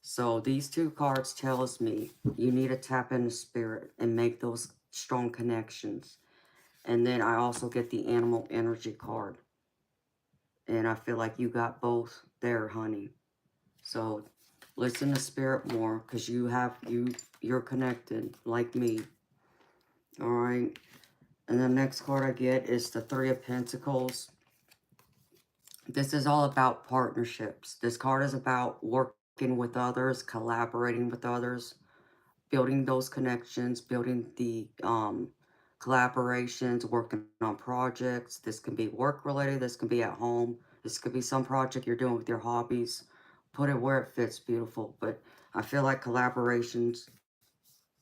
So these two cards tells me you need to tap into spirit and make those strong connections. And then I also get the Animal Energy card. And I feel like you got both there, honey. So listen to spirit more, because you're connected like me. All right. And the next card I get is the Three of Pentacles. This is all about partnerships. This card is about working with others, collaborating with others, building those connections, building the collaborations, working on projects. This can be work related. This can be at home. This could be some project you're doing with your hobbies. Put it where it fits, beautiful. But I feel like collaborations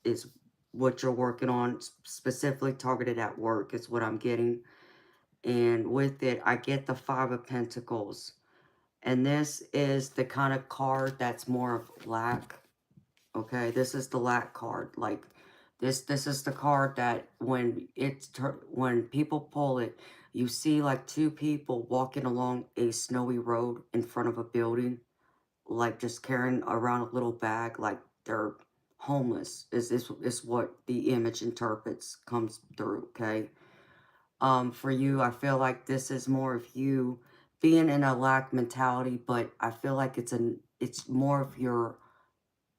is what you're working on, specifically targeted at work is what I'm getting. And with it, I get the Five of Pentacles. And this is the kind of card that's more of lack. Okay, this is the lack card. Like this is the card that when people pull it, you see like two people walking along a snowy road in front of a building, like just carrying around a little bag, like they're homeless. Is what the image interprets comes through. Okay, for you, I feel like this is more of you being in a lack mentality, but I feel like it's more of your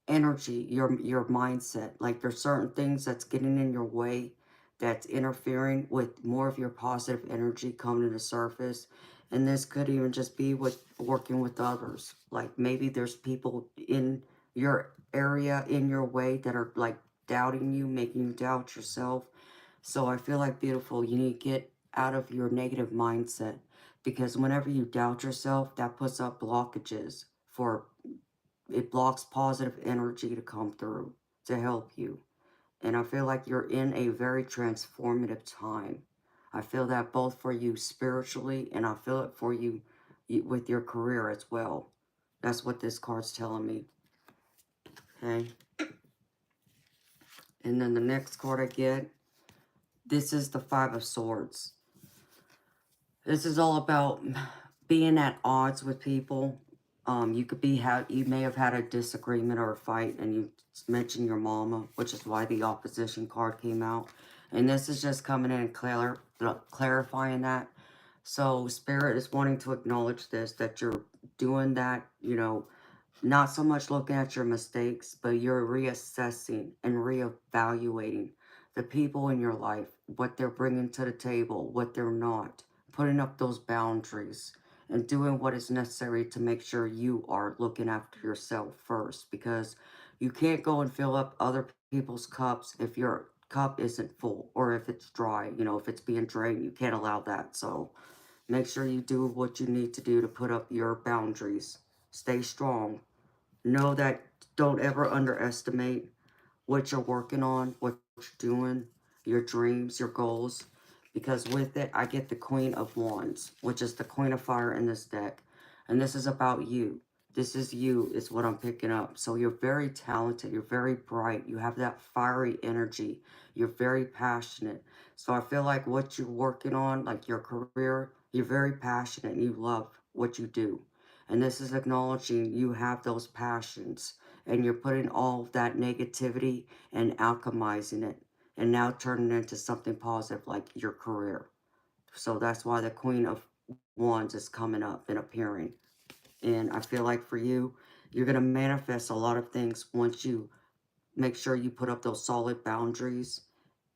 energy, your mindset. Like there's certain things that's getting in your way, that's interfering with more of your positive energy coming to the surface. And this could even just be with working with others. Like maybe there's people in your area, in your way, that are like doubting you, making you doubt yourself. So I feel like, beautiful, you need to get out of your negative mindset, because whenever you doubt yourself, that puts up blockages for, it blocks positive energy to come through to help you. And I feel like you're in a very transformative time. I feel that both for you spiritually, and I feel it for you with your career as well. That's what this card's telling me. Okay. And then the next card I get, this is the Five of Swords. This is all about being at odds with people. You may have had a disagreement or a fight, and you mentioned your mama, which is why the opposition card came out. And this is just coming in and clarifying that. So Spirit is wanting to acknowledge this, that you're doing that, not so much looking at your mistakes, but you're reassessing and reevaluating the people in your life, what they're bringing to the table, what they're not, putting up those boundaries and doing what is necessary to make sure you are looking after yourself first, because you can't go and fill up other people's cups if your cup isn't full, or if it's dry, if it's being drained. You can't allow that. So make sure you do what you need to do to put up your boundaries. Stay strong. Know that, don't ever underestimate what you're working on, what you're doing, your dreams, your goals. Because with it, I get the Queen of Wands, which is the Queen of Fire in this deck. And this is about you. This is you, is what I'm picking up. So you're very talented. You're very bright. You have that fiery energy. You're very passionate. So I feel like what you're working on, like your career, you're very passionate and you love what you do. And this is acknowledging you have those passions, and you're putting all that negativity and alchemizing it and now turning it into something positive, like your career. So that's why the Queen of Wands is coming up and appearing. And I feel like for you, you're going to manifest a lot of things once you make sure you put up those solid boundaries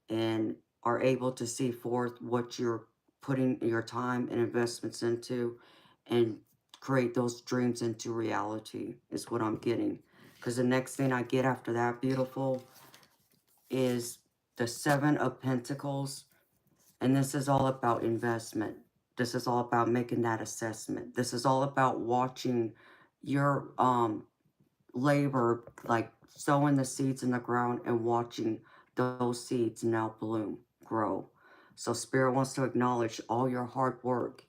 and are able to see forth what you're putting your time and investments into, and create those dreams into reality, is what I'm getting. Because the next thing I get after that, beautiful, is the Seven of Pentacles. And this is all about investment. This is all about making that assessment. This is all about watching your labor, like sowing the seeds in the ground and watching those seeds now bloom, grow. So Spirit wants to acknowledge all your hard work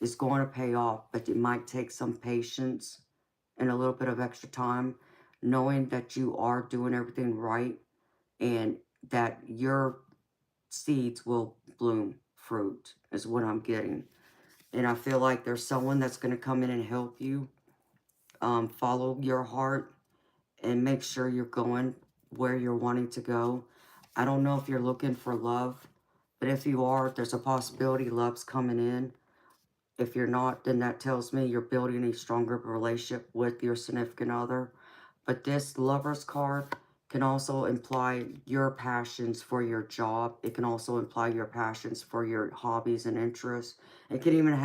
is going to pay off, but it might take some patience and a little bit of extra time, knowing that you are doing everything right and that your seeds will bloom fruit, is what I'm getting. And I feel like there's someone that's going to come in and help you follow your heart and make sure you're going where you're wanting to go. I don't know if you're looking for love, but if you are, there's a possibility love's coming in. If you're not, then that tells me you're building a stronger relationship with your significant other. But this Lover's card can also imply your passions for your job. It can also imply your passions for your hobbies and interests. It can even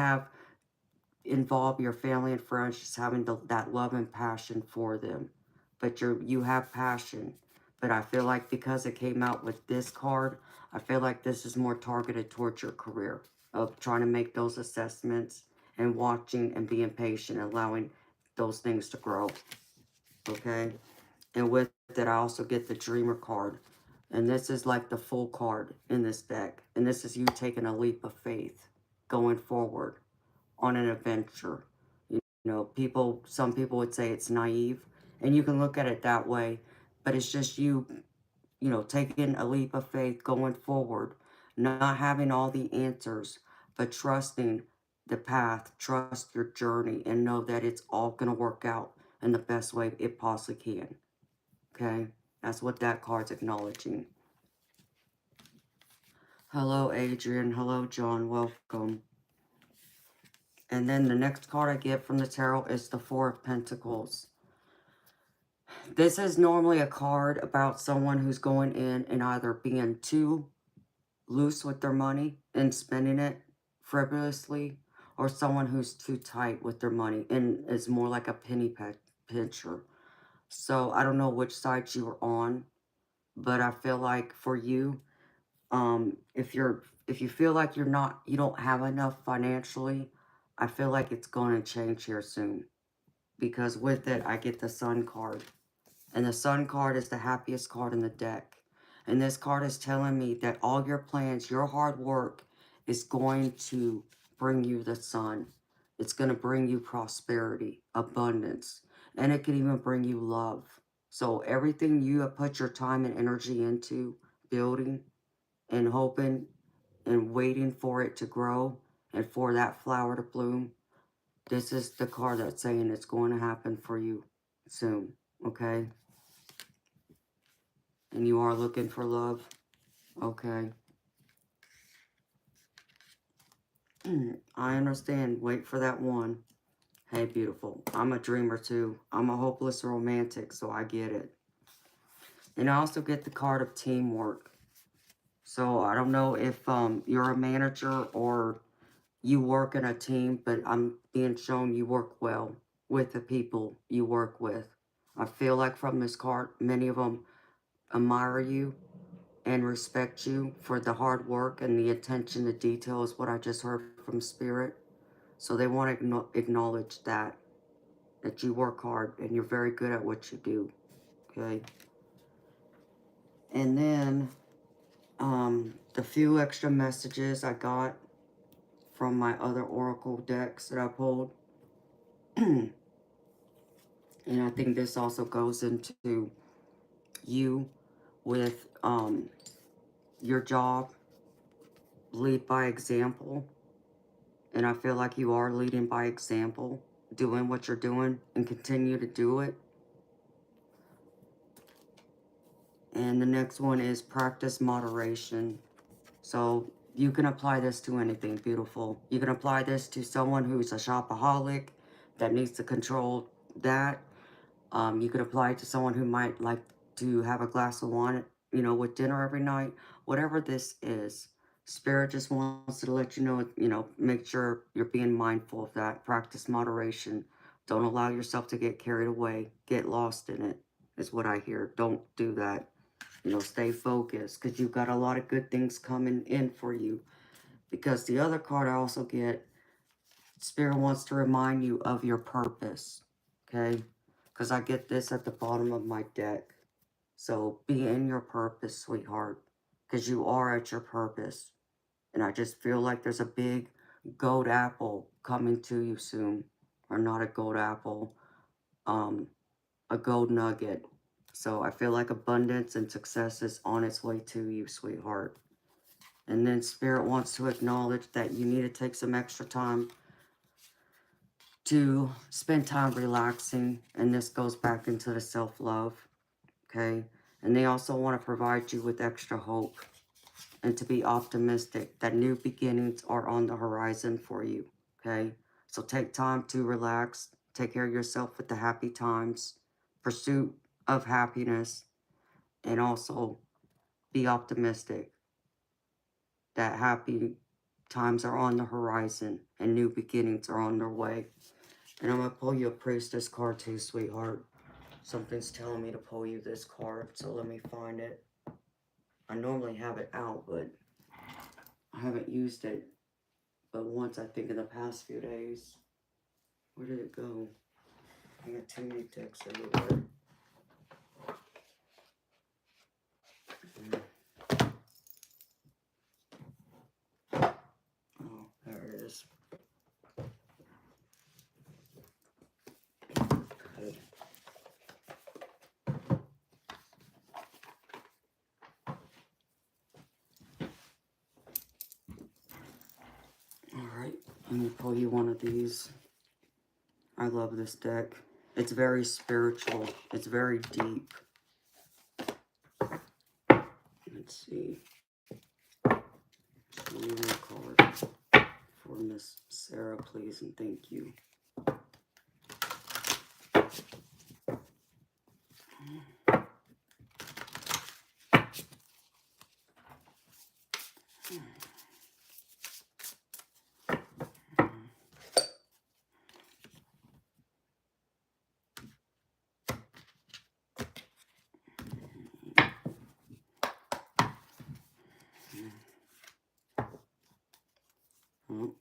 involve your family and friends, just having that love and passion for them. But you have passion. But I feel like because it came out with this card, I feel like this is more targeted towards your career, of trying to make those assessments and watching and being patient, allowing those things to grow. Okay? And with it, I also get the Dreamer card. And this is like the full card in this deck. And this is you taking a leap of faith, going forward on an adventure. You know, some people would say it's naive. And you can look at it that way. But it's just you know, taking a leap of faith, going forward, not having all the answers, but trusting the path, trust your journey, and know that it's all going to work out in the best way it possibly can. Okay? That's what that card's acknowledging. Hello, Adrian. Hello, John. Welcome. And then the next card I get from the tarot is the Four of Pentacles. This is normally a card about someone who's going in and either being too loose with their money and spending it frivolously, or someone who's too tight with their money and is more like a penny pincher. So I don't know which side you are on, but I feel like for you, if you feel like you don't have enough financially, I feel like it's going to change here soon, because with it I get the Sun card. And the Sun card is the happiest card in the deck. And this card is telling me that all your plans, your hard work is going to bring you the sun. It's going to bring you prosperity, abundance, and it can even bring you love. So everything you have put your time and energy into building and hoping and waiting for it to grow and for that flower to bloom, this is the card that's saying it's going to happen for you soon, okay? And you are looking for love? Okay. I understand. Wait for that one. Hey, beautiful. I'm a dreamer too. I'm a hopeless romantic, so I get it. And I also get the card of teamwork. So I don't know if you're a manager or you work in a team, but I'm being shown you work well with the people you work with. I feel like from this card, many of them admire you and respect you for the hard work and the attention to detail is what I just heard from Spirit. So they want to acknowledge that you work hard and you're very good at what you do, okay? And then the few extra messages I got from my other oracle decks that I pulled, and I think this also goes into you with your job, lead by example. And I feel like you are leading by example, doing what you're doing and continue to do it. And the next one is practice moderation. So you can apply this to anything, beautiful. You can apply this to someone who's a shopaholic that needs to control that. You could apply it to someone who might like to have a glass of wine, you know, with dinner every night. Whatever this is, Spirit just wants to let you know, make sure you're being mindful of that. Practice moderation. Don't allow yourself to get carried away. Get lost in it, is what I hear. Don't do that. You know, stay focused, because you've got a lot of good things coming in for you. Because the other card I also get, Spirit wants to remind you of your purpose, okay? Because I get this at the bottom of my deck. So be in your purpose, sweetheart, because you are at your purpose. And I just feel like there's a big gold apple coming to you soon. Or not a gold apple, a gold nugget. So I feel like abundance and success is on its way to you, sweetheart. And then Spirit wants to acknowledge that you need to take some extra time to spend time relaxing. And this goes back into the self-love, okay? And they also want to provide you with extra hope and to be optimistic that new beginnings are on the horizon for you, okay? So take time to relax, take care of yourself with the happy times, pursuit of happiness, and also be optimistic that happy times are on the horizon and new beginnings are on their way. And I'm going to pull you a Priestess card too, sweetheart. Something's telling me to pull you this card, so let me find it. I normally have it out, but I haven't used it but once, I think, in the past few days. Where did it go? I got too many decks everywhere. me pull you one of these. I love this deck. It's very spiritual. It's very deep. Let's see. Show me one card for Miss Sarah, please, and thank you. Oh,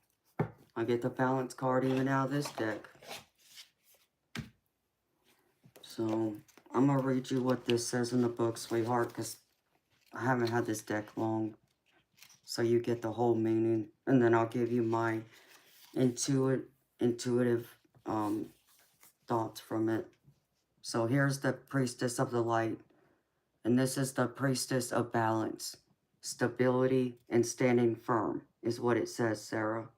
I get the balance card even out of this deck. So, I'm going to read you what this says in the book, sweetheart, because I haven't had this deck long. So you get the whole meaning. And then I'll give you my intuitive thoughts from it. So here's the Priestess of the Light. And this is the Priestess of Balance. Stability and standing firm is what it says, Sarah.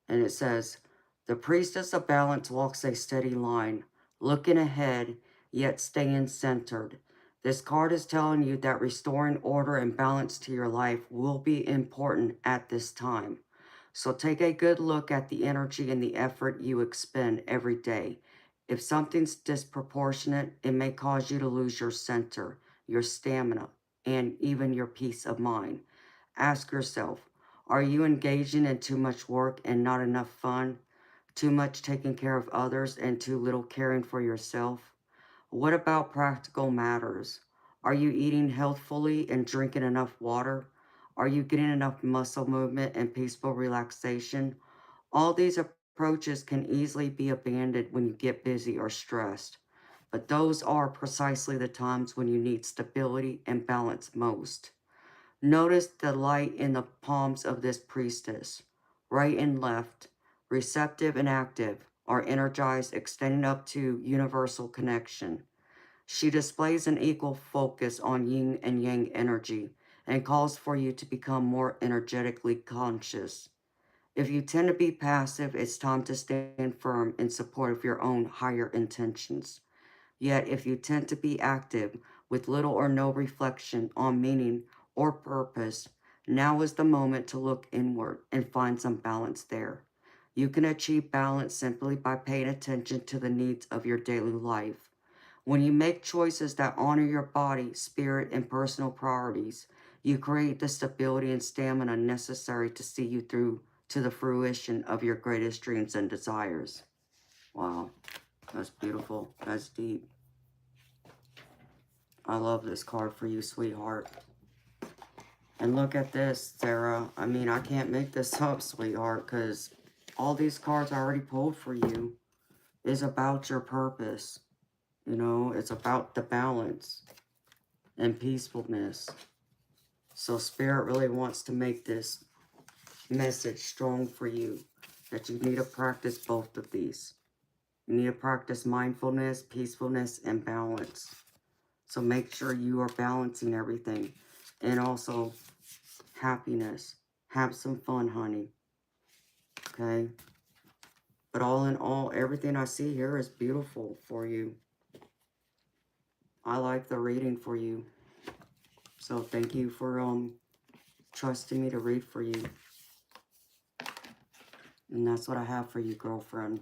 And it says, the Priestess of Balance walks a steady line, looking ahead, yet staying centered. This card is telling you that restoring order and balance to your life will be important at this time. So take a good look at the energy and the effort you expend every day. If something's disproportionate, it may cause you to lose your center, your stamina, and even your peace of mind. Ask yourself, are you engaging in too much work and not enough fun? Too much taking care of others and too little caring for yourself? What about practical matters? Are you eating healthfully and drinking enough water? Are you getting enough muscle movement and peaceful relaxation? All these approaches can easily be abandoned when you get busy or stressed. But those are precisely the times when you need stability and balance most. Notice the light in the palms of this priestess. Right and left, receptive and active, are energized, extending up to universal connection. She displays an equal focus on yin and yang energy and calls for you to become more energetically conscious. If you tend to be passive, it's time to stand firm in support of your own higher intentions. Yet, if you tend to be active with little or no reflection on meaning or purpose, now is the moment to look inward and find some balance there. You can achieve balance simply by paying attention to the needs of your daily life. When you make choices that honor your body, spirit, and personal priorities, you create the stability and stamina necessary to see you through to the fruition of your greatest dreams and desires. Wow, that's beautiful. That's deep. I love this card for you, sweetheart. And look at this, Sarah. I mean, I can't make this up, sweetheart, because all these cards I already pulled for you is about your purpose. You know, it's about the balance and peacefulness. So Spirit really wants to make this message strong for you, that you need to practice both of these. You need to practice mindfulness, peacefulness, and balance. So make sure you are balancing everything. And also happiness. Have some fun, honey. Okay? But all in all, everything I see here is beautiful for you. I like the reading for you. So thank you for trusting me to read for you. And that's what I have for you, girlfriend.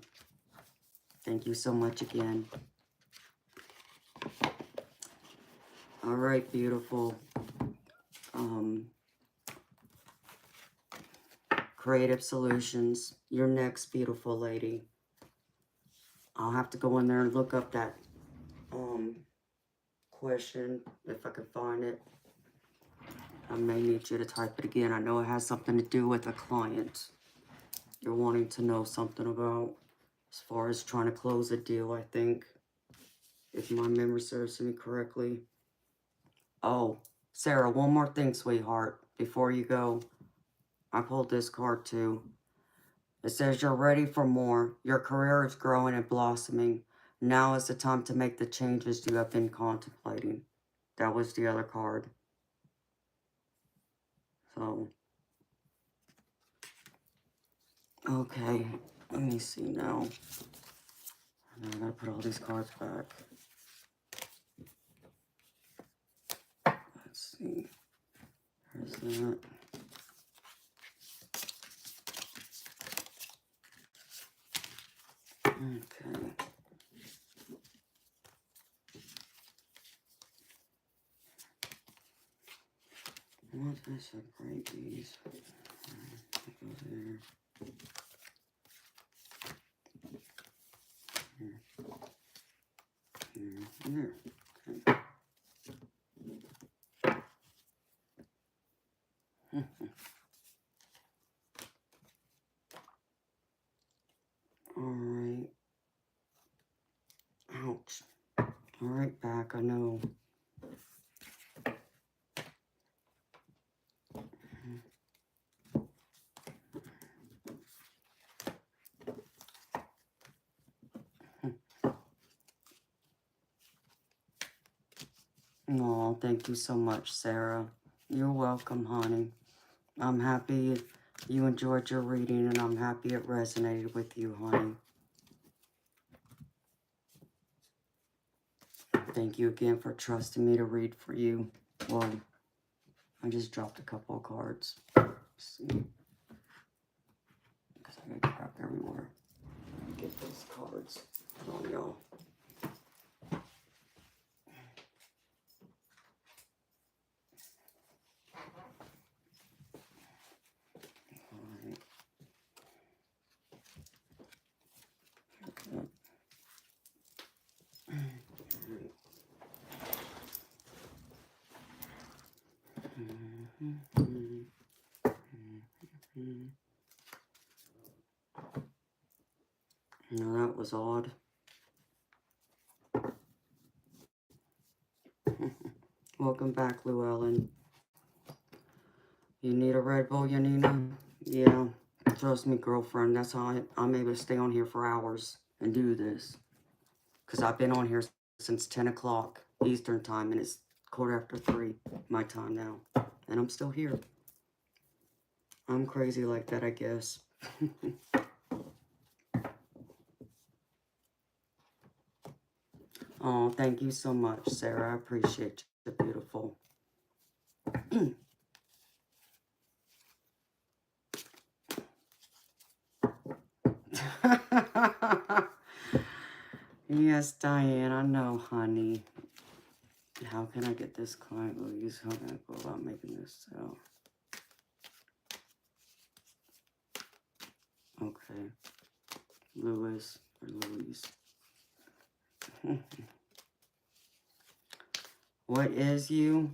Thank you so much again. All right, beautiful. Creative Solutions. Your next, beautiful lady. I'll have to go in there and look up that question if I can find it. I may need you to type it again. I know it has something to do with a client you're wanting to know something about, as far as trying to close a deal, I think, if my memory serves me correctly. Oh, Sarah, one more thing, sweetheart, before you go. I pulled this card too. It says you're ready for more. Your career is growing and blossoming. Now is the time to make the changes you have been contemplating. That was the other card. So, Okay, let me see now. I gotta put all these cards back. Let's see. There's that. Okay. Once I separate these, that goes there. Here. Here. There. Okay. Alright. Ouch. Alright, back, I know. Oh, thank you so much, Sarah. You're welcome, honey. I'm happy you enjoyed your reading, and I'm happy it resonated with you, honey. Thank you again for trusting me to read for you. Well, I just dropped a couple of cards. Let's see. Because I got crap everywhere. Get those cards on y'all. Now that was odd. Welcome back, Llewellyn. You need a Red Bull, Yanina? Yeah, trust me, girlfriend. That's how I'm able to stay on here for hours and do this. Because I've been on here since 10 o'clock Eastern time, and it's 3:15 my time now. And I'm still here. I'm crazy like that, I guess. Oh, thank you so much, Sarah. I appreciate you, beautiful. Yes, Diane, I know, honey. How can I get this client, Louise? How can I go about making this sell? Okay. Louis or Louise. What is you?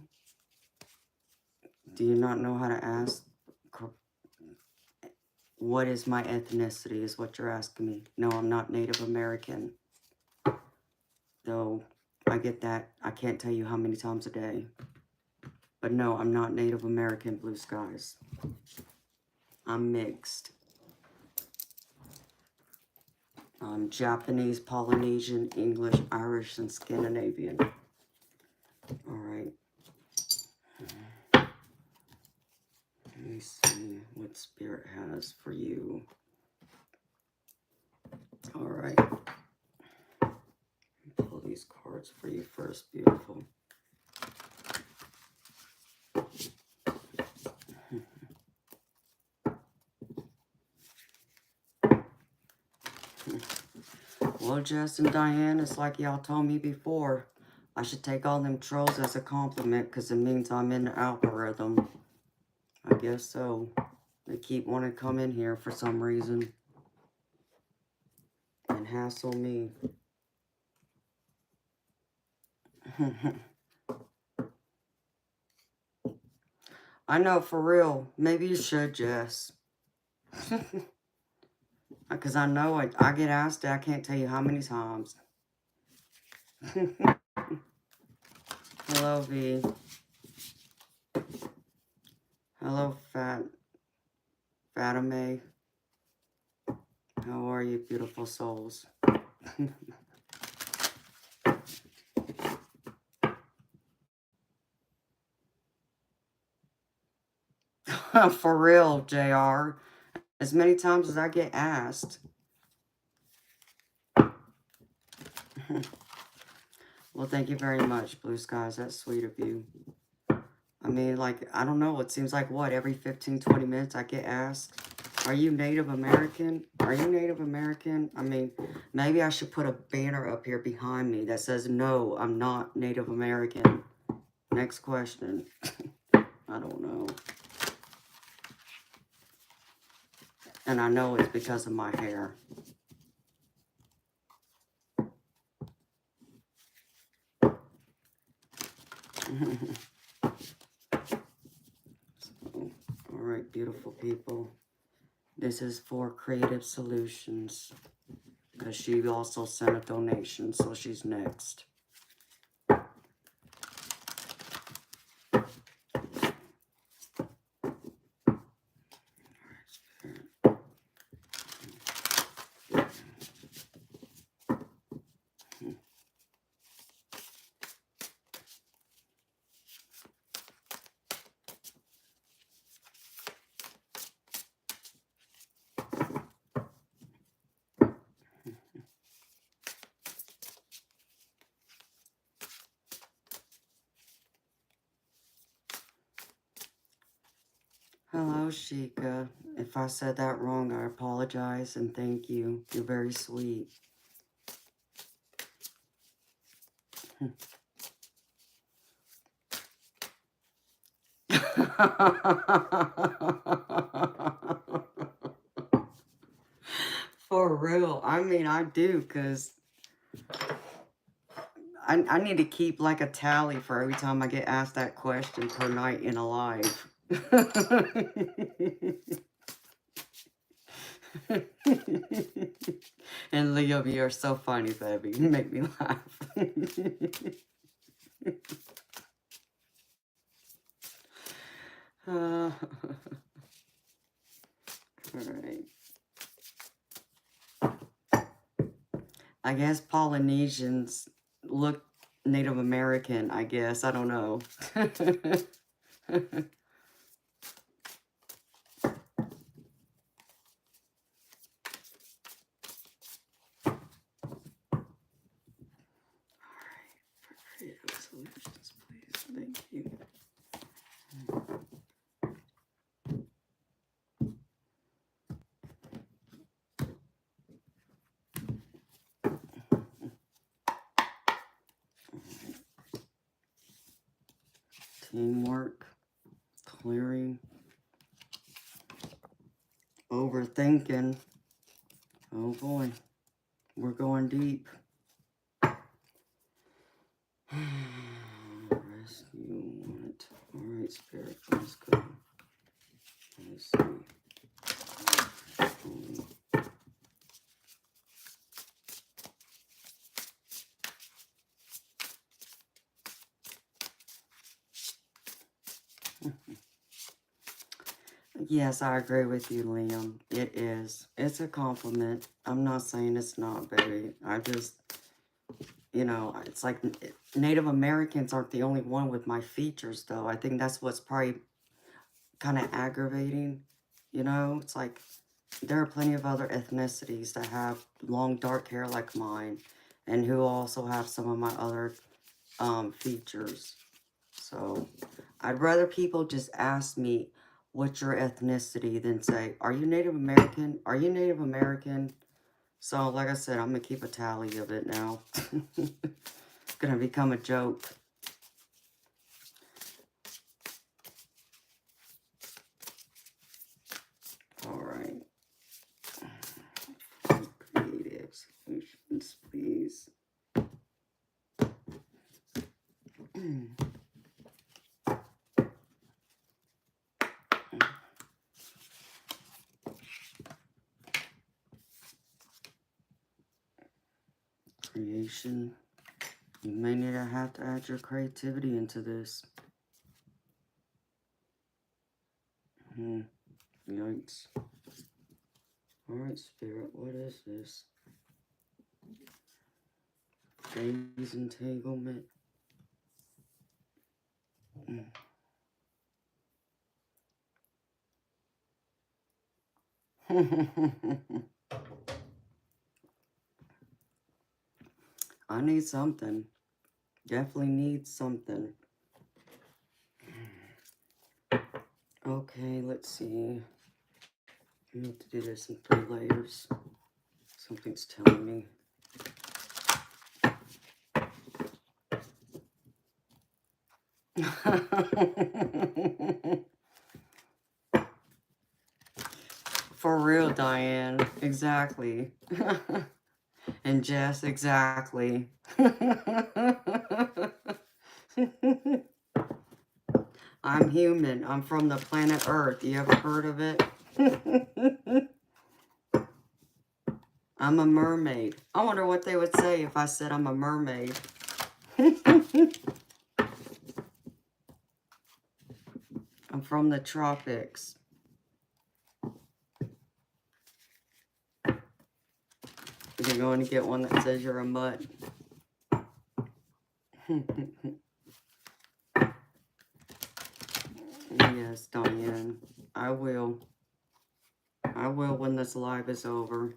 Do you not know how to ask? What is my ethnicity is what you're asking me. No, I'm not Native American. Though I get that. I can't tell you how many times a day. But no, I'm not Native American, blue skies. I'm mixed. I'm Japanese, Polynesian, English, Irish, and Scandinavian. All right. Let me see what Spirit has for you. All right. Pull these cards for you first, beautiful. Well, Jess and Diane, it's like y'all told me before. I should take all them trolls as a compliment because it means I'm in the algorithm. I guess so. They keep wanting to come in here for some reason and hassle me. I know, for real. Maybe you should, Jess. Because I know I get asked that. I can't tell you how many times. Hello, V. Hello, Fatime. How are you, beautiful souls? For real, JR. as many times as I get asked. Well, thank you very much, Blue Skies. That's sweet of you. I mean, like, I don't know. It seems like, what, every 15, 20 minutes I get asked, are you Native American? Are you Native American? I mean, maybe I should put a banner up here behind me that says, no, I'm not Native American. Next question. I don't know. And I know it's because of my hair. So, all right, beautiful people. This is for Creative Solutions. Because she also sent a donation, so she's next. Hello, Sheikah. If I said that wrong, I apologize and thank you. You're very sweet. For real. I mean, I do, because I need to keep like a tally for every time I get asked that question per night in a live. And Leo, you're so funny, baby. You make me laugh. All right. I guess Polynesians look Native American, I guess. I don't know. Creative Solutions, please. Thank you. Teamwork, clearing, overthinking. Oh boy, we're going deep. Rescue want. All right, Spirit, let's go. Let's see. Yes, I agree with you, Liam. It is. It's a compliment. I'm not saying it's not, baby. I just, you know, it's like Native Americans aren't the only one with my features, though. I think that's what's probably kind of aggravating. You know, it's like there are plenty of other ethnicities that have long, dark hair like mine, and who also have some of my other features. So I'd rather people just ask me, what's your ethnicity, than say, are you Native American? Are you Native American? So like I said, I'm going to keep a tally of it now. It's going to become a joke. All right. Creative Solutions, please. Creation. You may need to have to add your creativity into this. Yikes. Alright, Spirit, what is this? Phase entanglement. I need something. Definitely need something. Okay, let's see. I need to do this in 3 layers. Something's telling me. For real, Diane. Exactly. And Jess, exactly. I'm human. I'm from the planet Earth. You ever heard of it? I'm a mermaid. I wonder what they would say if I said I'm a mermaid. I'm from the tropics. You're going to get one that says you're a mutt. Yes, Diane. I will. I will when this live is over.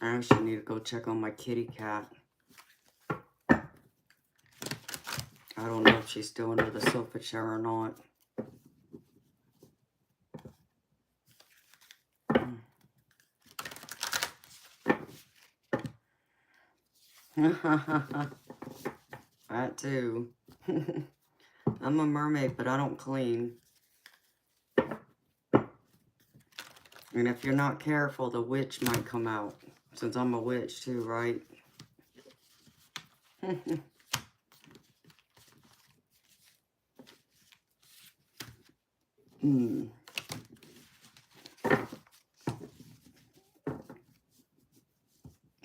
I actually need to go check on my kitty cat. I don't know if she's still under the sofa chair or not. That too. I'm a mermaid, but I don't clean. And if you're not careful, the witch might come out. Since I'm a witch too, right?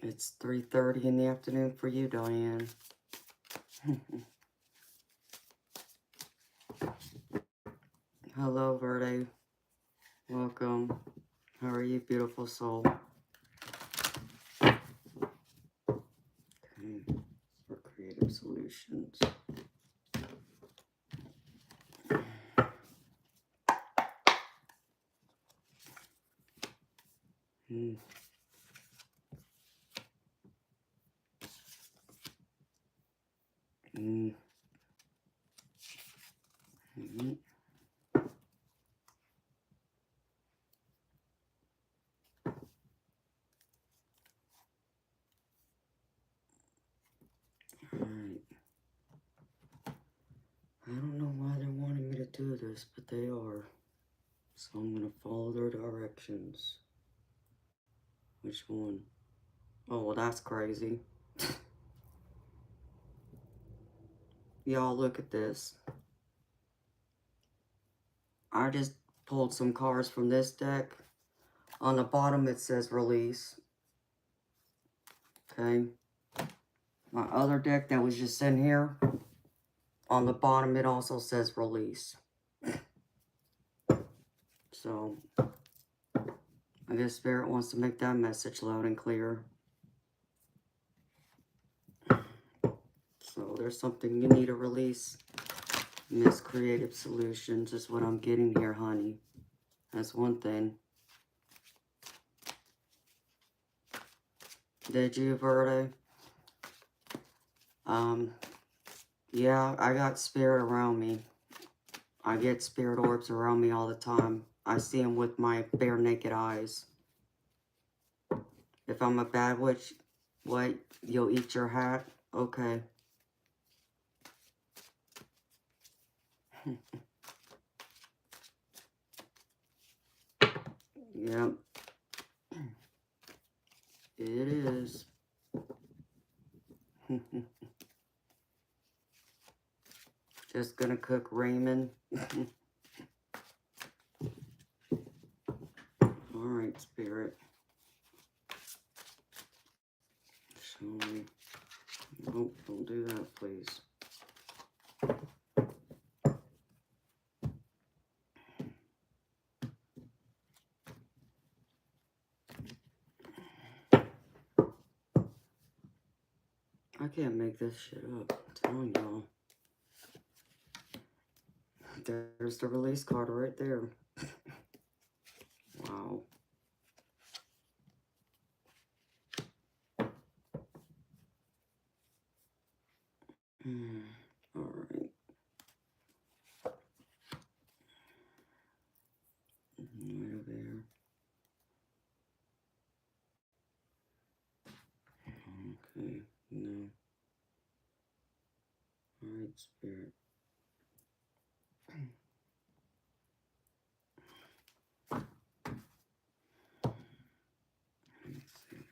It's 3:30 in the afternoon for you, Diane. Hello, Verde. Welcome. How are you, beautiful soul? Okay. For creative solutions. Mm. Mm. Mm. Alright. I don't know why they're wanting me to do this, but they are. So I'm going to follow their directions. Which one? Oh, well, that's crazy. Y'all, look at this. I just pulled some cards from this deck. On the bottom, it says release. Okay. My other deck that was just in here, on the bottom, it also says release. So, I guess Spirit wants to make that message loud and clear. So, there's something you need to release. Miss Creative Solutions is what I'm getting here, honey. That's one thing. Did you, Verde? Yeah, I got spirit around me. I get spirit orbs around me all the time. I see them with my bare naked eyes. If I'm a bad witch, what? You'll eat your hat? Okay. Yep. It is. Just gonna cook ramen. Alright, Spirit. Show me. Nope, don't do that, please. I can't make this shit up. I'm telling y'all. there's the release card right there. Wow. All right. Right there. Okay. No. All right, Spirit. Let's see.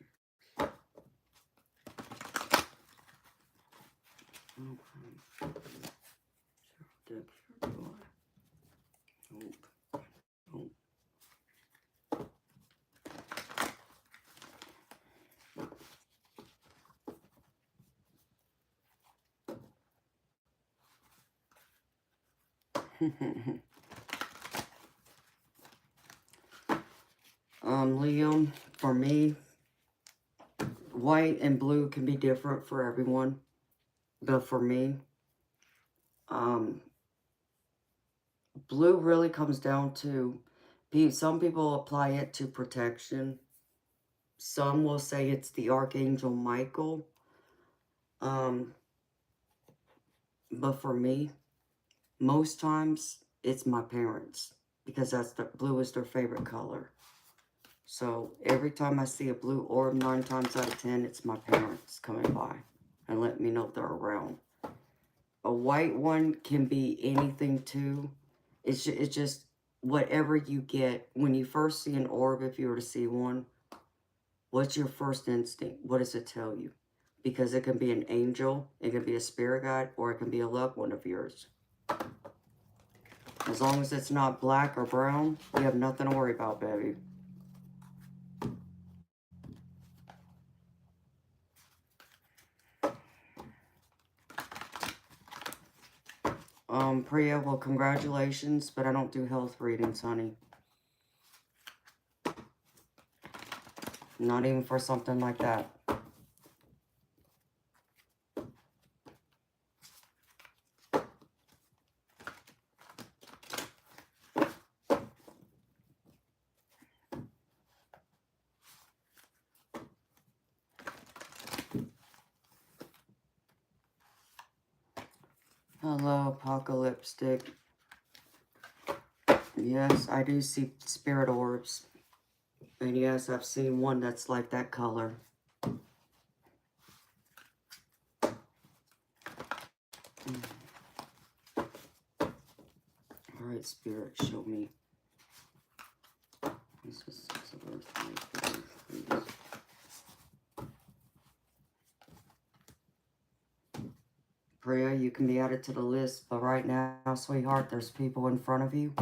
Okay. Deck here, boy. Nope. Nope. Liam, for me, white and blue can be different for everyone, but for me, blue really comes down to, some people apply it to protection. Some will say it's the Archangel Michael. But for me, most times it's my parents, because that's the blue is their favorite color. So every time I see a blue orb, 9 times out of 10, it's my parents coming by and letting me know they're around. A white one can be anything too. It's just whatever you get. When you first see an orb, if you were to see one, what's your first instinct? What does it tell you? Because it can be an angel, it can be a spirit guide, or it can be a loved one of yours. As long as it's not black or brown, you have nothing to worry about, baby. Priya, well, congratulations, but I don't do health readings, honey. Not even for something like that. Hello, Apocalyptic. Yes, I do see spirit orbs. And yes, I've seen one that's like that color. Alright, Spirit, show me. This is 6 of Earth, please. Priya, you can be added to the list, but right now, sweetheart, there's people in front of you.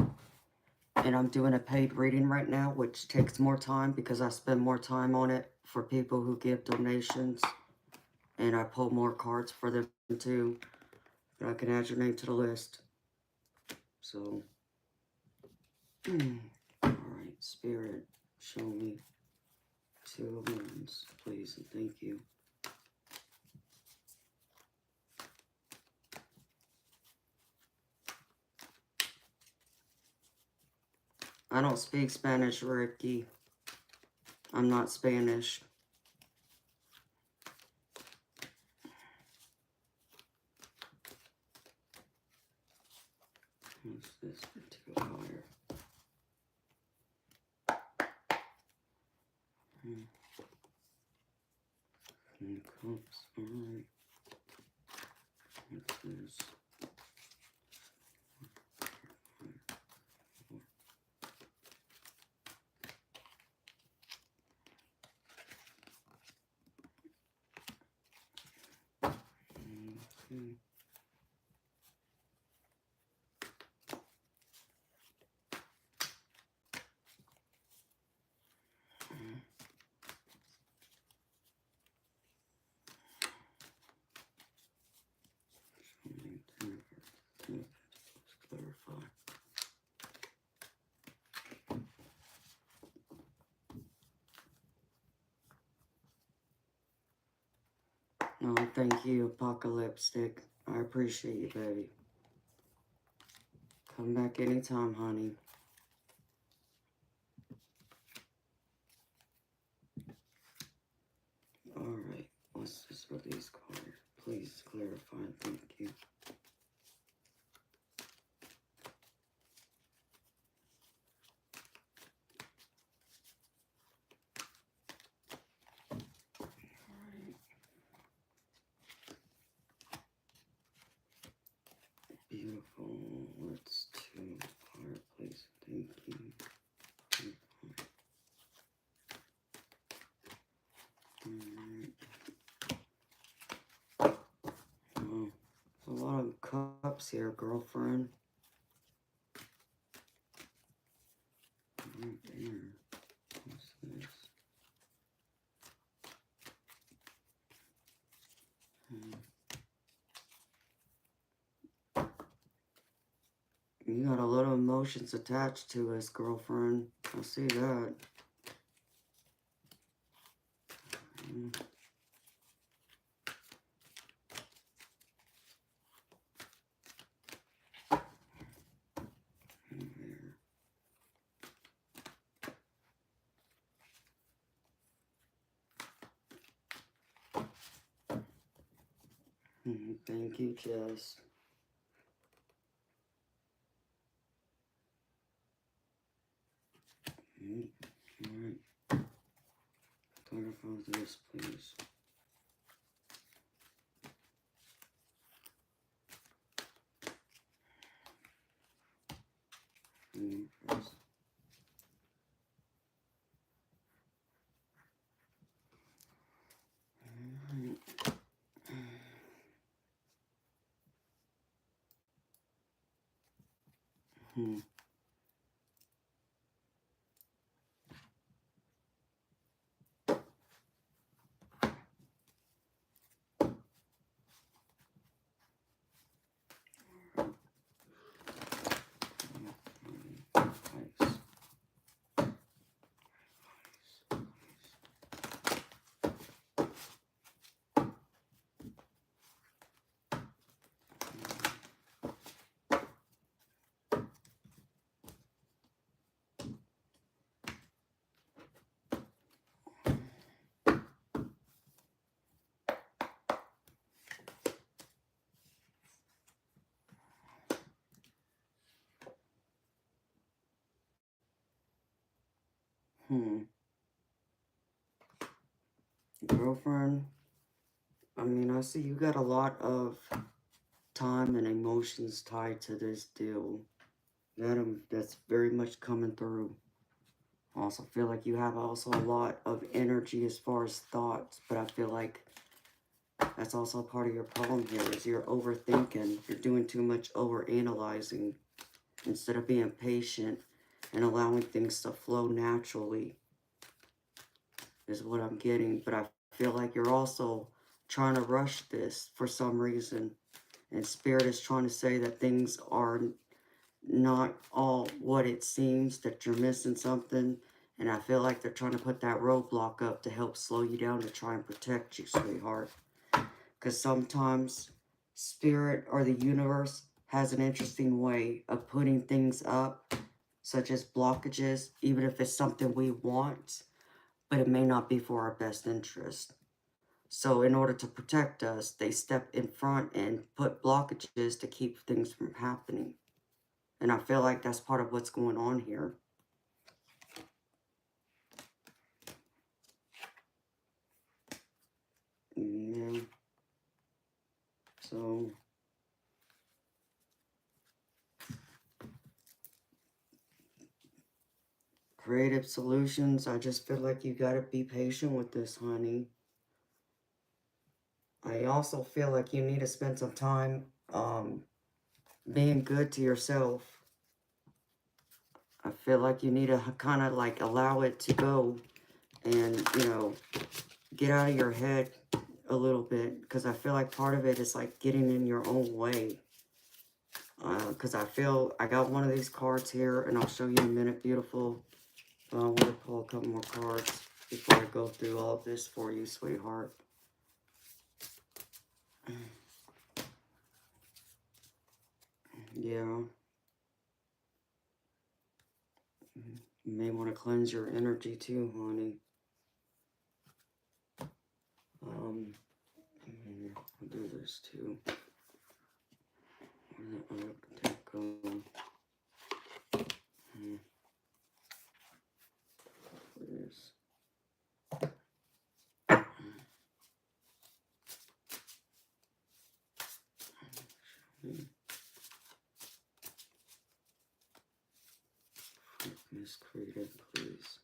And I'm doing a paid reading right now, which takes more time because I spend more time on it for people who give donations. And I pull more cards for them too. But I can add your name to the list. So, alright, Spirit, show me 2 of Wands, please, and thank you. I don't speak Spanish, Ricky. I'm not Spanish. What's this for 2 higher? Cups, alright. What's this? Okay. Clarify. No, thank you, Apocalyptic. I appreciate you, baby. Come back anytime, honey. Alright, what's this release card? Please clarify, thank you. Alright. Beautiful. Let's do fireplace, thank you. Oh, a lot of cups here, girlfriend. Right there. What's this? You got a lot of emotions attached to us, girlfriend. I see that. Thank you, Jess. Alright. Clarify this, please. Empress. Alright. Nice. Girlfriend, I mean, I see you got a lot of time and emotions tied to this deal. That's very much coming through. I also feel like you have also a lot of energy as far as thoughts, but I feel like that's also part of your problem here is you're overthinking. You're doing too much overanalyzing instead of being patient and allowing things to flow naturally is what I'm getting. But I feel like you're also trying to rush this for some reason. And Spirit is trying to say that things are not all what it seems, that you're missing something. And I feel like they're trying to put that roadblock up to help slow you down to try and protect you, sweetheart. Because sometimes Spirit or the universe has an interesting way of putting things up, such as blockages, even if it's something we want, but it may not be for our best interest. So in order to protect us, they step in front and put blockages to keep things from happening. And I feel like that's part of what's going on here. Yeah. So creative solutions, I just feel like you gotta be patient with this, honey. I also feel like you need to spend some time being good to yourself. I feel like you need to kind of like allow it to go and, you know, get out of your head a little bit, because I feel like part of it is like getting in your own way. Because I feel I got one of these cards here, and I'll show you in a minute, beautiful. But I want to pull a couple more cards before I go through all of this for you, sweetheart. Yeah. You may want to cleanse your energy too, honey. I'll do this too. Where did the other deck go? Please. Miscreated, please.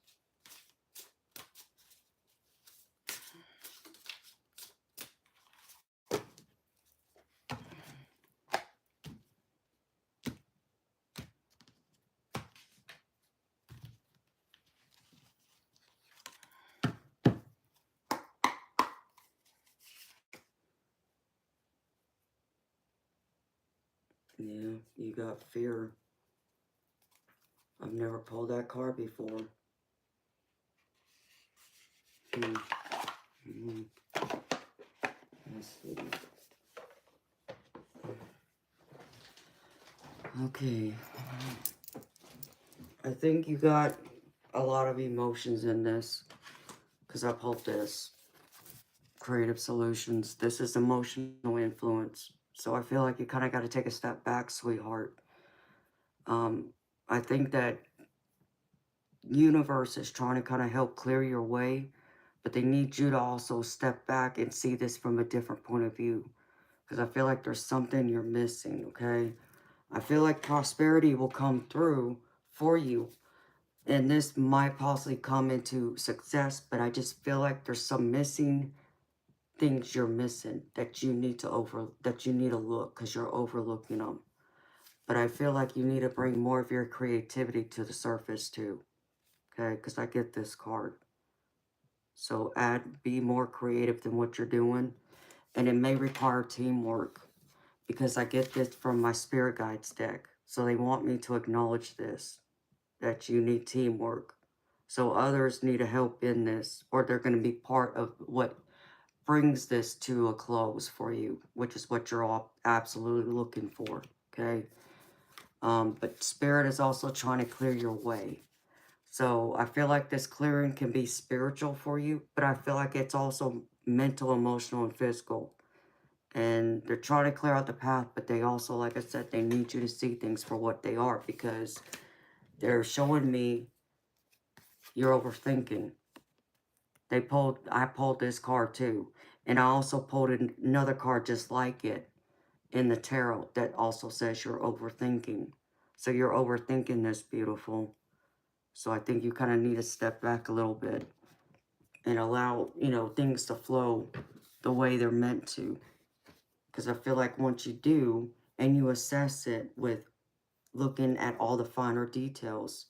Yeah, you got fear. I've never pulled that card before. Let's see. Okay. I think you got a lot of emotions in this. Because I pulled this. Creative solutions. This is emotional influence. So I feel like you kind of got to take a step back, sweetheart. I think that universe is trying to kind of help clear your way, but they need you to also step back and see this from a different point of view. Because I feel like there's something you're missing, okay? I feel like prosperity will come through for you. And this might possibly come into success, but I just feel like there's some missing things you're missing that you need to look because you're overlooking them. But I feel like you need to bring more of your creativity to the surface too. Okay, because I get this card. So be more creative than what you're doing. And it may require teamwork because I get this from my spirit guides deck. So they want me to acknowledge this, that you need teamwork. So others need to help in this, or they're going to be part of what brings this to a close for you, which is what you're all absolutely looking for, okay? But Spirit is also trying to clear your way. So I feel like this clearing can be spiritual for you, but I feel like it's also mental, emotional, and physical. And they're trying to clear out the path, but they also, like I said, they need you to see things for what they are because they're showing me you're overthinking. I pulled this card too. And I also pulled another card just like it in the tarot that also says you're overthinking. So you're overthinking this, beautiful. So I think you kind of need to step back a little bit and allow, things to flow the way they're meant to. Because I feel like once you do and you assess it with looking at all the finer details,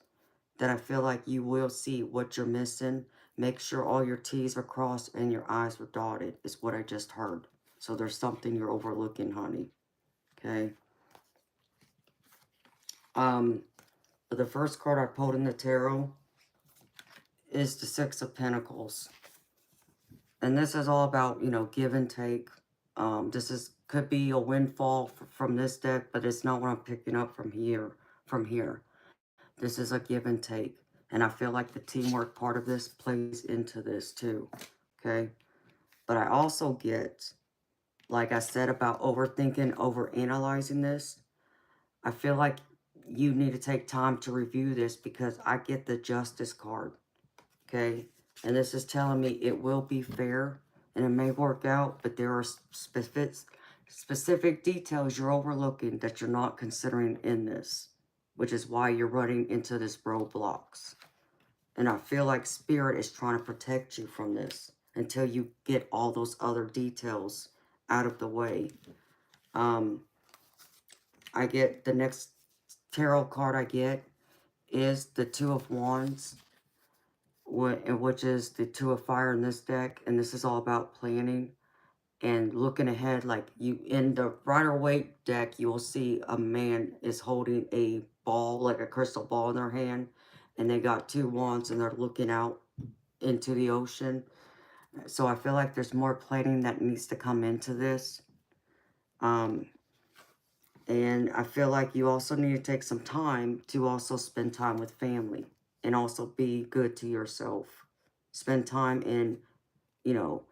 that I feel like you will see what you're missing. Make sure all your T's are crossed and your I's are dotted, is what I just heard. So there's something you're overlooking, honey. Okay? The first card I pulled in the tarot is the Six of Pentacles. And this is all about, give and take. Could be a windfall from this deck, but it's not what I'm picking up from here. This is a give and take. And I feel like the teamwork part of this plays into this too. Okay? But I also get, like I said about overthinking, overanalyzing this, I feel like you need to take time to review this because I get the Justice card. Okay? And this is telling me it will be fair and it may work out, but there are specific details you're overlooking that you're not considering in this, which is why you're running into this roadblocks. And I feel like Spirit is trying to protect you from this until you get all those other details out of the way. I get the next tarot card I get is the Two of Wands, which is the Two of Fire in this deck. And this is all about planning and looking ahead. Like in the Rider-Waite deck, you will see a man is holding a ball, like a crystal ball in their hand. And they got two wands and they're looking out into the ocean. So I feel like there's more planning that needs to come into this. And I feel like you also need to take some time to also spend time with family. and also be good to yourself. Spend time in, you know,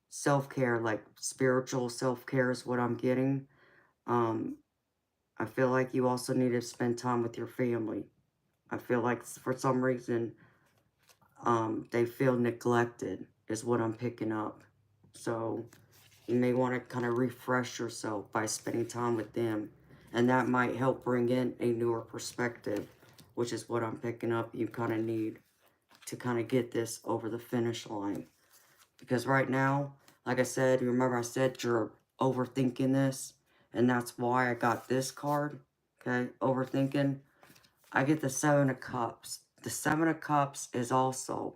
self-care, like spiritual self-care is what I'm getting. I feel like you also need to spend time with your family. I feel like for some reason, they feel neglected is what I'm picking up. So you may want to kind of refresh yourself by spending time with them. And that might help bring in a newer perspective, which is what I'm picking up you kind of need to kind of get this over the finish line. Because right now, like I said, remember I said you're overthinking this. And that's why I got this card. Okay, overthinking. I get the Seven of Cups. The Seven of Cups is also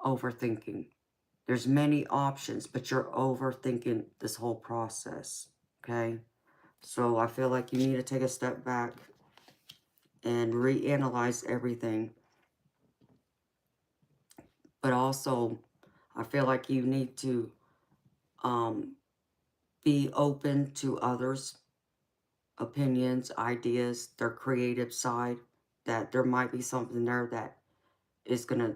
overthinking. There's many options, but you're overthinking this whole process, okay? So I feel like you need to take a step back and reanalyze everything. But also, I feel like you need to be open to others' opinions, ideas, their creative side, that there might be something there that is going to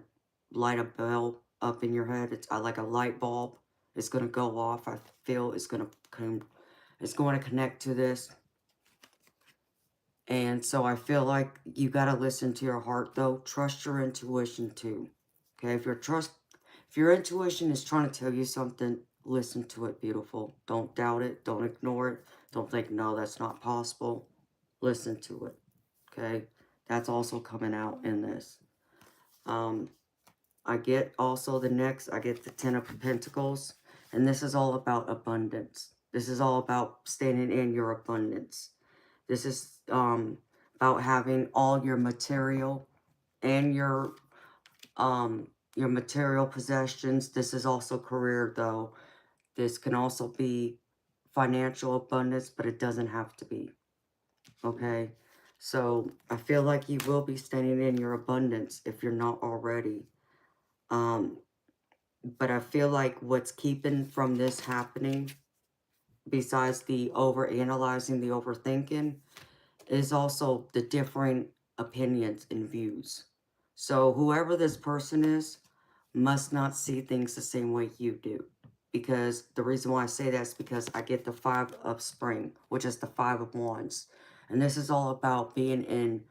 light a bell up in your head. It's like a light bulb. It's going to go off. I feel it's going to connect to this. And so I feel like you got to listen to your heart, though. Trust your intuition, too. Okay, if your intuition is trying to tell you something, listen to it, beautiful. Don't doubt it. Don't ignore it. Don't think, no, that's not possible. Listen to it, okay? That's also coming out in this. I get also I get the Ten of Pentacles, and this is all about abundance. This is all about standing in your abundance. This is about having all your material and your material possessions. This is also career, though. This can also be financial abundance, but it doesn't have to be. Okay? So I feel like you will be standing in your abundance if you're not already. But I feel like what's keeping from this happening, besides the overanalyzing, the overthinking, is also the differing opinions and views. So whoever this person is must not see things the same way you do. Because the reason why I say that is because I get the Five of Spring, which is the Five of Wands. And this is all about being in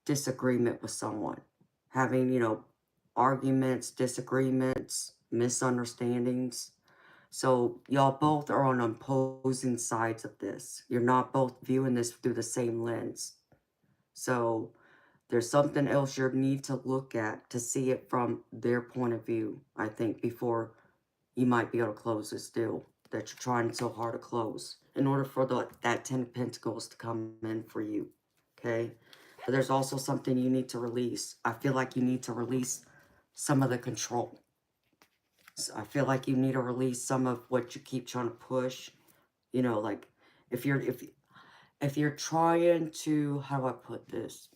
disagreement with someone. Having, arguments, disagreements, misunderstandings. So y'all both are on opposing sides of this. You're not both viewing this through the same lens. So there's something else you need to look at to see it from their point of view, I think, before you might be able to close this deal that you're trying so hard to close in order for that Ten of Pentacles to come in for you, okay? But there's also something you need to release. I feel like you need to release some of the control. So I feel like you need to release some of what you keep trying to push. Like if you're trying to, how do I put this?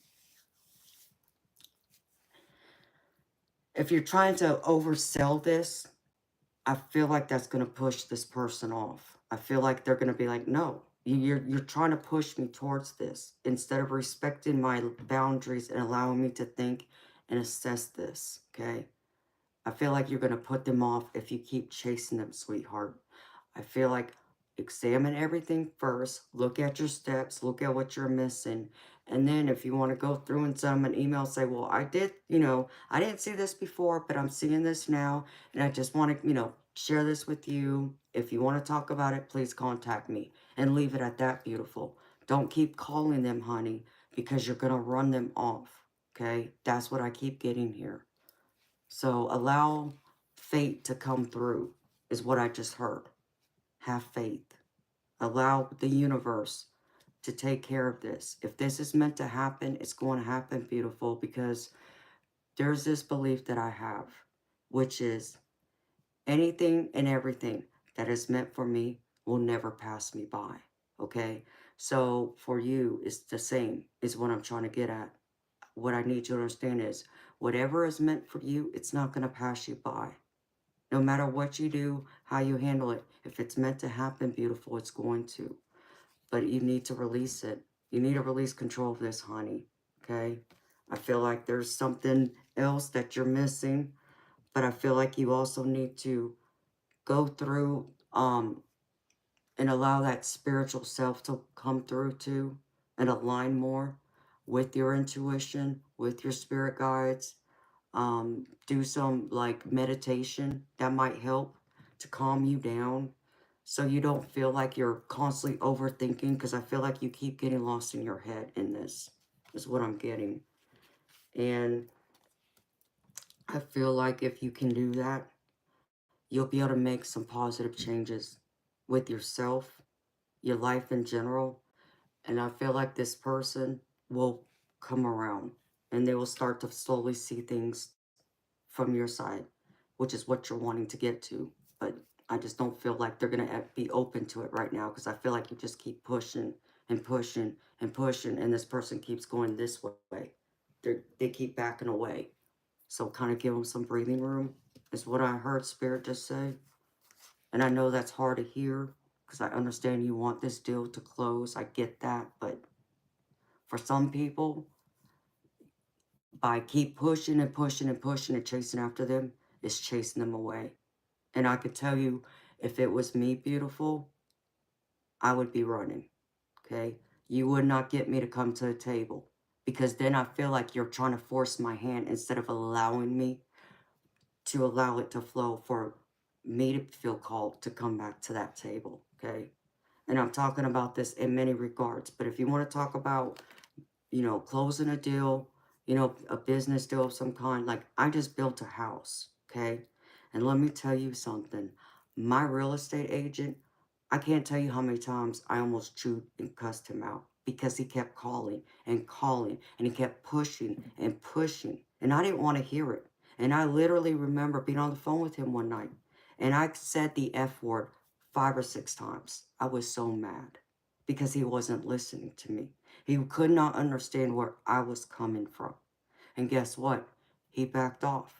If you're trying to oversell this, I feel like that's going to push this person off. I feel like they're going to be like, no, you're trying to push me towards this instead of respecting my boundaries and allowing me to think and assess this, okay? I feel like you're going to put them off if you keep chasing them, sweetheart. I feel like examine everything first. Look at your steps. Look at what you're missing. And then if you want to go through and send them an email, say, well, I didn't see this before, but I'm seeing this now. And I just want to, share this with you. If you want to talk about it, please contact me. And leave it at that, beautiful. Don't keep calling them, honey, because you're going to run them off. Okay? That's what I keep getting here. So allow fate to come through is what I just heard. Have faith. Allow the universe to take care of this. If this is meant to happen, it's going to happen, beautiful, because there's this belief that I have, which is anything and everything that is meant for me will never pass me by, okay? So for you, it's the same, is what I'm trying to get at. What I need you to understand is whatever is meant for you, it's not going to pass you by. No matter what you do, how you handle it, if it's meant to happen, beautiful, it's going to. But you need to release it. You need to release control of this, honey. Okay? I feel like there's something else that you're missing, but I feel like you also need to go through and allow that spiritual self to come through too and align more with your intuition, with your spirit guides. Do some like meditation that might help to calm you down so you don't feel like you're constantly overthinking, because I feel like you keep getting lost in your head in this, is what I'm getting. And I feel like if you can do that, you'll be able to make some positive changes with yourself, your life in general. And I feel like this person will come around and they will start to slowly see things from your side, which is what you're wanting to get to. But I just don't feel like they're going to be open to it right now, because I feel like you just keep pushing and pushing and pushing, and this person keeps going this way. They keep backing away. So kind of give them some breathing room is what I heard Spirit just say. And I know that's hard to hear, because I understand you want this deal to close. I get that. But for some people, by keep pushing and pushing and pushing and chasing after them, it's chasing them away. And I could tell you, if it was me, beautiful, I would be running, okay? You would not get me to come to the table, because then I feel like you're trying to force my hand instead of allowing me to allow it to flow for me to feel called to come back to that table, okay? And I'm talking about this in many regards, but if you want to talk about, you know, closing a deal, you know, a business deal of some kind, like I just built a house, okay? And let me tell you something. My real estate agent, I can't tell you how many times I almost chewed and cussed him out, because he kept calling and calling and he kept pushing and pushing. And I didn't want to hear it. And I literally remember being on the phone with him one night and I said the F word 5 or 6 times. I was so mad because he wasn't listening to me. He could not understand where I was coming from. And guess what? He backed off.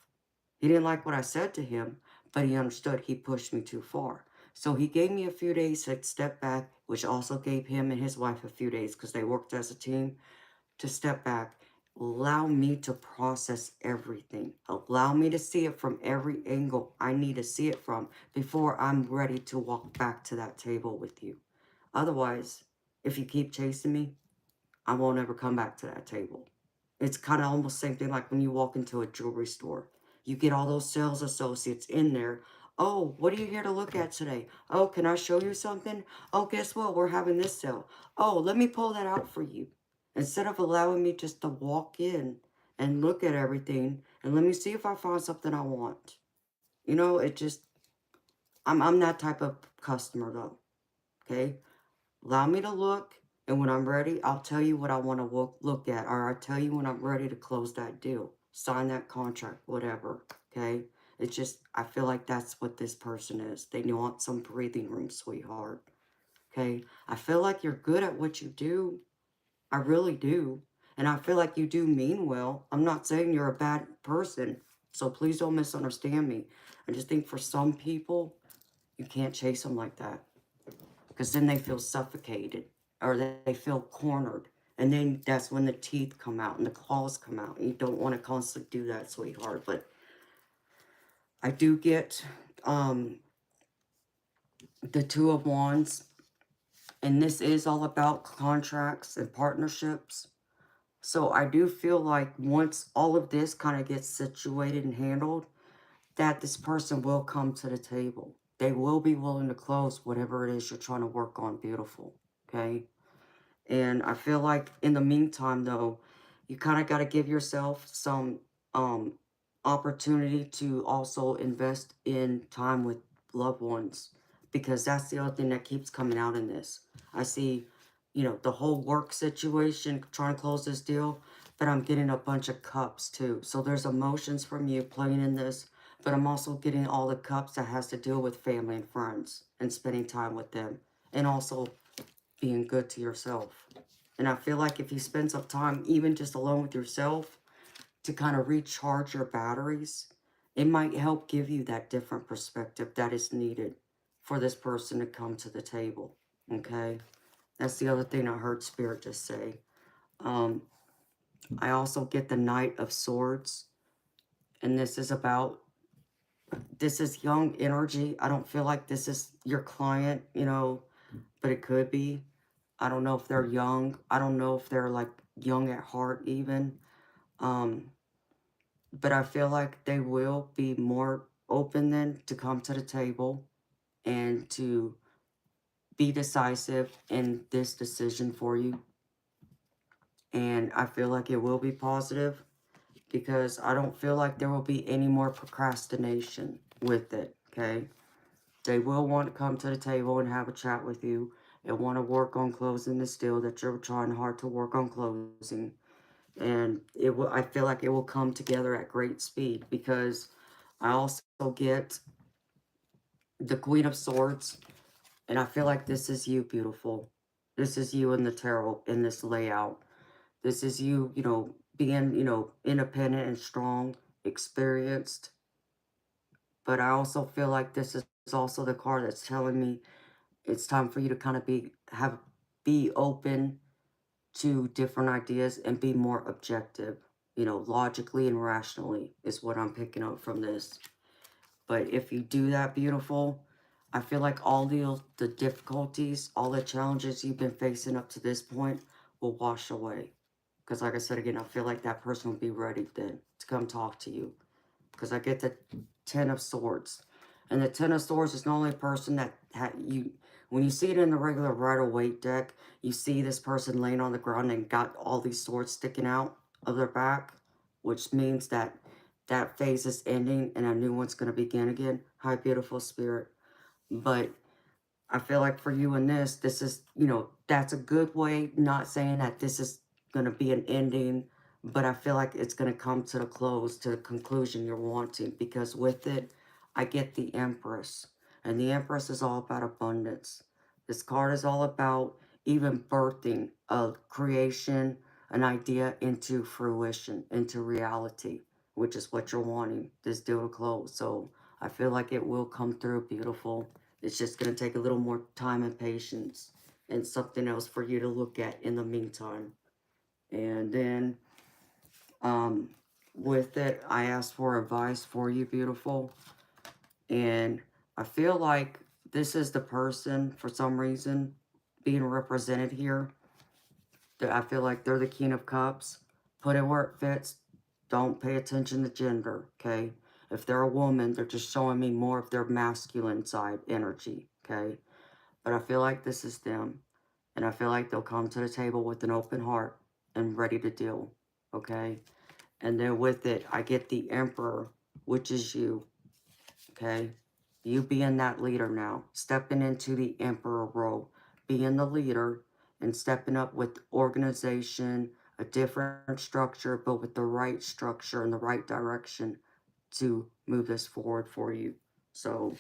He didn't like what I said to him, but he understood he pushed me too far. So he gave me a few days to step back, which also gave him and his wife a few days, because they worked as a team, to step back. Allow me to process everything. Allow me to see it from every angle I need to see it from before I'm ready to walk back to that table with you. Otherwise, if you keep chasing me, I won't ever come back to that table. It's kind of almost the same thing like when you walk into a jewelry store. You get all those sales associates in there. Oh, what are you here to look at today? Oh, can I show you something? Oh, guess what? We're having this sale. Oh, let me pull that out for you. Instead of allowing me just to walk in and look at everything and let me see if I find something I want. You know, it just, I'm that type of customer though, okay? Allow me to look, and when I'm ready, I'll tell you what I want to look at, or I'll tell you when I'm ready to close that deal, sign that contract, whatever, okay? It's just, I feel like that's what this person is. They want some breathing room, sweetheart, okay? I feel like you're good at what you do. I really do. And I feel like you do mean well. I'm not saying you're a bad person, so please don't misunderstand me. I just think for some people, you can't chase them like that, because then they feel suffocated or they feel cornered. And then that's when the teeth come out and the claws come out. And you don't want to constantly do that, sweetheart. But I do get the Two of Wands. And this is all about contracts and partnerships. So I do feel like once all of this kind of gets situated and handled, that this person will come to the table. They will be willing to close whatever it is you're trying to work on, beautiful. Okay? And I feel like in the meantime, though, you kind of got to give yourself some opportunity to also invest in time with loved ones, because that's the other thing that keeps coming out in this. I see, you know, the whole work situation, trying to close this deal, but I'm getting a bunch of cups too. So there's emotions from you playing in this, but I'm also getting all the cups that has to deal with family and friends and spending time with them, and also being good to yourself. And I feel like if you spend some time, even just alone with yourself, to kind of recharge your batteries, it might help give you that different perspective that is needed for this person to come to the table. Okay? That's the other thing I heard Spirit just say. I also get the Knight of Swords, and this is young energy. I don't feel like this is your client, you know, but it could be. I don't know if they're young. I don't know if they're like young at heart even. Um, but I feel like they will be more open then to come to the table and to be decisive in this decision for you. And I feel like it will be positive because I don't feel like there will be any more procrastination with it, okay? They will want to come to the table and have a chat with you and want to work on closing this deal that you're trying hard to work on closing. And I feel like it will come together at great speed because I also get the Queen of Swords, and I feel like this is you, beautiful. This is you in the tarot in this layout. This is you, you know, being, you know, independent and strong, experienced. But I also feel like this is also the card that's telling me it's time for you to kind of be open to different ideas and be more objective, you know, logically and rationally is what I'm picking up from this. But if you do that, beautiful, I feel like all the difficulties, all the challenges you've been facing up to this point will wash away. Because like I said again, I feel like that person will be ready then to come talk to you. Because I get the Ten of Swords. And the Ten of Swords is not only a person that when you see it in the regular Rider-Waite deck, you see this person laying on the ground and got all these swords sticking out of their back, which means that that phase is ending and a new one's going to begin again. Hi, beautiful spirit. But I feel like for you in this is, you know, that's a good way, not saying that this is going to be an ending, but I feel like it's going to come to the close, to the conclusion you're wanting, because with it, I get the Empress, and the Empress is all about abundance. This card is all about even birthing a creation, an idea into fruition, into reality, which is what you're wanting, this deal to close. So I feel like it will come through, beautiful. It's just going to take a little more time and patience and something else for you to look at in the meantime. And then with it, I asked for advice for you, beautiful. And I feel like this is the person, for some reason, being represented here. That I feel like they're the King of Cups. Put it where it fits. Don't pay attention to gender, okay? If they're a woman, they're just showing me more of their masculine side energy, okay? But I feel like this is them. And I feel like they'll come to the table with an open heart and ready to deal. Okay? And then with it, I get the Emperor, which is you. Okay? You being that leader now. Stepping into the Emperor role. Being the leader and stepping up with organization, a different structure, but with the right structure and the right direction to move this forward for you. So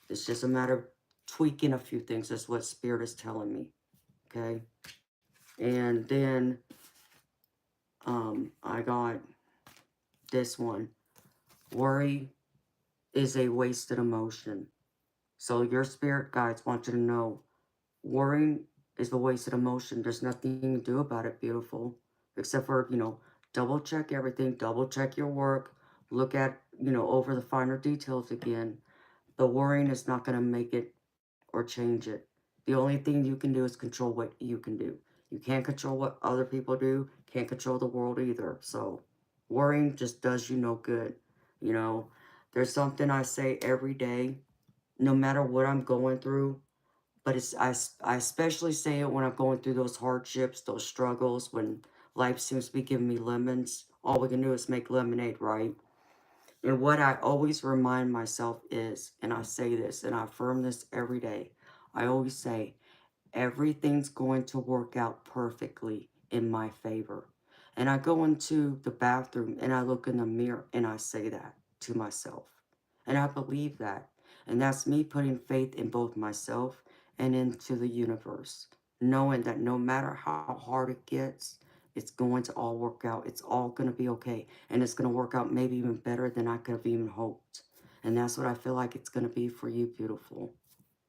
it's just a matter of tweaking a few things. That's what Spirit is telling me. Okay. And then I got this one. Worry is a wasted emotion. So your spirit guides want you to know worrying is a wasted emotion. There's nothing you can do about it, beautiful. Except for, you know, double check everything, double check your work, look at, you know, over the finer details again. But worrying is not going to make it or change it. The only thing you can do is control what you can do. You can't control what other people do, can't control the world either. So worrying just does you no good. You know, there's something I say every day, no matter what I'm going through, but I especially say it when I'm going through those hardships, those struggles, when life seems to be giving me lemons. All we can do is make lemonade, right? And what I always remind myself is, and I say this and I affirm this every day, I always say, everything's going to work out perfectly in my favor. And I go into the bathroom and I look in the mirror and I say that to myself. And I believe that. And that's me putting faith in both myself and into the universe. Knowing that no matter how hard it gets, it's going to all work out. It's all going to be okay. And it's going to work out maybe even better than I could have even hoped. And that's what I feel like it's going to be for you, beautiful.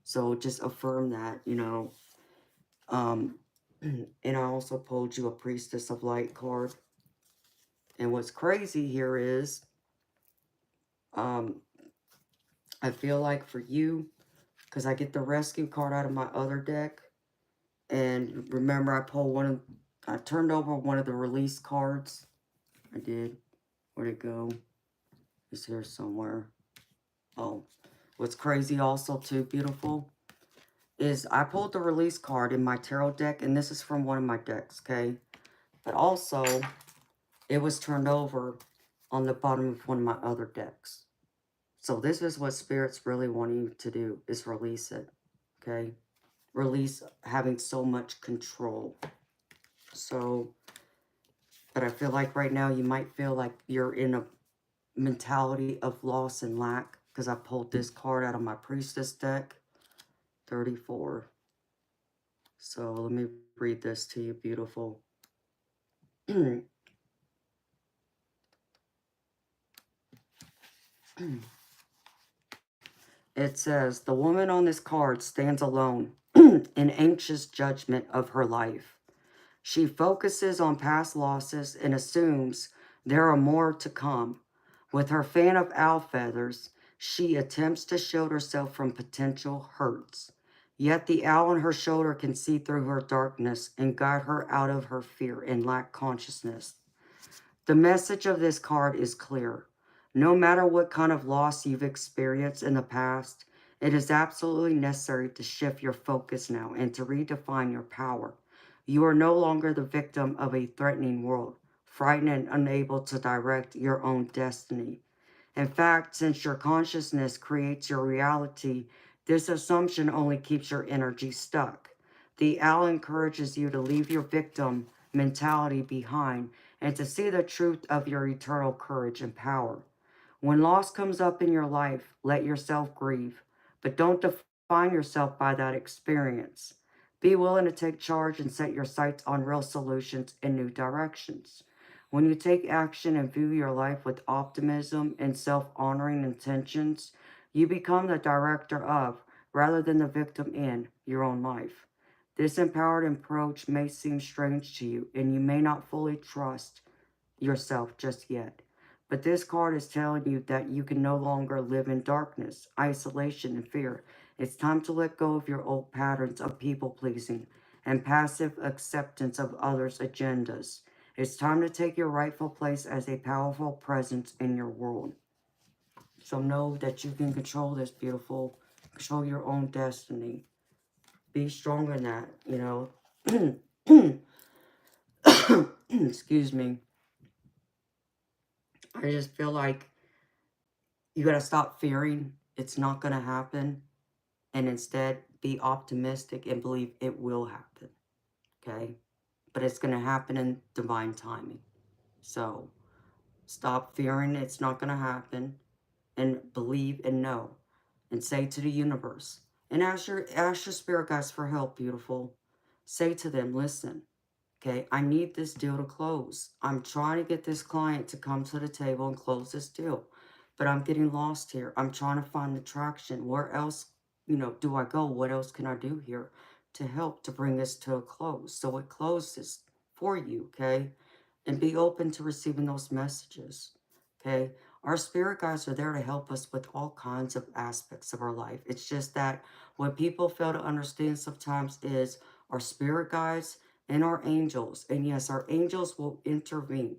So just affirm that, you know. And I also pulled you a Priestess of Light card. And what's crazy here is, I feel like for you, because I get the rescue card out of my other deck, and remember I turned over one of the release cards. I did. Where'd it go? It's here somewhere. Oh, what's crazy also too, beautiful, is I pulled the release card in my tarot deck, and this is from one of my decks, okay? But also, it was turned over on the bottom of one of my other decks. So this is what Spirit's really wanting you to do, is release it, okay? Release having so much control. So, but I feel like right now you might feel like you're in a mentality of loss and lack, because I pulled this card out of my Priestess deck, 34. So let me read this to you, beautiful. It says, the woman on this card stands alone in anxious judgment of her life. She focuses on past losses and assumes there are more to come. With her fan of owl feathers, she attempts to shield herself from potential hurts. Yet the owl on her shoulder can see through her darkness and guide her out of her fear and lack consciousness. The message of this card is clear. No matter what kind of loss you've experienced in the past, it is absolutely necessary to shift your focus now and to redefine your power. You are no longer the victim of a threatening world, frightened and unable to direct your own destiny. In fact, since your consciousness creates your reality, this assumption only keeps your energy stuck. The owl encourages you to leave your victim mentality behind and to see the truth of your eternal courage and power. When loss comes up in your life, let yourself grieve, but don't define yourself by that experience. Be willing to take charge and set your sights on real solutions and new directions. When you take action and view your life with optimism and self-honoring intentions, you become the director of, rather than the victim in, your own life. This empowered approach may seem strange to you, and you may not fully trust yourself just yet. But this card is telling you that you can no longer live in darkness, isolation, and fear. It's time to let go of your old patterns of people-pleasing and passive acceptance of others' agendas. It's time to take your rightful place as a powerful presence in your world. So know that you can control this, beautiful. Control your own destiny. Be strong in that, you know. Excuse me. I just feel like you got to stop fearing it's not going to happen and instead be optimistic and believe it will happen, okay? But it's going to happen in divine timing. So stop fearing it's not going to happen and believe and know and say to the universe and ask your spirit guides for help, beautiful. Say to them, listen, okay, I need this deal to close. I'm trying to get this client to come to the table and close this deal, but I'm getting lost here. I'm trying to find the traction. Where else, do I go? What else can I do here to help to bring this to a close so it closes for you, okay? And be open to receiving those messages, okay? Our spirit guides are there to help us with all kinds of aspects of our life. It's just that what people fail to understand sometimes is our spirit guides and our angels. And yes, our angels will intervene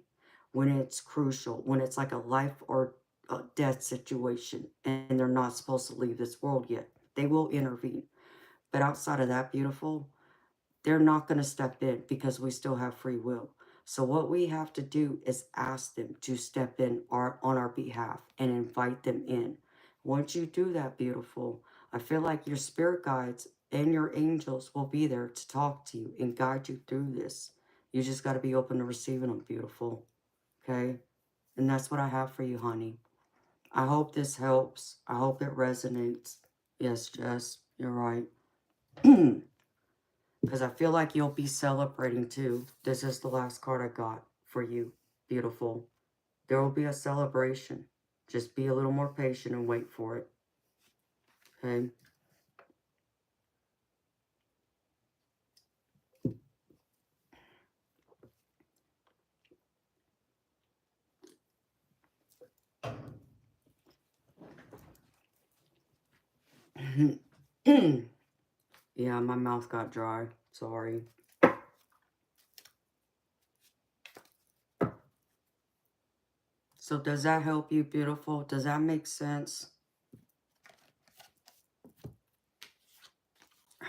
when it's crucial, when it's like a life or a death situation and they're not supposed to leave this world yet. They will intervene. But outside of that, beautiful, they're not going to step in because we still have free will. So what we have to do is ask them to step in on our behalf and invite them in. Once you do that, beautiful, I feel like your spirit guides and your angels will be there to talk to you and guide you through this. You just got to be open to receiving them, beautiful. Okay? And that's what I have for you, honey. I hope this helps. I hope it resonates. Yes, Jess, you're right. Because I feel like you'll be celebrating too. This is the last card I got for you. Beautiful. There will be a celebration. Just be a little more patient and wait for it. Okay? Yeah, my mouth got dry. Sorry. So does that help you, beautiful? Does that make sense?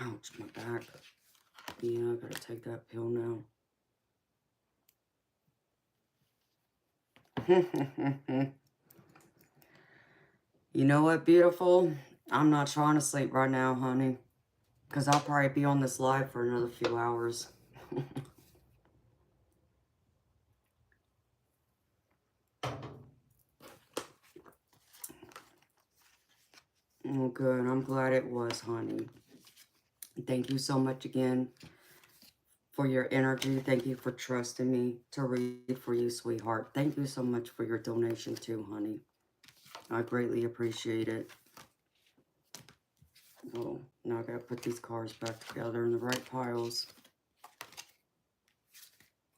Ouch, my back. Yeah, I gotta take that pill now. You know what, beautiful? I'm not trying to sleep right now, honey. Because I'll probably be on this live for another few hours. Oh, good. I'm glad it was, honey. Thank you so much again for your energy. Thank you for trusting me to read for you, sweetheart. Thank you so much for your donation too, honey. I greatly appreciate it. Well, now I gotta put these cards back together in the right piles.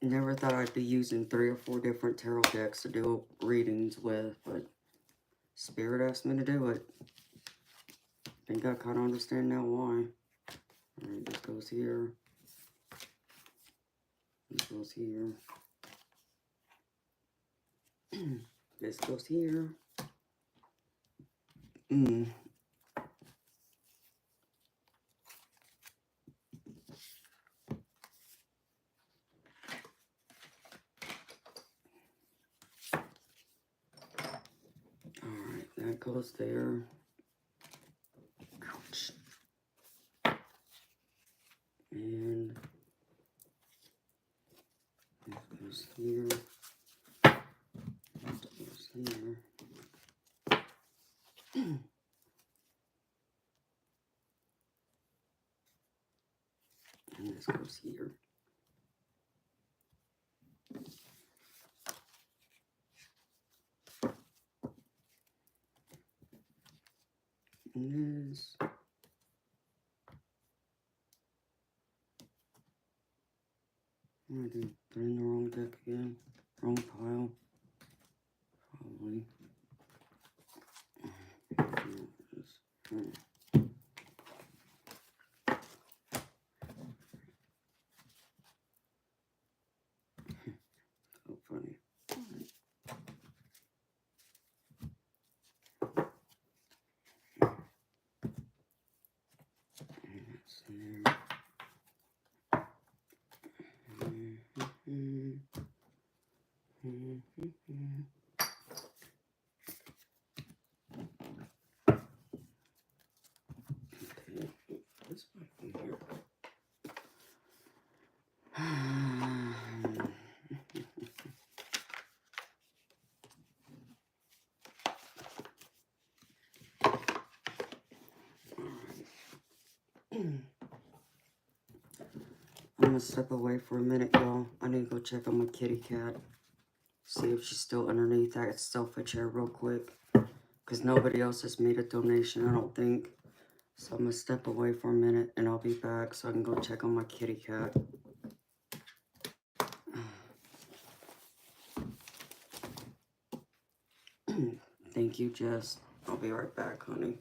Never thought I'd be using 3 or 4 different tarot decks to do readings with, but Spirit asked me to do it. I think I kind of understand now why. Alright, this goes here. This goes here. This goes here. Alright, that goes there. Ouch. And this goes here. This goes here. And this goes here. And this. I did put in the wrong deck again. Wrong pile. Probably. So funny. That's there. Okay, this might be here. I'm gonna step away for a minute, y'all. I need to go check on my kitty cat. See if she's still underneath that sofa chair real quick. Because nobody else has made a donation, I don't think. So I'm gonna step away for a minute and I'll be back so I can go check on my kitty cat. Thank you, Jess. I'll be right back, honey.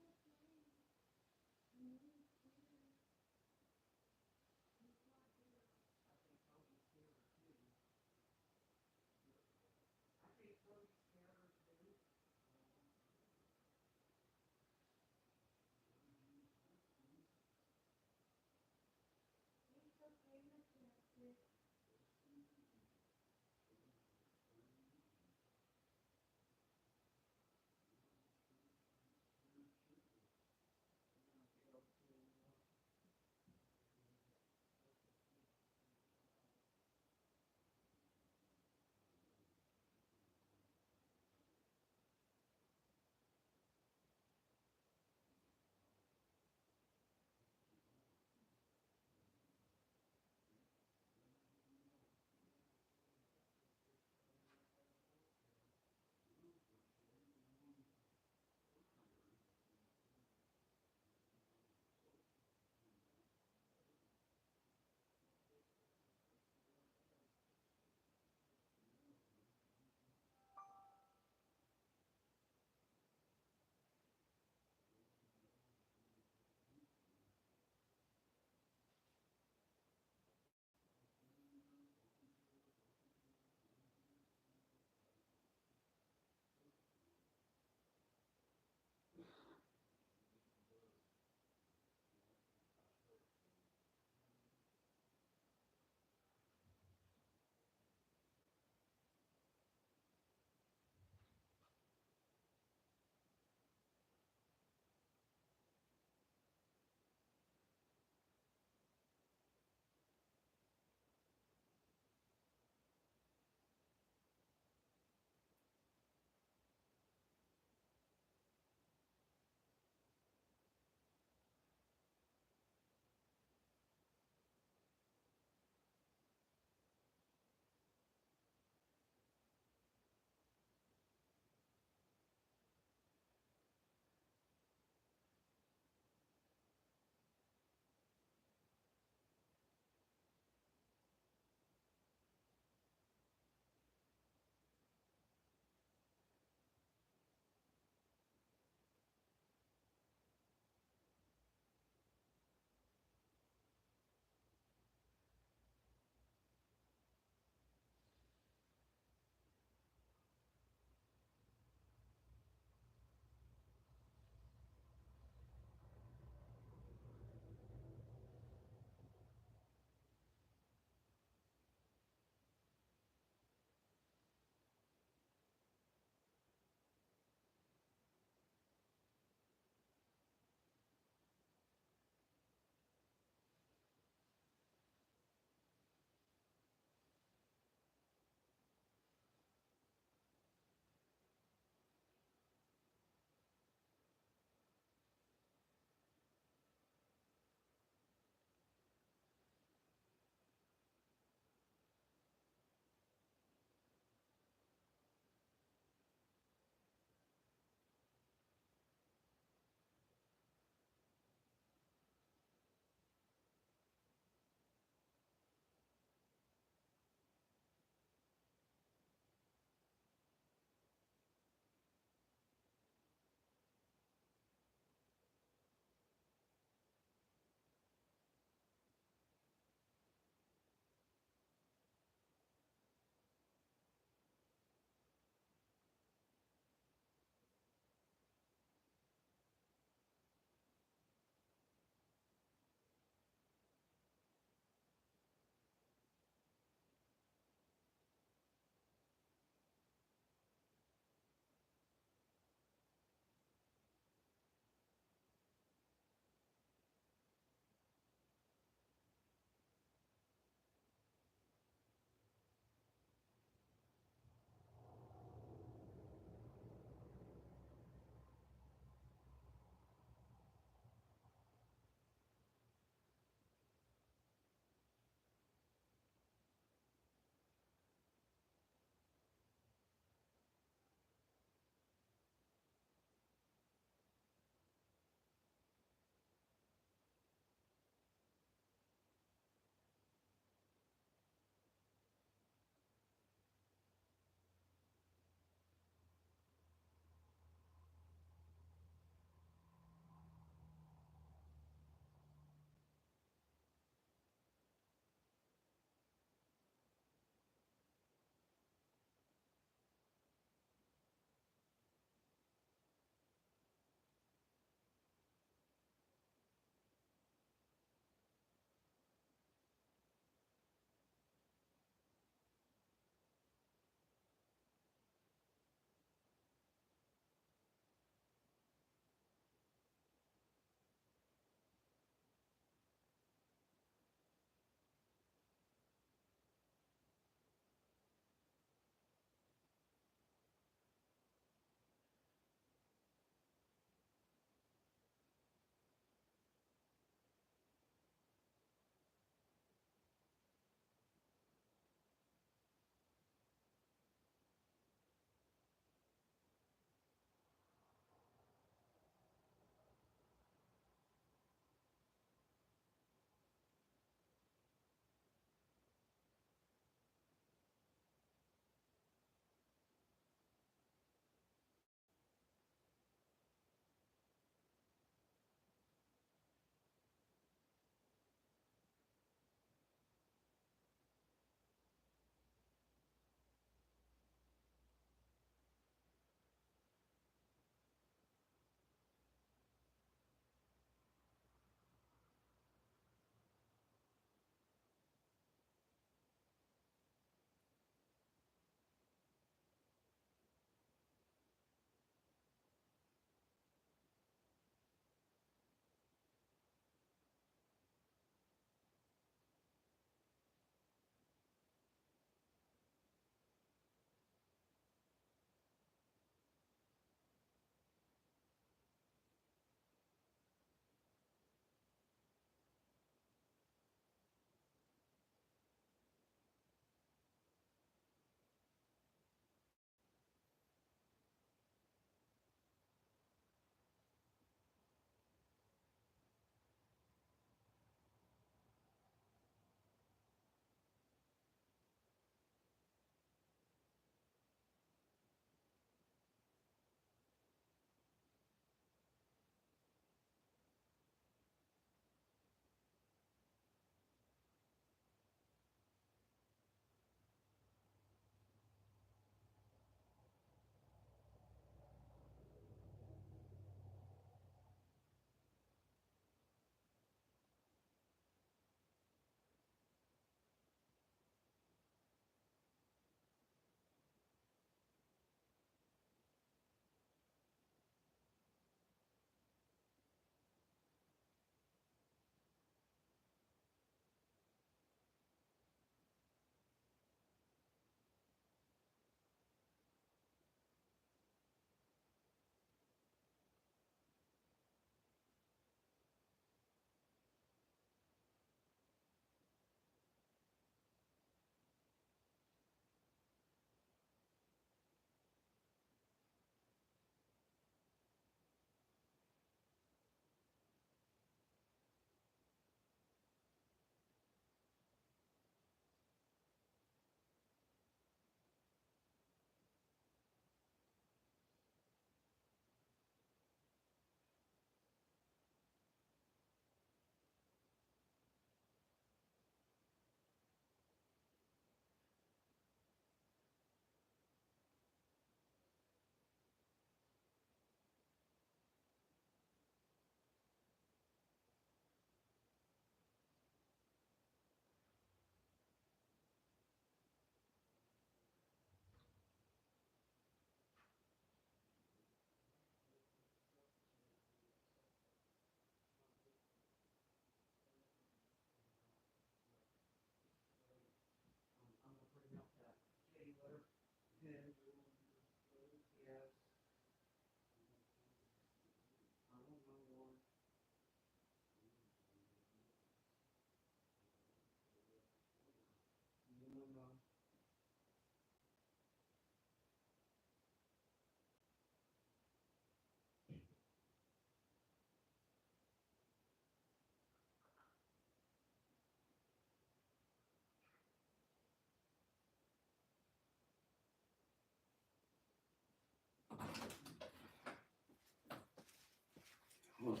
I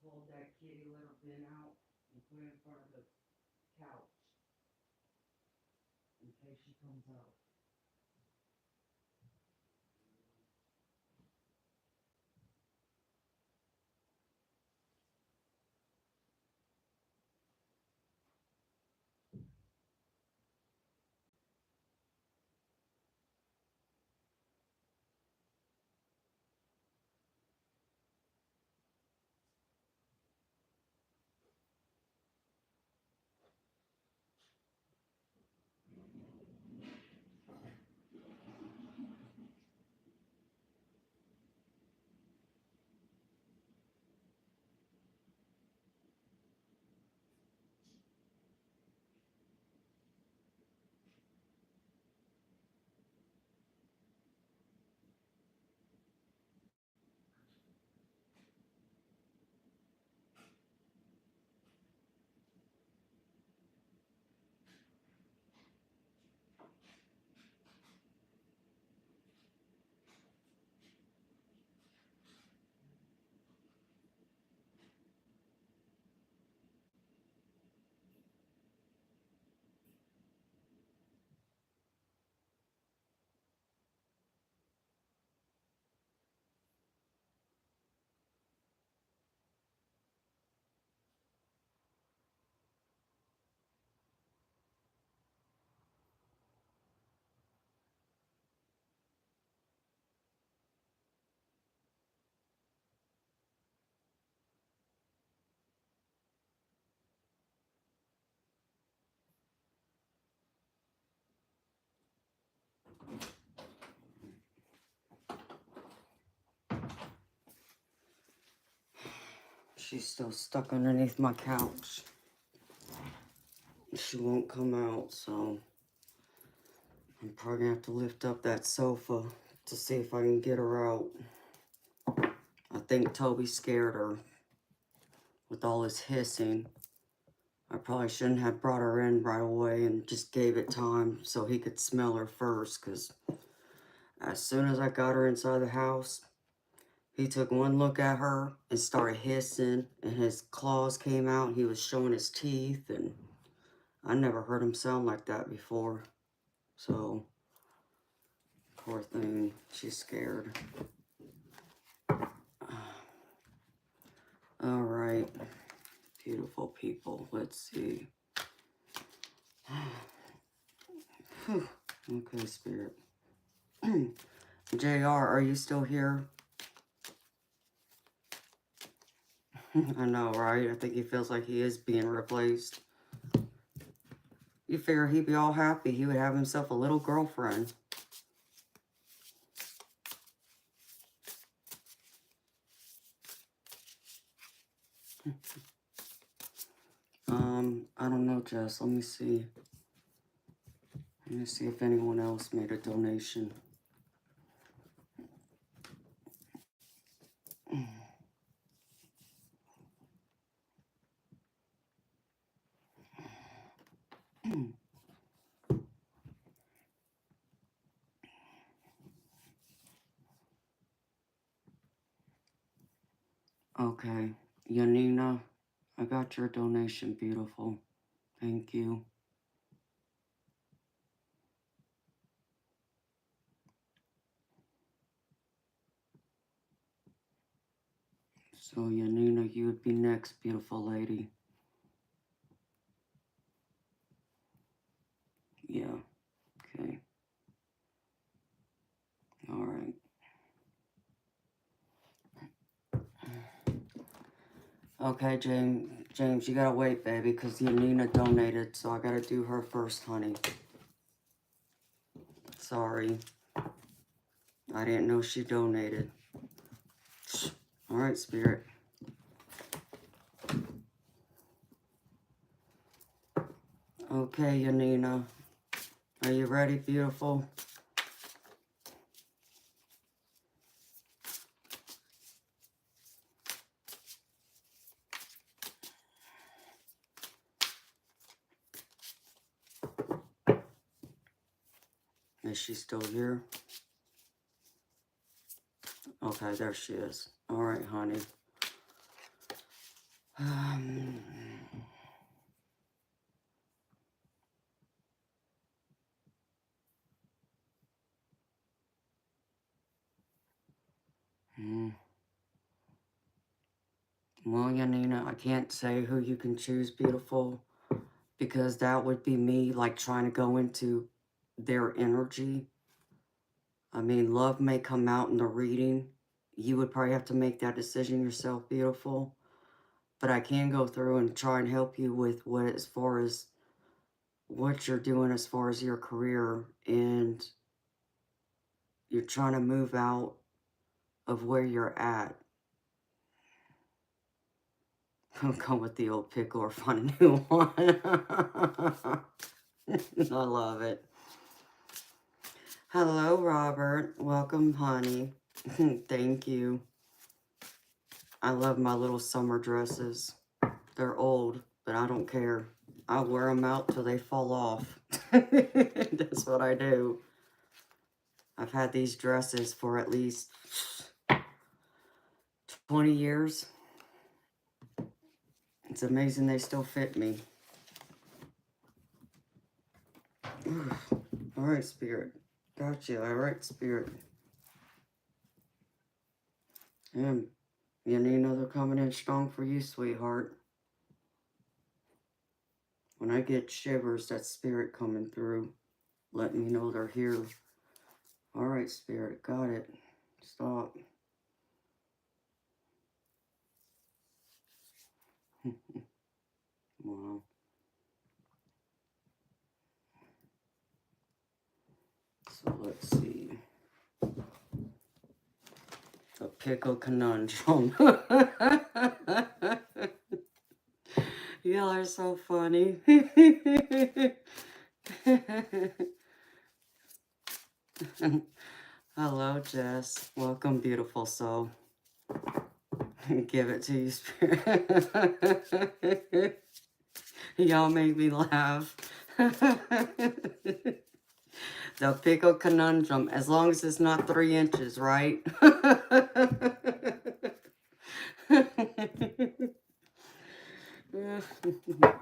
pulled that kitty litter bin out and put it in front of the couch in case she comes out. She's still stuck underneath my couch. She won't come out, so I'm probably gonna have to lift up that sofa to see if I can get her out. I think Toby scared her with all his hissing. I probably shouldn't have brought her in right away and just gave it time so he could smell her first, because as soon as I got her inside the house, he took one look at her and started hissing, and his claws came out. He was showing his teeth, and I never heard him sound like that before. So, poor thing, she's scared. All right, beautiful people. Let's see. Okay, Spirit. JR, are you still here? I know, right? I think he feels like he is being replaced. You figure he'd be all happy. He would have himself a little girlfriend. I don't know, Jess. Let me see. Let me see if anyone else made a donation. Okay, Yanina, I got your donation, beautiful. Thank you. So, Yanina, you would be next, beautiful lady. Yeah, okay. All right. Okay, James, you gotta wait, baby, because Yanina donated, so I gotta do her first, honey. Sorry. I didn't know she donated. All right, Spirit. Okay, Yanina. Are you ready, beautiful? Is she still here? Okay, there she is. All right, honey. Um, hmm. Well, Yanina, I can't say who you can choose, beautiful, because that would be me, like, trying to go into their energy. I mean, love may come out in the reading. You would probably have to make that decision yourself, beautiful. But I can go through and try and help you with what, as far as what you're doing as far as your career, and you're trying to move out of where you're at. Don't come with the old pickle or find a new one. I love it. Hello, Robert. Welcome, honey. Thank you. I love my little summer dresses. They're old, but I don't care. I wear them out till they fall off. That's what I do. I've had these dresses for at least 20 years. It's amazing they still fit me. All right, Spirit. Gotcha. All right, Spirit. And Yanina, they're coming in strong for you, sweetheart. When I get shivers, that's Spirit coming through. Let me know they're here. All right, Spirit. Got it. Stop. Wow. So let's see. The pickle conundrum. Y'all are so funny. Hello, Jess. Welcome, beautiful soul. Give it to you, Spirit. Y'all make me laugh. The pickle conundrum, as long as it's not 3 inches, right?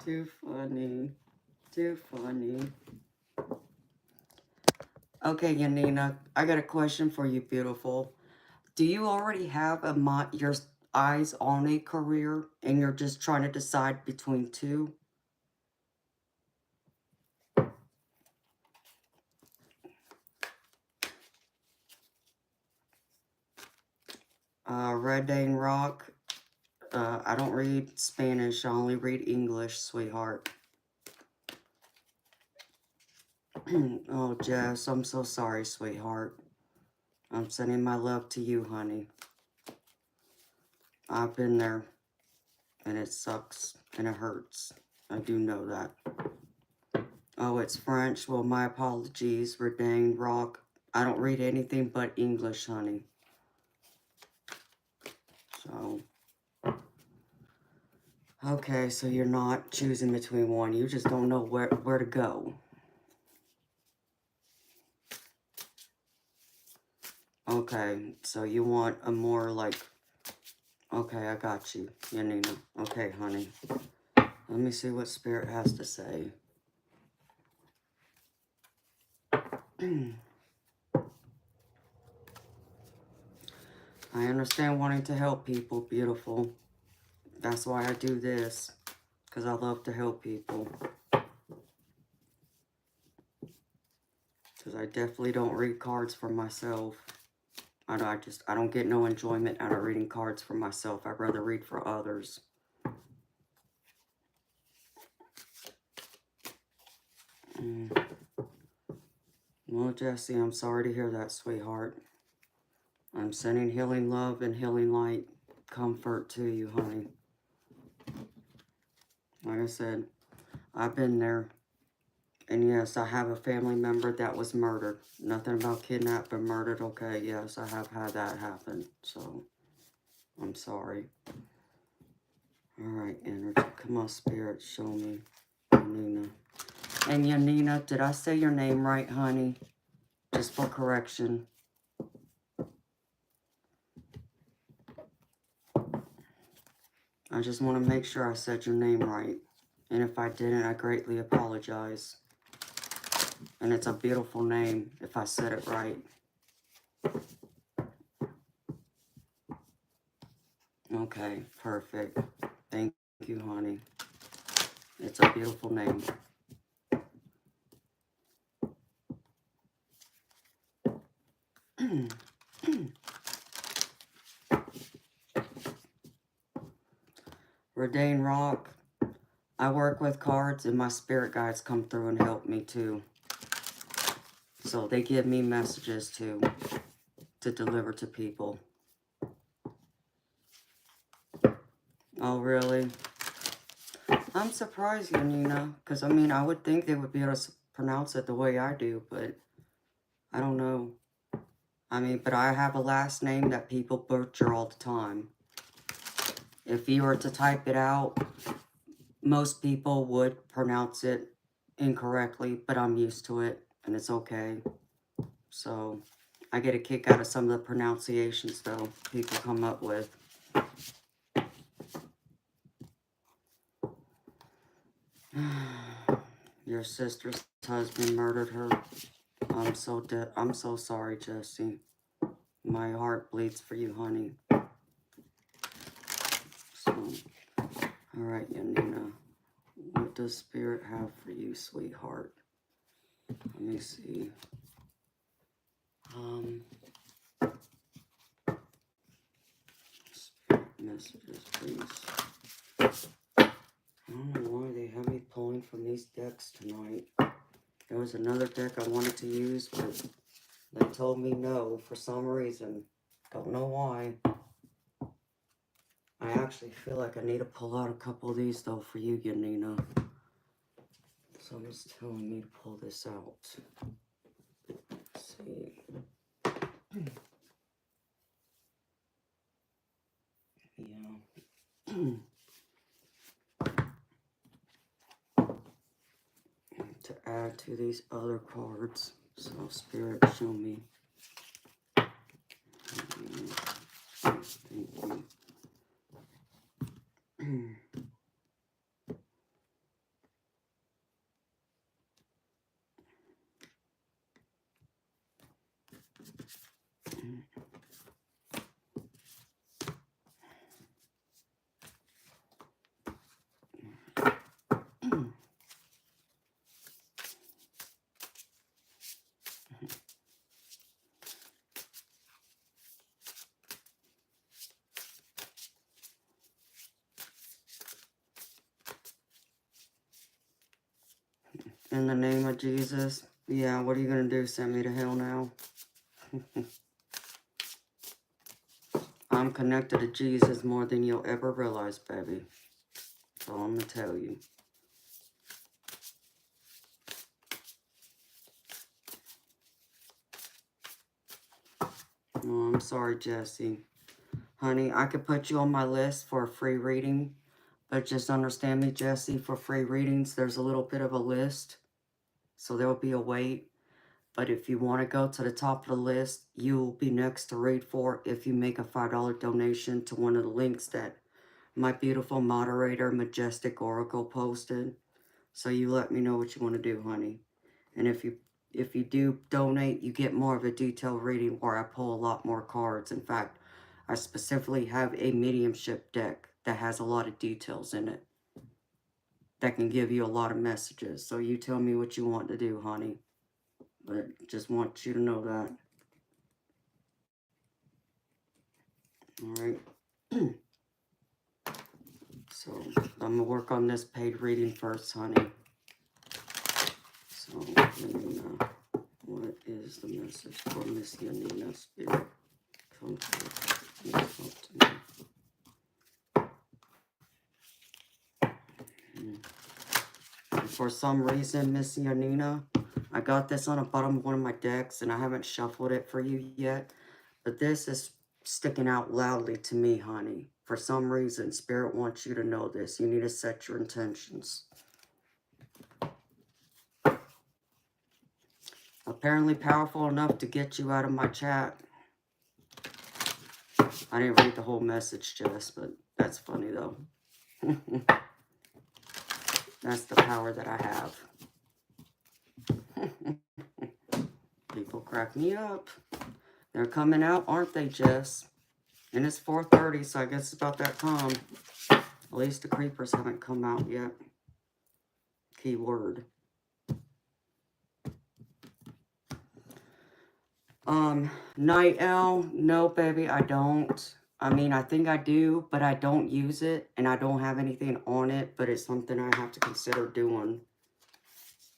Too funny. Too funny. Okay, Yanina, I got a question for you, beautiful. Do you already have your eyes on a career and you're just trying to decide between two? Red Dane Rock. I don't read Spanish. I only read English, sweetheart. Oh, Jess, I'm so sorry, sweetheart. I'm sending my love to you, honey. I've been there, and it sucks, and it hurts. I do know that. Oh, it's French. Well, my apologies, Red Dane Rock. I don't read anything but English, honey. So, okay, so you're not choosing between one. You just don't know where to go. Okay, so you want a more like... Okay, I got you, Yanina. Okay, honey. Let me see what Spirit has to say. I understand wanting to help people, beautiful. That's why I do this, because I love to help people. Because I definitely don't read cards for myself. I don't get no enjoyment out of reading cards for myself. I'd rather read for others. Well, Jessie, I'm sorry to hear that, sweetheart. I'm sending healing love and healing light, comfort to you, honey. Like I said, I've been there, And yes, I have a family member that was murdered. Nothing about kidnapped, but murdered. Okay, yes, I have had that happen. So, I'm sorry. Alright, energy. Come on, spirit. Show me. Yanina. And Yanina, did I say your name right, honey? Just for correction. I just want to make sure I said your name right. And if I didn't, I greatly apologize. And it's a beautiful name if I said it right. Okay, perfect. Thank you, honey. It's a beautiful name. Redain Rock. I work with cards and my spirit guides come through and help me too. So they give me messages to deliver to people. Oh, really? I'm surprised, Yanina, because, I mean, I would think they would be able to pronounce it the way I do, but I don't know. I mean, but I have a last name that people butcher all the time. If you were to type it out, most people would pronounce it incorrectly, but I'm used to it, and it's okay. So, I get a kick out of some of the pronunciations, though, people come up with. Your sister's husband murdered her. I'm so sorry, Jesse. My heart bleeds for you, honey. So, alright, Yanina. What does Spirit have for you, sweetheart? Let me see. Spirit messages, please. I don't know why they have me pulling from these decks tonight. There was another deck I wanted to use, but they told me no for some reason. Don't know why. I actually feel like I need to pull out a couple of these, though, for you, Yanina. Someone's telling me to pull this out. Let's see. Yeah. To add to these other cards. So, Spirit, show me. Thank you. In the name of Jesus. Yeah, what are you going to do? Send me to hell now? I'm connected to Jesus more than you'll ever realize, baby. That's all I'm going to tell you. Oh, I'm sorry, Jesse. Honey, I could put you on my list for a free reading, but just understand me, Jesse, for free readings, there's a little bit of a list, so there will be a wait. But if you want to go to the top of the list, you will be next to read for if you make a $5 donation to one of the links that my beautiful moderator, Majestic Oracle, posted. So you let me know what you want to do, honey. And if you do donate, you get more of a detailed reading where I pull a lot more cards. In fact, I specifically have a mediumship deck that has a lot of details in it that can give you a lot of messages. So you tell me what you want to do, honey. But just want you to know that. Alright. So I'm going to work on this paid reading first, honey. So, Yanina, what is the message for Miss Yanina, Spirit? Come through. Come to me. for some reason, Miss Yanina, I got this on the bottom of one of my decks, and I haven't shuffled it for you yet. But this is sticking out loudly to me, honey. For some reason, Spirit wants you to know this. You need to set your intentions. Apparently powerful enough to get you out of my chat. I didn't read the whole message, Jess, but that's funny, though. That's the power that I have. People crack me up. They're coming out, aren't they, Jess? And it's 4:30, so I guess it's about that time. At least the creepers haven't come out yet. Keyword. Night Owl. No, baby, I don't. I mean, I think I do, but I don't use it, and I don't have anything on it, but it's something I have to consider doing.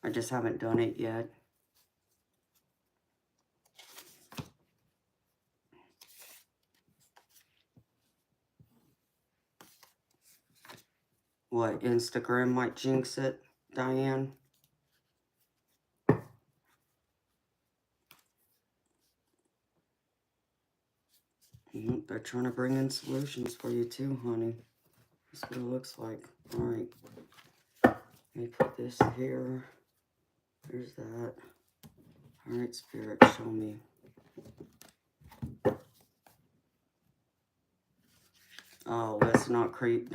I just haven't done it yet. What, Instagram might jinx it, Diane? They're trying to bring in solutions for you too, honey. That's what it looks like. All right. Let me put this here. There's that. All right, Spirit, show me. Oh, let's not creep.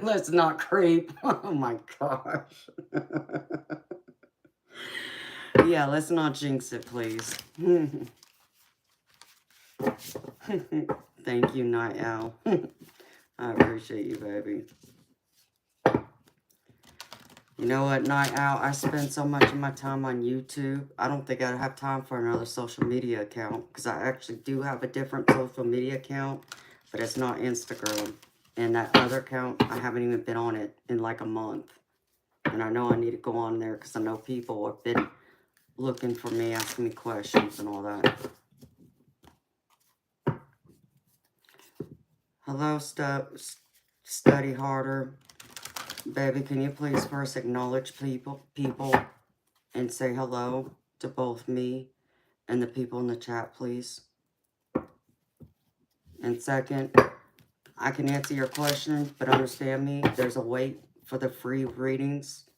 Let's not creep. Oh my gosh. Yeah, let's not jinx it, please. Thank you, Night Owl. I appreciate you, baby. You know what, Night Owl? I spend so much of my time on YouTube. I don't think I'd have time for another social media account. Because I actually do have a different social media account. But it's not Instagram. And that other account, I haven't even been on it in like a month. And I know I need to go on there because I know people have been looking for me, asking me questions and all that. Hello, Study Harder. Baby, can you please first acknowledge people and say hello to both me and the people in the chat, please? And second, I can answer your question, but understand me, there's a wait for the free readings.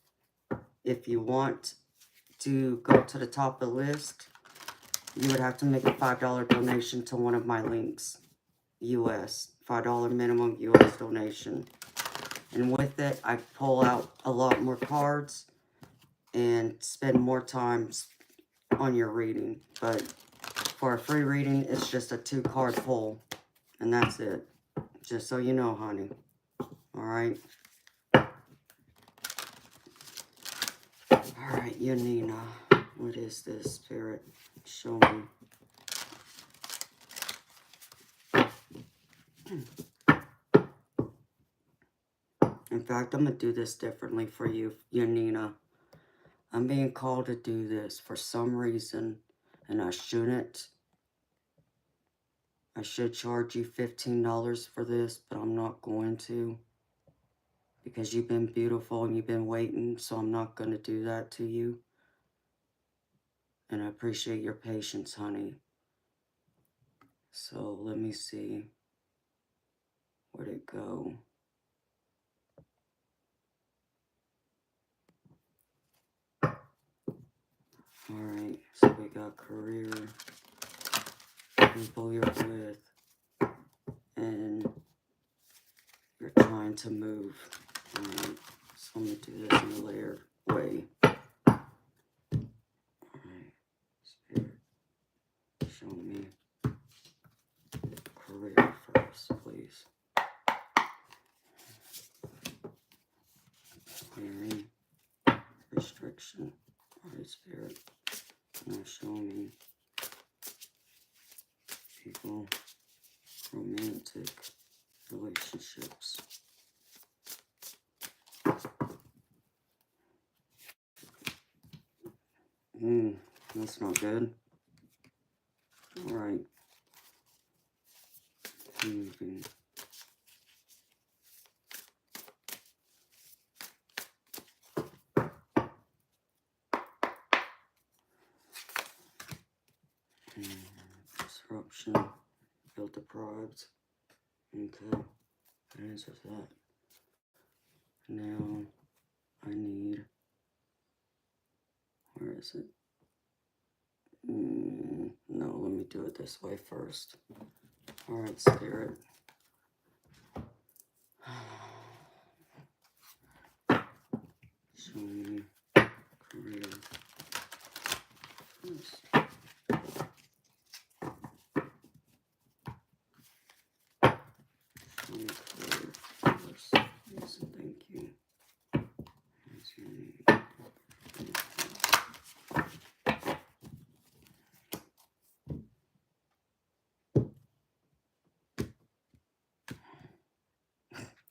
If you want to go to the top of the list, you would have to make a $5 donation to one of my links. US. $5 minimum US donation. And with it, I pull out a lot more cards and spend more time on your reading. But for a free reading, it's just a 2-card pull. And that's it. Just so you know, honey. Alright? Alright, Yanina. What is this, Spirit? Show me. In fact, I'm going to do this differently for you, Yanina. I'm being called to do this for some reason, and I shouldn't. I should charge you $15 for this, but I'm not going to. Because you've been beautiful and you've been waiting, so I'm not going to do that to you. And I appreciate your patience, honey. So, let me see. Where'd it go? Alright, so we got career, people you're with, and you're trying to move. Alright, so I'm going to do this in a layered way. Alright, Spirit, show me career first, please. Clearing, restriction. Alright, Spirit, now show me people, romantic relationships. That's not good. Alright. Moving. Disruption. Feel deprived. Okay. That answers that. Now, I need... Where is it? No, let me do it this way first. Alright, Spirit. Show me career first. Show me career first. Yes, thank you. What's your name?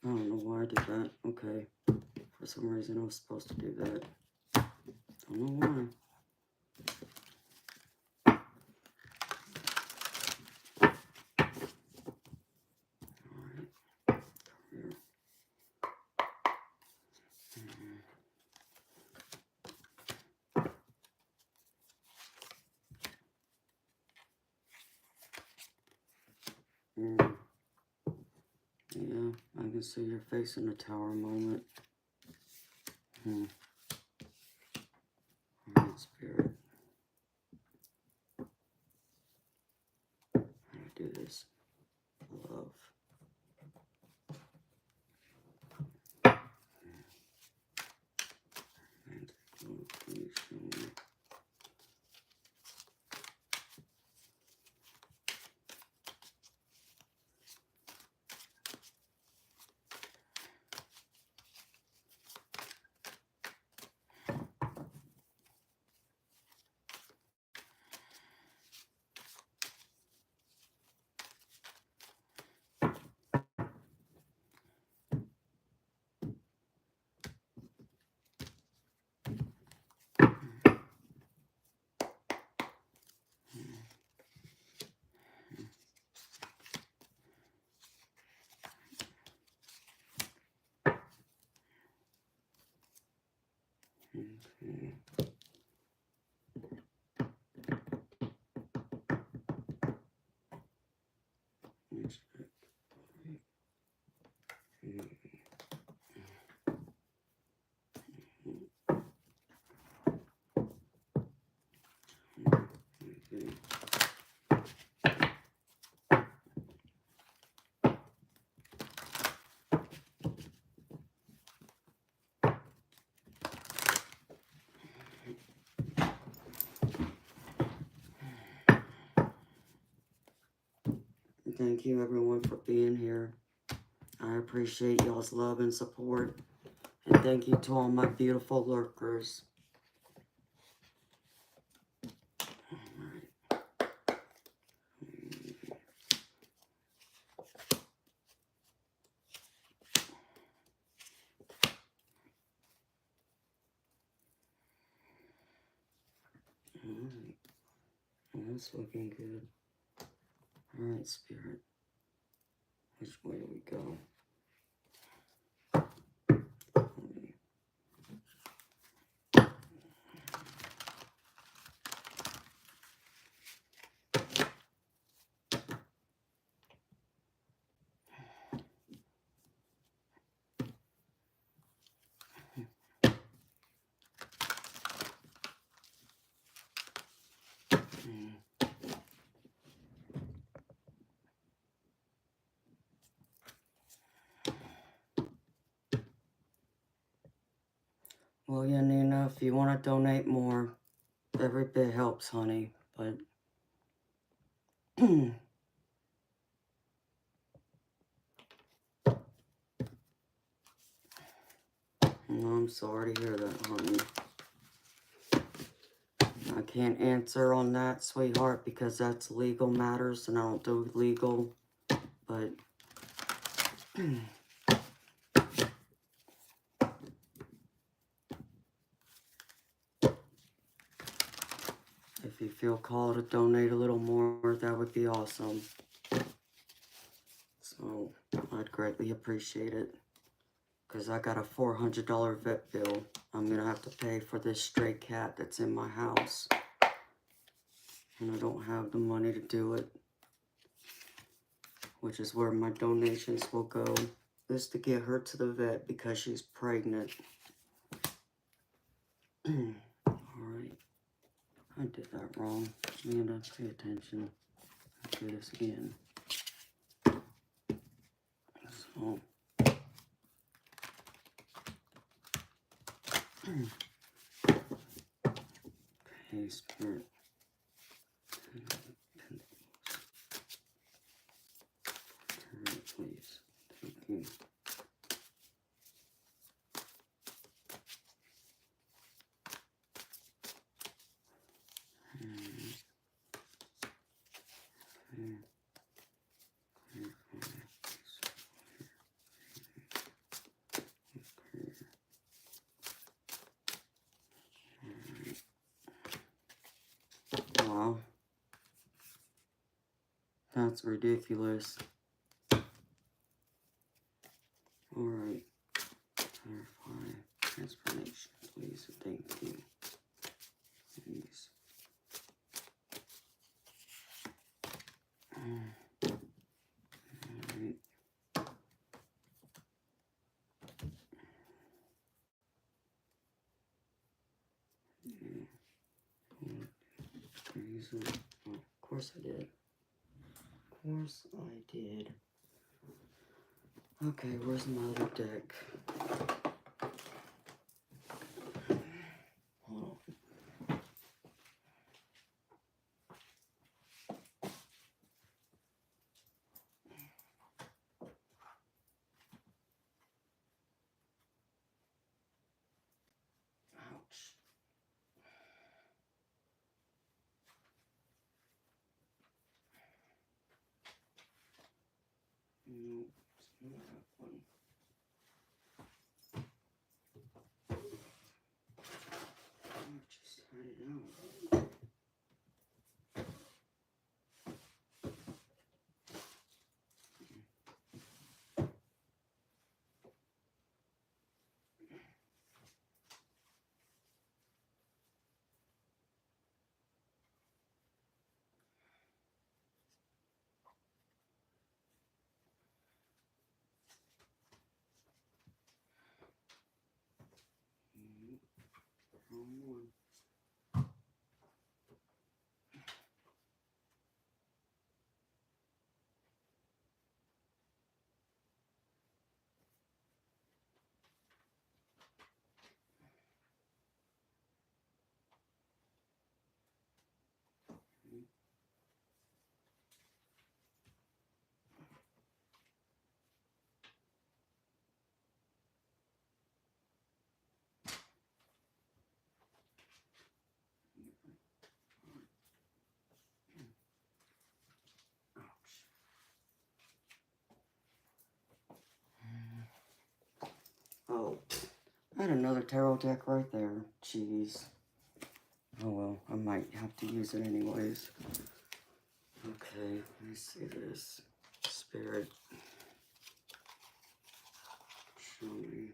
I don't know why I did that. Okay. For some reason I was supposed to do that. Don't know why. Alright. Career. Yeah, I can see you're facing a tower moment. Alright, Spirit. How do I do this? Love. And please show me. Okay. Let's check. Okay. Thank you everyone for being here. I appreciate y'all's love and support. And thank you to all my beautiful lurkers. Alright. Well, that's looking good. Alright, Spirit. Which way do we go? Well, Yanina, if you want to donate more, every bit helps, honey. But no, I'm sorry to hear that, honey. I can't answer on that, sweetheart, because that's legal matters, and I don't do legal. But if you feel called to donate a little more, that would be awesome. So I'd greatly appreciate it. Because I got a $400 vet bill I'm going to have to pay for this stray cat that's in my house. and I don't have the money to do it, which is where my donations will go, is to get her to the vet because she's pregnant. Alright, I did that wrong. Amanda, pay attention. I'll do this again. So, okay, Spirit. Please, thank you. Wow, that's ridiculous. Alright, clarify, transformation, please, thank you. Please. Alright. Oh, of course I did. Of course I did. Okay, where's my other deck? Hold on. Ouch. No, it's not that one. I just had it out. Wrong one. Oh, I had another tarot deck right there. Jeez. Oh well, I might have to use it anyways. Okay, let me see this. Spirit. Show me.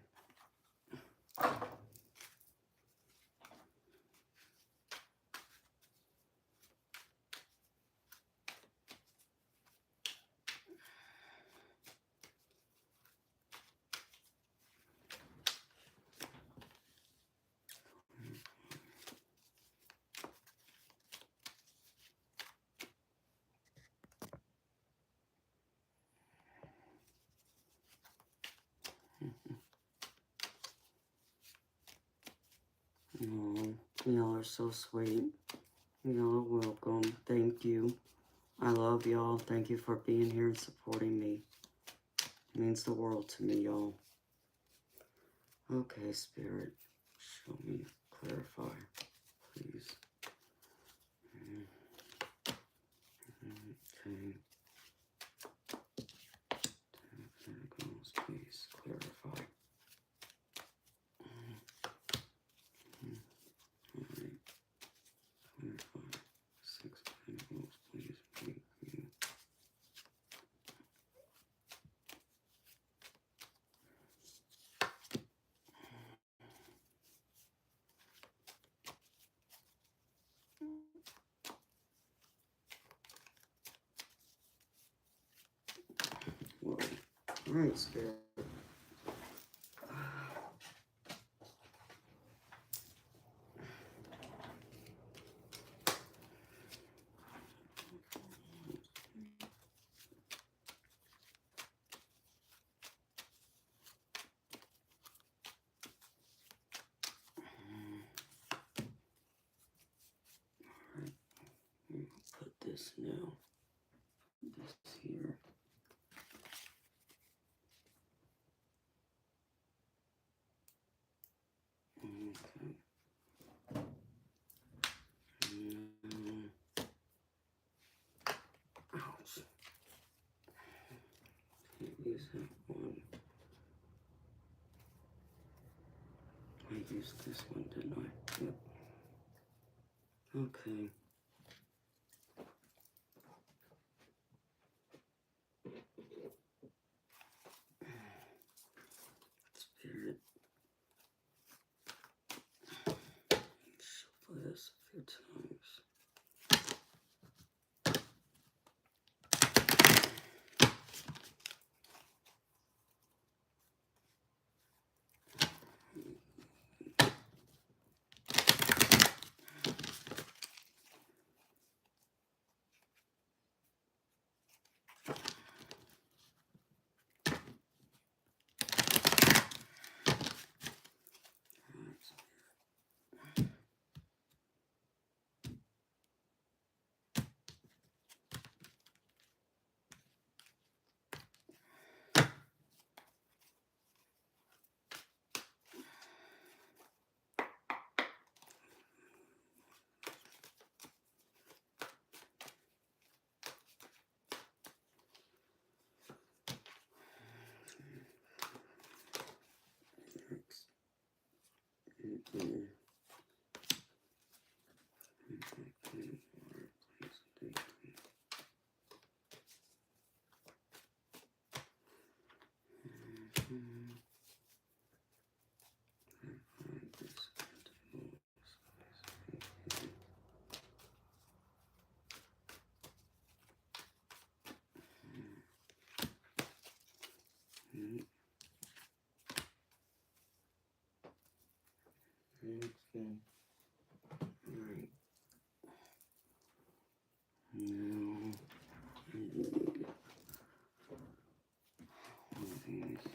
Oh, y'all are so sweet. Y'all are welcome. Thank you. I love y'all. Thank you for being here and supporting me. It means the world to me, y'all. Okay, Spirit. Show me. Clarify, please. Okay. Pentacles, please. Clarify. Alright. Clarify. Six Pentacles, please. Thank you. Alright, Spirit. Put this now. This here. Okay. Ouch. Can't use that one. I used this one, didn't I? Yep. Okay. Spirit. Shuffle this a few times. Okay. Alright. Now, I need one of these.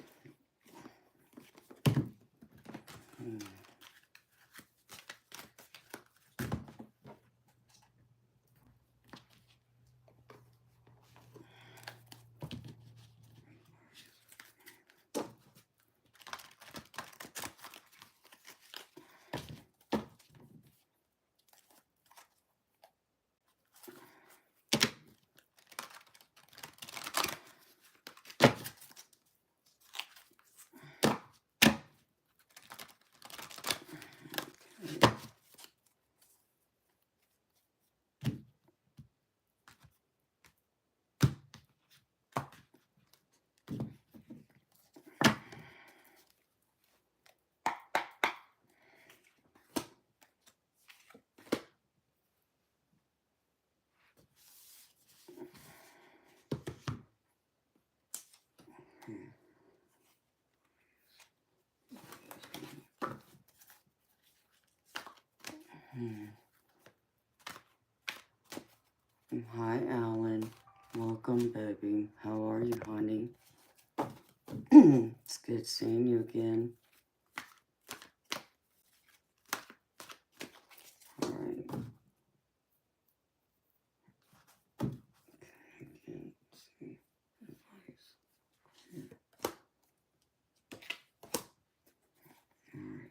Hi, Alan. Welcome, baby. How are you, honey? It's good seeing you again. All right. Again, let's see. Advice. All right.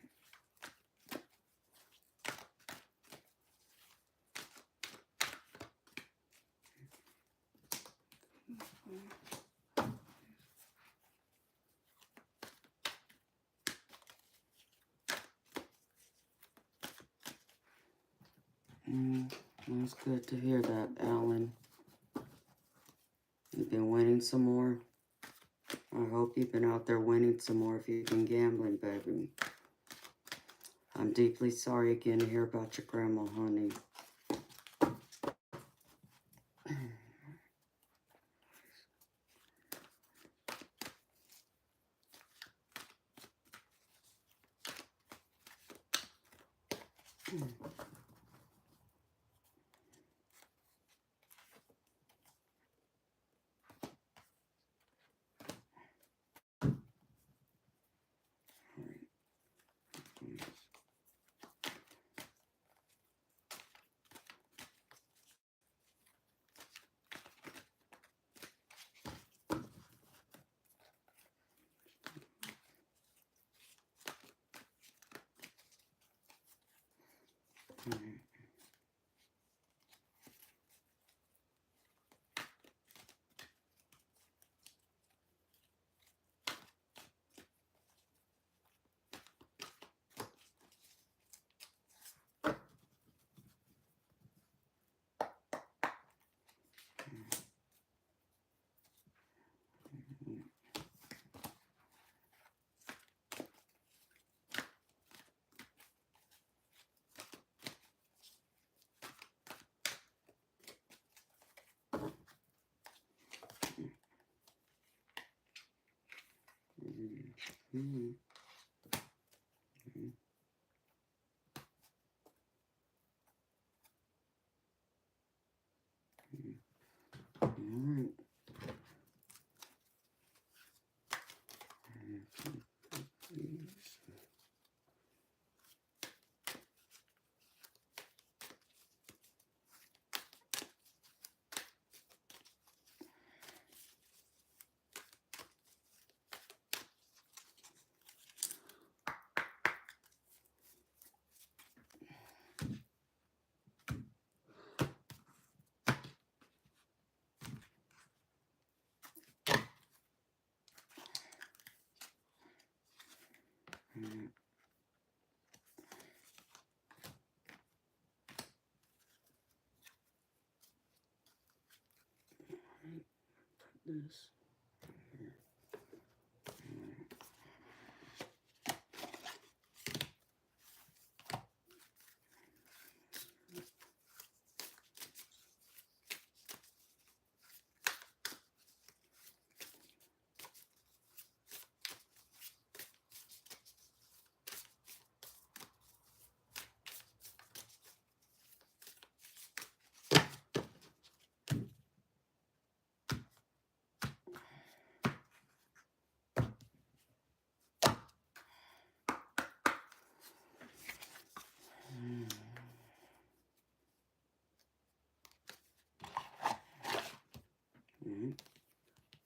That's good to hear that, Alan. You've been winning some more. I hope you've been out there winning some more if you've been gambling, baby. I'm deeply sorry again to hear about your grandma, honey. This.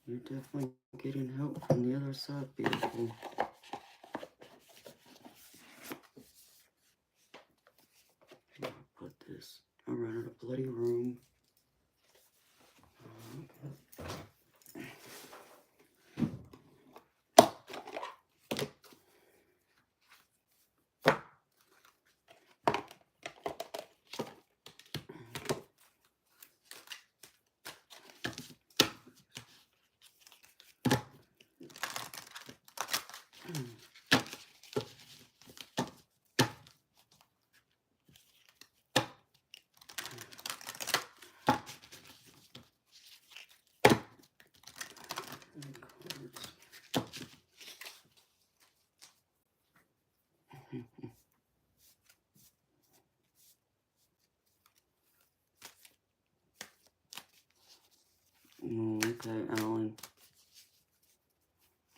You're definitely getting help from the other side, beautiful. I'll put this around a bloody room. Okay, Alan.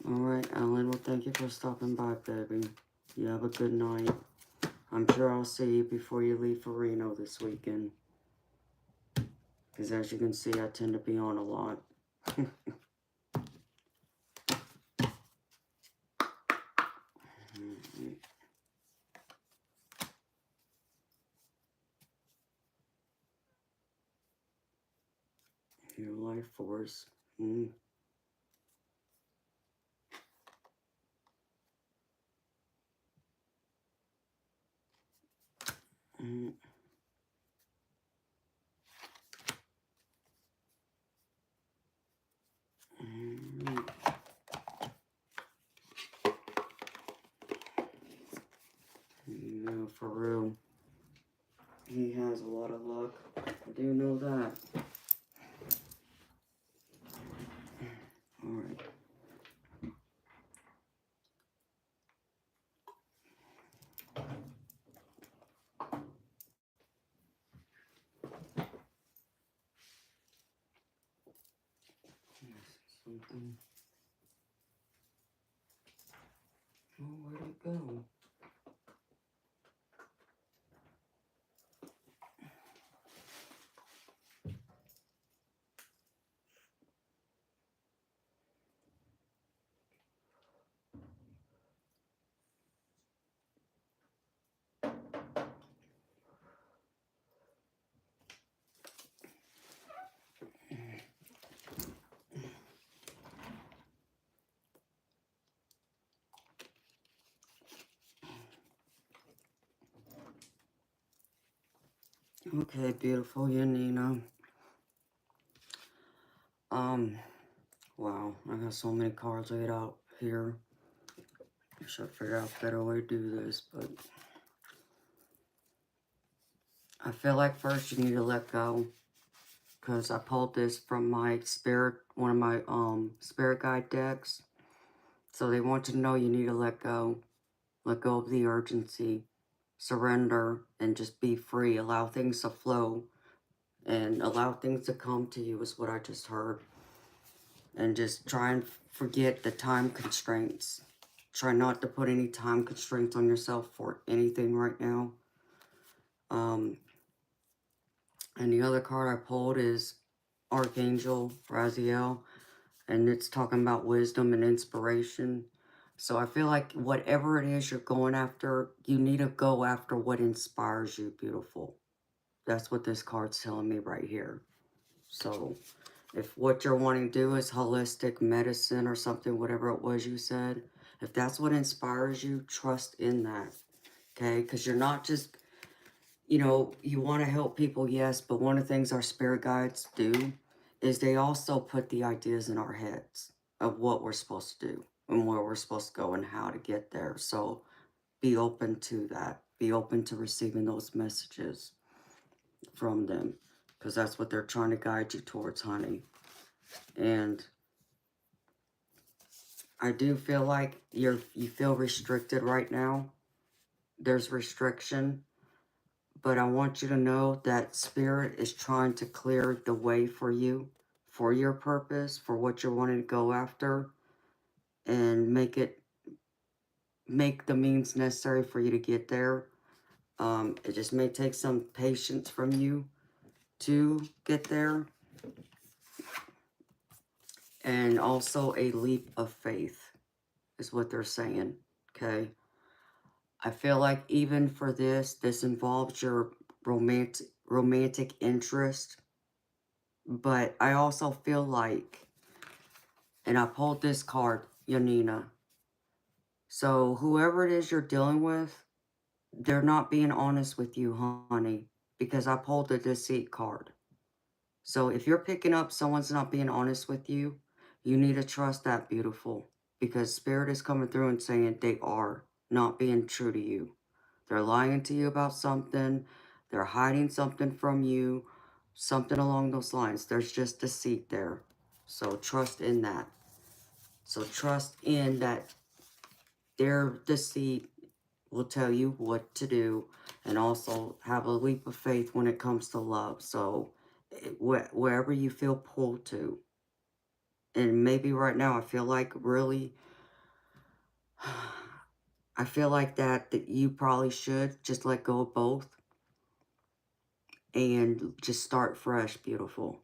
Alright, Alan, well, thank you for stopping by, baby. You have a good night. I'm sure I'll see you before you leave for Reno this weekend. Because as you can see, I tend to be on a lot. Your life force. Yeah, for real. He has a lot of luck. I do know that. Alright. Oh, where'd it go? Okay, beautiful Yanina. Wow, I got so many cards laid out here. I should figure out a better way to do this, but I feel like first you need to let go, because I pulled this from my spirit, one of my spirit guide decks. So they want to know you need to let go of the urgency, surrender, and just be free. Allow things to flow and allow things to come to you is what I just heard. And just try and forget the time constraints. Try not to put any time constraints on yourself for anything right now. And the other card I pulled is Archangel Raziel, and it's talking about wisdom and inspiration. So I feel like whatever it is you're going after, you need to go after what inspires you, beautiful. That's what this card's telling me right here. So if what you're wanting to do is holistic medicine or something, whatever it was you said, if that's what inspires you, trust in that, okay? Because you're not just, you know, you want to help people, yes, but one of the things our spirit guides do is they also put the ideas in our heads of what we're supposed to do and where we're supposed to go and how to get there. So be open to that. Be open to receiving those messages from them, because that's what they're trying to guide you towards, honey. And I do feel like you feel restricted right now. There's restriction, but I want you to know that Spirit is trying to clear the way for you, for your purpose, for what you're wanting to go after, and make the means necessary for you to get there. It just may take some patience from you to get there, and also a leap of faith is what they're saying, okay? I feel like even for this involves your romantic interest, but I also feel like, and I pulled this card, Yanina. So whoever it is you're dealing with, they're not being honest with you, honey, because I pulled the deceit card. So if you're picking up someone's not being honest with you, you need to trust that, beautiful, because Spirit is coming through and saying they are not being true to you. They're lying to you about something. They're hiding something from you. Something along those lines. There's just deceit there. So trust in that. So trust in that their deceit will tell you what to do, and also have a leap of faith when it comes to love. So wherever you feel pulled to. And maybe right now I feel like really, I feel like that you probably should just let go of both and just start fresh, beautiful.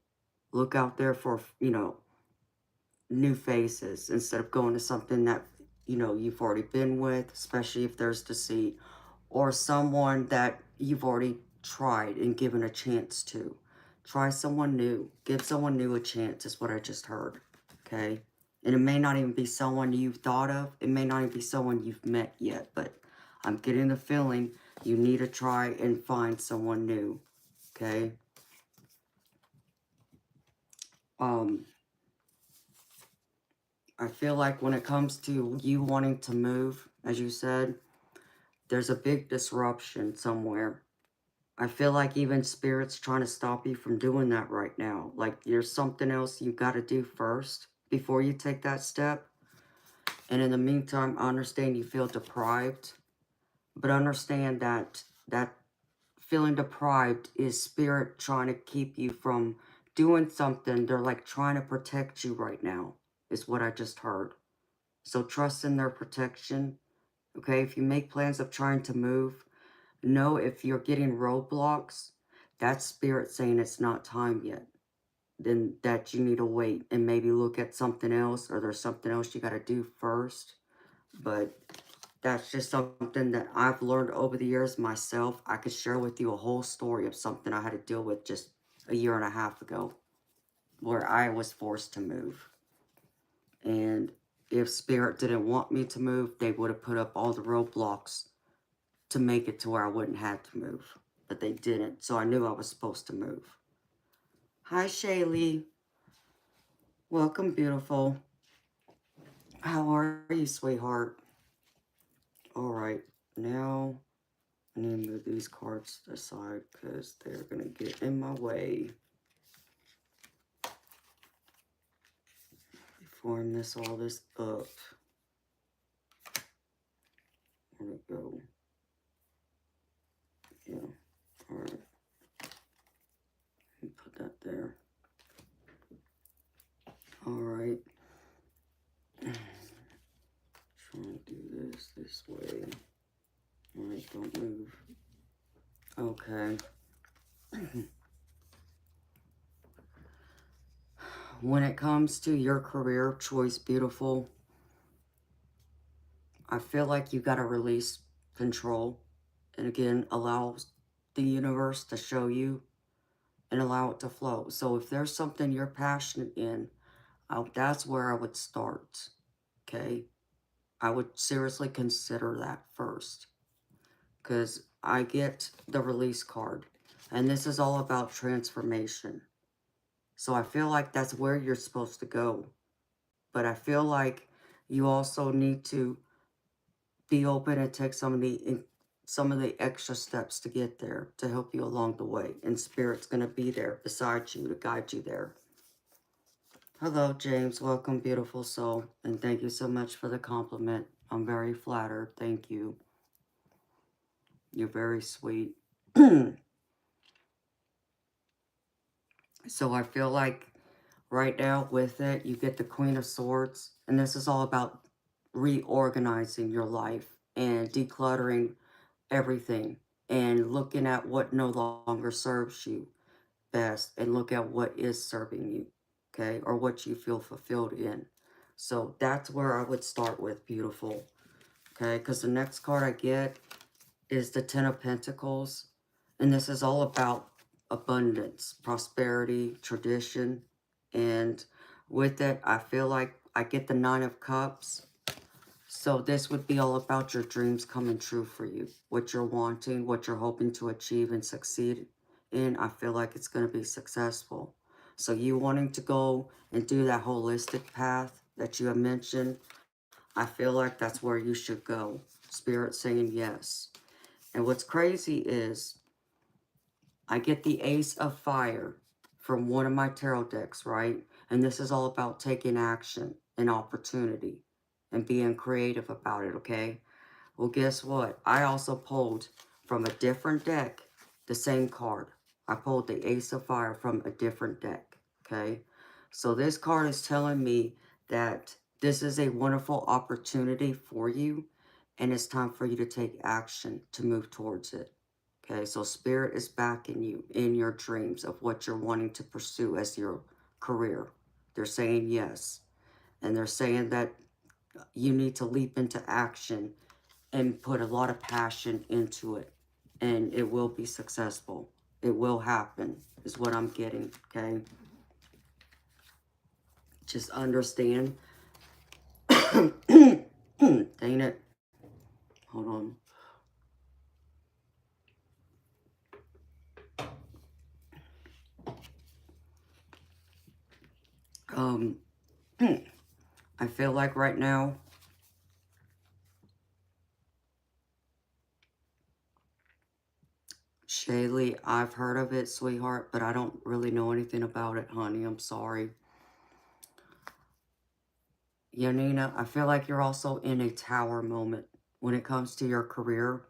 Look out there for, you know, new faces instead of going to something that, you know, you've already been with, especially if there's deceit, or someone that you've already tried and given a chance to. Try someone new. Give someone new a chance is what I just heard, okay? And it may not even be someone you've thought of. It may not even be someone you've met yet, but I'm getting the feeling you need to try and find someone new, okay? I feel like when it comes to you wanting to move, as you said, there's a big disruption somewhere. I feel like even Spirit's trying to stop you from doing that right now. Like there's something else you got to do first before you take that step. And in the meantime, I understand you feel deprived, but understand that that feeling deprived is Spirit trying to keep you from doing something. They're like trying to protect you right now. is what I just heard. So trust in their protection. Okay, if you make plans of trying to move, know if you're getting roadblocks, that's spirit saying it's not time yet. Then that you need to wait and maybe look at something else, or there's something else you got to do first. But that's just something that I've learned over the years myself. I could share with you a whole story of something I had to deal with just a year and a half ago, where I was forced to move. And if spirit didn't want me to move, they would have put up all the roadblocks to make it to where I wouldn't have to move. But they didn't, so I knew I was supposed to move. Hi, Shaylee. Welcome, beautiful. How are you, sweetheart? Alright, now I need to move these cards to the side because they're going to get in my way before I mess all this up. Where'd it go? Yeah, alright. Put that there. Alright. Trying to do this way. Alright, don't move. Okay. When it comes to your career choice, beautiful, I feel like you got to release control. And again, allow the universe to show you and allow it to flow. So if there's something you're passionate in, that's where I would start. Okay? I would seriously consider that first. Because I get the release card. And this is all about transformation. So I feel like that's where you're supposed to go. But I feel like you also need to be open and take some of the extra steps to get there, to help you along the way. And Spirit's going to be there beside you to guide you there. Hello, James. Welcome, beautiful soul. And thank you so much for the compliment. I'm very flattered. Thank you. You're very sweet. So I feel like right now with it, you get the Queen of Swords. And this is all about reorganizing your life and decluttering everything and looking at what no longer serves you best and look at what is serving you, okay, or what you feel fulfilled in. So that's where I would start with, beautiful, okay, because the next card I get is the Ten of Pentacles, and this is all about abundance, prosperity, tradition, and with it, I feel like I get the Nine of Cups. So this would be all about your dreams coming true for you. What you're wanting, what you're hoping to achieve and succeed in. I feel like it's going to be successful. So you wanting to go and do that holistic path that you have mentioned, I feel like that's where you should go. Spirit saying yes. And what's crazy is I get the Ace of Fire from one of my tarot decks, right? And this is all about taking action and opportunity and being creative about it, okay? Well, guess what? I also pulled from a different deck the same card. I pulled the Ace of Fire from a different deck, okay? So this card is telling me that this is a wonderful opportunity for you, and it's time for you to take action to move towards it. Okay, so Spirit is backing you in your dreams of what you're wanting to pursue as your career. They're saying yes. And they're saying that you need to leap into action and put a lot of passion into it. And it will be successful. It will happen, is what I'm getting, okay? Just understand. Dang it. Hold on. I feel like right now, Shaylee, I've heard of it, sweetheart, but I don't really know anything about it, honey. I'm sorry. Yanina, I feel like you're also in a tower moment when it comes to your career.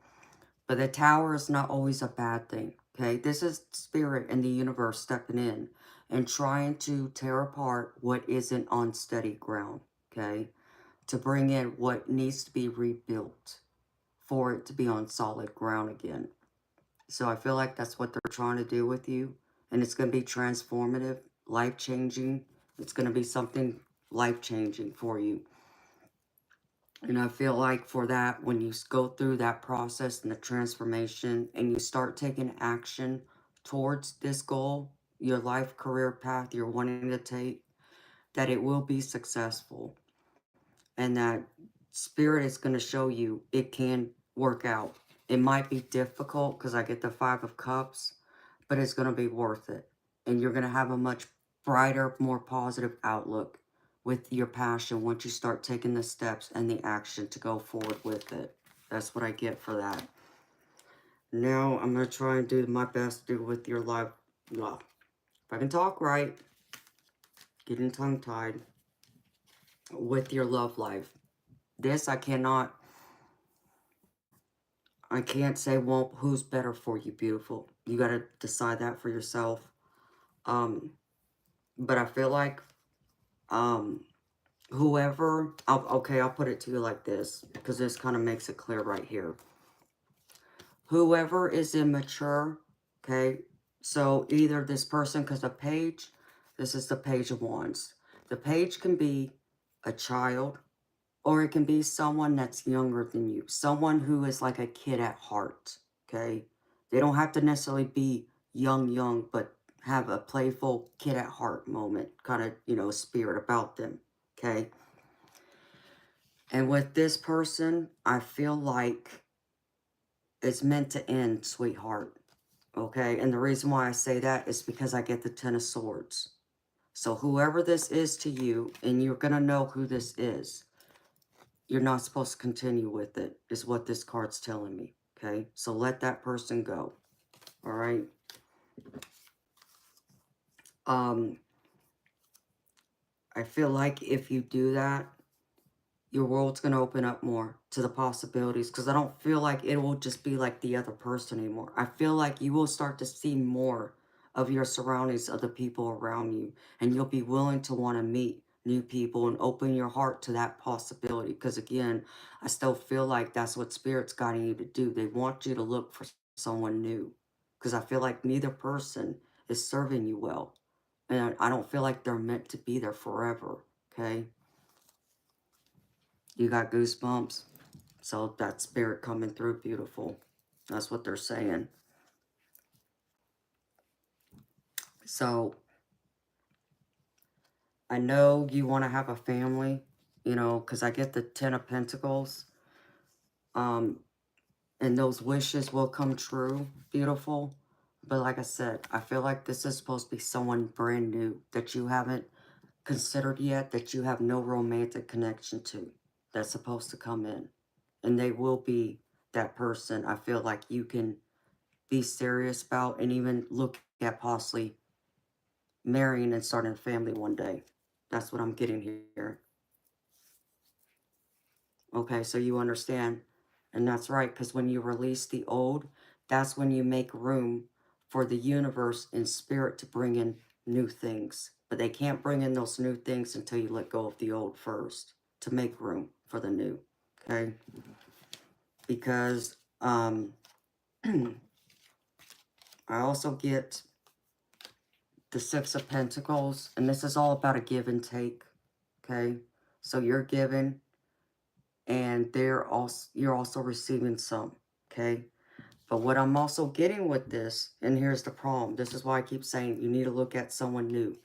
But the tower is not always a bad thing. Okay, this is spirit and the universe stepping in and trying to tear apart what isn't on steady ground. Okay, to bring in what needs to be rebuilt for it to be on solid ground again. So I feel like that's what they're trying to do with you. And it's going to be transformative, life-changing. It's going to be something life-changing for you. And I feel like for that, when you go through that process and the transformation and you start taking action towards this goal, your life career path you're wanting to take, that it will be successful. And that spirit is going to show you it can work out. It might be difficult because I get the 5 of Cups, but it's going to be worth it. And you're going to have a much brighter, more positive outlook with your passion once you start taking the steps and the action to go forward with it. That's what I get for that. Now I'm going to try and do my best to do with your life. Well, if I can talk right, getting tongue-tied, with your love life. This I can't say, well, who's better for you, beautiful. You got to decide that for yourself. But I feel like whoever, I'll put it to you like this, because this kind of makes it clear right here. Whoever is immature, okay, so either this person, because the page, this is the Page of Wands. The page can be a child, or it can be someone that's younger than you. Someone who is like a kid at heart, okay? They don't have to necessarily be young, but have a playful kid at heart moment, kind of, you know, spirit about them, okay? And with this person, I feel like it's meant to end, sweetheart, okay? And the reason why I say that is because I get the 10 of Swords. So whoever this is to you, and you're going to know who this is, you're not supposed to continue with it, is what this card's telling me, okay? So let that person go, all right? I feel like if you do that, your world's going to open up more to the possibilities, because I don't feel like it will just be like the other person anymore. I feel like you will start to see more of your surroundings, of the people around you, and you'll be willing to want to meet new people and open your heart to that possibility. Because again, I still feel like that's what Spirit's guiding you to do. They want you to look for someone new, because I feel like neither person is serving you well, and I don't feel like they're meant to be there forever, okay? You got goosebumps? So that spirit coming through, beautiful. That's what they're saying. So I know you want to have a family, you know, because I get the 10 of Pentacles. And those wishes will come true, beautiful. But like I said, I feel like this is supposed to be someone brand new that you haven't considered yet, that you have no romantic connection to, that's supposed to come in. And they will be that person I feel like you can be serious about and even look at possibly marrying and starting a family one day. That's what I'm getting here. Okay, so you understand. And that's right, because when you release the old, that's when you make room for the universe and spirit to bring in new things. But they can't bring in those new things until you let go of the old first to make room for the new. Okay? Because I also get the 6 of Pentacles, and this is all about a give and take. Okay? So you're giving, and you're also receiving some. Okay? But what I'm also getting with this, and here's the problem. This is why I keep saying you need to look at someone new.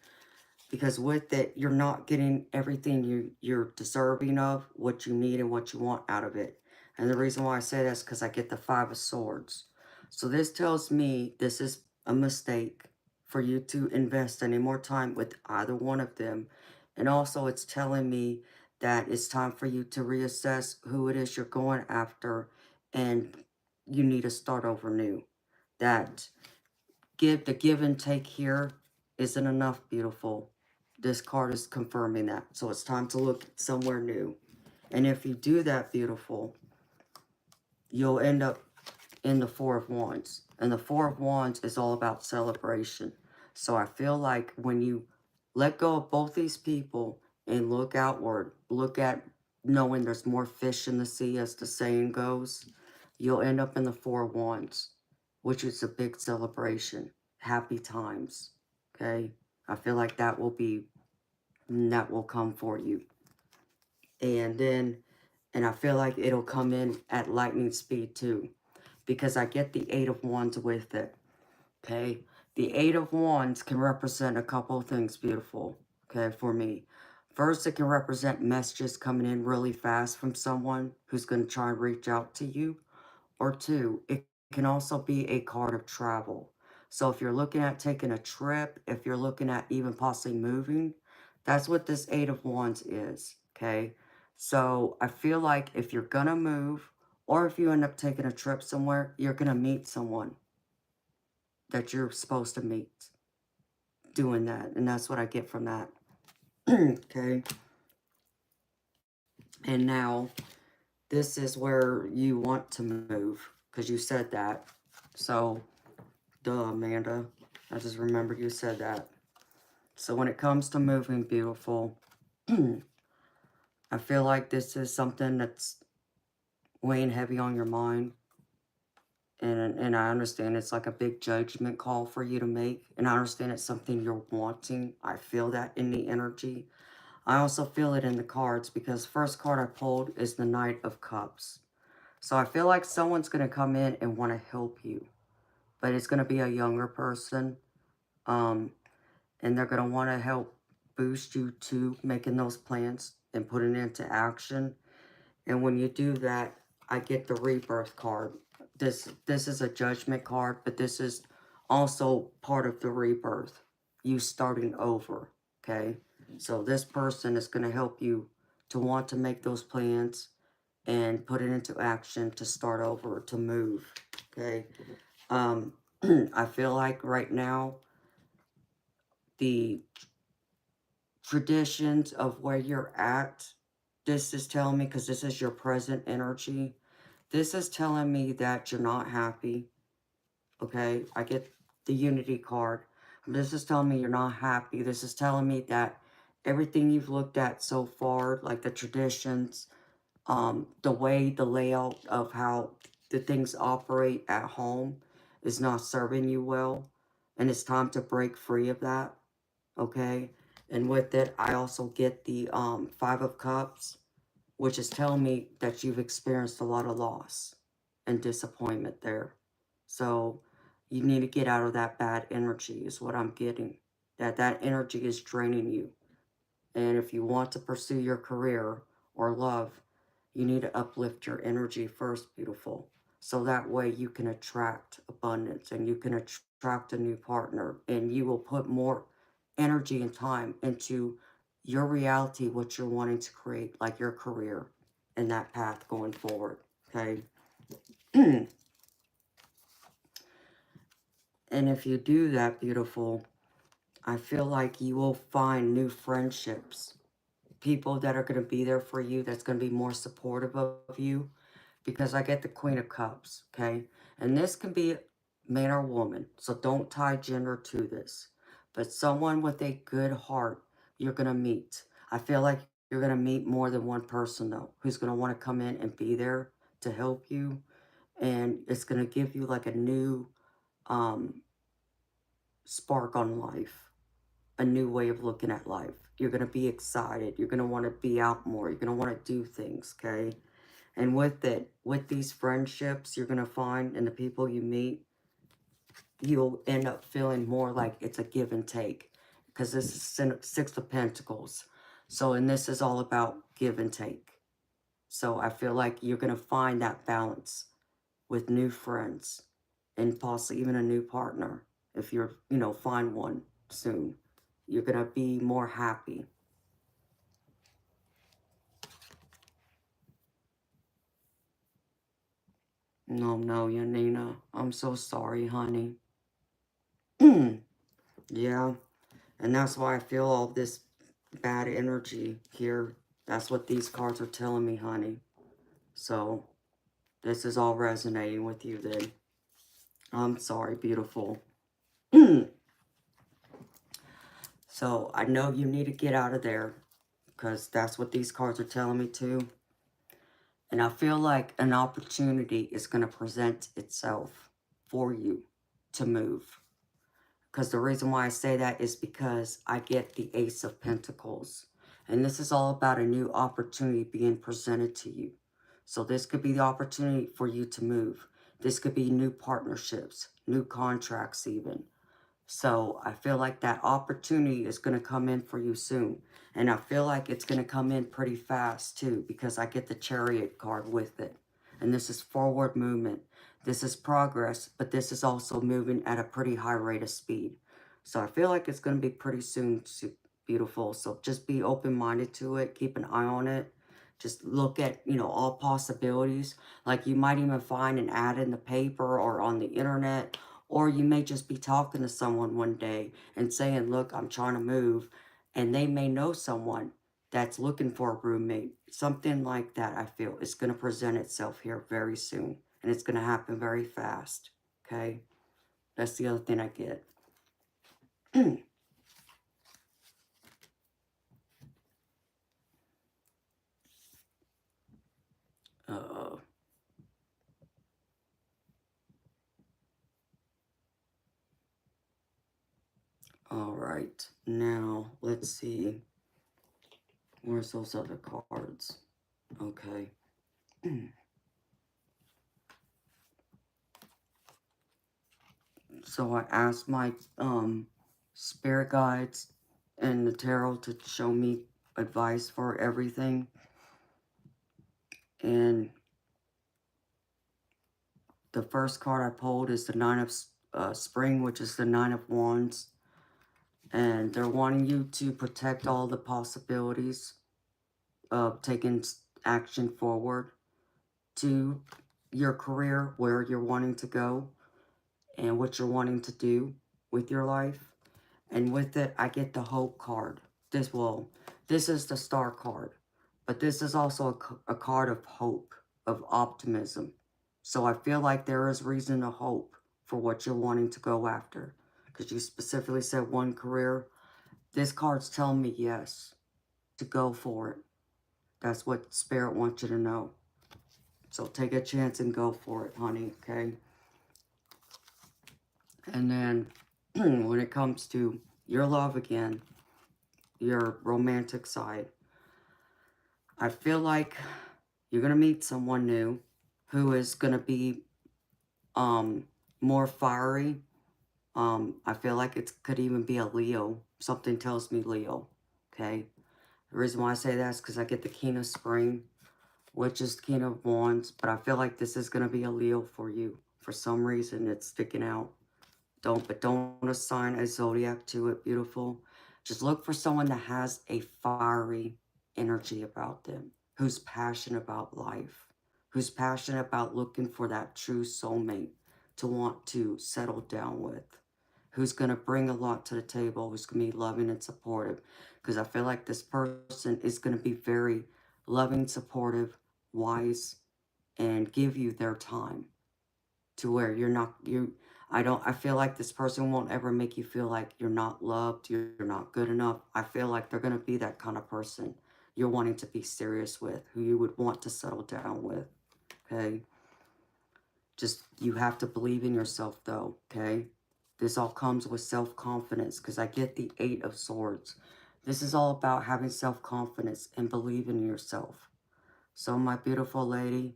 Because with it, you're not getting everything you're deserving of, what you need and what you want out of it. And the reason why I say that is because I get the 5 of Swords. So this tells me this is a mistake for you to invest any more time with either one of them. And also it's telling me that it's time for you to reassess who it is you're going after, and you need to start over new. That the give and take here isn't enough, beautiful. This card is confirming that. So it's time to look somewhere new. And if you do that, beautiful, you'll end up in the Four of Wands. And the Four of Wands is all about celebration. So I feel like when you let go of both these people and look outward, look at knowing there's more fish in the sea, as the saying goes, you'll end up in the Four of Wands, which is a big celebration. Happy times. Okay? I feel like that will come for you. And I feel like it'll come in at lightning speed too, because I get the Eight of Wands with it. Okay? The Eight of Wands can represent a couple of things, beautiful, okay, for me. First, it can represent messages coming in really fast from someone who's going to try and reach out to you. Or two, it can also be a card of travel. So if you're looking at taking a trip, if you're looking at even possibly moving, that's what this Eight of Wands is, okay? So I feel like if you're going to move, or if you end up taking a trip somewhere, you're going to meet someone that you're supposed to meet doing that. And that's what I get from that. Okay. And now this is where you want to move, because you said that. So, duh, Amanda. I just remembered you said that. So when it comes to moving, beautiful, I feel like this is something that's weighing heavy on your mind. And I understand it's like a big judgment call for you to make. And I understand it's something you're wanting. I feel that in the energy. I also feel it in the cards, because first card I pulled is the Knight of Cups. So I feel like someone's going to come in and want to help you. But it's going to be a younger person. And they're going to want to help boost you to making those plans and putting it into action. And when you do that, I get the Rebirth card. This is a judgment card, but this is also part of the rebirth. You starting over, okay? So this person is going to help you to want to make those plans and put it into action to start over, to move, okay? I feel like right now, the traditions of where you're at, this is telling me, because this is your present energy, this is telling me that you're not happy, okay? I get the Unity card. This is telling me you're not happy. This is telling me that everything you've looked at so far, like the traditions, the way, the layout of how the things operate at home is not serving you well. And it's time to break free of that, okay? And with it, I also get the Five of Cups, which is telling me that you've experienced a lot of loss and disappointment there. So you need to get out of that bad energy is what I'm getting. That energy is draining you. And if you want to pursue your career or love, you need to uplift your energy first, beautiful. So that way you can attract abundance and you can attract a new partner, and you will put more energy and time into your reality, what you're wanting to create, like your career and that path going forward, okay? And if you do that, beautiful, I feel like you will find new friendships, people that are going to be there for you, that's going to be more supportive of you, because I get the Queen of Cups, okay? And this can be man or woman, so don't tie gender to this. But someone with a good heart you're going to meet. I feel like you're going to meet more than one person, though, who's going to want to come in and be there to help you. And it's going to give you like a new spark on life, a new way of looking at life. You're going to be excited. You're going to want to be out more. You're going to want to do things, okay? And with it, with these friendships you're going to find and the people you meet, you'll end up feeling more like it's a give and take. Because this is Six of Pentacles. So, and this is all about give and take. So I feel like you're going to find that balance with new friends and possibly even a new partner. If you're, find one soon, you're going to be more happy. No, Yanina. I'm so sorry, honey. Yeah. And that's why I feel all this bad energy here. That's what these cards are telling me, honey. So This is all resonating with you then. I'm sorry, beautiful. So I know you need to get out of there because that's what these cards are telling me too. And I feel like an opportunity is going to present itself for you to move. Because the reason why I say that is because I get the Ace of Pentacles. And this is all about a new opportunity being presented to you. So this could be the opportunity for you to move. This could be new partnerships, new contracts even. So I feel like that opportunity is going to come in for you soon. And I feel like it's going to come in pretty fast too, because I get the Chariot card with it. And this is forward movement. This is progress, but this is also moving at a pretty high rate of speed. So I feel like it's going to be pretty soon, beautiful. So just be open-minded to it. Keep an eye on it. Just look at, you know, all possibilities. Like you might even find an ad in the paper or on the internet. Or you may just be talking to someone one day and saying, look, I'm trying to move. And they may know someone that's looking for a roommate. Something like that, I feel, is going to present itself here very soon. And it's going to happen very fast. Okay? That's the other thing I get. uh All right. Now, let's see. Where's those other cards? Okay. So I asked my spirit guides and the tarot to show me advice for everything. And the first card I pulled is the Nine of Spring, which is the Nine of Wands. And they're wanting you to protect all the possibilities of taking action forward to your career, where you're wanting to go and what you're wanting to do with your life. And with it, I get the Hope card. This is the Star card, but this is also a card of hope, of optimism. So I feel like there is reason to hope for what you're wanting to go after. Because you specifically said one career. This card's telling me yes, to go for it. That's what Spirit wants you to know. So take a chance and go for it, honey, okay? And then when it comes to your love again, your romantic side, I feel like you're going to meet someone new who is going to be more fiery. I feel like it could even be a Leo. Something tells me Leo, okay? The reason why I say that is because I get the King of Spring, which is the King of Wands, but I feel like this is going to be a Leo for you. For some reason, it's sticking out. Don't assign a zodiac to it, beautiful. Just look for someone that has a fiery energy about them, who's passionate about life, who's passionate about looking for that true soulmate to want to settle down with, who's going to bring a lot to the table, who's going to be loving and supportive. Because I feel like this person is going to be very loving, supportive, wise, and give you their time to where I feel like this person won't ever make you feel like you're not loved, you're not good enough. I feel like they're going to be that kind of person you're wanting to be serious with, who you would want to settle down with, okay? Just, you have to believe in yourself though, okay? This all comes with self-confidence, because I get the Eight of Swords. This is all about having self-confidence and believing in yourself. So my beautiful lady,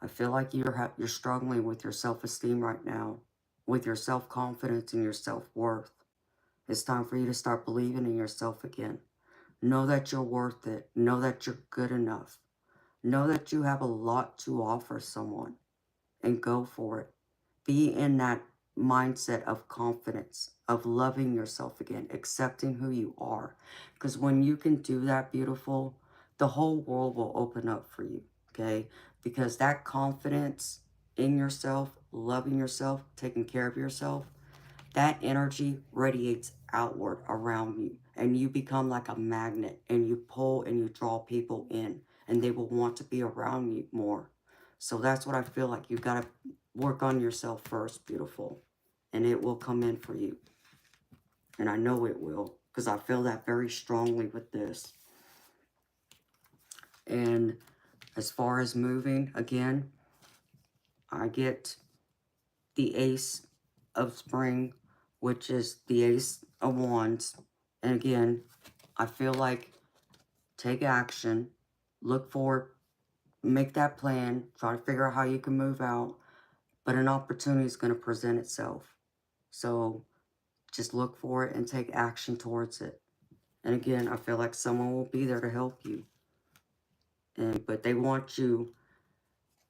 I feel like you're struggling with your self-esteem right now, with your self-confidence and your self-worth. It's time for you to start believing in yourself again. Know that you're worth it. Know that you're good enough. Know that you have a lot to offer someone, and go for it. Be in that mindset of confidence, of loving yourself again, accepting who you are. Because when you can do that, beautiful, the whole world will open up for you, okay? Because that confidence in yourself, loving yourself, taking care of yourself, that energy radiates outward around you. And you become like a magnet, and you pull and you draw people in, and they will want to be around you more. So that's what I feel like. You got to work on yourself first, beautiful. And it will come in for you. And I know it will, because I feel that very strongly with this. And as far as moving, again, I get the Ace of Spring, which is the Ace of Wands. And again, I feel like take action, look forward, make that plan, try to figure out how you can move out, but an opportunity is going to present itself. So just look for it and take action towards it. And again, I feel like someone will be there to help you. But they want you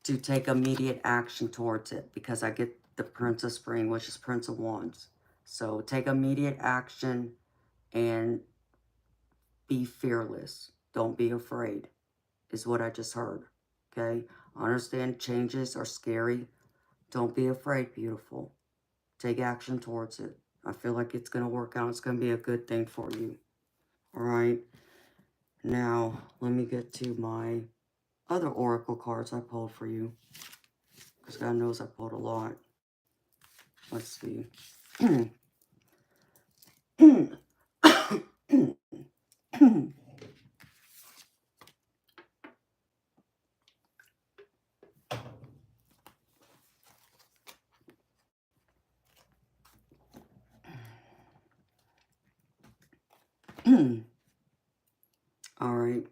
to take immediate action towards it, because I get the Prince of Spring, which is Prince of Wands. So take immediate action and be fearless. Don't be afraid, is what I just heard. Okay? I understand changes are scary. Don't be afraid, beautiful. Take action towards it. I feel like it's going to work out. It's going to be a good thing for you. All right? Now, let me get to my other oracle cards I pulled for you, because God knows I pulled a lot. Let's see. All right.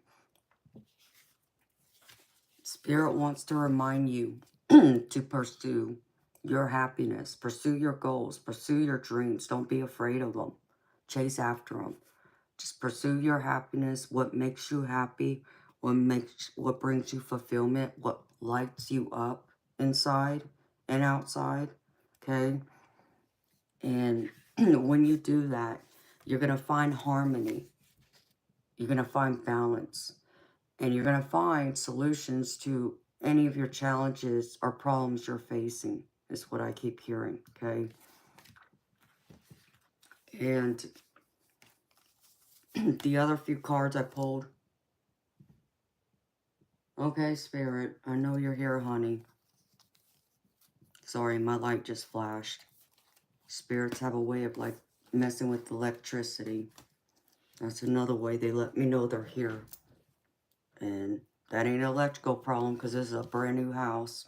Spirit wants to remind you to pursue your happiness, pursue your goals, pursue your dreams. Don't be afraid of them. Chase after them. Just pursue your happiness, what makes you happy, what brings you fulfillment, what lights you up inside and outside, okay? And when you do that, you're going to find harmony. You're going to find balance. And you're going to find solutions to any of your challenges or problems you're facing, is what I keep hearing, okay? And the other few cards I pulled. Okay, Spirit, I know you're here, honey. Sorry, my light just flashed. Spirits have a way of, like, messing with electricity. That's another way they let me know they're here. And that ain't an electrical problem, because this is a brand new house.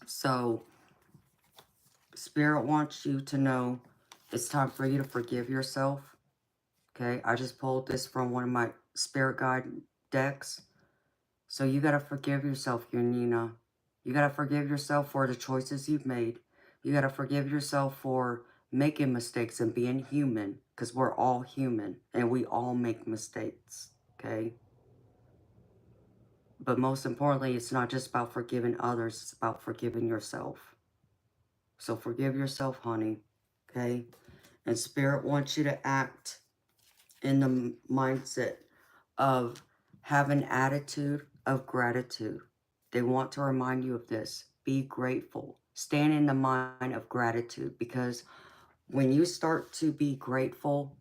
So, Spirit wants you to know it's time for you to forgive yourself. Okay, I just pulled this from one of my spirit guide decks. So you got to forgive yourself, Yanina. You got to forgive yourself for the choices you've made. You got to forgive yourself for making mistakes and being human, because we're all human and we all make mistakes, okay? But most importantly, it's not just about forgiving others, it's about forgiving yourself. So forgive yourself, honey, okay? And Spirit wants you to act in the mindset of have an attitude of gratitude. They want to remind you of this. Be grateful. Stand in the mind of gratitude, because when you start to be grateful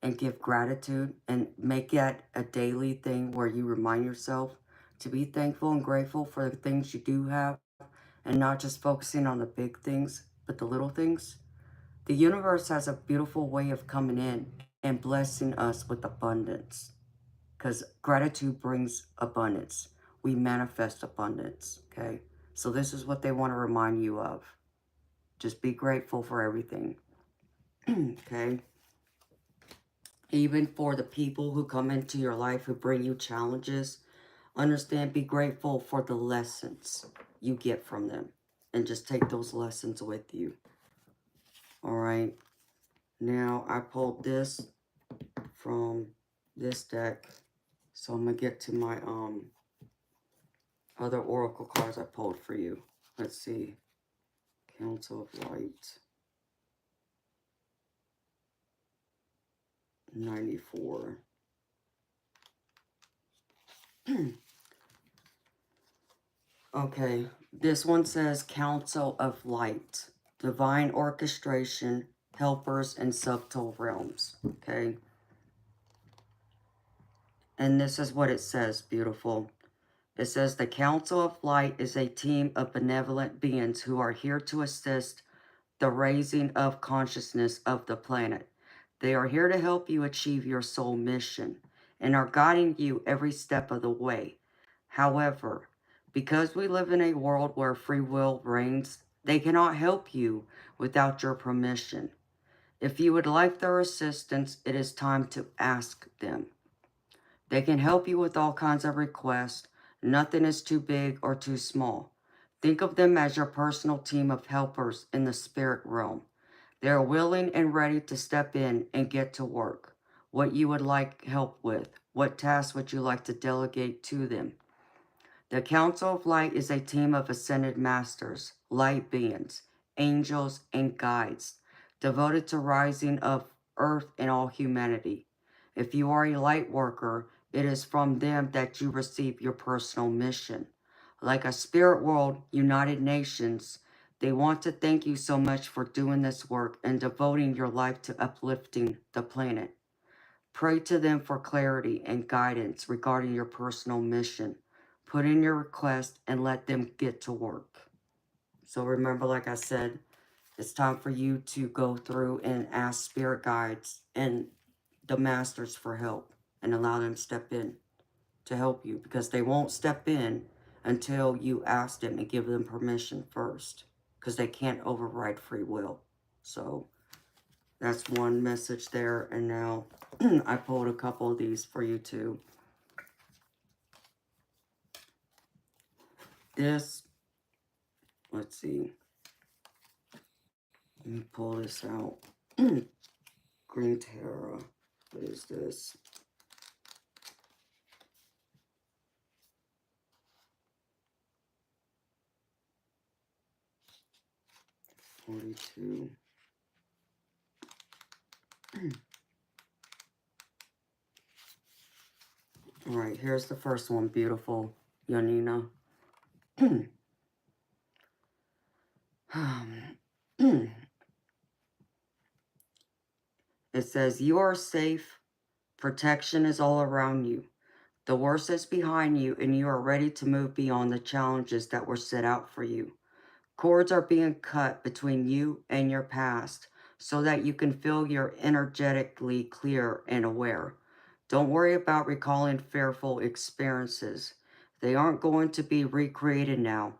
and give gratitude and make that a daily thing where you remind yourself to be thankful and grateful for the things you do have, and not just focusing on the big things, but the little things, the universe has a beautiful way of coming in and blessing us with abundance. Because gratitude brings abundance. We manifest abundance, okay? So this is what they want to remind you of. Just be grateful for everything, okay? Even for the people who come into your life who bring you challenges, understand, be grateful for the lessons you get from them. And just take those lessons with you. All right. Now, I pulled this from this deck. So I'm going to get to my other oracle cards I pulled for you. Let's see. Council of Light. 94. Okay, this one says Council of Light. Divine orchestration, helpers, and subtle realms. Okay. And this is what it says, beautiful. It says, the Council of Light is a team of benevolent beings who are here to assist the raising of consciousness of the planet. They are here to help you achieve your soul mission and are guiding you every step of the way. However, because we live in a world where free will reigns, they cannot help you without your permission. If you would like their assistance, it is time to ask them. They can help you with all kinds of requests. Nothing is too big or too small. Think of them as your personal team of helpers in the spirit realm. They are willing and ready to step in and get to work. What you would like help with. What tasks would you like to delegate to them? The Council of Light is a team of ascended masters, light beings, angels, and guides, devoted to rising of earth and all humanity. If you are a light worker, it is from them that you receive your personal mission. Like a spirit world, United Nations, they want to thank you so much for doing this work and devoting your life to uplifting the planet. Pray to them for clarity and guidance regarding your personal mission. Put in your request and let them get to work. So remember, like I said, it's time for you to go through and ask spirit guides and the masters for help and allow them to step in to help you, because they won't step in until you ask them and give them permission first, because they can't override free will. So that's one message there. And now I pulled a couple of these for you too. This, let's see. Let me pull this out. Green Terra. What is this? $42. All right, here's the first one. Beautiful Yanina. It says, you are safe. Protection is all around you. The worst is behind you, and you are ready to move beyond the challenges that were set out for you. Cords are being cut between you and your past so that you can feel you're energetically clear and aware. Don't worry about recalling fearful experiences. They aren't going to be recreated now.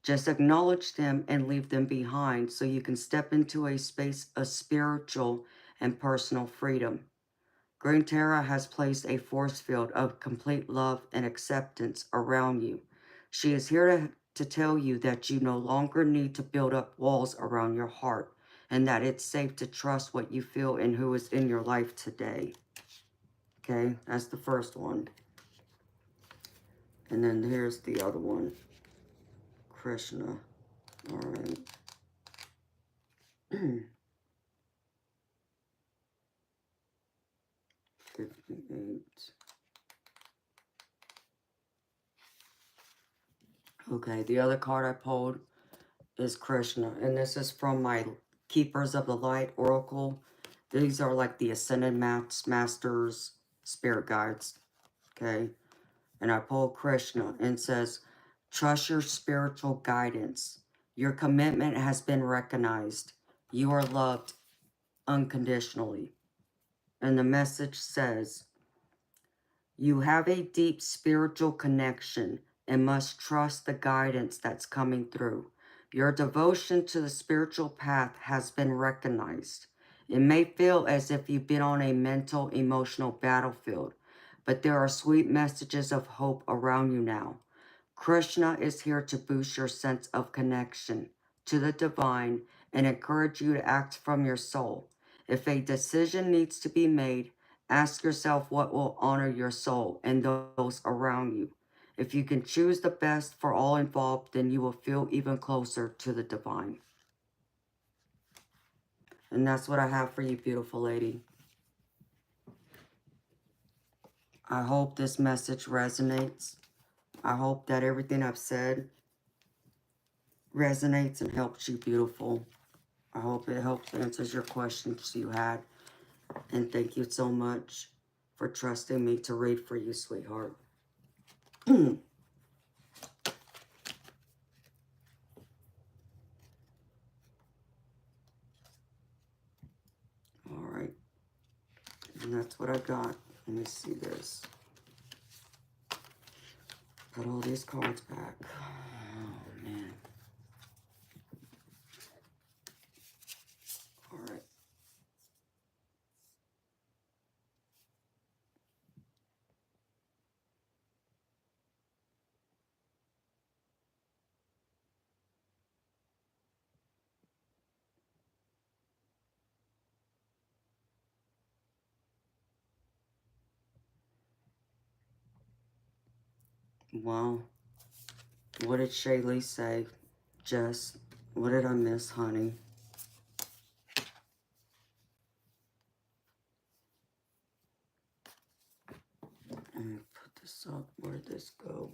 Just acknowledge them and leave them behind so you can step into a space of spiritual and personal freedom. Green Terra has placed a force field of complete love and acceptance around you. She is here to tell you that you no longer need to build up walls around your heart, and that it's safe to trust what you feel and who is in your life today. Okay, that's the first one. And then here's the other one. Krishna. All right. 58. Okay, the other card I pulled is Krishna, and this is from my Keepers of the Light Oracle. These are like the Ascended Masters, Spirit Guides, okay? And I pulled Krishna, and it says, trust your spiritual guidance. Your commitment has been recognized. You are loved unconditionally. And the message says, you have a deep spiritual connection and must trust the guidance that's coming through. Your devotion to the spiritual path has been recognized. It may feel as if you've been on a mental, emotional battlefield, but there are sweet messages of hope around you now. Krishna is here to boost your sense of connection to the divine and encourage you to act from your soul. If a decision needs to be made, ask yourself what will honor your soul and those around you. If you can choose the best for all involved, then you will feel even closer to the divine. And that's what I have for you, beautiful lady. I hope this message resonates. I hope that everything I've said resonates and helps you, beautiful. I hope it helps answers your questions you had. And thank you so much for trusting me to read for you, sweetheart. Alright. And that's what I got. Let me see this. Put all these cards back. Oh, man. Alright. Well, what did Shaylee say? Jess, what did I miss, honey? Let me put this up. Where did this go?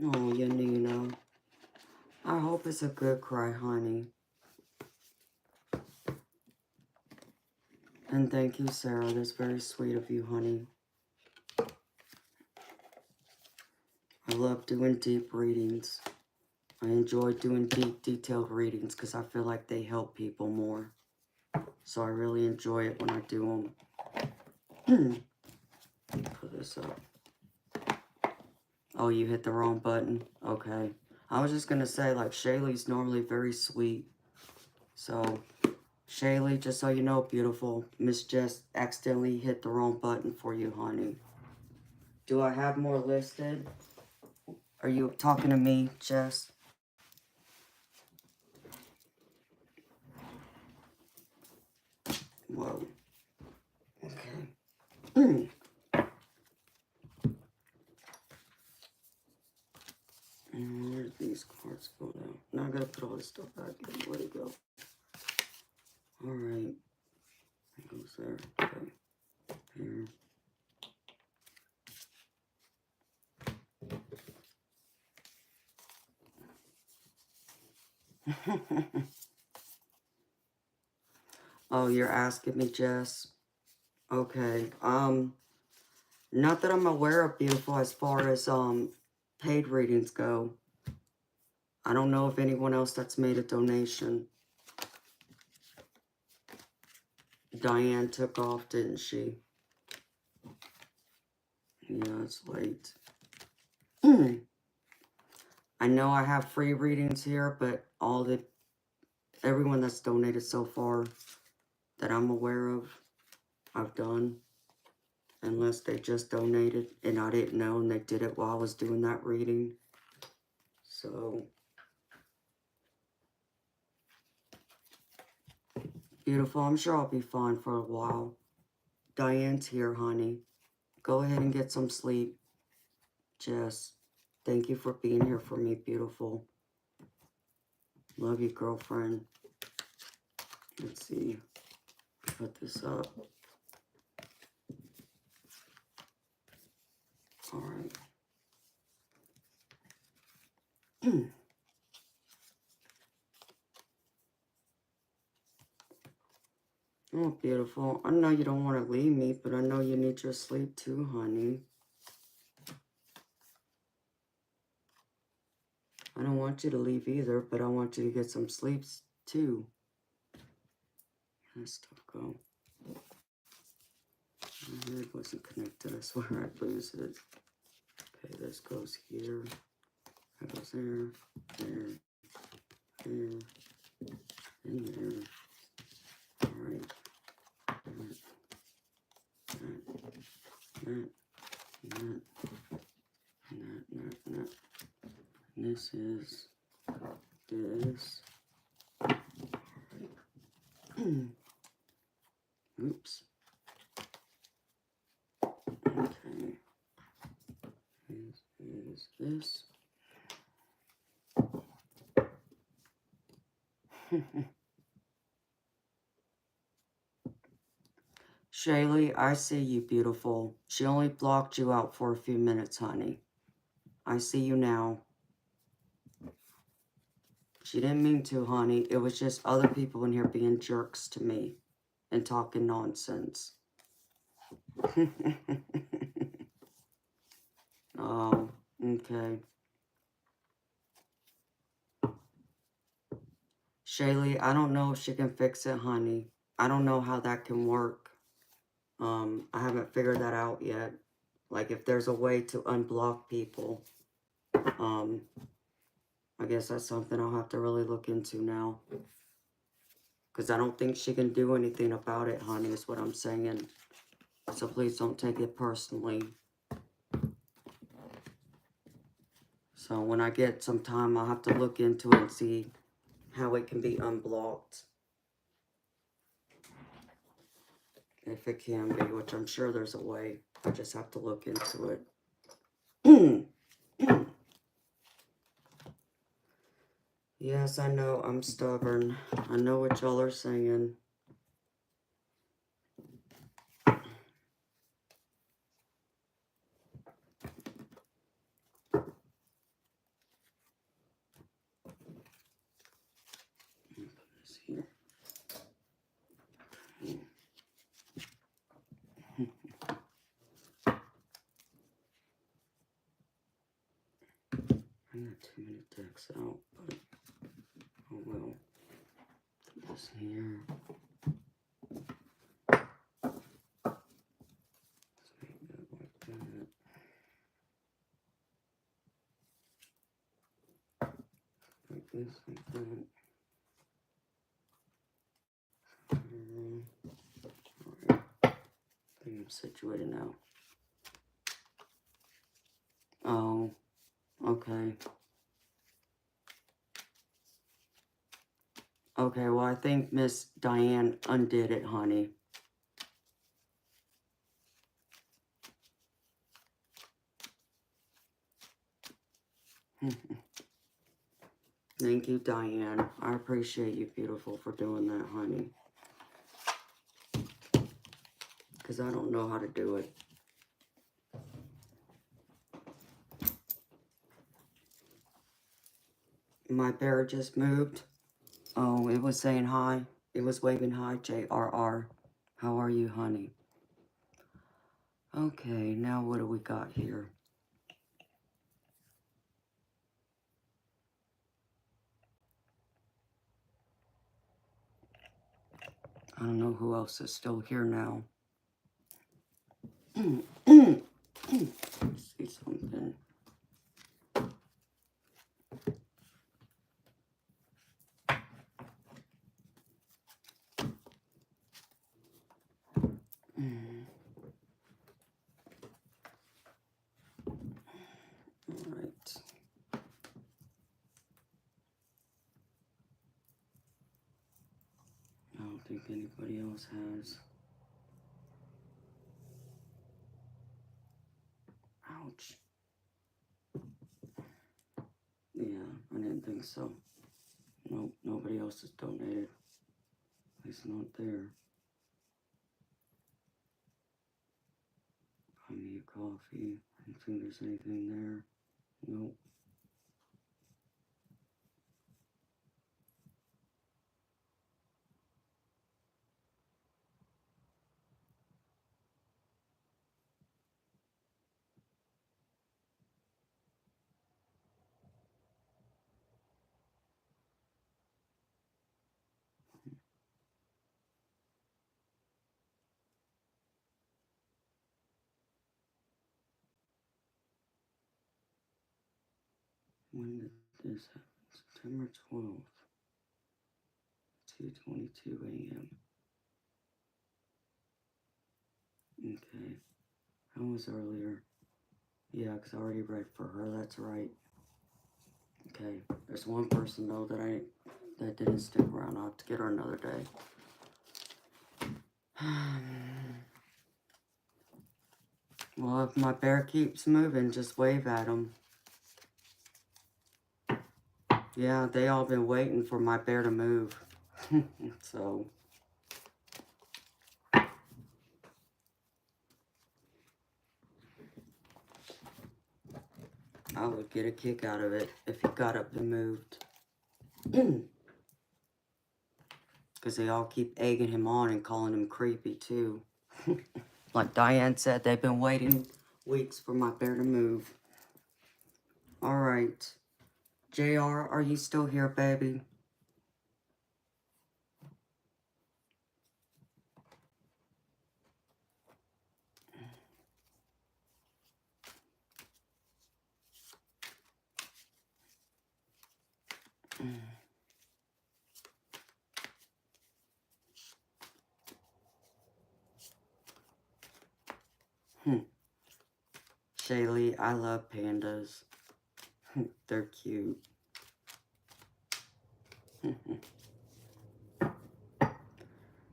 Oh, Yanina. I hope it's a good cry, honey. And thank you, Sarah. That's very sweet of you, honey. I love doing deep readings. I enjoy doing deep, detailed readings because I feel like they help people more. So I really enjoy it when I do them. Put this up. Oh, you hit the wrong button? Okay. I was just going to say, like, Shaylee's normally very sweet. So, Shaylee, just so you know, beautiful, Miss Jess accidentally hit the wrong button for you, honey. Do I have more listed? Are you talking to me, Jess? Whoa. Okay. And where did these cards go now? Now I gotta put all this stuff back in. Where'd it go? Alright. It goes there. Okay. Here. Oh, you're asking me, Jess? Okay. Not that I'm aware of, beautiful, as far as paid readings go. I don't know of anyone else that's made a donation. Diane took off, didn't she? Yeah, it's late. I know I have free readings here, but everyone that's donated so far that I'm aware of, I've done. Unless they just donated and I didn't know and they did it while I was doing that reading. So, beautiful. I'm sure I'll be fine for a while. Diane's here, honey. Go ahead and get some sleep. Jess, thank you for being here for me, beautiful. Love you, girlfriend. Let's see. Put this up. All right. Oh, beautiful. I know you don't want to leave me, but I know you need your sleep too, honey. I don't want you to leave either, but I want you to get some sleep too. Where'd that stuff go? It wasn't connected. I swear I'd lose it. Okay, this goes here. That goes there, there, there, and there. Alright. That. And this is this. Oops. Okay. This is this. Shaylee, I see you, beautiful. She only blocked you out for a few minutes, honey. I see you now. She didn't mean to, honey. It was just other people in here being jerks to me and talking nonsense. Oh, okay. Shaylee, I don't know if she can fix it, honey. I don't know how that can work. I haven't figured that out yet. Like, if there's a way to unblock people. I guess that's something I'll have to really look into now. Because I don't think she can do anything about it, honey, is what I'm saying. So please don't take it personally. So when I get some time, I'll have to look into it and see how it can be unblocked. If it can be, which I'm sure there's a way. I just have to look into it. Yes, I know I'm stubborn. I know what y'all are saying. Here. I got too many decks out, but oh well. Put this here. Let's make that like that. Like this, like that. Alright. I think I'm situated now. Oh, okay. Okay, well, I think Miss Diane undid it, honey. Thank you, Diane. I appreciate you, beautiful, for doing that, honey. Because I don't know how to do it. My bear just moved. Oh, it was saying hi. It was waving hi, JRR. How are you, honey? Okay, now what do we got here? I don't know who else is still here now. See something. Alright. I don't think anybody else has. Ouch. Yeah, I didn't think so. Nope, nobody else has donated. At least not there. Buy me a coffee. I don't think there's anything there. Nope. When did this happen? September 12th. 2:22 a.m. Okay. That was earlier. Yeah, because I already read for her. That's right. Okay. There's one person, though, that didn't stick around. I'll have to get her another day. Well, if my bear keeps moving, just wave at him. Yeah, they all been waiting for my bear to move. So, I would get a kick out of it if he got up and moved. Because they all keep egging him on and calling him creepy, too. Like Diane said, they've been waiting weeks for my bear to move. All right. JR, are you still here, baby? Shaylee, I love pandas. They're cute.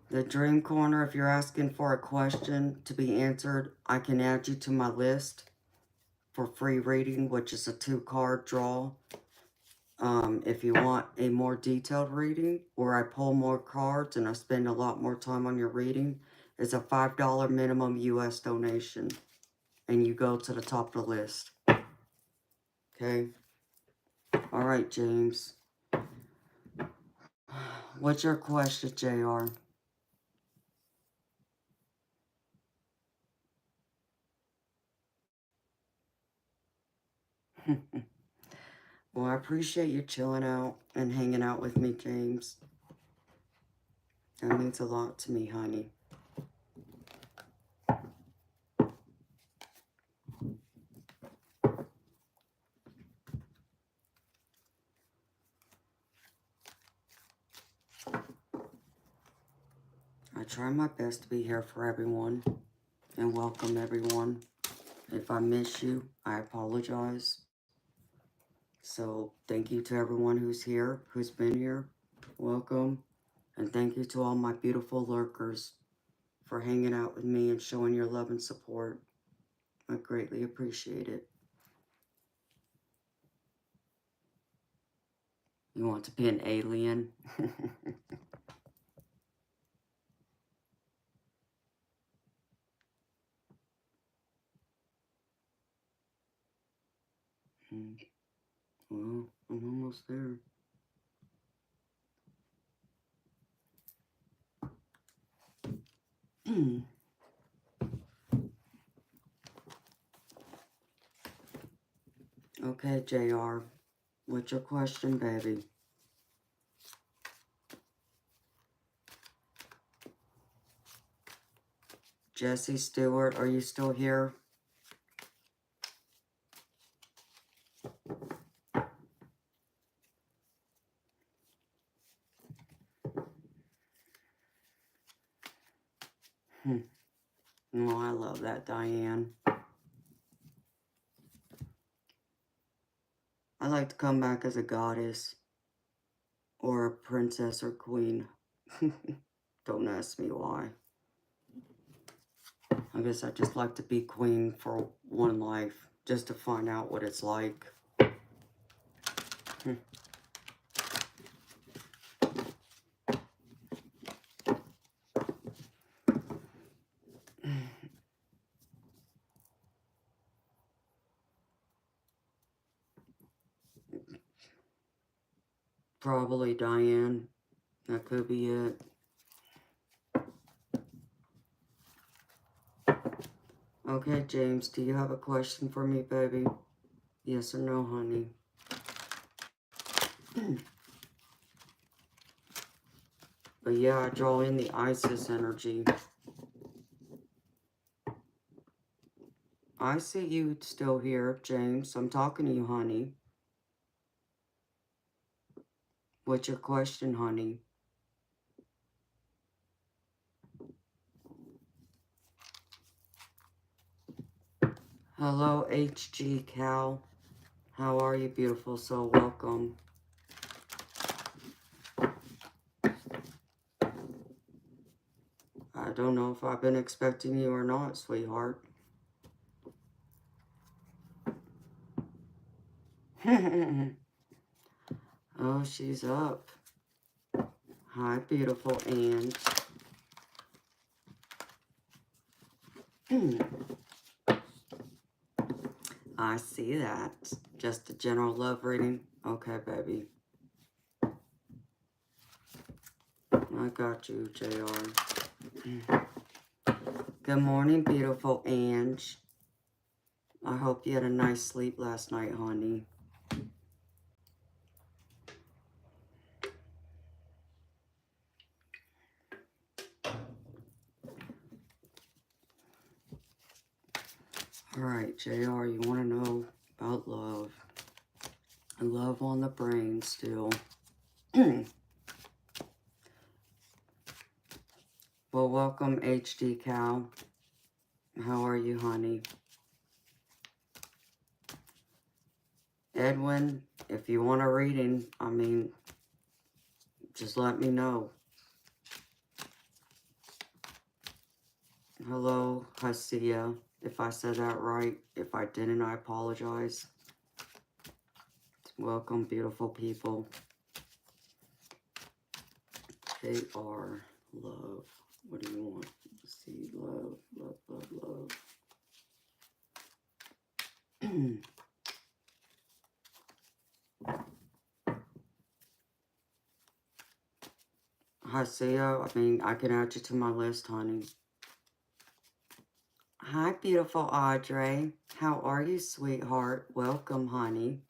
The Dream Corner, if you're asking for a question to be answered, I can add you to my list for free reading, which is a 2-card draw. If you want a more detailed reading, where I pull more cards and I spend a lot more time on your reading, is a $5 minimum US donation. And you go to the top of the list. Okay? Alright, James. What's your question, JR? Well, I appreciate you chilling out and hanging out with me, James. That means a lot to me, honey. I try my best to be here for everyone and welcome everyone. If I miss you, I apologize. So thank you to everyone who's here, who's been here. Welcome. And thank you to all my beautiful lurkers for hanging out with me and showing your love and support. I greatly appreciate it. You want to be an alien? Well, I'm almost there. Okay, JR. What's your question, baby? Jesse Stewart, are you still here? Oh, I love that, Diane. I like to come back as a goddess or a princess or queen. Don't ask me why. I guess I just like to be queen for one life, just to find out what it's like. Probably Diane. That could be it. Okay, James, do you have a question for me, baby? Yes or no, honey? But yeah, I draw in the Isis energy. I see you still here, James. I'm talking to you, honey. What's your question, honey? Hello, HG Cal. How are you, beautiful soul? Welcome. I don't know if I've been expecting you or not, sweetheart. Oh, she's up. Hi, beautiful Ange. I see that. Just a general love reading. Okay, baby. I got you, JR. Good morning, beautiful Ange. I hope you had a nice sleep last night, honey. Alright, JR, you want to know about love. Love on the brain still. Well, welcome, HD Cow. How are you, honey? Edwin, if you want a reading, I mean, just let me know. Hello, Hasia. If I said that right. If I didn't, I apologize. Welcome, beautiful people. JR, love. What do you want? See, love, love, love, love. Hasia, I mean, I can add you to my list, honey. Hi, beautiful Audrey. How are you, sweetheart? Welcome, honey.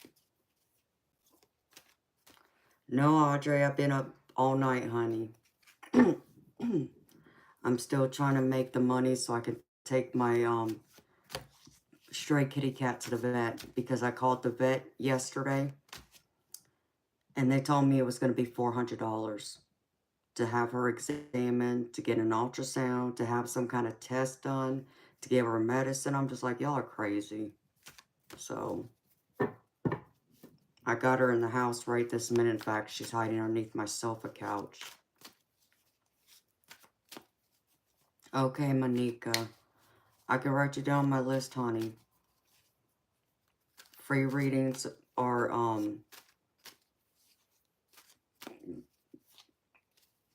No, Audrey, I've been up all night, honey. I'm still trying to make the money so I can take my stray kitty cat to the vet, because I called the vet yesterday and they told me it was going to be $400 to have her examined, to get an ultrasound, to have some kind of test done, to give her medicine. I'm just like, y'all are crazy. So I got her in the house right this minute. In fact, she's hiding underneath my sofa couch. Okay, Monica. I can write you down my list, honey. Free readings are,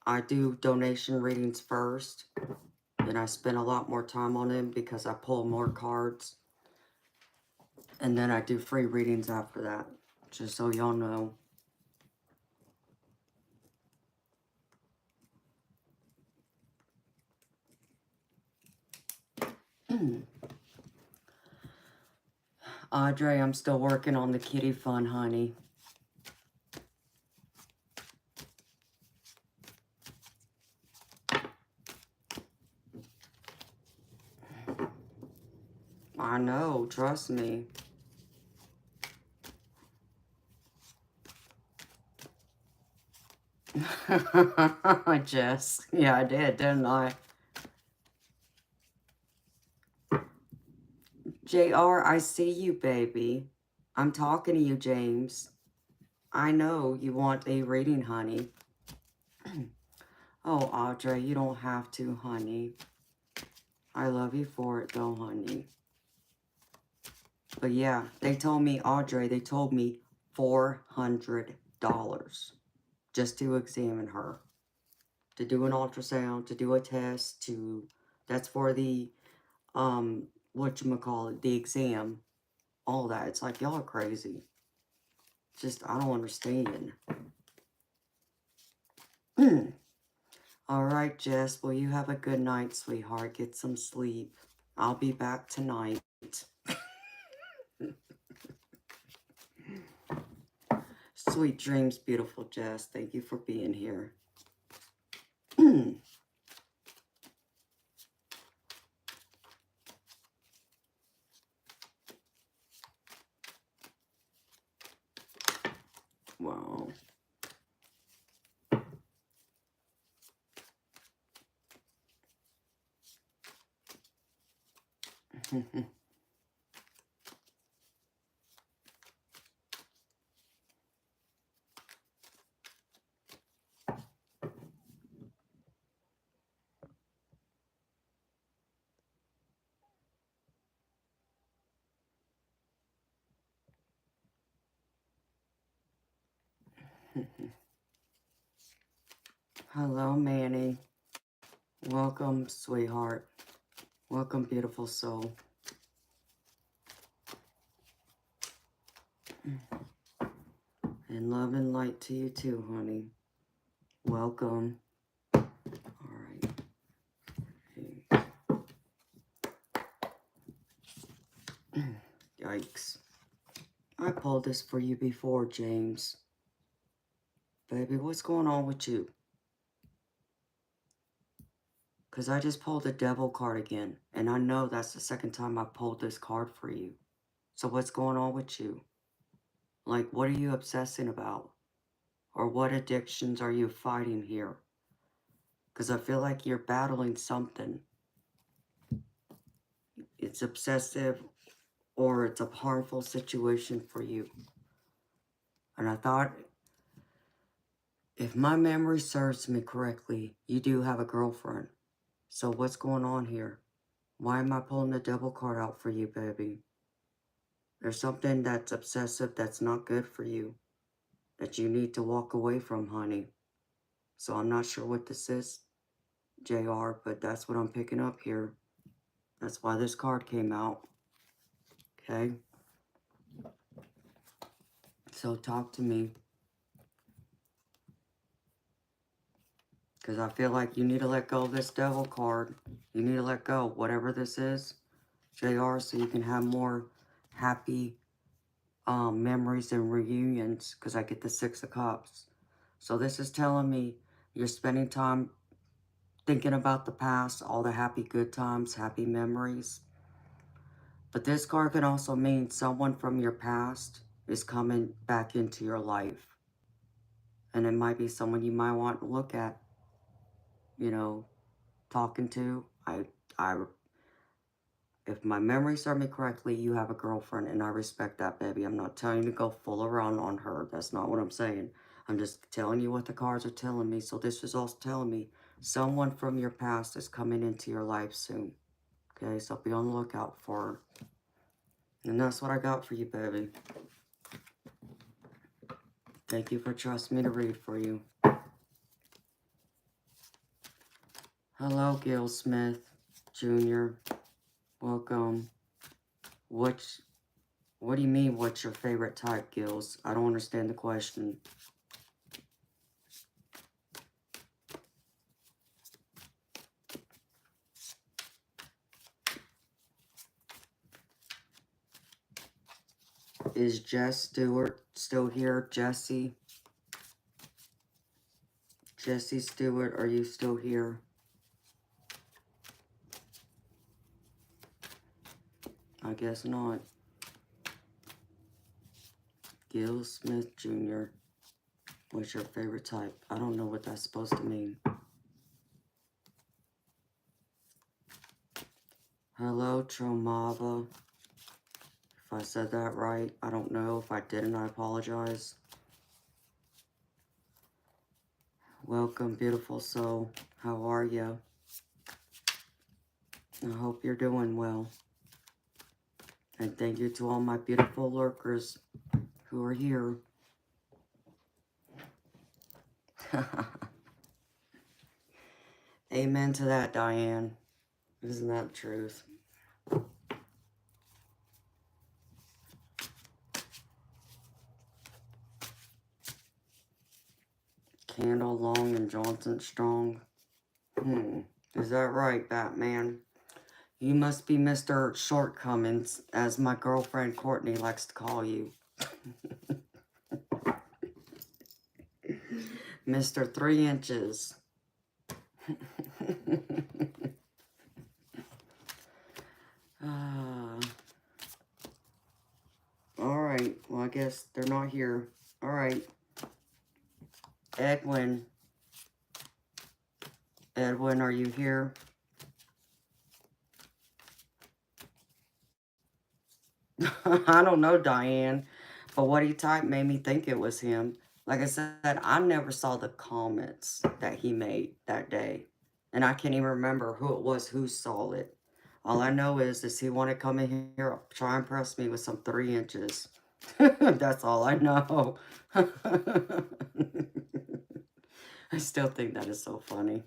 I do donation readings first. Then I spend a lot more time on them because I pull more cards. And then I do free readings after that. Just so y'all know. Audrey, I'm still working on the kitty fund, honey. I know, trust me. Jess. Yeah, I did, didn't I? JR, I see you, baby. I'm talking to you, James. I know you want a reading, honey. Oh, Audrey, you don't have to, honey. I love you for it, though, honey. But yeah, they told me, Audrey, they told me $400 just to examine her. To do an ultrasound, to do a test, that's for the, whatchamacallit, the exam. All that. It's like, y'all are crazy. Just, I don't understand. Alright, Jess. Well, you have a good night, sweetheart. Get some sleep. I'll be back tonight. Sweet dreams, beautiful Jess. Thank you for being here. Wow. Hello, Manny. Welcome, sweetheart. Welcome, beautiful soul. And love and light to you too, honey. Welcome. Alright. Yikes. I pulled this for you before, James. Baby, what's going on with you? Because I just pulled the devil card again. And I know that's the second time I pulled this card for you. So what's going on with you? Like, what are you obsessing about? Or what addictions are you fighting here? Because I feel like you're battling something. It's obsessive or it's a harmful situation for you. And I thought, if my memory serves me correctly, you do have a girlfriend. So what's going on here? Why am I pulling the devil card out for you, baby? There's something that's obsessive that's not good for you, that you need to walk away from, honey. So I'm not sure what this is, JR, but that's what I'm picking up here. That's why this card came out. Okay? So talk to me. Because I feel like you need to let go of this devil card. You need to let go, whatever this is, JR, so you can have more happy memories and reunions. Because I get the 6 of Cups. So this is telling me you're spending time thinking about the past, all the happy good times, happy memories. But this card can also mean someone from your past is coming back into your life. And it might be someone you might want to look at, you know, talking to. If my memory serves me correctly, you have a girlfriend, and I respect that, baby. I'm not telling you to go full around on her. That's not what I'm saying. I'm just telling you what the cards are telling me. So this is also telling me someone from your past is coming into your life soon. Okay, so be on the lookout for her. And that's what I got for you, baby. Thank you for trusting me to read for you. Hello, Gil Smith Jr. Welcome. What do you mean, what's your favorite type, Gills? I don't understand the question. Is Jess Stewart still here? Jesse Stewart, are you still here? I guess not. Gil Smith Jr. What's your favorite type? I don't know what that's supposed to mean. Hello, Tromava. If I said that right, I don't know. If I didn't, I apologize. Welcome, beautiful soul. How are you? I hope you're doing well. And thank you to all my beautiful lurkers who are here. Amen to that, Diane. Isn't that the truth? Candle Long and Johnson Strong. Is that right, Batman? You must be Mr. Shortcomings, as my girlfriend Courtney likes to call you. Mr. 3 inches. Alright, well, I guess they're not here. Alright. Edwin, are you here? I don't know, Diane, but what he typed made me think it was him. Like I said, I never saw the comments that he made that day. And I can't even remember who it was who saw it. All I know is he wanted to come in here, try and press me with some 3 inches. That's all I know. I still think that is so funny.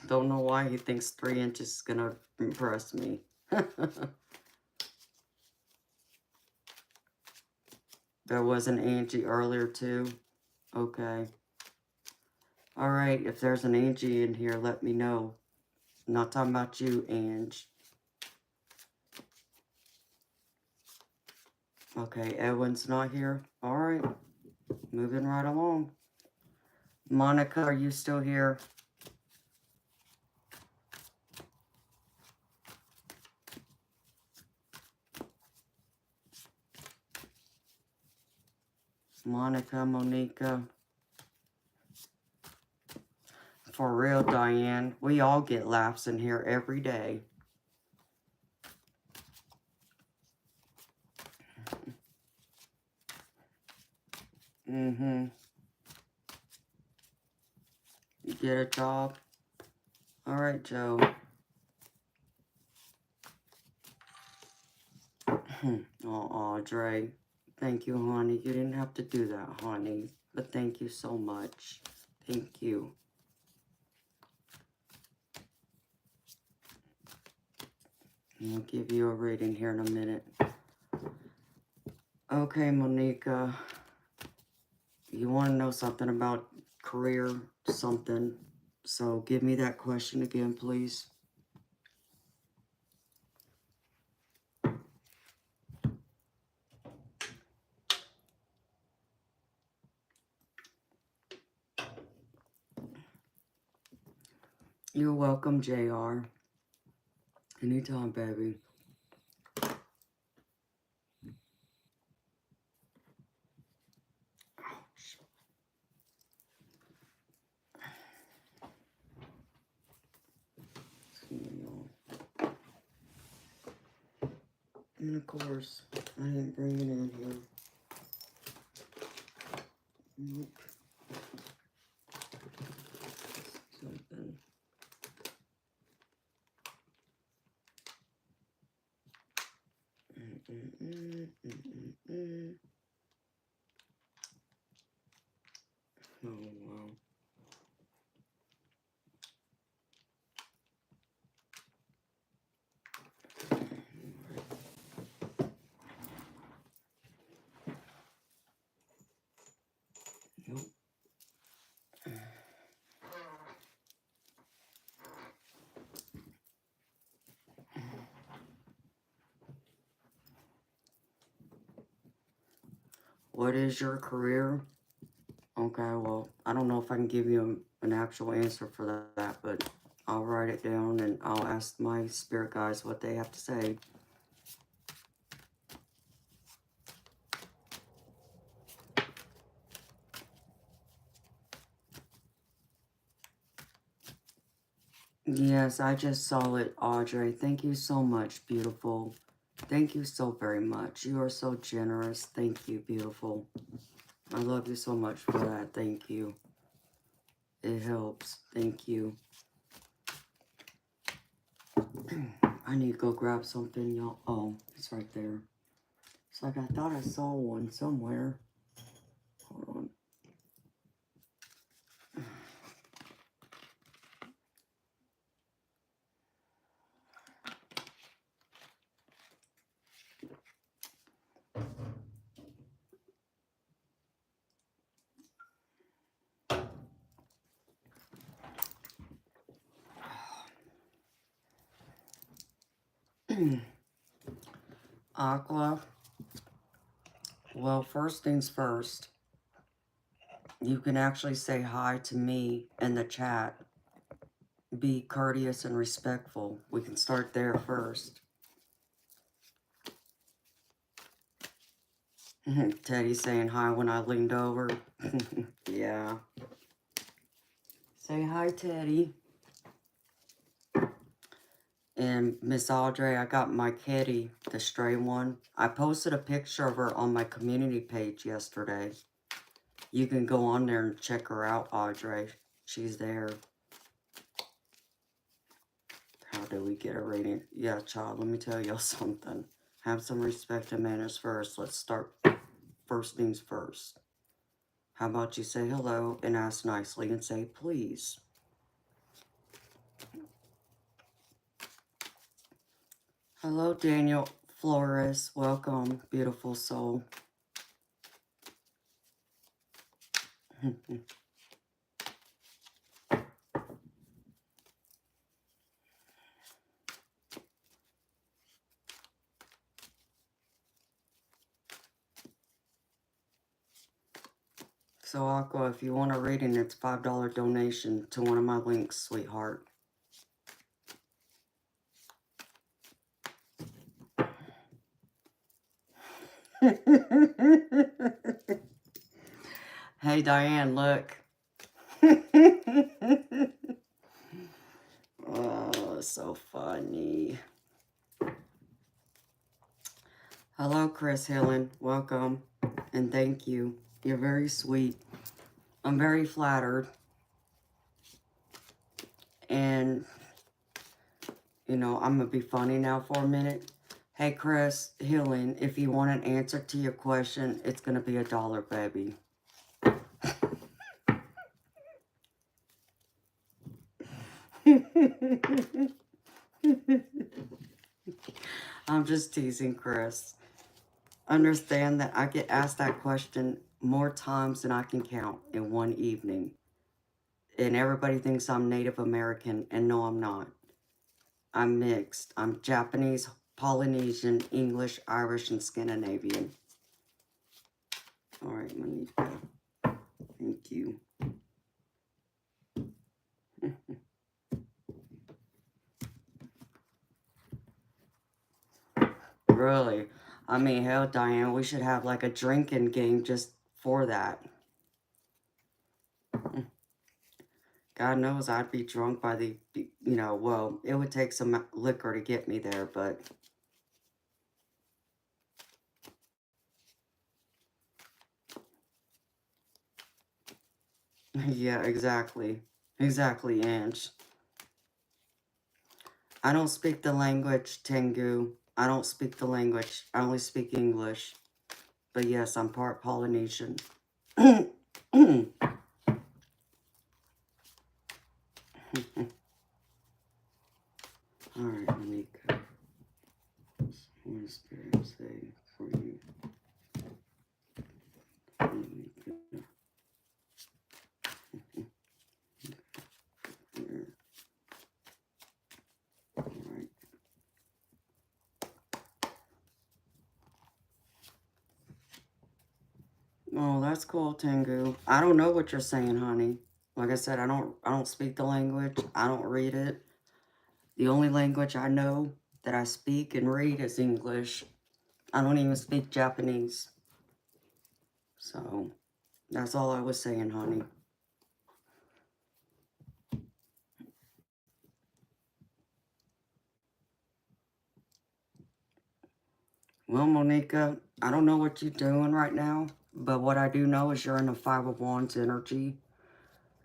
Don't know why he thinks 3 inches is gonna impress me. There was an Angie earlier too. Okay. Alright, if there's an Angie in here, let me know. I'm not talking about you, Ange. Okay, Edwin's not here. Alright. Moving right along. Monica, are you still here? Monica, Monica. For real, Diane. We all get laughs in here every day. Mm-hmm. You get a job? Alright, Joe. Oh, Audrey. Thank you, honey. You didn't have to do that, honey. But thank you so much. Thank you. I'll give you a reading here in a minute. Okay, Monica. You want to know something about career, something. So give me that question again, please. You're welcome, JR. Anytime, baby. And of course, I didn't bring it in here. Nope. Something. Oh, wow. Nope. What is your career? Okay, well, I don't know if I can give you an actual answer for that, but I'll write it down and I'll ask my spirit guides what they have to say. Yes, I just saw it, Audrey. Thank you so much, beautiful. Thank you so very much. You are so generous. Thank you, beautiful. I love you so much for that. Thank you. It helps. Thank you. I need to go grab something, y'all. Oh, it's right there. It's like I thought I saw one somewhere. Hold on. Aqua. Well, first things first. You can actually say hi to me in the chat. Be courteous and respectful. We can start there first. Teddy saying hi when I leaned over. Yeah. Say hi, Teddy. And Miss Audrey, I got my kitty, the stray one. I posted a picture of her on my community page yesterday. You can go on there and check her out, Audrey. She's there. How do we get a rating? Yeah, child, let me tell y'all something. Have some respect and manners first. Let's start first things first. How about you say hello and ask nicely and say please? Hello, Daniel Flores. Welcome, beautiful soul. So, Aqua, if you want a reading, it's $5 donation to one of my links, sweetheart. Hey, Diane, look. Oh, so funny. Hello, Chris Hillen. Welcome. And thank you. You're very sweet. I'm very flattered. And, you know, I'm going to be funny now for a minute. Hey, Chris Hillen, if you want an answer to your question, it's going to be $1, baby. I'm just teasing, Chris. Understand that I get asked that question more times than I can count in one evening. And everybody thinks I'm Native American, and no, I'm not. I'm mixed. I'm Japanese, Polynesian, English, Irish, and Scandinavian. All right, Monica. Thank you. Really? I mean, hell, Diane, we should have like a drinking game just for that. God knows I'd be drunk by the, you know, well, it would take some liquor to get me there, but... Yeah, exactly. Exactly, Ange. I don't speak the language, Tengu. I don't speak the language. I only speak English. But yes, I'm part Polynesian. Alright, Monica. What does Spirit say for you? Monica. Alright. Oh, that's cool, Tengu. I don't know what you're saying, honey. Like I said, I don't speak the language. I don't read it. The only language I know that I speak and read is English. I don't even speak Japanese. So, that's all I was saying, honey. Well, Monica, I don't know what you're doing right now, but what I do know is you're in a Five of Wands energy.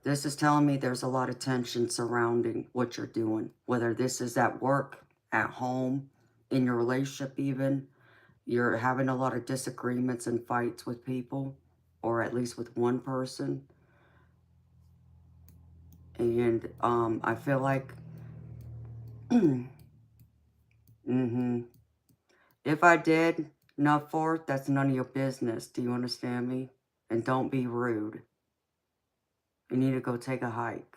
This is telling me there's a lot of tension surrounding what you're doing, whether this is at work, at home, in your relationship even. You're having a lot of disagreements and fights with people, or at least with one person. And I feel like, if I did not forth, that's none of your business. Do you understand me? And don't be rude. You need to go take a hike.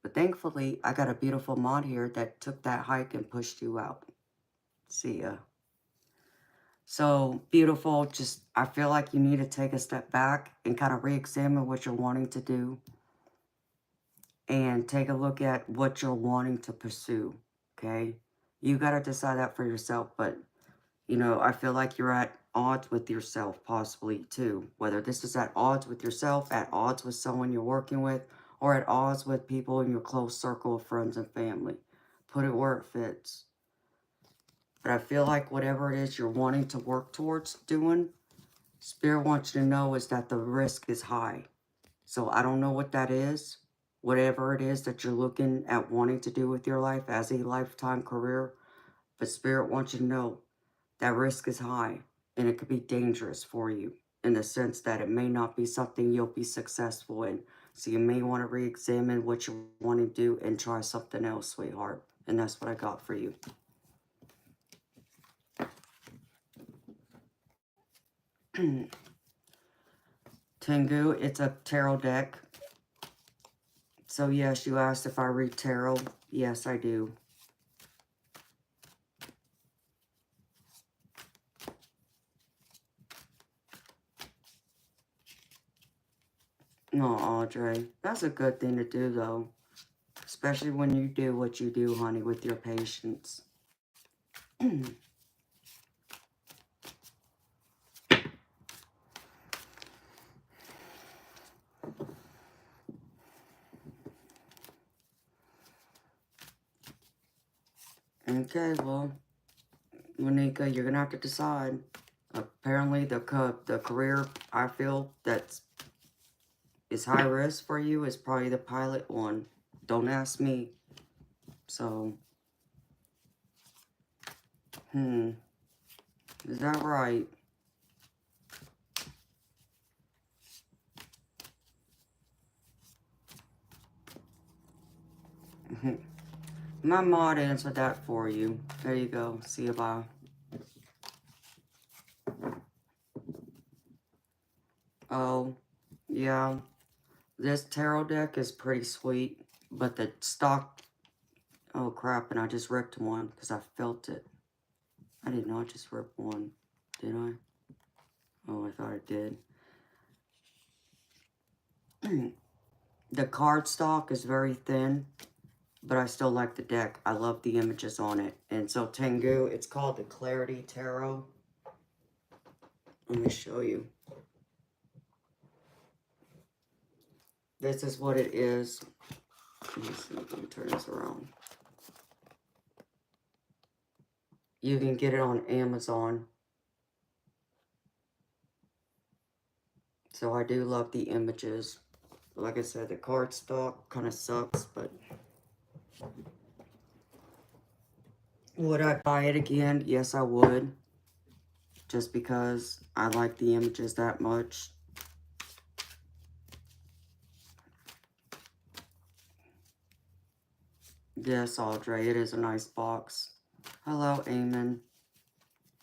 But thankfully, I got a beautiful mod here that took that hike and pushed you out. See ya. So, beautiful, just, I feel like you need to take a step back and kind of re-examine what you're wanting to do. And take a look at what you're wanting to pursue, okay? You got to decide that for yourself, but, you know, I feel like you're at odds with yourself, possibly, too. Whether this is at odds with yourself, at odds with someone you're working with, or at odds with people in your close circle of friends and family. Put it where it fits. But I feel like whatever it is you're wanting to work towards doing, Spirit wants you to know is that the risk is high. So I don't know what that is. Whatever it is that you're looking at wanting to do with your life as a lifetime career. But Spirit wants you to know that risk is high, and it could be dangerous for you in the sense that it may not be something you'll be successful in. So you may want to re-examine what you want to do and try something else, sweetheart. And that's what I got for you. Tengu, it's a tarot deck. So yes, you asked if I read tarot. Yes, I do. No, Audrey. That's a good thing to do, though. Especially when you do what you do, honey, with your patience. Okay, well, Monica, you're going to have to decide. Apparently, the career I feel that is high risk for you is probably the pilot one. Don't ask me. So, is that right? My mod answered that for you. There you go. See you, bye. Oh, yeah. This tarot deck is pretty sweet, but the stock... Oh, crap, and I just ripped one because I felt it. I did not just rip one, did I? Oh, I thought I did. The card stock is very thin, but I still like the deck. I love the images on it. And so Tengu, it's called the Clarity Tarot. Let me show you. This is what it is. Let me see, let me turn this around. You can get it on Amazon. So I do love the images. Like I said, the card stock kind of sucks, but... Would I buy it again? Yes, I would. Just because I like the images that much. Yes, Audrey, it is a nice box. Hello, Eamon.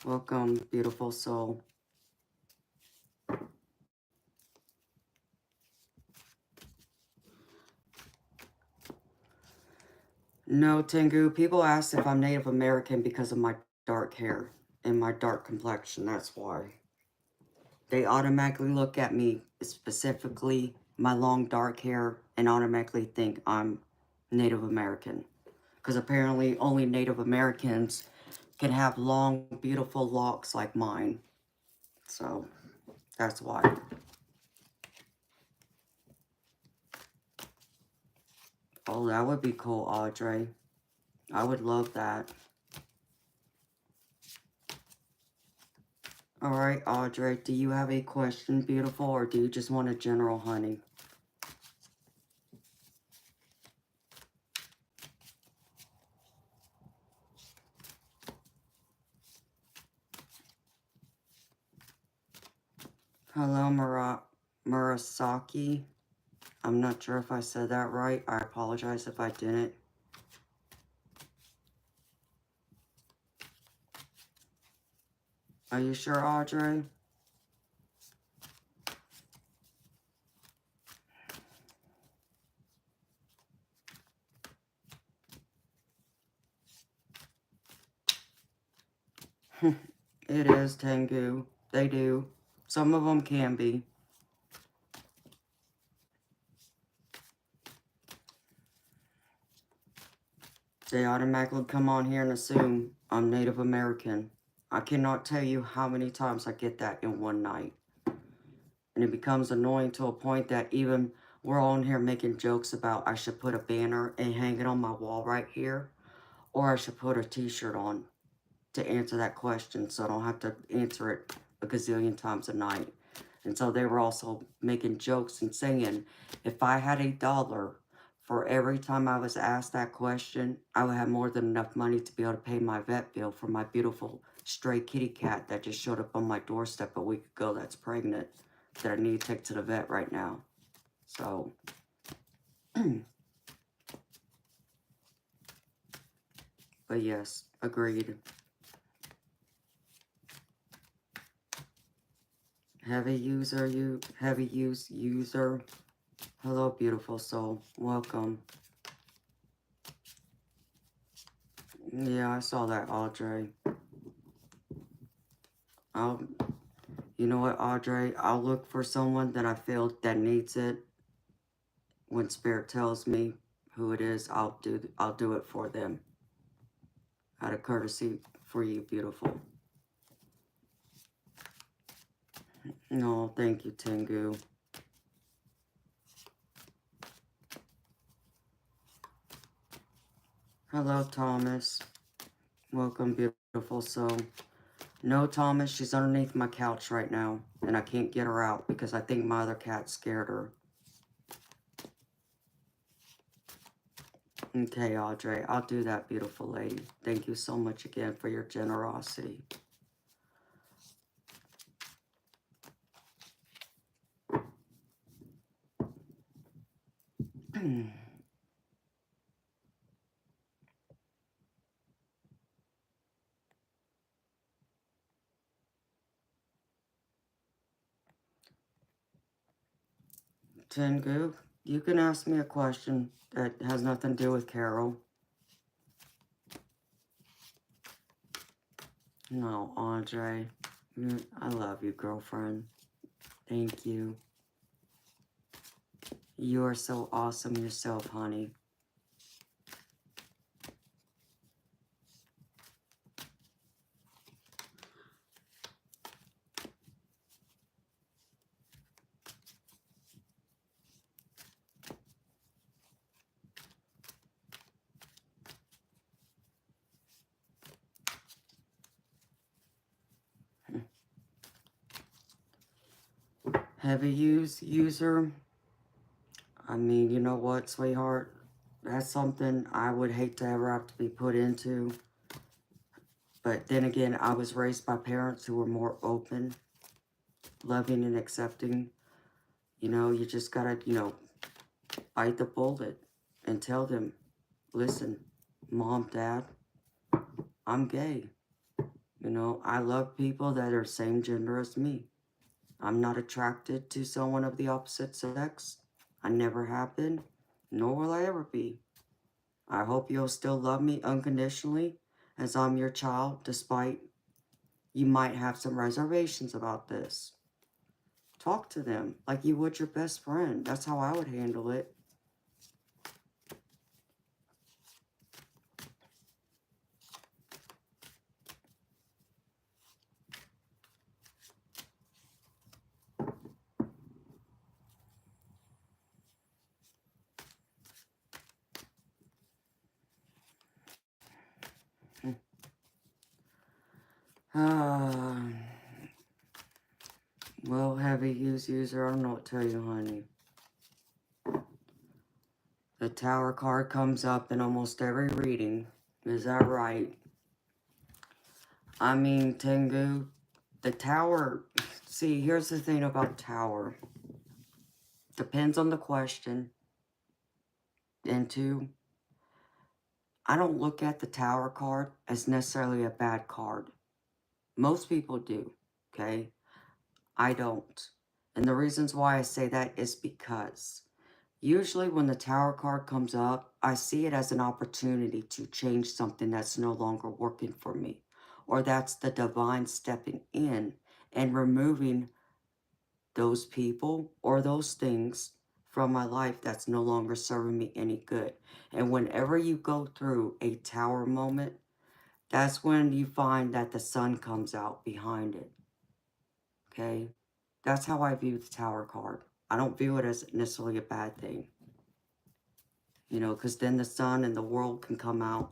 Welcome, beautiful soul. No, Tengu, people ask if I'm Native American because of my dark hair and my dark complexion. That's why. They automatically look at me, specifically my long dark hair, and automatically think I'm Native American. Because apparently only Native Americans can have long, beautiful locks like mine. So, that's why. Oh, that would be cool, Audrey. I would love that. Alright, Audrey, do you have a question, beautiful, or do you just want a general, honey? Hello, Murasaki. I'm not sure if I said that right. I apologize if I didn't. Are you sure, Audrey? It is, Tengu. They do. Some of them can be. They automatically come on here and assume I'm Native American. I cannot tell you how many times I get that in one night. And it becomes annoying to a point that even we're on here making jokes about I should put a banner and hang it on my wall right here. Or I should put a t-shirt on to answer that question so I don't have to answer it a gazillion times a night. And so they were also making jokes and saying, if I had $1 for every time I was asked that question, I would have more than enough money to be able to pay my vet bill for my beautiful stray kitty cat that just showed up on my doorstep a week ago that's pregnant, that I need to take to the vet right now. So, but yes, agreed. Heavy use user. Hello, beautiful soul. Welcome. Yeah, I saw that, Audrey. You know what, Audrey? I'll look for someone that I feel that needs it. When Spirit tells me who it is, I'll do it for them. Out of courtesy for you, beautiful. No, thank you, Tengu. Hello, Thomas. Welcome, beautiful soul. No, Thomas, she's underneath my couch right now, and I can't get her out because I think my other cat scared her. Okay, Audrey, I'll do that, beautiful lady. Thank you so much again for your generosity. Tengu, you can ask me a question that has nothing to do with Carol. No, Audrey. I love you, girlfriend. Thank you. You are so awesome yourself, honey. Heavy user. I mean, you know what, sweetheart? That's something I would hate to ever have to be put into. But then again, I was raised by parents who were more open, loving, and accepting. You know, you just gotta, bite the bullet and tell them, listen, Mom, Dad, I'm gay. You know, I love people that are same gender as me. I'm not attracted to someone of the opposite sex. I never have been, nor will I ever be. I hope you'll still love me unconditionally as I'm your child, despite you might have some reservations about this. Talk to them like you would your best friend. That's how I would handle it. Well, heavy user, I don't know what to tell you, honey. The Tower card comes up in almost every reading. Is that right? I mean, Tengu, the Tower... See, here's the thing about Tower. Depends on the question. And two, I don't look at the Tower card as necessarily a bad card. Most people do, okay? I don't. And the reasons why I say that is because usually when the Tower card comes up, I see it as an opportunity to change something that's no longer working for me. Or that's the divine stepping in and removing those people or those things from my life that's no longer serving me any good. And whenever you go through a Tower moment, that's when you find that the sun comes out behind it. Okay? That's how I view the Tower card. I don't view it as necessarily a bad thing. You know, because then the sun and the world can come out.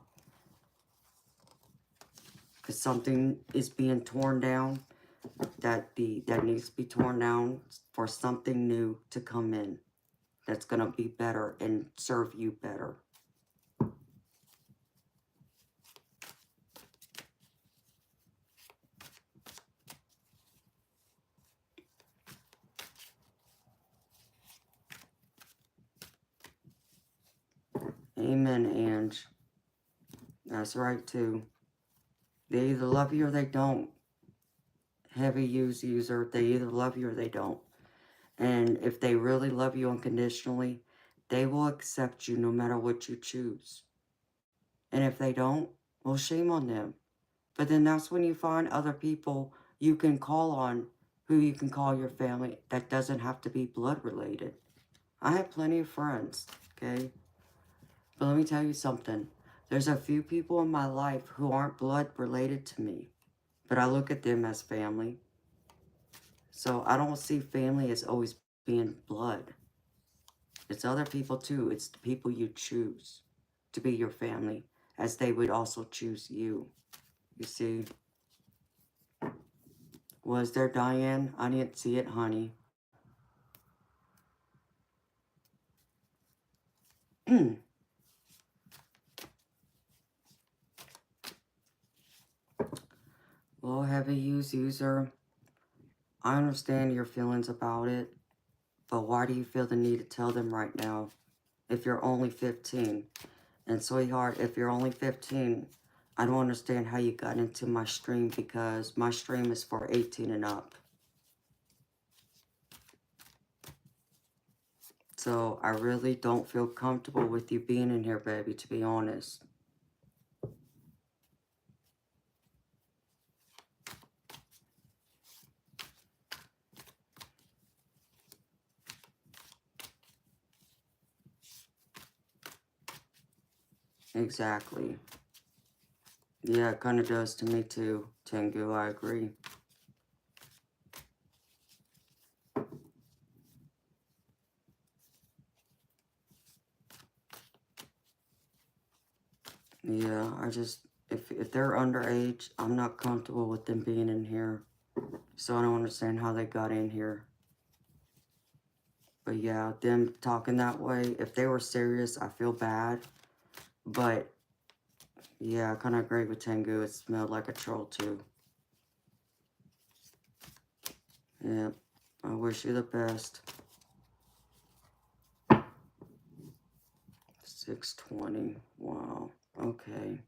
Because something is being torn down that needs to be torn down for something new to come in. that's going to be better and serve you better. Amen, Ange. That's right, too. They either love you or they don't. Heavy use user, they either love you or they don't. And if they really love you unconditionally, they will accept you no matter what you choose. And if they don't, well, shame on them. But then that's when you find other people you can call on, who you can call your family, that doesn't have to be blood related. I have plenty of friends, okay? But let me tell you something. There's a few people in my life who aren't blood related to me, but I look at them as family. So I don't see family as always being blood. It's other people too. It's the people you choose to be your family, as they would also choose you. You see? Was there, Diane? I didn't see it, honey. Well, heavy use user, I understand your feelings about it, but why do you feel the need to tell them right now if you're only 15? And sweetheart, if you're only 15, I don't understand how you got into my stream, because my stream is for 18 and up. So I really don't feel comfortable with you being in here, baby, to be honest. Exactly. Yeah, it kind of does to me too, Tengu, I agree. Yeah, I just, if they're underage, I'm not comfortable with them being in here. So I don't understand how they got in here. But yeah, them talking that way, if they were serious, I feel bad. But yeah, I kind of agree with Tengu. It smelled like a troll too. Yeah, I wish you the best. 620. Wow. Okay.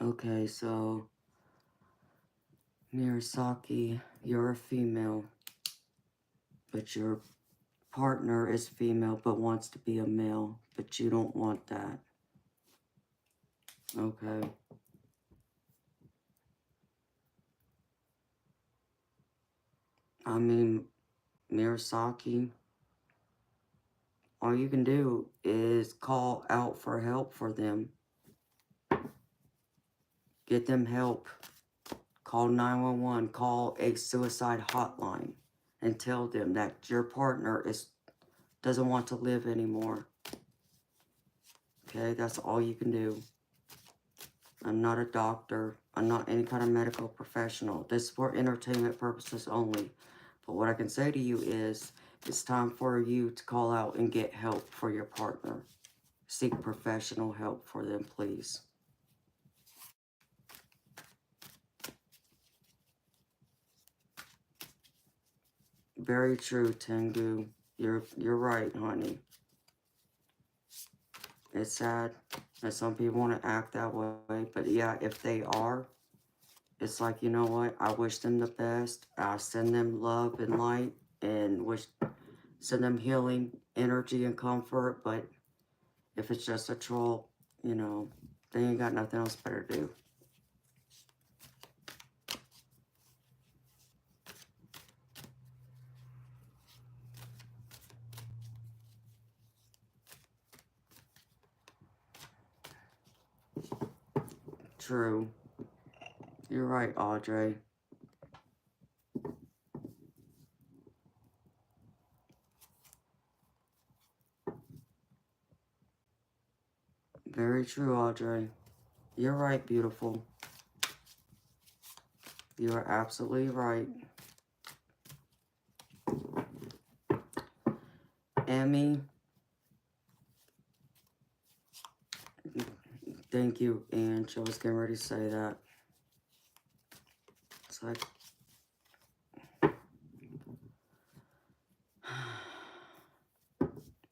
Okay, so Mirasaki, you're a female, but your partner is female but wants to be a male, but you don't want that. Okay. I mean, Mirasaki, all you can do is call out for help for them. Get them help. Call 911. Call a suicide hotline and tell them that your partner doesn't want to live anymore. Okay, that's all you can do. I'm not a doctor. I'm not any kind of medical professional. This is for entertainment purposes only. But what I can say to you is, it's time for you to call out and get help for your partner. Seek professional help for them, please. Very true, Tengu. You're right, honey. It's sad that some people want to act that way, but yeah, if they are, it's like, you know what? I wish them the best. I send them love and light, and send them healing, energy, and comfort. But if it's just a troll, you know, they ain't got nothing else better to do. True. You're right, Audrey. Very true, Audrey. You're right, beautiful. You are absolutely right. Emmy, thank you, Ange. I was getting ready to say that. It's like...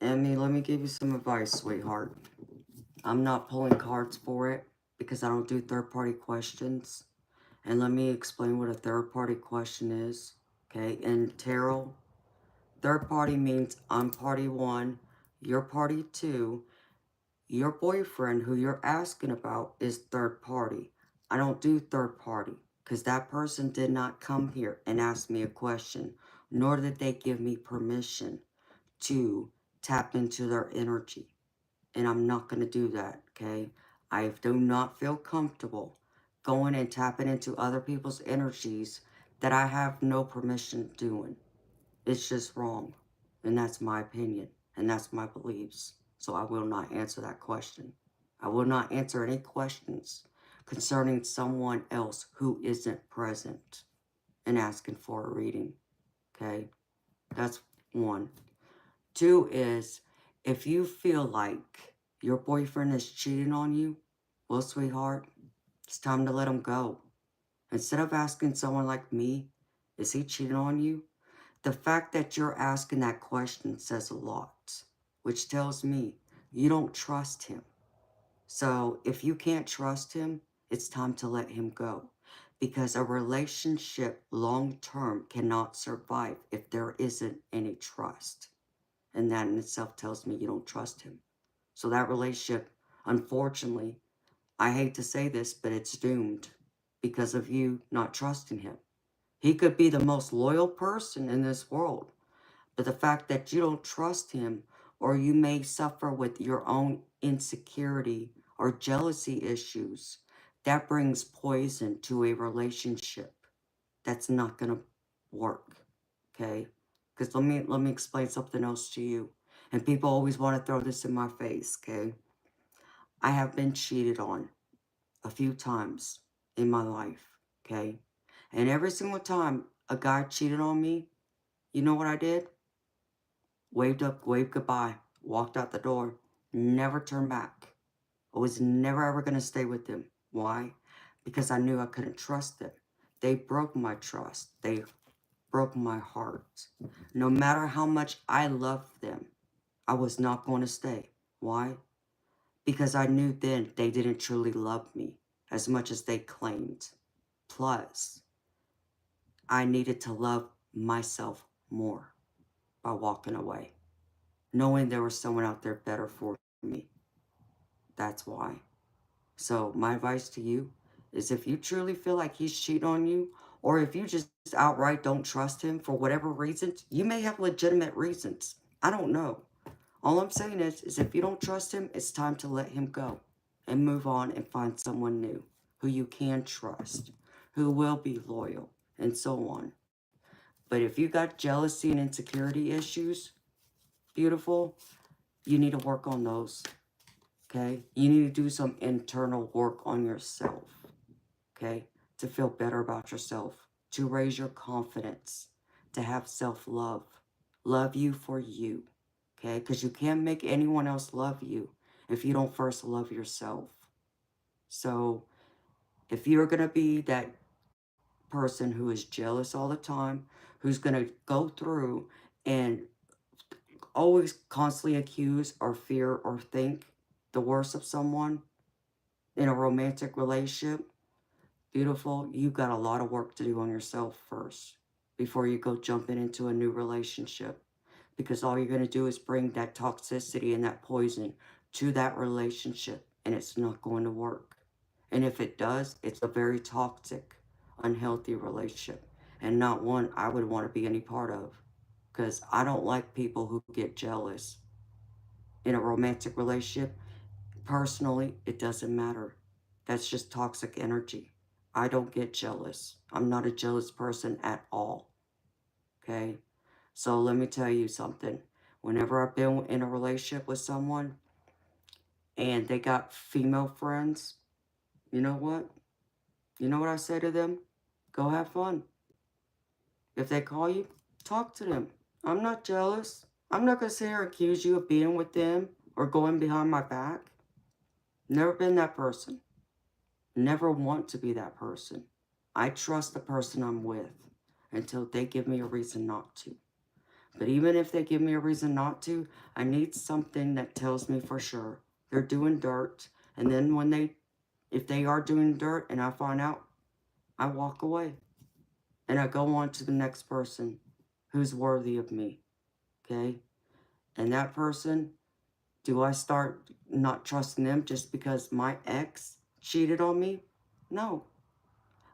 Emmy, let me give you some advice, sweetheart. I'm not pulling cards for it because I don't do third-party questions. And let me explain what a third-party question is. Okay, in tarot, third party means I'm party one, you're party two. Your boyfriend, who you're asking about, is third party. I don't do third party because that person did not come here and ask me a question, nor did they give me permission to tap into their energy. And I'm not going to do that, okay? I do not feel comfortable going and tapping into other people's energies that I have no permission doing. It's just wrong. And that's my opinion. And that's my beliefs. So I will not answer that question. I will not answer any questions concerning someone else who isn't present and asking for a reading. Okay? That's one. Two is, if you feel like your boyfriend is cheating on you, well, sweetheart, it's time to let him go. Instead of asking someone like me, is he cheating on you? The fact that you're asking that question says a lot, which tells me you don't trust him. So if you can't trust him, it's time to let him go. Because a relationship long-term cannot survive if there isn't any trust. And that in itself tells me you don't trust him. So that relationship, unfortunately, I hate to say this, but it's doomed because of you not trusting him. He could be the most loyal person in this world, but the fact that you don't trust him, or you may suffer with your own insecurity or jealousy issues, that brings poison to a relationship. That's not going to work, okay? Because let me explain something else to you. And people always want to throw this in my face, okay? I have been cheated on a few times in my life, okay? And every single time a guy cheated on me, you know what I did? Waved goodbye, walked out the door, never turned back. I was never ever going to stay with them. Why? Because I knew I couldn't trust them. They broke my trust. They broke my heart. No matter how much I loved them, I was not going to stay. Why? Because I knew then they didn't truly love me as much as they claimed. Plus, I needed to love myself more by walking away, knowing there was someone out there better for me. That's why. So my advice to you is, if you truly feel like he's cheating on you, or if you just outright don't trust him for whatever reasons, you may have legitimate reasons. I don't know. All I'm saying is if you don't trust him, it's time to let him go and move on and find someone new who you can trust, who will be loyal, and so on. But if you got jealousy and insecurity issues, beautiful, you need to work on those, okay? You need to do some internal work on yourself, okay? To feel better about yourself, to raise your confidence, to have self-love. Love you for you, okay? Because you can't make anyone else love you if you don't first love yourself. So if you're going to be that person who is jealous all the time, who's going to go through and always constantly accuse or fear or think the worst of someone in a romantic relationship, beautiful, you got a lot of work to do on yourself first before you go jumping into a new relationship. Because all you're going to do is bring that toxicity and that poison to that relationship, and it's not going to work. And if it does, it's a very toxic, unhealthy relationship, and not one I would want to be any part of. Because I don't like people who get jealous in a romantic relationship. Personally, it doesn't matter. That's just toxic energy. I don't get jealous. I'm not a jealous person at all. Okay? So let me tell you something. Whenever I've been in a relationship with someone, and they got female friends, you know what? You know what I say to them? Go have fun. If they call you, talk to them. I'm not jealous. I'm not going to sit here and accuse you of being with them or going behind my back. Never been that person. Never want to be that person. I trust the person I'm with until they give me a reason not to. But even if they give me a reason not to, I need something that tells me for sure they're doing dirt. And then if they are doing dirt and I find out, I walk away. And I go on to the next person who's worthy of me. Okay? And that person, do I start not trusting them just because my ex cheated on me? No.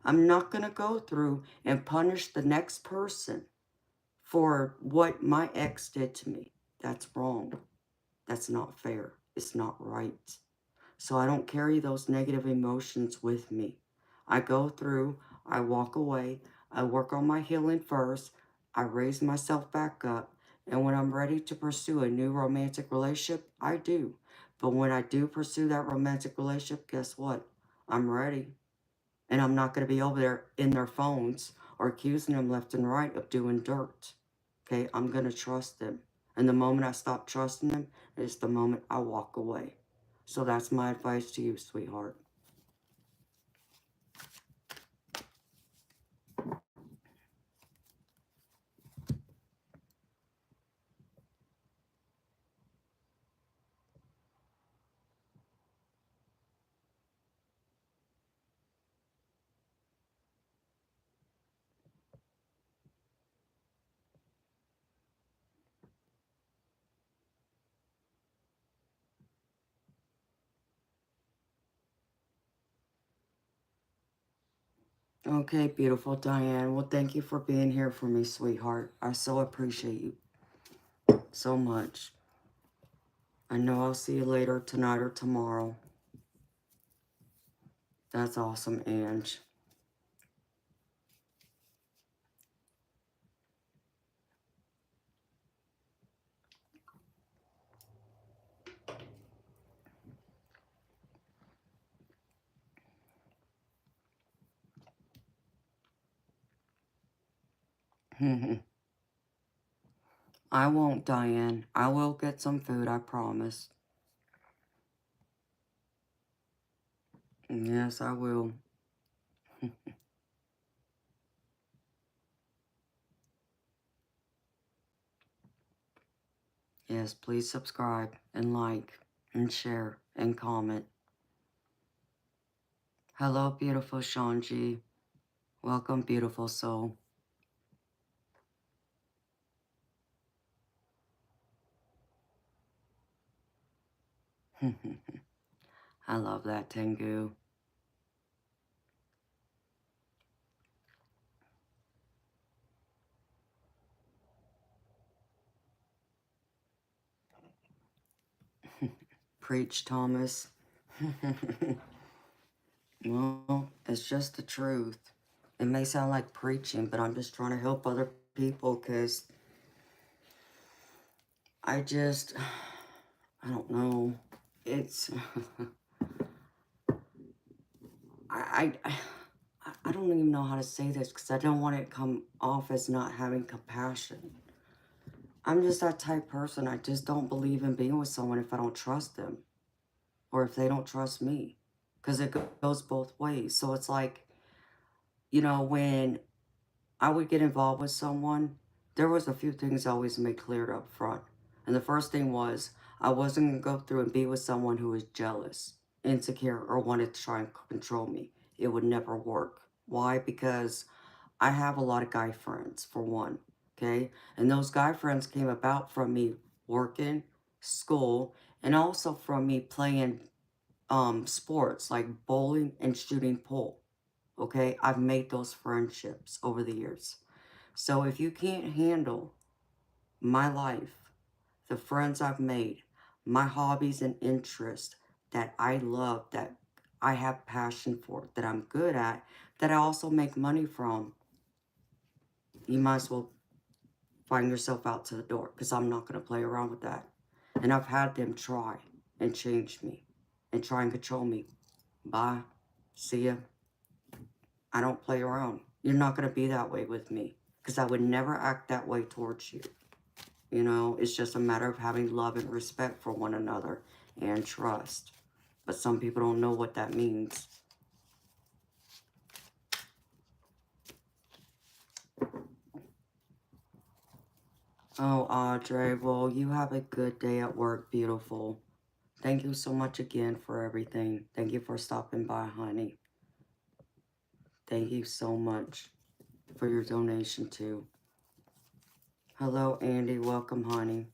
I'm not going to go through and punish the next person for what my ex did to me. That's wrong. That's not fair. It's not right. So I don't carry those negative emotions with me. I go through, I walk away, I work on my healing first, I raise myself back up, and when I'm ready to pursue a new romantic relationship, I do. But when I do pursue that romantic relationship, guess what? I'm ready. And I'm not going to be over there in their phones or accusing them left and right of doing dirt. Okay, I'm going to trust them. And the moment I stop trusting them is the moment I walk away. So that's my advice to you, sweetheart. Okay, beautiful Diane. Well, thank you for being here for me, sweetheart. I so appreciate you so much. I know I'll see you later tonight or tomorrow. That's awesome, Ange. I won't, Diane. I will get some food, I promise. Yes, I will. Yes, please subscribe and like and share and comment. Hello, beautiful Shanji. Welcome, beautiful soul. I love that, Tengu. Preach, Thomas. Well, it's just the truth. It may sound like preaching, but I'm just trying to help other people because I don't know. It's, I, I, I don't even know how to say this because I don't want it to come off as not having compassion. I'm just that type person. I just don't believe in being with someone if I don't trust them or if they don't trust me because it goes both ways. So it's like, when I would get involved with someone, there was a few things I always made clear up front. And the first thing was I wasn't going to go through and be with someone who was jealous, insecure, or wanted to try and control me. It would never work. Why? Because I have a lot of guy friends, for one, okay? And those guy friends came about from me working, school, and also from me playing sports like bowling and shooting pool, okay? I've made those friendships over the years. So if you can't handle my life, the friends I've made, my hobbies and interests that I love, that I have passion for, that I'm good at, that I also make money from, you might as well find yourself out to the door because I'm not going to play around with that. And I've had them try and change me. and try and control me. Bye. See ya. I don't play around. You're not going to be that way with me, because I would never act that way towards you. You know, it's just a matter of having love and respect for one another and trust. But some people don't know what that means. Oh, Audrey, well, you have a good day at work, beautiful. Thank you so much again for everything. Thank you for stopping by, honey. Thank you so much for your donation, too. Hello, Andy. Welcome, honey.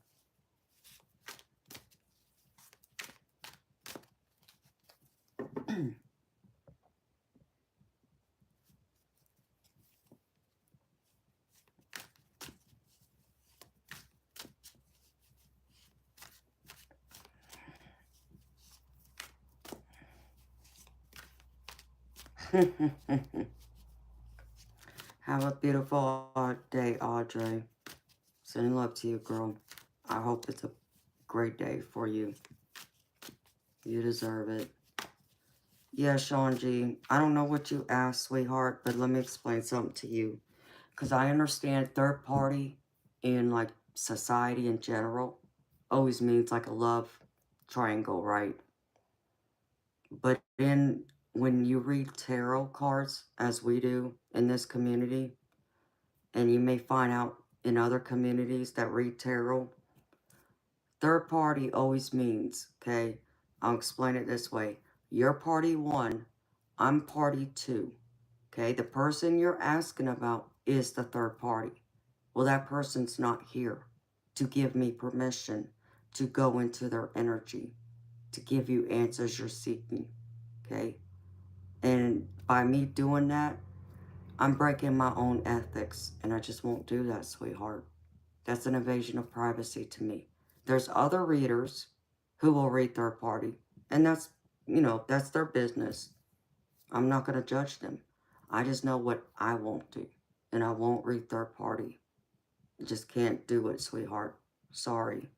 Have a beautiful day, Audrey. Sending love to you, girl. I hope it's a great day for you. You deserve it. Yeah, Sean G. I don't know what you asked, sweetheart, but let me explain something to you. Because I understand third party in, like, society in general always means, like, a love triangle, right? But when you read tarot cards, as we do in this community, and you may find out in other communities that read tarot, third party always means, okay, I'll explain it this way. You're party one, I'm party two, okay? The person you're asking about is the third party. Well, that person's not here to give me permission to go into their energy, to give you answers you're seeking, okay? And by me doing that, I'm breaking my own ethics, and I just won't do that, sweetheart. That's an invasion of privacy to me. There's other readers who will read third party, and that's, you know, that's their business. I'm not going to judge them. I just know what I won't do, and I won't read third party. I just can't do it, sweetheart. Sorry.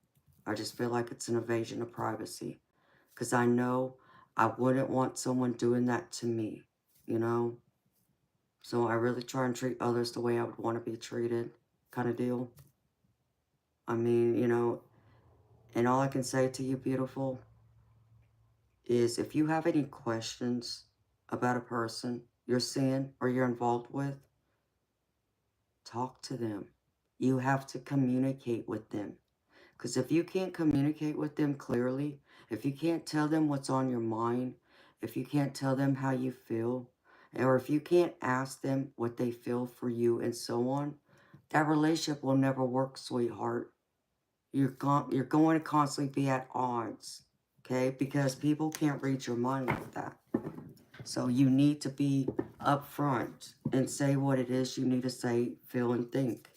I just feel like it's an invasion of privacy, because I know I wouldn't want someone doing that to me, you know? So I really try and treat others the way I would want to be treated, kind of deal. I mean, you know, and all I can say to you, beautiful, is if you have any questions about a person you're seeing or you're involved with, talk to them. You have to communicate with them. Because if you can't communicate with them clearly, if you can't tell them what's on your mind, if you can't tell them how you feel, or if you can't ask them what they feel for you and so on, that relationship will never work, sweetheart. You're going to constantly be at odds, okay? Because people can't read your mind like that. So you need to be upfront and say what it is you need to say, feel, and think,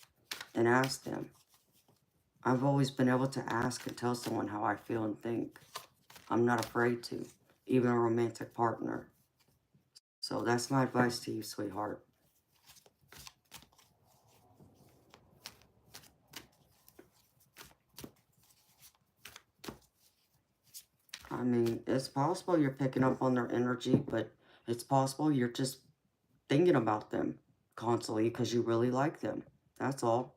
and ask them. I've always been able to ask and tell someone how I feel and think. I'm not afraid to, even a romantic partner. So that's my advice to you, sweetheart. I mean, it's possible you're picking up on their energy, but it's possible you're just thinking about them constantly because you really like them. That's all.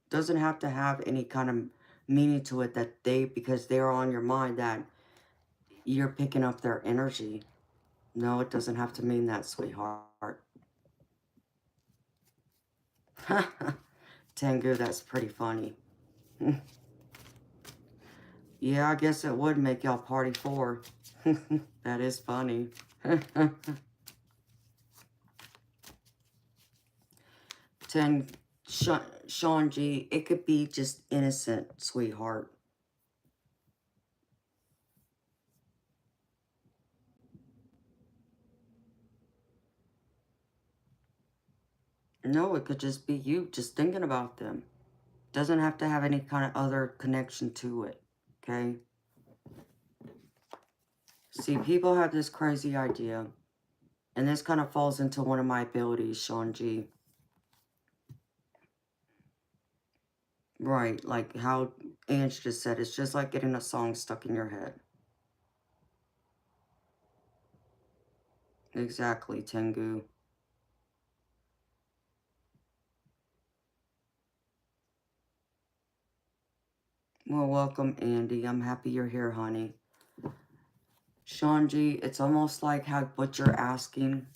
Doesn't have to have any kind of meaning to it that because they're on your mind, that you're picking up their energy. No, it doesn't have to mean that, sweetheart. Tengu, that's pretty funny. Yeah, I guess it would make y'all party four. That is funny. Sean G, it could be just innocent, sweetheart. No, it could just be you just thinking about them. Doesn't have to have any kind of other connection to it, okay? See, people have this crazy idea, and this kind of falls into one of my abilities, Sean G. Right, like how Ange just said, it's just like getting a song stuck in your head. Exactly, Tengu. Well, welcome, Andy. I'm happy you're here, honey. Shanji, it's almost like how what you're asking,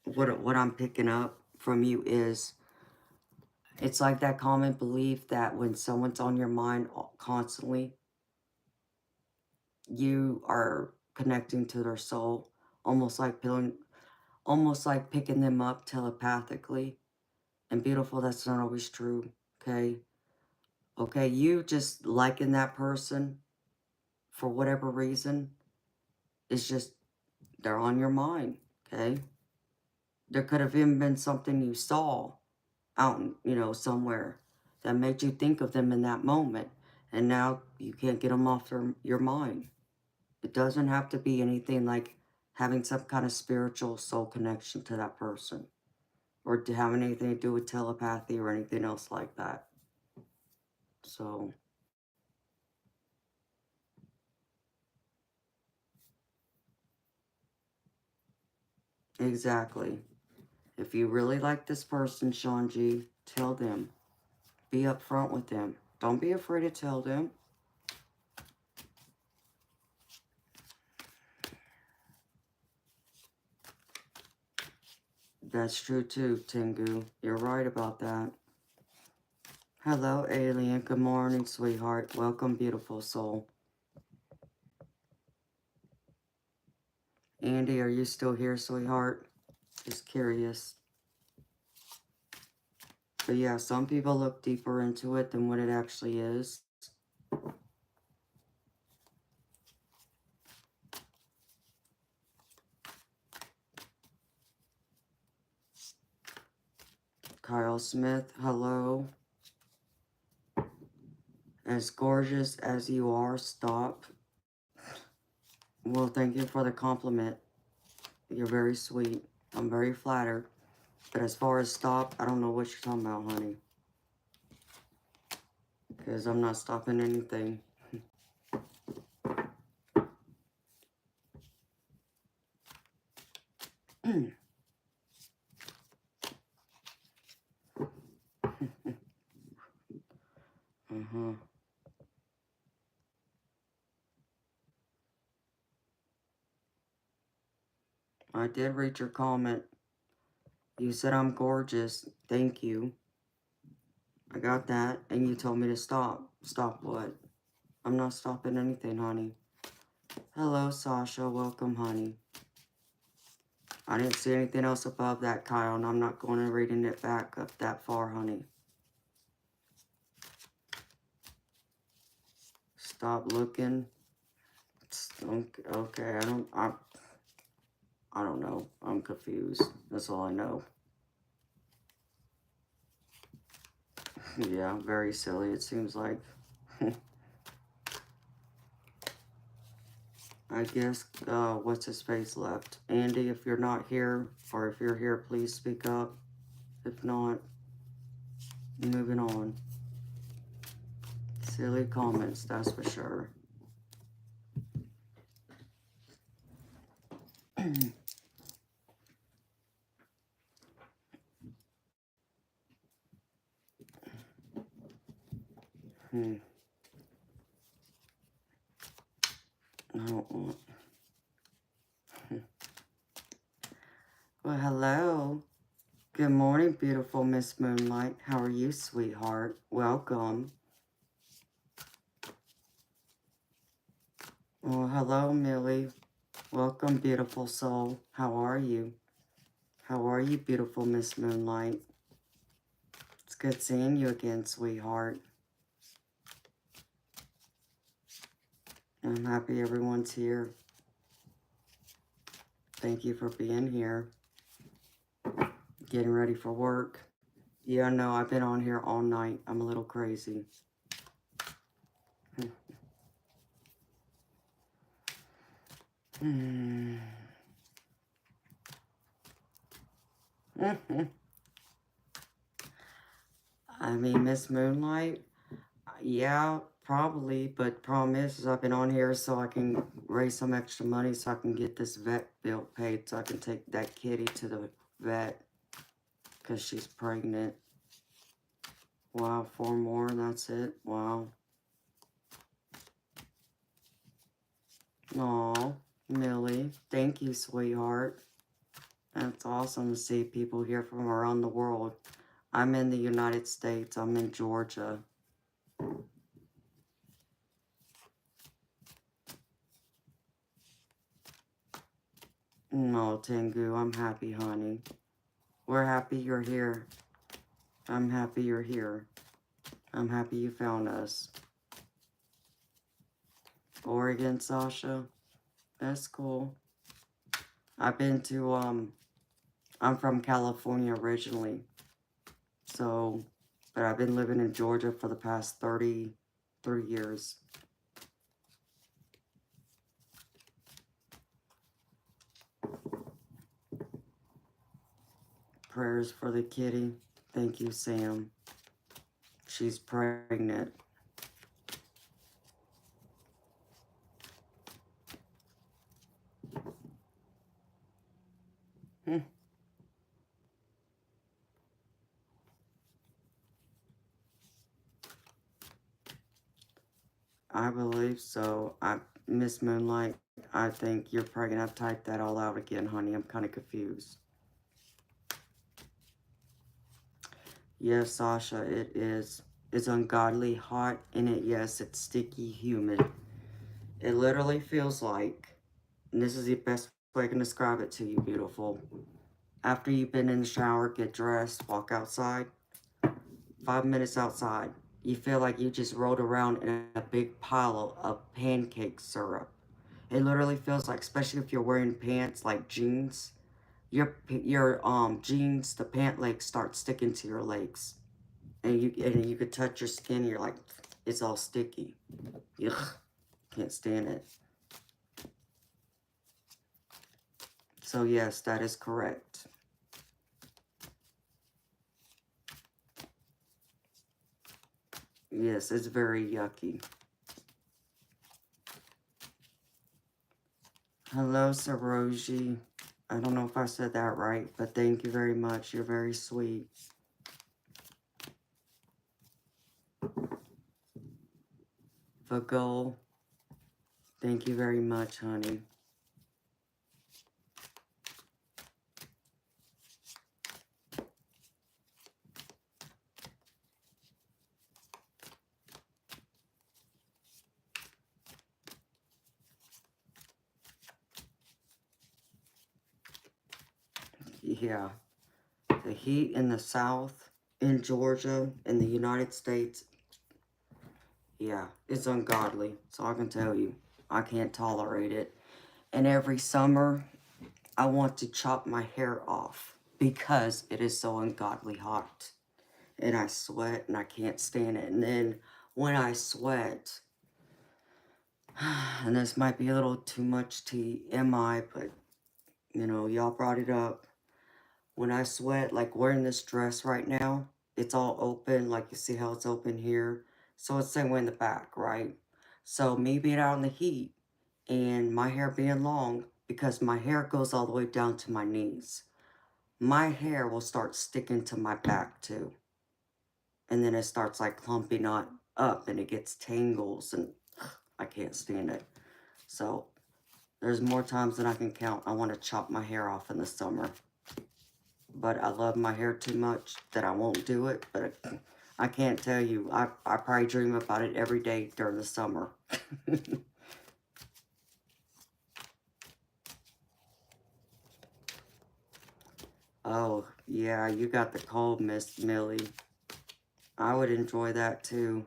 what I'm picking up from you is, it's like that common belief that when someone's on your mind constantly, you are connecting to their soul, almost like picking them up telepathically. And beautiful, that's not always true. Okay. Okay, you just liking that person for whatever reason is just, they're on your mind. Okay. There could have even been something you saw out, somewhere that made you think of them in that moment. And now you can't get them off your mind. It doesn't have to be anything like having some kind of spiritual soul connection to that person, or to have anything to do with telepathy or anything else like that. So, exactly. If you really like this person, Shanji, tell them. Be upfront with them. Don't be afraid to tell them. That's true too, Tengu. You're right about that. Hello, alien. Good morning, sweetheart. Welcome, beautiful soul. Andy, are you still here, sweetheart? Just curious. But yeah, some people look deeper into it than what it actually is. Kyle Smith, hello. As gorgeous as you are, stop. Well, thank you for the compliment. You're very sweet. I'm very flattered. But as far as stop, I don't know what you're talking about, honey. Because I'm not stopping anything. Uh-huh. I did read your comment. You said I'm gorgeous. Thank you. I got that. And you told me to stop. Stop what? I'm not stopping anything, honey. Hello, Sasha. Welcome, honey. I didn't see anything else above that, Kyle, and I'm not going to reading it back up that far, honey. Stop looking. Okay, I don't know. I'm confused. That's all I know. Yeah, very silly, it seems like. I guess, what's his face left? Andy, if you're not here, or if you're here, please speak up. If not, moving on. Silly comments, that's for sure. I don't want... Well, hello. Good morning, beautiful Miss Moonlight. How are you, sweetheart? Welcome. Well, hello, Millie. Welcome, beautiful soul. How are you? How are you, beautiful Miss Moonlight? It's good seeing you again, sweetheart. I'm happy everyone's here. Thank you for being here. Getting ready for work. Yeah, no, I've been on here all night. I'm a little crazy. I mean, Miss Moonlight, yeah, Probably, but problem is I've been on here so I can raise some extra money so I can get this vet bill paid so I can take that kitty to the vet because she's pregnant. Wow, 4 more and that's it. Wow. Aw, Millie, thank you, sweetheart. That's awesome to see people here from around the world. I'm in the United States. I'm in Georgia. No, Tengu, I'm happy, honey. We're happy you're here. I'm happy you're here. I'm happy you found us. Oregon, Sasha. That's cool. I've been to, I'm from California originally. So, but I've been living in Georgia for the past 33 years. Prayers for the kitty. Thank you, Sam. She's pregnant. I believe so. Miss Moonlight, I think you're pregnant. I've typed that all out again, honey. I'm kind of confused. Yes, Sasha, it is. It's ungodly hot in it. Yes, it's sticky, humid. It literally feels like, and this is the best way I can describe it to you, beautiful. After you've been in the shower, get dressed, walk outside, 5 minutes outside, you feel like you just rolled around in a big pile of pancake syrup. It literally feels like, especially if you're wearing pants like jeans, your jeans, the pant legs start sticking to your legs. And you could touch your skin, you're like, it's all sticky. Ugh, can't stand it. So yes, that is correct. Yes, it's very yucky. Hello, Saroji. I don't know if I said that right, but thank you very much. You're very sweet. Vagol, thank you very much, honey. Yeah, the heat in the South, in Georgia, in the United States, yeah, it's ungodly. So I can tell you, I can't tolerate it. And every summer, I want to chop my hair off because it is so ungodly hot. And I sweat and I can't stand it. And then when I sweat, and this might be a little too much TMI, but you know, y'all brought it up. When I sweat, like wearing this dress right now, it's all open, like you see how it's open here. So it's the same way in the back, right? So me being out in the heat and my hair being long, because my hair goes all the way down to my knees, my hair will start sticking to my back too. And then it starts like clumping on up and it gets tangles and I can't stand it. So there's more times than I can count. I want to chop my hair off in the summer. But I love my hair too much that I won't do it. But I can't tell you. I probably dream about it every day during the summer. Oh, yeah, you got the cold, Miss Millie. I would enjoy that too.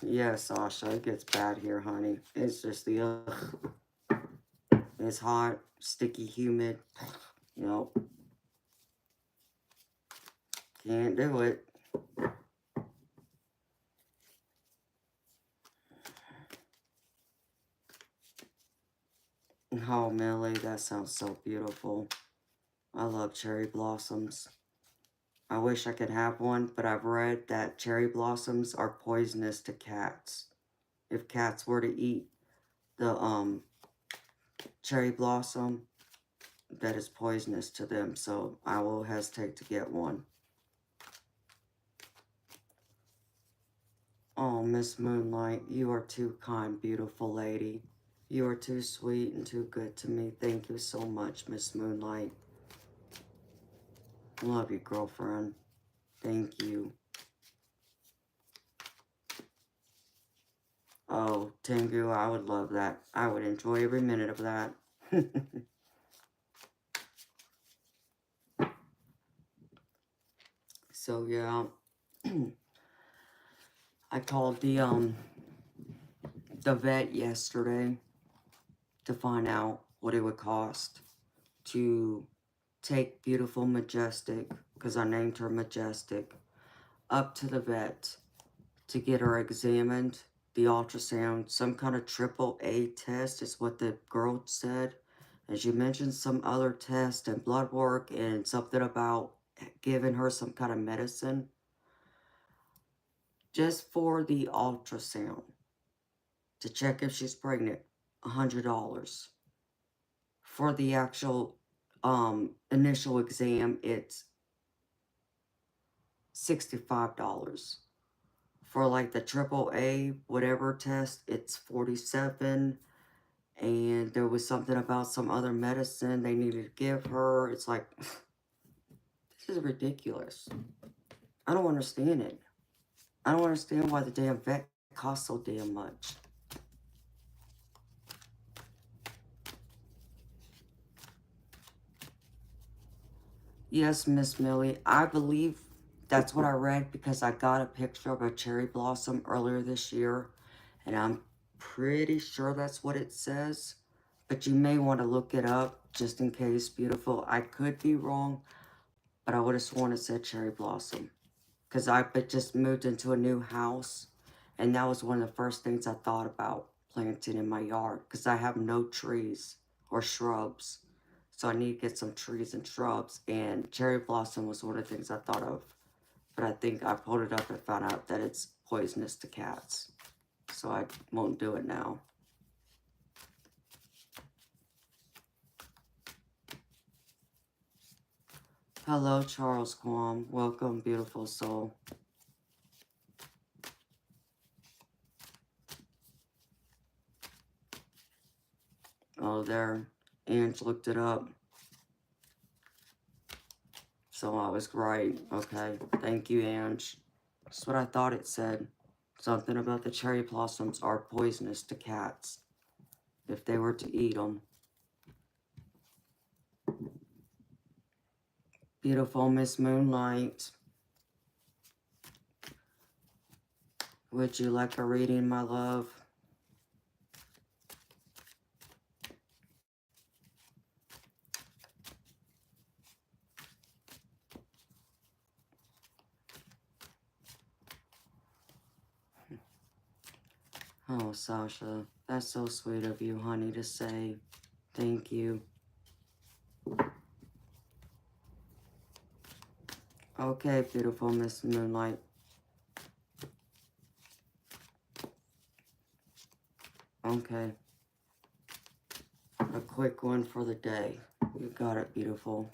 Yeah, Sasha, it gets bad here, honey. It's just the ugh. It's hot, sticky, humid. Nope. Can't do it. Oh, Millie, that sounds so beautiful. I love cherry blossoms. I wish I could have one, but I've read that cherry blossoms are poisonous to cats. If cats were to eat the cherry blossom, that is poisonous to them, so I will hesitate to get one. Oh, Miss Moonlight, you are too kind, beautiful lady. You are too sweet and too good to me. Thank you so much, Miss Moonlight. Love you, girlfriend. Thank you. Oh, Tengu, I would love that. I would enjoy every minute of that. So, yeah. I called the vet yesterday to find out what it would cost to take beautiful Majestic, because I named her Majestic, up to the vet to get her examined, the ultrasound, some kind of AAA test is what the girl said. And she mentioned some other test and blood work and something about giving her some kind of medicine. Just for the ultrasound, to check if she's pregnant, $100. For the actual initial exam, it's $65. For like the AAA whatever test, it's $47. And there was something about some other medicine they needed to give her. It's like, this is ridiculous. I don't understand it. I don't understand why the damn vet costs so damn much. Yes, Miss Millie, I believe that's what I read because I got a picture of a cherry blossom earlier this year, and I'm pretty sure that's what it says, but you may want to look it up just in case, beautiful. I could be wrong, but I would have sworn it said cherry blossom because I just moved into a new house, and that was one of the first things I thought about planting in my yard because I have no trees or shrubs. So I need to get some trees and shrubs, and cherry blossom was one of the things I thought of. But I think I pulled it up and found out that it's poisonous to cats. So I won't do it now. Hello, Charles Quam. Welcome, beautiful soul. Oh, there. Ange looked it up. So I was right. Okay. Thank you, Ange. That's what I thought it said. Something about the cherry blossoms are poisonous to cats if they were to eat them. Beautiful Miss Moonlight. Would you like a reading, my love? Oh, Sasha, that's so sweet of you, honey, to say. Thank you. Okay, beautiful Miss Moonlight. Okay. A quick one for the day. You got it, beautiful.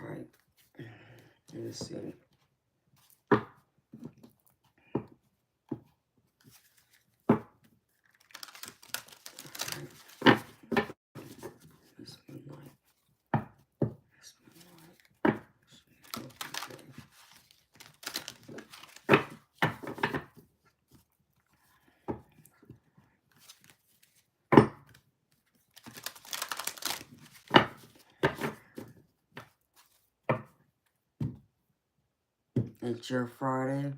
Alright. Let's see. Miss Moonlight. Miss Moonlight. It's your Friday.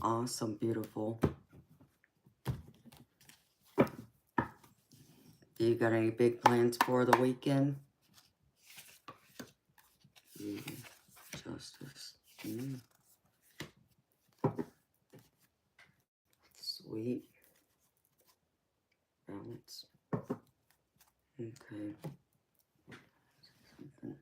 Awesome, beautiful. Do you got any big plans for the weekend? Justice. Sweet. Balance. Okay. Something.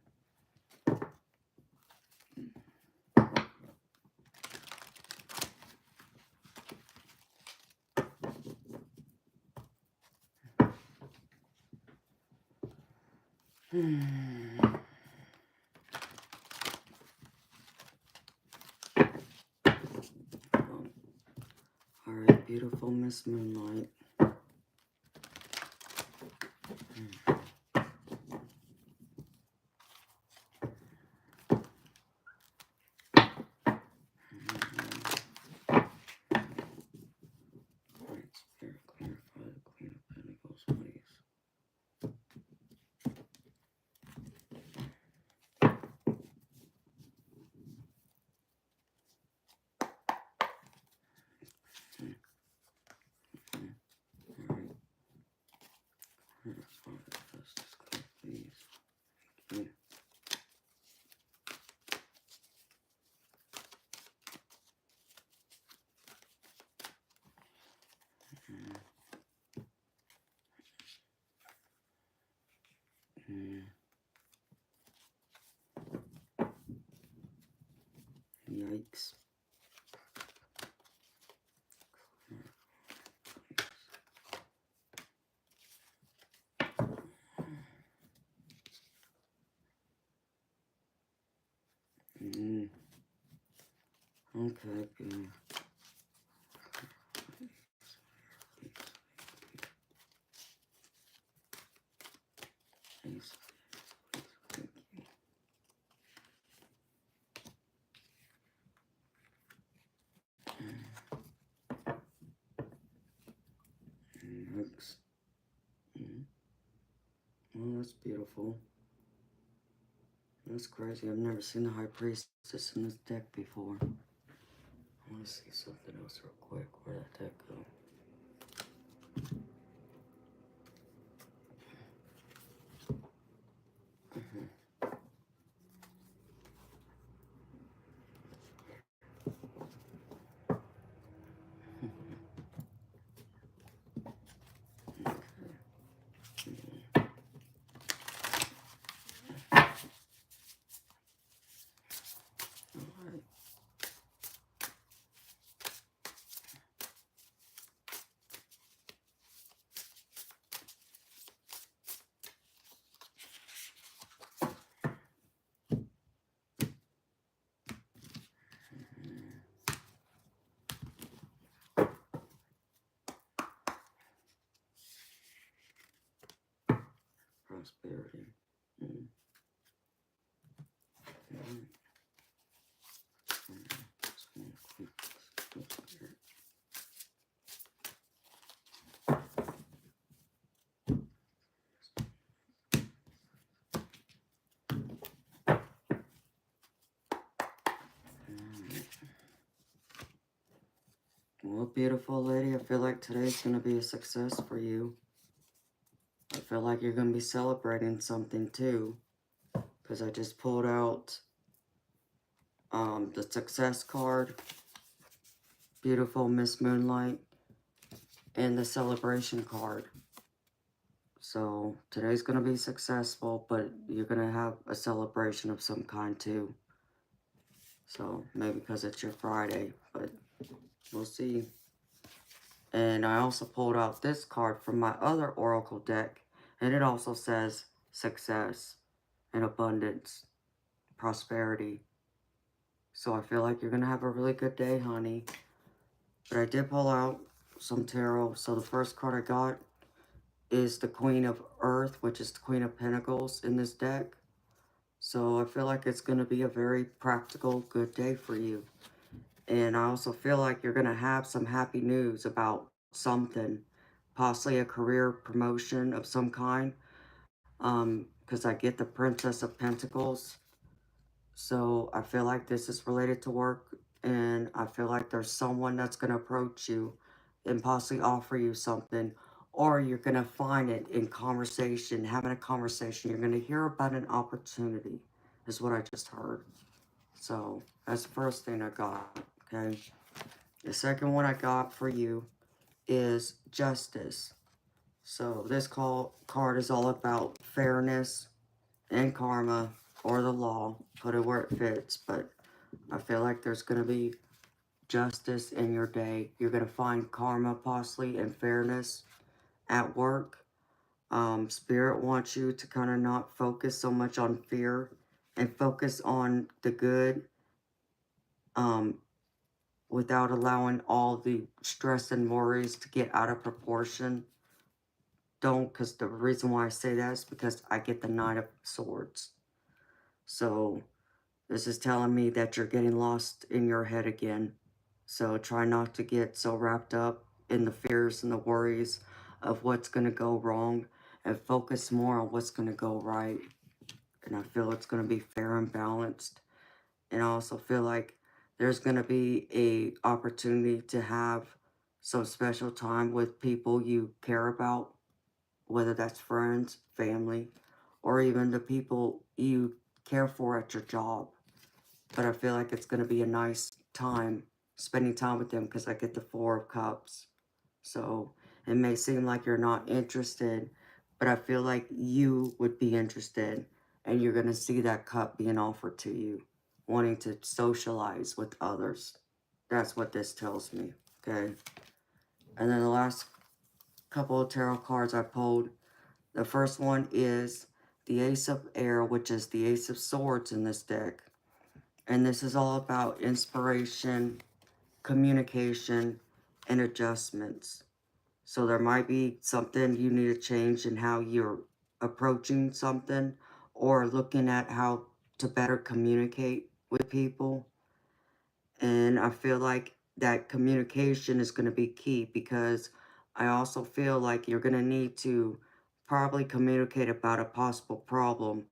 All right, beautiful Miss Moonlight. Right, Spirit, clarify the Queen of Pentacles, please. All right. Father, justice, please. Thank you. Yikes. Okay, good. Thanks. Thank you. Next. Well, that's beautiful. That's crazy. I've never seen the High Priestess in this deck before. I want to see something else real quick. Where'd that deck go? Alright. Prosperity. Well, beautiful lady, I feel like today's going to be a success for you. I feel like you're going to be celebrating something too. Because I just pulled out the success card, beautiful Miss Moonlight, and the celebration card. So today's going to be successful, but you're going to have a celebration of some kind too. So maybe because it's your Friday, but we'll see. And I also pulled out this card from my other Oracle deck, and it also says success and abundance, prosperity. So I feel like you're going to have a really good day, honey. But I did pull out some tarot. So the first card I got is the Queen of Earth, which is the Queen of Pentacles in this deck. So I feel like it's going to be a very practical, good day for you. And I also feel like you're going to have some happy news about something, possibly a career promotion of some kind. Because I get the Princess of Pentacles. So I feel like this is related to work. And I feel like there's someone that's going to approach you and possibly offer you something. Or you're going to find it in conversation, having a conversation. You're going to hear about an opportunity, is what I just heard. So that's the first thing I got, okay? The second one I got for you is justice. So this card is all about fairness and karma or the law. Put it where it fits. But I feel like there's going to be justice in your day. You're going to find karma possibly and fairness at work. Spirit wants you to kind of not focus so much on fear and focus on the good, without allowing all the stress and worries to get out of proportion. Don't, because the reason why I say that is because I get the Knight of Swords. So this is telling me that you're getting lost in your head again. So try not to get so wrapped up in the fears and the worries of what's going to go wrong, and focus more on what's going to go right. And I feel it's going to be fair and balanced. And I also feel like there's going to be a opportunity to have some special time with people you care about, whether that's friends, family, or even the people you care for at your job. But I feel like it's going to be a nice time spending time with them, because I get the Four of Cups. So it may seem like you're not interested, but I feel like you would be interested, and you're going to see that cup being offered to you, wanting to socialize with others. That's what this tells me, okay? And then the last couple of tarot cards I pulled, the first one is the Ace of Air, which is the Ace of Swords in this deck. And this is all about inspiration, communication, and adjustments. So there might be something you need to change in how you're approaching something, or looking at how to better communicate with people. And I feel like that communication is going to be key, because I also feel like you're going to need to probably communicate about a possible problem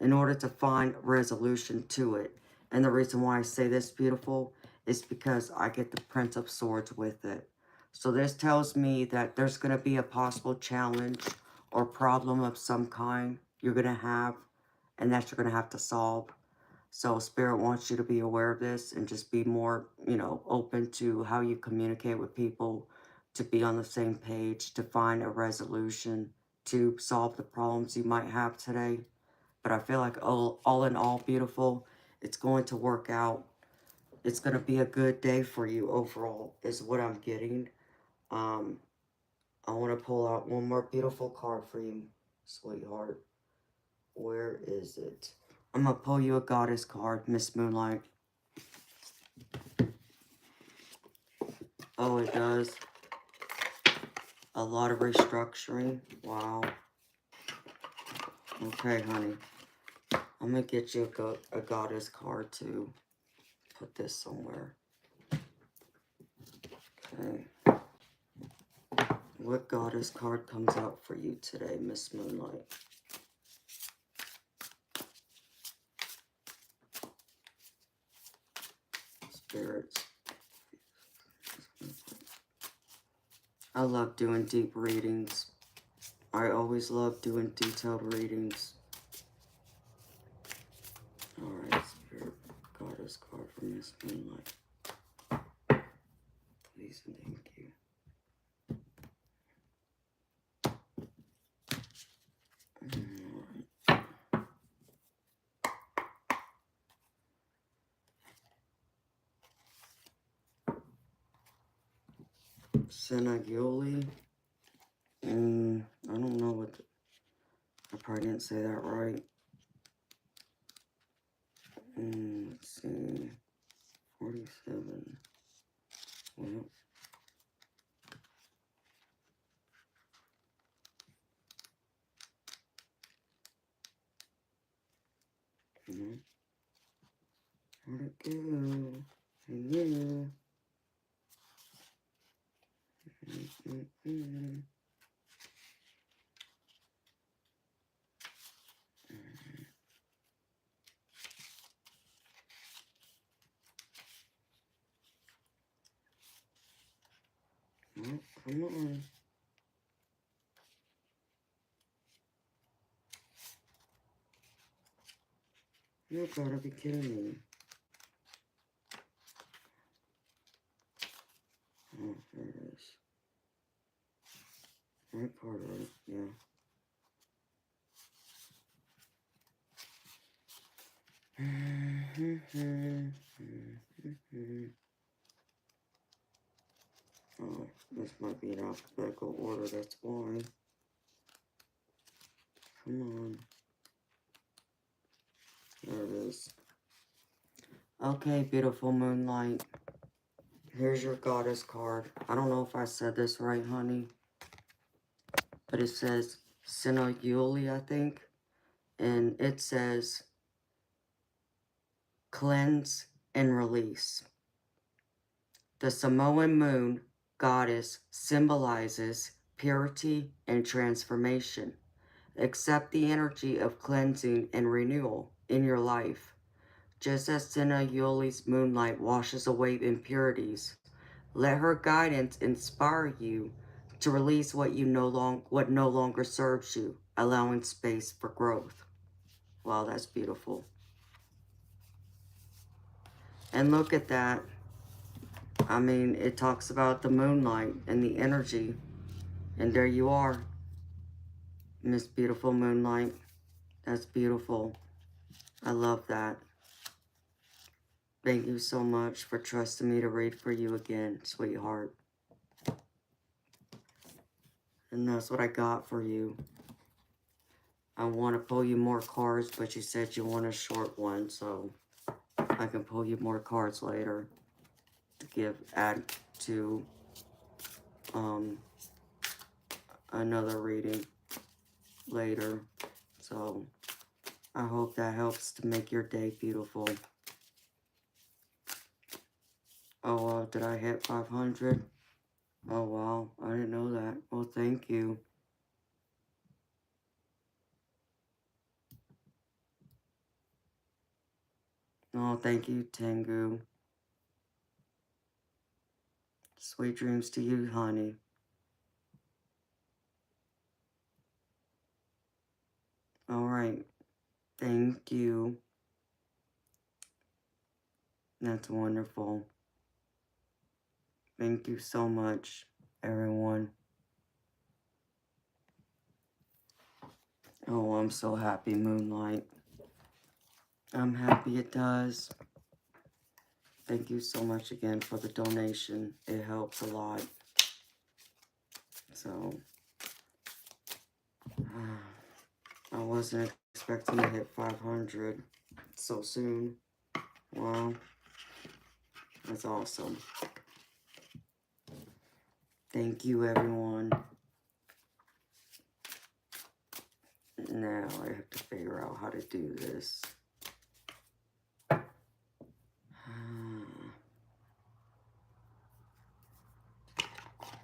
in order to find resolution to it. And the reason why I say this, beautiful, is because I get the Prince of Swords with it. So this tells me that there's going to be a possible challenge or problem of some kind you're going to have, and that you're going to have to solve. So Spirit wants you to be aware of this and just be more, open to how you communicate with people, to be on the same page, to find a resolution, to solve the problems you might have today. But I feel like all in all, beautiful, it's going to work out. It's going to be a good day for you overall, is what I'm getting. I want to pull out one more beautiful card for you, sweetheart. Where is it? I'm going to pull you a goddess card, Miss Moonlight. Oh, it does. A lot of restructuring. Wow. Okay, honey. I'm going to get you a goddess card too. Put this somewhere. Okay. What goddess card comes out for you today, Miss Moonlight? Spirits. I love doing deep readings. I always love doing detailed readings. Alright, Spirit Goddess card for Miss Moonlight. Please and thank you. Senagioli. I don't know what I probably didn't say that right. Let's see. 47. Well. Where'd it go? Hello. Oh, come on. You gotta be kidding me. Oh, there it is. Right part of it, yeah. Oh, this might be in alphabetical order, that's why. Come on. There it is. Okay, beautiful Moonlight. Here's your goddess card. I don't know if I said this right, honey. But it says Sinayuli, I think. And it says cleanse and release. The Samoan moon goddess symbolizes purity and transformation. Accept the energy of cleansing and renewal in your life. Just as Sinayuli's moonlight washes away impurities, let her guidance inspire you to release what no longer serves you, allowing space for growth. Wow, that's beautiful. And look at that. I mean, it talks about the moonlight and the energy. And there you are, Miss Beautiful Moonlight. That's beautiful. I love that. Thank you so much for trusting me to read for you again, sweetheart. And that's what I got for you. I want to pull you more cards, but you said you want a short one, so I can pull you more cards later to add to another reading later. So I hope that helps to make your day beautiful. Oh, did I hit 500? Oh, wow. I didn't know that. Well, thank you. Oh, thank you, Tengu. Sweet dreams to you, honey. All right. Thank you. That's wonderful. Thank you so much, everyone. Oh, I'm so happy, Moonlight. I'm happy it does. Thank you so much again for the donation. It helps a lot. So, I wasn't expecting to hit 500 so soon. Wow. That's awesome. Thank you, everyone. Now I have to figure out how to do this.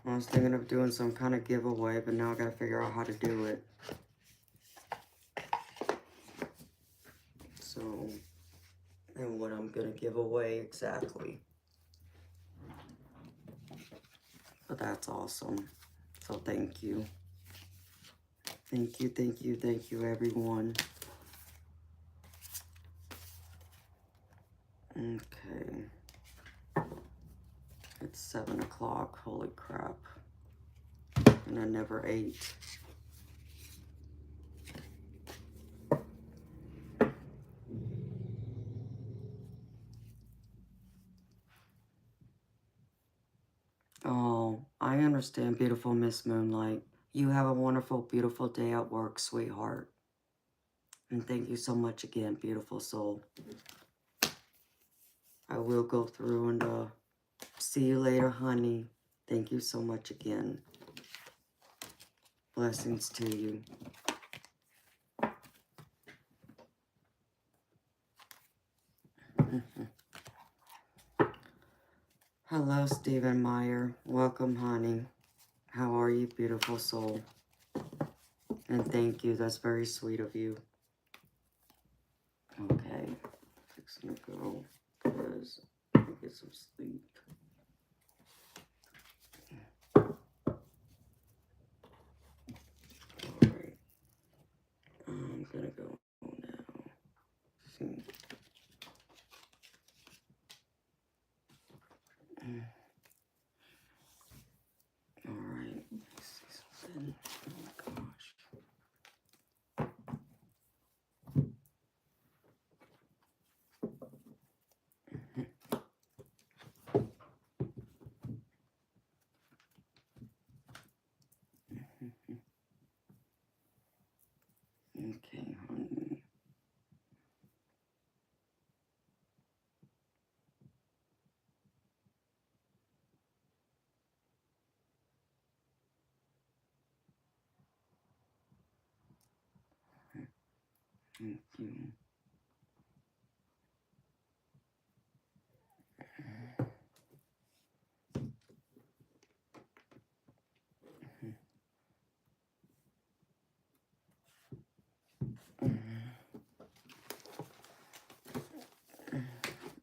I was thinking of doing some kind of giveaway, but now I gotta figure out how to do it. So, and what I'm gonna give away exactly. But that's awesome. So thank you. Thank you, thank you, thank you, everyone. Okay. It's 7 o'clock. Holy crap. And I never ate. Oh, I understand, beautiful Miss Moonlight. You have a wonderful, beautiful day at work, sweetheart. And thank you so much again, beautiful soul. I will go through and see you later, honey. Thank you so much again. Blessings to you. Hello, Stephen Meyer. Welcome, honey. How are you, beautiful soul? And thank you. That's very sweet of you. Okay. Fixing to go because I get some sleep. Alright. I'm gonna go now. See. Alright. See something. Thank you.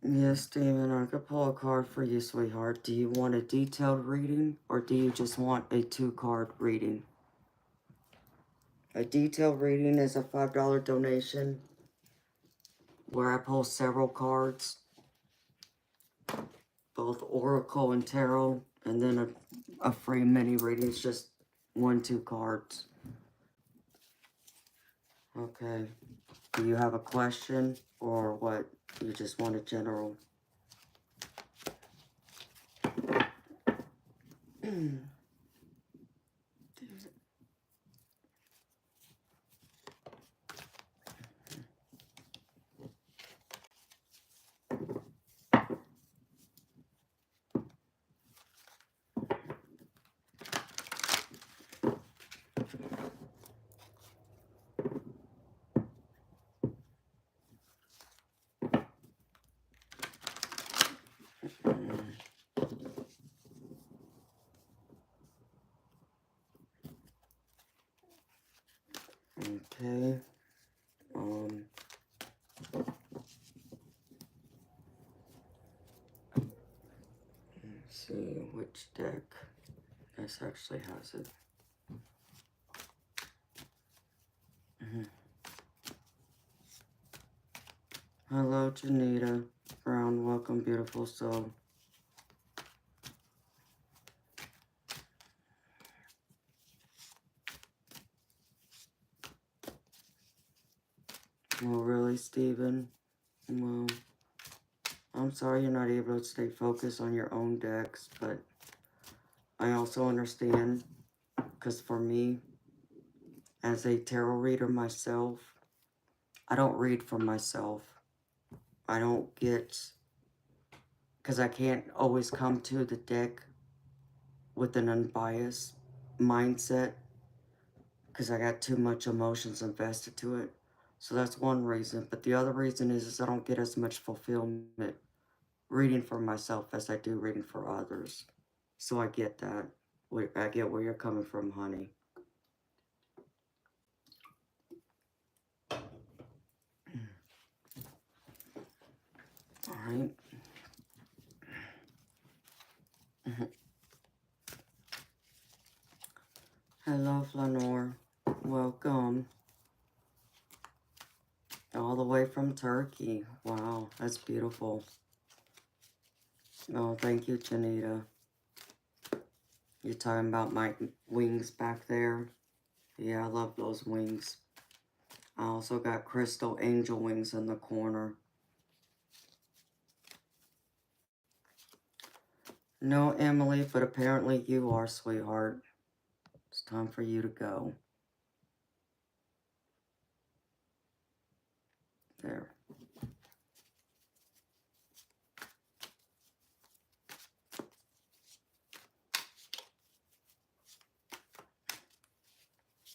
Yes, Steven, I could pull a card for you, sweetheart. Do you want a detailed reading, or do you just want a 2-card reading? A detailed reading is a $5 donation where I pull several cards, both Oracle and Tarot, and then a free mini reading is just 1-2 cards. Okay. Do you have a question, or what? You just want a general? Okay. Let's see which deck. This actually has it. Hello, Janita Brown. Welcome, beautiful soul. Well, really, Steven? Well, I'm sorry you're not able to stay focused on your own decks, but I also understand, because for me, as a tarot reader myself, I don't read for myself. I don't get, because I can't always come to the deck with an unbiased mindset, because I got too much emotions invested to it. So that's one reason. But the other reason is I don't get as much fulfillment reading for myself as I do reading for others. So I get that. I get where you're coming from, honey. All right. Hello, Flanor. Welcome. All the way from Turkey. Wow, that's beautiful. Oh, thank you, Janita. You're talking about my wings back there? Yeah, I love those wings. I also got crystal angel wings in the corner. No, Emily, but apparently you are, sweetheart. It's time for you to go. There.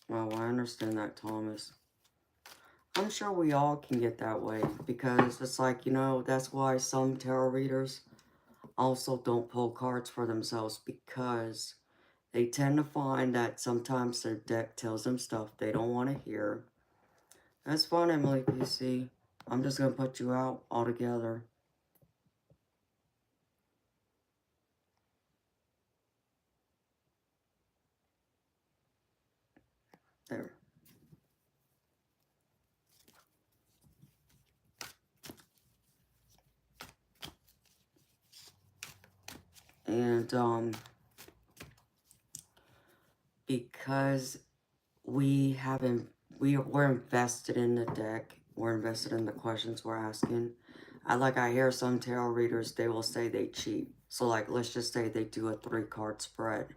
Well, I understand that, Thomas. I'm sure we all can get that way, because it's like, you know, that's why some tarot readers also don't pull cards for themselves, because they tend to find that sometimes their deck tells them stuff they don't want to hear. That's fine, Emily PC. I'm just going to put you out altogether. There. And, because we're invested in the deck, we're invested in the questions we're asking. I hear some tarot readers, they will say they cheat. So, like, let's just say they do a 3-card spread.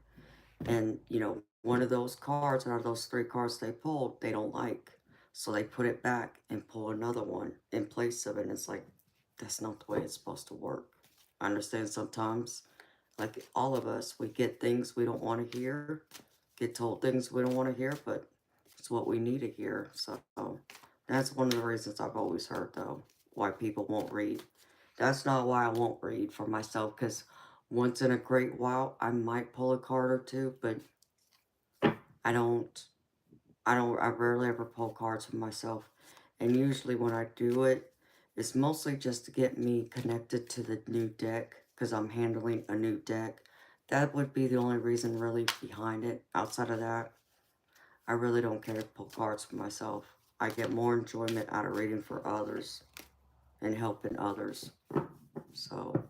And, you know, one of those cards, out of those 3 cards they pulled, they don't like. So they put it back and pull another one in place of it. And it's like, that's not the way it's supposed to work. I understand sometimes, like all of us, we get things we don't want to hear, get told things we don't want to hear, but it's what we need to hear. So That's one of the reasons I've always heard, though, why people won't read. That's not why I won't read for myself, because once in a great while, I might pull a card or two, but I I rarely ever pull cards for myself. And usually when I do it, it's mostly just to get me connected to the new deck, because I'm handling a new deck. That would be the only reason really behind it. Outside of that, I really don't care to pull cards for myself. I get more enjoyment out of reading for others and helping others. So,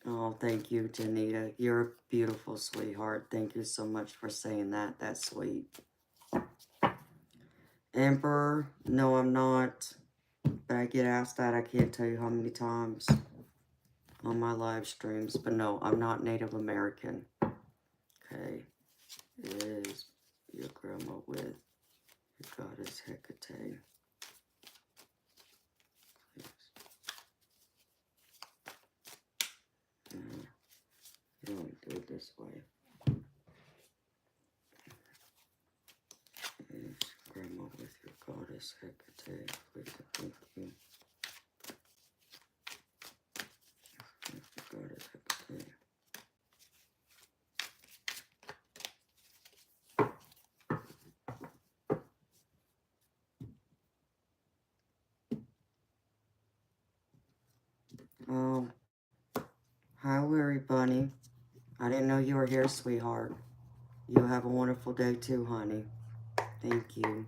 oh, thank you, Janita. You're a beautiful sweetheart. Thank you so much for saying that. That's sweet. Emperor, no, I'm not. But I get asked that I can't tell you how many times on my live streams. But no, I'm not Native American. Okay. Is your grandma with your goddess Hecate? You don't do it this way. Is grandma with your goddess Hecate? Please thank you. Goddess Hecate. Oh, hi, Weary Bunny. I didn't know you were here, sweetheart. You have a wonderful day too, honey. Thank you.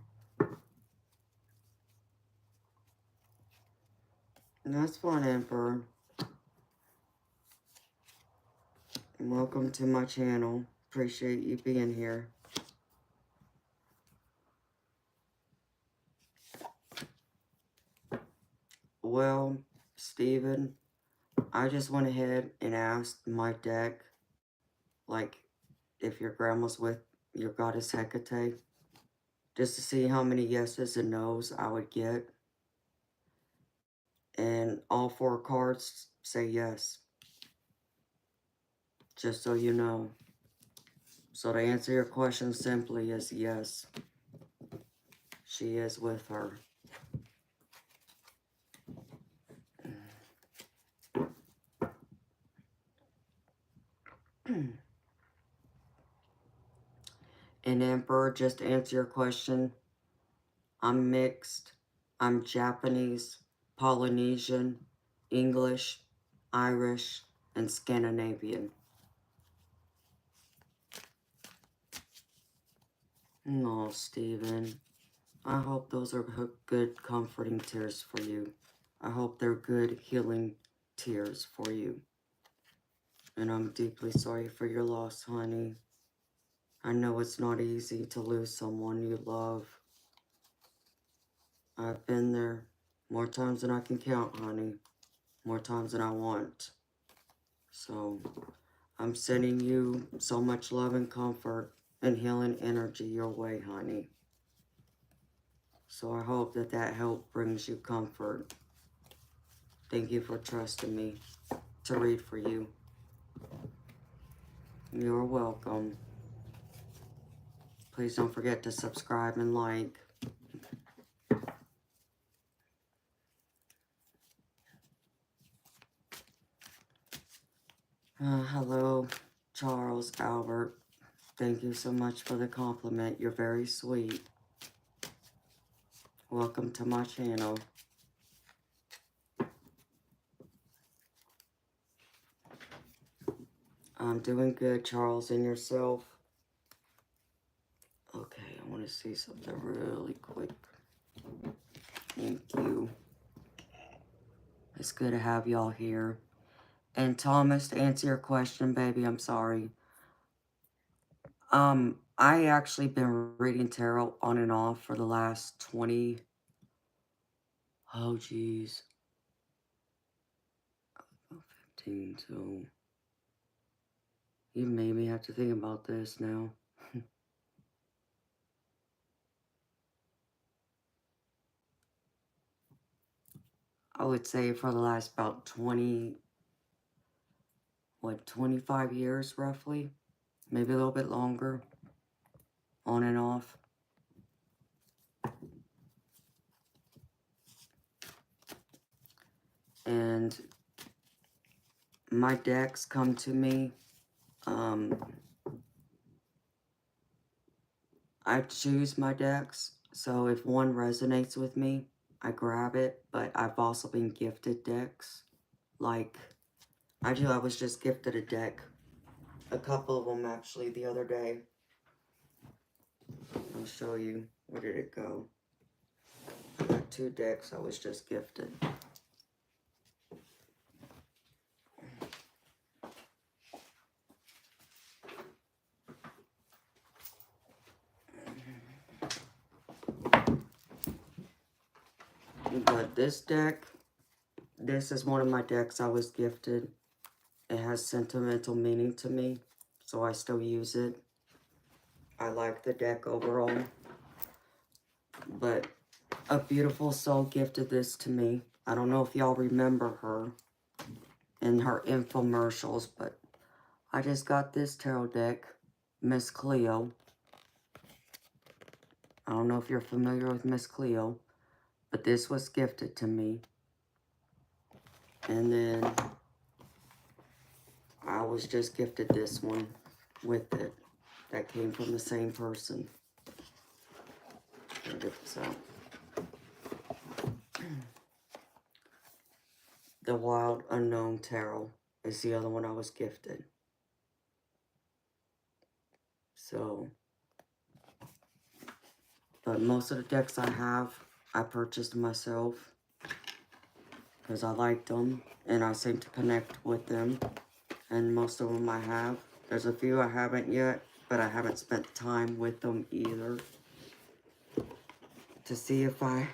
That's fun, Emperor. Welcome to my channel. Appreciate you being here. Well, Steven, I just went ahead and asked my deck, like, if your grandma's with your goddess Hecate, just to see how many yeses and nos I would get. And all 4 cards say yes. Just so you know. So to answer your question simply is yes. She is with her. And Emperor, just to answer your question, I'm mixed. I'm Japanese, Polynesian, English, Irish, and Scandinavian. No, Stephen. I hope those are good, comforting tears for you. I hope they're good, healing tears for you. And I'm deeply sorry for your loss, honey. I know it's not easy to lose someone you love. I've been there more times than I can count, honey. More times than I want. So, I'm sending you so much love and comfort and healing energy your way, honey. So I hope that that help brings you comfort. Thank you for trusting me to read for you. You're welcome. Please don't forget to subscribe and like. Hello, Charles Albert. Thank you so much for the compliment. You're very sweet. Welcome to my channel. I'm doing good, Charles, and yourself? Okay, I want to see something really quick. Thank you. It's good to have y'all here. And Thomas, to answer your question, baby, I'm sorry. I actually been reading tarot on and off for the last 20... Oh, geez. 15, so... You made me have to think about this now. I would say for the last about 25 years, roughly. maybe a little bit longer, on and off. And my decks come to me. I choose my decks, so if one resonates with me, I grab it, but I've also been gifted decks. Like, I was just gifted a deck. A couple of them, actually, the other day. I'll show you. Where did it go? I got 2 decks I was just gifted. But this deck, this is one of my decks I was gifted. It has sentimental meaning to me, so I still use it. I like the deck overall. But a beautiful soul gifted this to me. I don't know if y'all remember her in her infomercials, but I just got this tarot deck, Miss Cleo. I don't know if you're familiar with Miss Cleo, but this was gifted to me. And then I was just gifted this one with it. That came from the same person. Let me get this out. The Wild Unknown Tarot is the other one I was gifted. So, but most of the decks I have, I purchased myself because I liked them and I seem to connect with them. And most of them I have. There's a few I haven't yet, but I haven't spent time with them either to see if my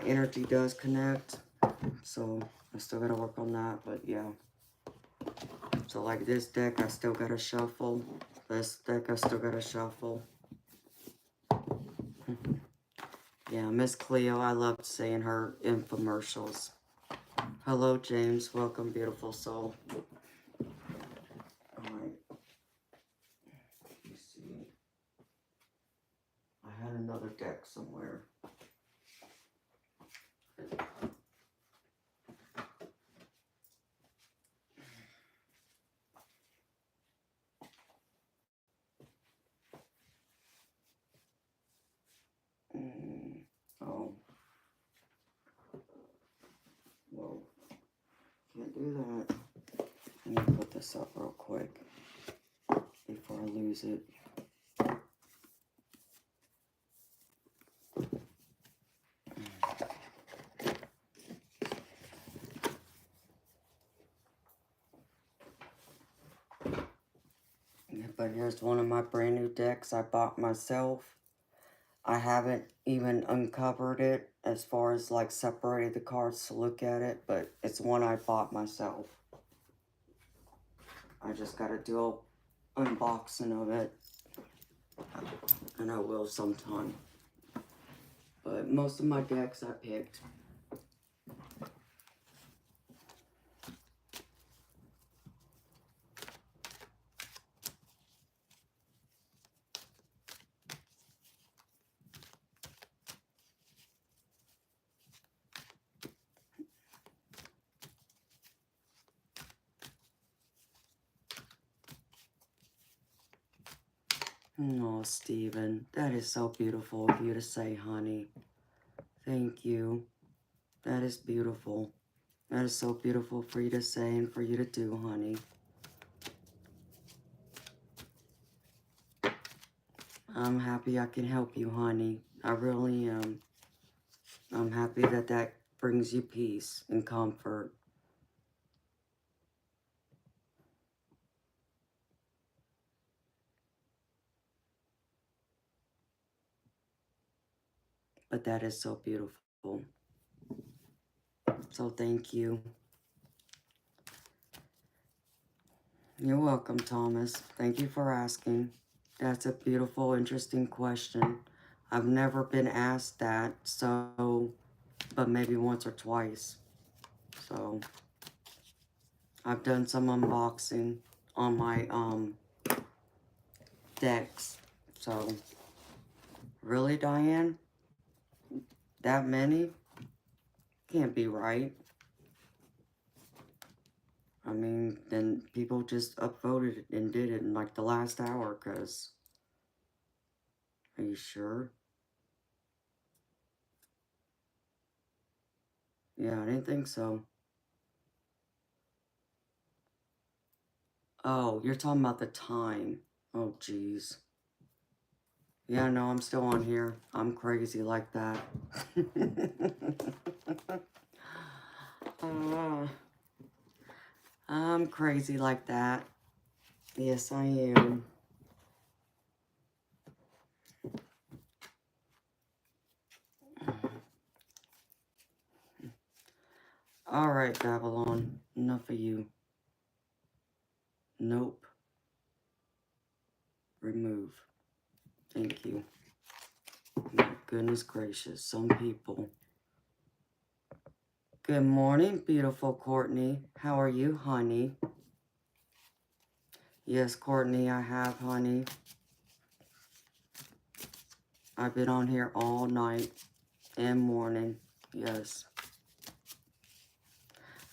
energy does connect. So I still gotta work on that, but yeah. So like this deck, I still gotta shuffle. This deck, I still gotta shuffle. Yeah, Miss Cleo, I loved seeing her infomercials. Hello, James. Welcome, beautiful soul. Alright. Let me see. I had another deck somewhere. Oh. Whoa. Can't do that. Let me put this up real quick before I lose it. But here's one of my brand new decks I bought myself. I haven't even uncovered it as far as like separated the cards to look at it, but it's one I bought myself. I just gotta do an unboxing of it, and I will sometime. But most of my decks I picked. Oh, Steven, that is so beautiful of you to say, honey. Thank you. That is beautiful. That is so beautiful for you to say and for you to do, honey. I'm happy I can help you, honey. I really am. I'm happy that that brings you peace and comfort. But that is so beautiful. So thank you. You're welcome, Thomas. Thank you for asking. That's a beautiful, interesting question. I've never been asked that, so, but maybe once or twice. So, I've done some unboxing on my, decks. So, really, Diane? That many? Can't be right. I mean, then people just upvoted it and did it in like the last hour, because... Are you sure? Yeah, I didn't think so. Oh, you're talking about the time. Oh, jeez. Yeah, no, I'm still on here. I'm crazy like that. I'm crazy like that. Yes, I am. All right, Babylon. Enough of you. Nope. Remove. Thank you. My goodness gracious. Some people. Good morning, beautiful Courtney. How are you, honey? Yes, Courtney, I have, honey. I've been on here all night and morning. Yes.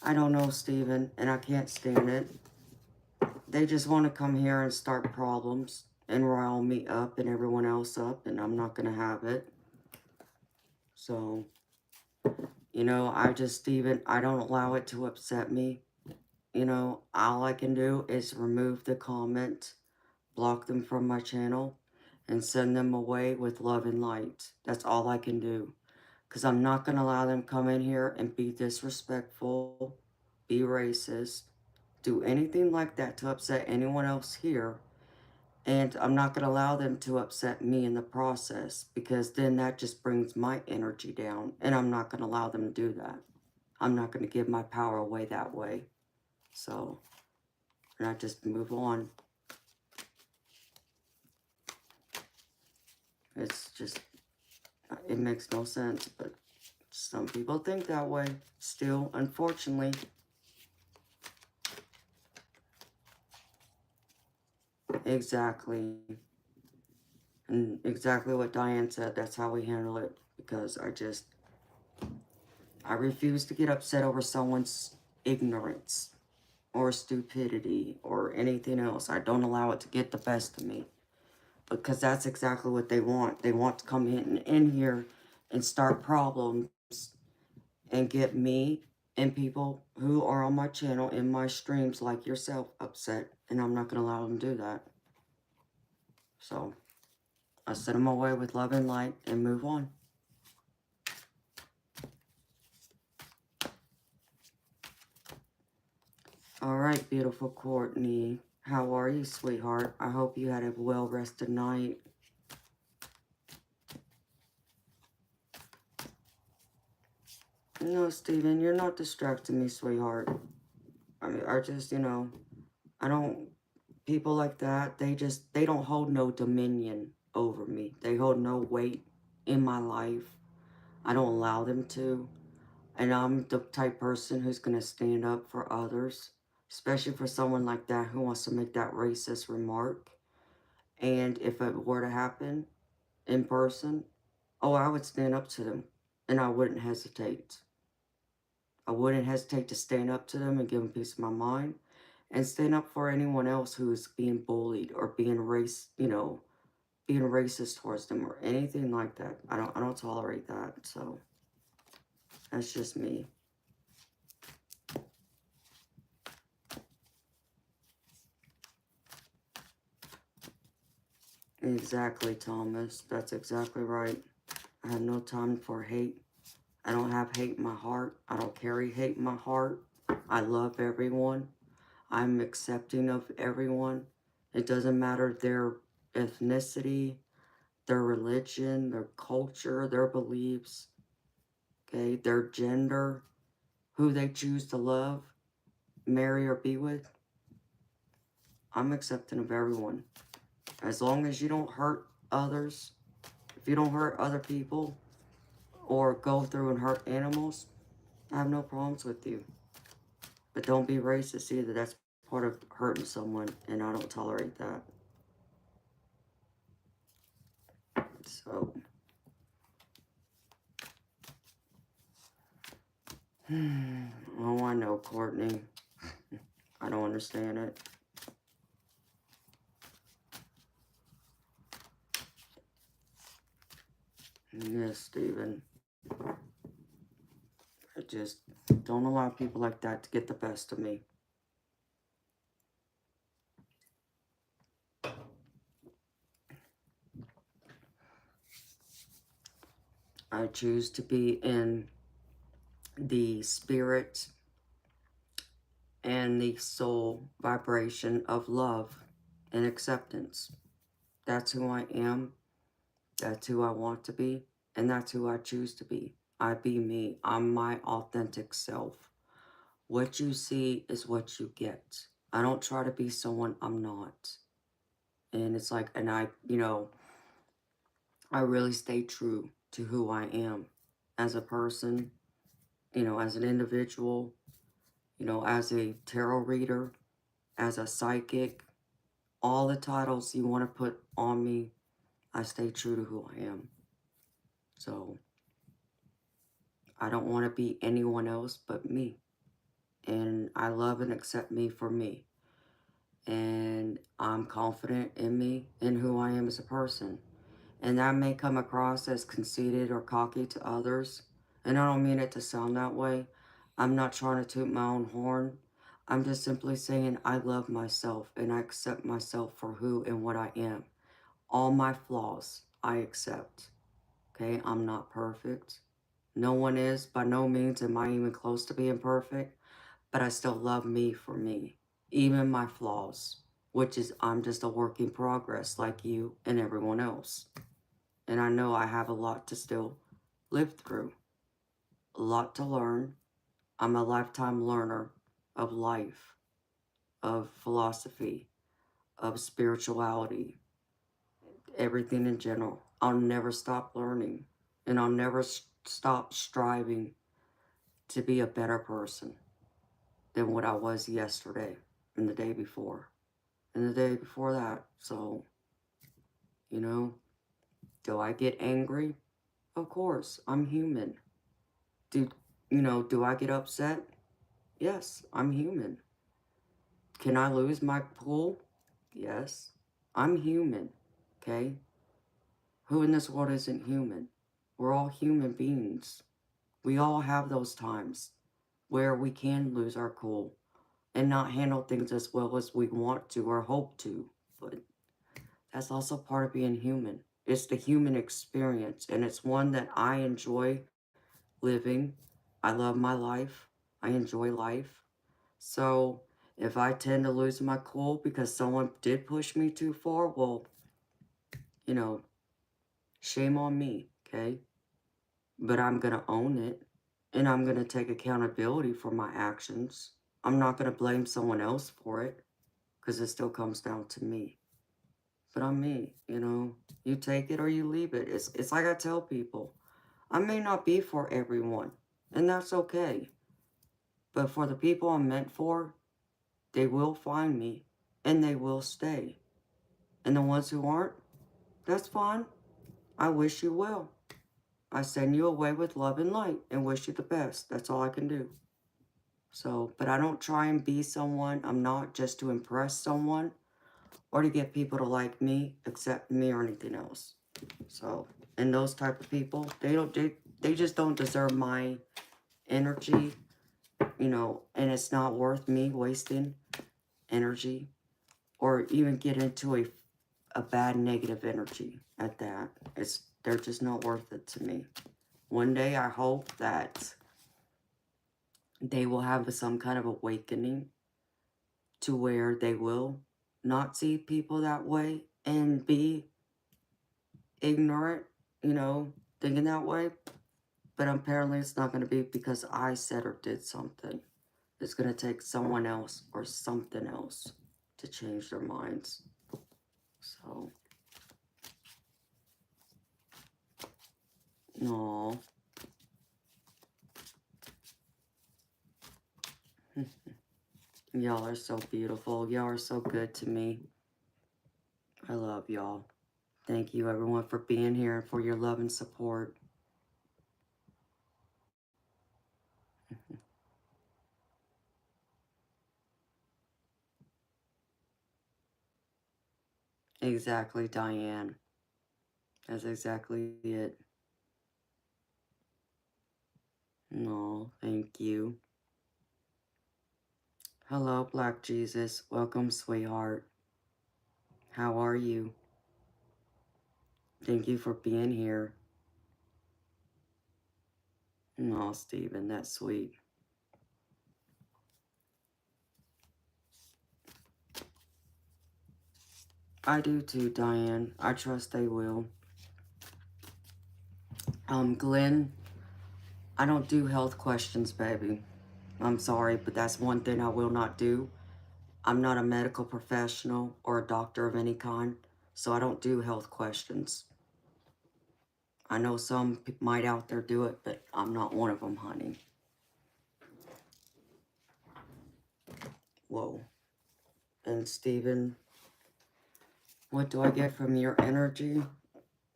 I don't know, Steven, and I can't stand it. They just want to come here and start problems and rile me up and everyone else up, and I'm not going to have it. So, you know, Steven, I don't allow it to upset me. You know, all I can do is remove the comment, block them from my channel, and send them away with love and light. That's all I can do. Because I'm not going to allow them come in here and be disrespectful, be racist, do anything like that to upset anyone else here. And I'm not going to allow them to upset me in the process, because then that just brings my energy down. And I'm not going to allow them to do that. I'm not going to give my power away that way. So, and I just move on. It's just, it makes no sense, but some people think that way still, unfortunately. Exactly. And exactly what Diane said, that's how we handle it. Because I refuse to get upset over someone's ignorance or stupidity or anything else. I don't allow it to get the best of me. Because that's exactly what they want. They want to come in here and start problems and get me and people who are on my channel, in my streams like yourself, upset. And I'm not going to allow them to do that. So, I send them away with love and light and move on. All right, beautiful Courtney. How are you, sweetheart? I hope you had a well-rested night. No, Steven, you're not distracting me, sweetheart. I mean, I just, you know, I don't... People like that, they don't hold no dominion over me. They hold no weight in my life. I don't allow them to. And I'm the type person who's going to stand up for others, especially for someone like that who wants to make that racist remark. And if it were to happen in person, oh, I would stand up to them, and I wouldn't hesitate. I wouldn't hesitate to stand up to them and give them peace of my mind, and stand up for anyone else who is being bullied or being being racist towards them or anything like that. I don't tolerate that. So that's just me. Exactly, Thomas. That's exactly right. I have no time for hate. I don't have hate in my heart. I don't carry hate in my heart. I love everyone. I'm accepting of everyone. It doesn't matter their ethnicity, their religion, their culture, their beliefs, okay, their gender, who they choose to love, marry, or be with. I'm accepting of everyone. As long as you don't hurt others, if you don't hurt other people or go through and hurt animals, I have no problems with you. But don't be racist either. That's part of hurting someone, and I don't tolerate that. So, oh, I know, Courtney. I don't understand it. Yes, Stephen. I just don't allow people like that to get the best of me. I choose to be in the spirit and the soul vibration of love and acceptance. That's who I am. That's who I want to be. And that's who I choose to be. I be me. I'm my authentic self. What you see is what you get. I don't try to be someone I'm not. And it's like, and I, I really stay true to who I am as a person, as an individual, as a tarot reader, as a psychic, all the titles you want to put on me, I stay true to who I am. So I don't want to be anyone else but me. And I love and accept me for me. And I'm confident in me and who I am as a person. And that may come across as conceited or cocky to others. And I don't mean it to sound that way. I'm not trying to toot my own horn. I'm just simply saying I love myself and I accept myself for who and what I am. All my flaws, I accept. Okay, I'm not perfect. No one is. By no means am I even close to being perfect. But I still love me for me. Even my flaws. Which is, I'm just a work in progress like you and everyone else. And I know I have a lot to still live through. A lot to learn. I'm a lifetime learner of life, of philosophy, of spirituality, everything in general. I'll never stop learning. And I'll never stop striving to be a better person than what I was yesterday and the day before and the day before that. So, do I get angry? Of course, I'm human. Do I get upset? Yes, I'm human. Can I lose my cool? Yes, I'm human. Okay? Who in this world isn't human? We're all human beings. We all have those times where we can lose our cool and not handle things as well as we want to or hope to. But that's also part of being human. It's the human experience, and it's one that I enjoy living. I love my life. I enjoy life. So if I tend to lose my cool because someone did push me too far, well, shame on me, okay? But I'm going to own it, and I'm going to take accountability for my actions. I'm not going to blame someone else for it, because it still comes down to me. But I'm me, You take it or you leave it. It's like I tell people, I may not be for everyone, and that's okay. But for the people I'm meant for, they will find me, and they will stay. And the ones who aren't, that's fine. I wish you well. I send you away with love and light and wish you the best. That's all I can do. So, but I don't try and be someone. I'm not just to impress someone or to get people to like me, accept me, or anything else. So, and those type of people, they just don't deserve my energy, and it's not worth me wasting energy or even get into a bad negative energy at that. They're just not worth it to me. One day I hope that they will have some kind of awakening to where they will not see people that way and be ignorant, thinking that way. But apparently it's not going to be because I said or did something. It's going to take someone else or something else to change their minds. So, no. Y'all are so beautiful. Y'all are so good to me. I love y'all. thank you, everyone, for being here and for your love and support. Exactly, Diane. That's exactly it. No, thank you. Hello, Black Jesus. Welcome, sweetheart. How are you? Thank you for being here. No, Stephen, that's sweet. I do too, Diane. I trust they will. Glenn, I don't do health questions, baby. I'm sorry, but that's one thing I will not do. I'm not a medical professional or a doctor of any kind, so I don't do health questions. I know some might out there do it, but I'm not one of them, honey. Whoa. And Stephen, what do I get from your energy?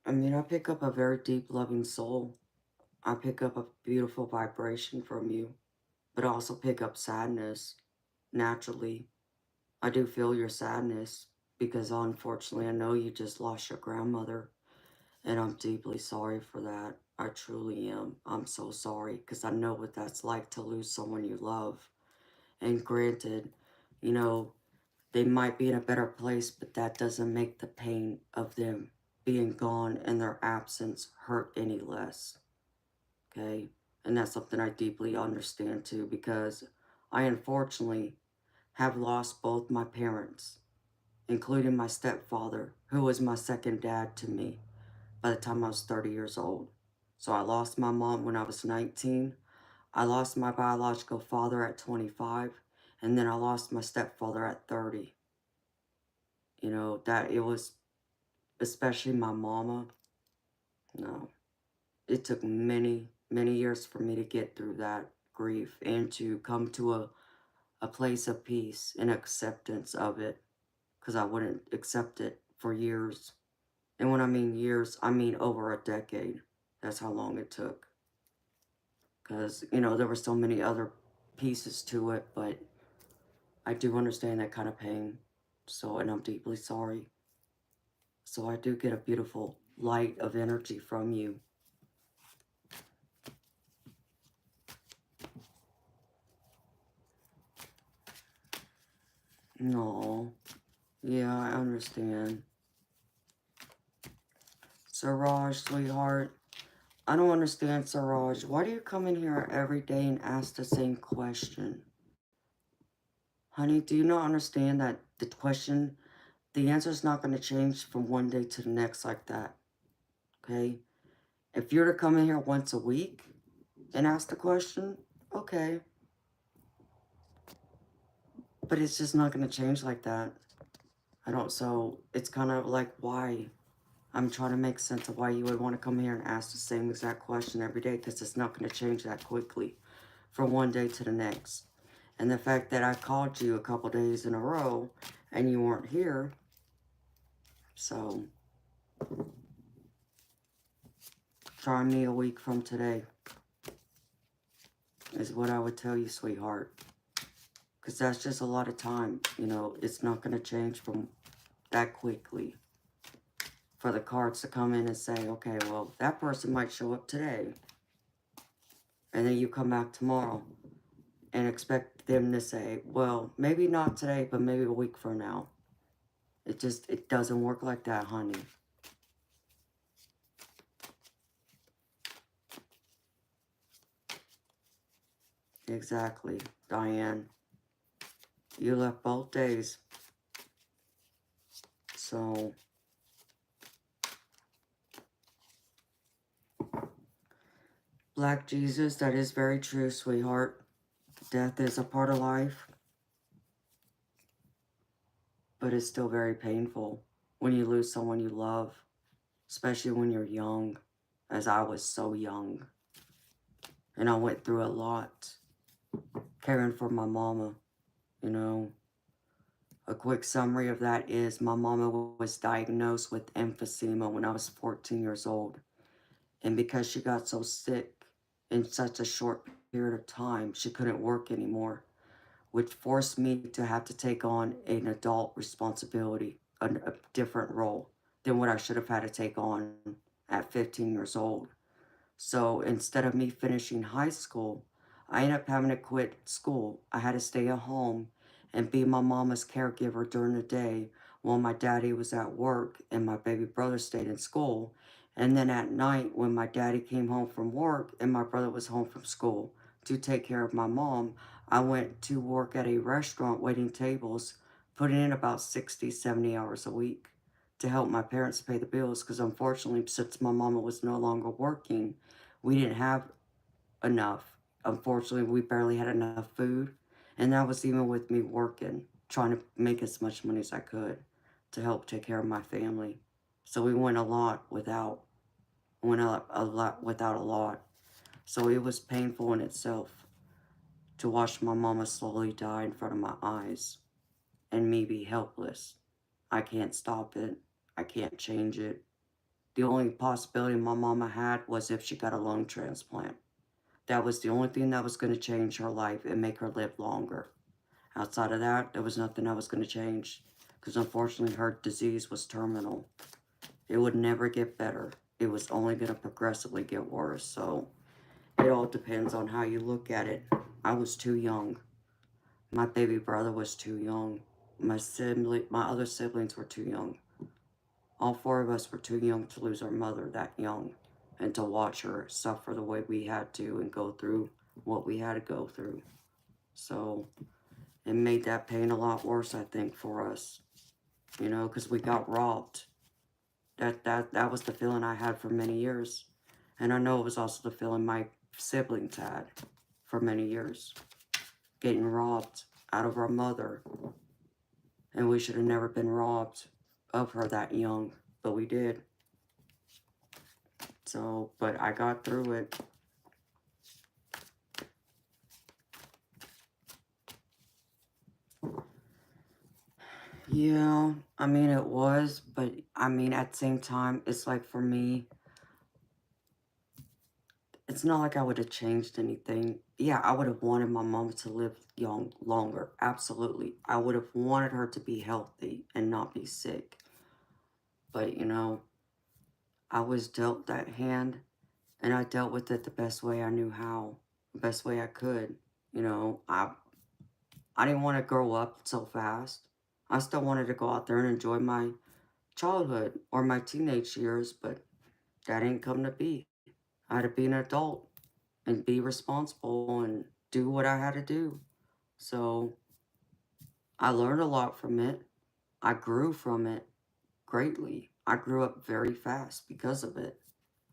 I mean, I pick up a very deep, loving soul. I pick up a beautiful vibration from you, but I also pick up sadness. Naturally, I do feel your sadness because unfortunately I know you just lost your grandmother, and I'm deeply sorry for that. I truly am. I'm so sorry because I know what that's like to lose someone you love. And granted, you know, they might be in a better place, but that doesn't make the pain of them being gone and their absence hurt any less. Okay? And that's something I deeply understand too, because I unfortunately have lost both my parents, including my stepfather, who was my second dad to me by the time I was 30 years old. So I lost my mom when I was 19. I lost my biological father at 25. And then I lost my stepfather at 30. You know, that it was, especially my mama. No, it took many, many years for me to get through that grief and to come to a place of peace and acceptance of it, because I wouldn't accept it for years. And when I mean years, I mean over a decade. That's how long it took. Because, you know, there were so many other pieces to it, but I do understand that kind of pain. So, and I'm deeply sorry. So I do get a beautiful light of energy from you. No. Yeah, I understand. Siraj, sweetheart. I don't understand, Siraj. Why do you come in here every day and ask the same question? Honey, do you not understand that the question, the answer is not going to change from one day to the next like that? Okay? If you're to come in here once a week and ask the question, okay. But it's just not going to change like that. I don't, so it's kind of like, why? I'm trying to make sense of why you would want to come here and ask the same exact question every day, because it's not going to change that quickly from one day to the next. And the fact that I called you a couple days in a row and you weren't here, so try me a week from today is what I would tell you, sweetheart. Because that's just a lot of time. You know, it's not going to change from that quickly. For the cards to come in and say, okay, well, that person might show up today. And then you come back tomorrow and expect them to say, well, maybe not today, but maybe a week from now. It doesn't work like that, honey. Exactly, Diane. You left both days. So, Black Jesus, that is very true, sweetheart. Death is a part of life, but it's still very painful when you lose someone you love, especially when you're young, as I was so young. And I went through a lot caring for my mama, you know. A quick summary of that is my mama was diagnosed with emphysema when I was 14 years old. And because she got so sick in such a short period of time, she couldn't work anymore, which forced me to have to take on an adult responsibility, a different role than what I should have had to take on at 15 years old. So instead of me finishing high school, I ended up having to quit school. I had to stay at home and be my mama's caregiver during the day while my daddy was at work and my baby brother stayed in school. And then at night, when my daddy came home from work and my brother was home from school to take care of my mom, I went to work at a restaurant waiting tables, putting in about 60, 70 hours a week to help my parents pay the bills because unfortunately, since my mama was no longer working, we didn't have enough. Unfortunately, we barely had enough food. And that was even with me working, trying to make as much money as I could to help take care of my family. So we went a lot without, a lot without a lot. So it was painful in itself to watch my mama slowly die in front of my eyes and me be helpless. I can't stop it. I can't change it. The only possibility my mama had was if she got a lung transplant. That was the only thing that was going to change her life and make her live longer. Outside of that, there was nothing that was going to change because unfortunately her disease was terminal. It would never get better. It was only going to progressively get worse. So it all depends on how you look at it. I was too young. My baby brother was too young. My other siblings were too young. All four of us were too young to lose our mother that young and to watch her suffer the way we had to and go through what we had to go through. So it made that pain a lot worse, I think, for us, you know, because we got robbed. That was the feeling I had for many years. And I know it was also the feeling my siblings had for many years. Getting robbed out of our mother. And we should have never been robbed of her that young, but we did. So, but I got through it. Yeah, I mean, it was, but I mean, at the same time, it's like for me, it's not like I would have changed anything. Yeah, I would have wanted my mom to live young longer. Absolutely. I would have wanted her to be healthy and not be sick. But, you know, I was dealt that hand and I dealt with it the best way I knew how, the best way I could. You know, I didn't want to grow up so fast. I still wanted to go out there and enjoy my childhood or my teenage years, but that ain't come to be. I had to be an adult and be responsible and do what I had to do. So I learned a lot from it. I grew from it greatly. I grew up very fast because of it.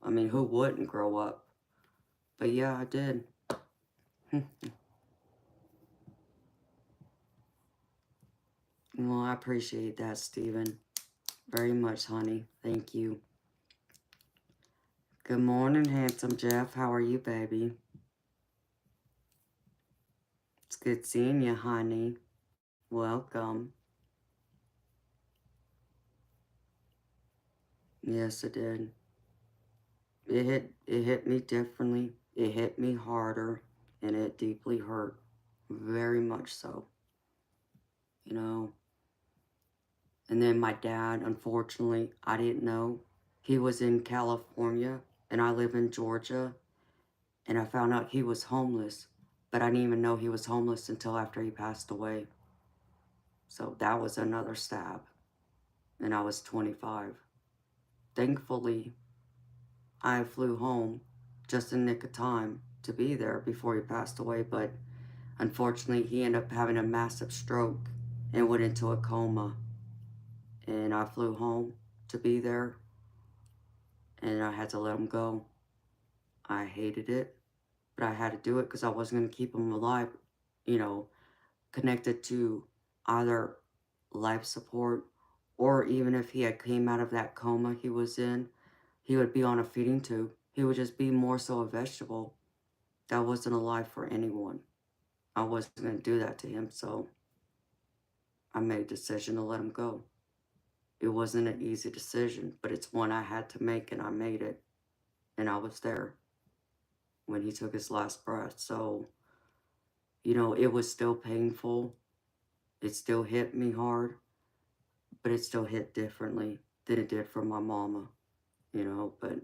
I mean, who wouldn't grow up? But yeah, I did. Well, I appreciate that, Stephen. Very much, honey. Thank you. Good morning, handsome Jeff. How are you, baby? It's good seeing you, honey. Welcome. Yes, it did. It hit me differently. It hit me harder, and it deeply hurt. Very much so. You know. And then my dad, unfortunately, I didn't know. He was in California, and I live in Georgia. And I found out he was homeless, but I didn't even know he was homeless until after he passed away. So that was another stab. And I was 25. Thankfully, I flew home just in nick of time to be there before he passed away. But unfortunately, he ended up having a massive stroke and went into a coma. And I flew home to be there. And I had to let him go. I hated it, but I had to do it because I wasn't going to keep him alive, you know, connected to either life support or even if he had came out of that coma he was in, he would be on a feeding tube. He would just be more so a vegetable that wasn't alive for anyone. I wasn't going to do that to him, so I made a decision to let him go. It wasn't an easy decision, but it's one I had to make, and I made it. And I was there when he took his last breath. So, you know, it was still painful. It still hit me hard, but it still hit differently than it did for my mama, you know. But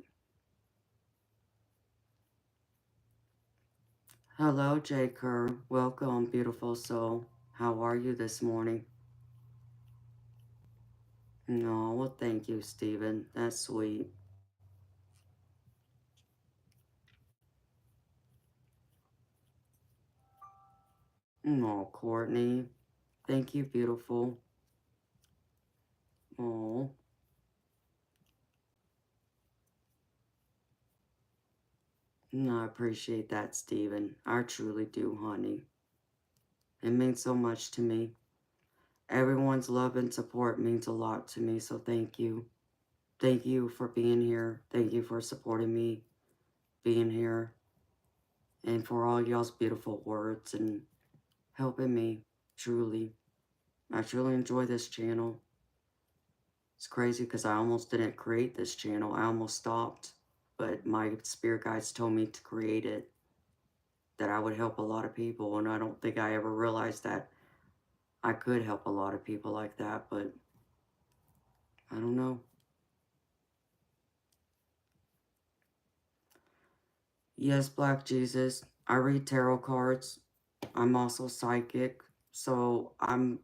hello, J. Kerr. Welcome, beautiful soul. How are you this morning? No, well, thank you, Stephen. That's sweet. No, Courtney. Thank you, beautiful. Oh, no, I appreciate that, Stephen. I truly do, honey. It means so much to me. Everyone's love and support means a lot to me, so thank you. Thank you for being here. Thank you for supporting me, being here, and for all y'all's beautiful words and helping me, truly. I truly enjoy this channel. It's crazy because I almost didn't create this channel. I almost stopped, but my spirit guides told me to create it, that I would help a lot of people, and I don't think I ever realized that I could help a lot of people like that, but I don't know. Yes, Black Jesus. I read tarot cards. I'm also psychic. So I'm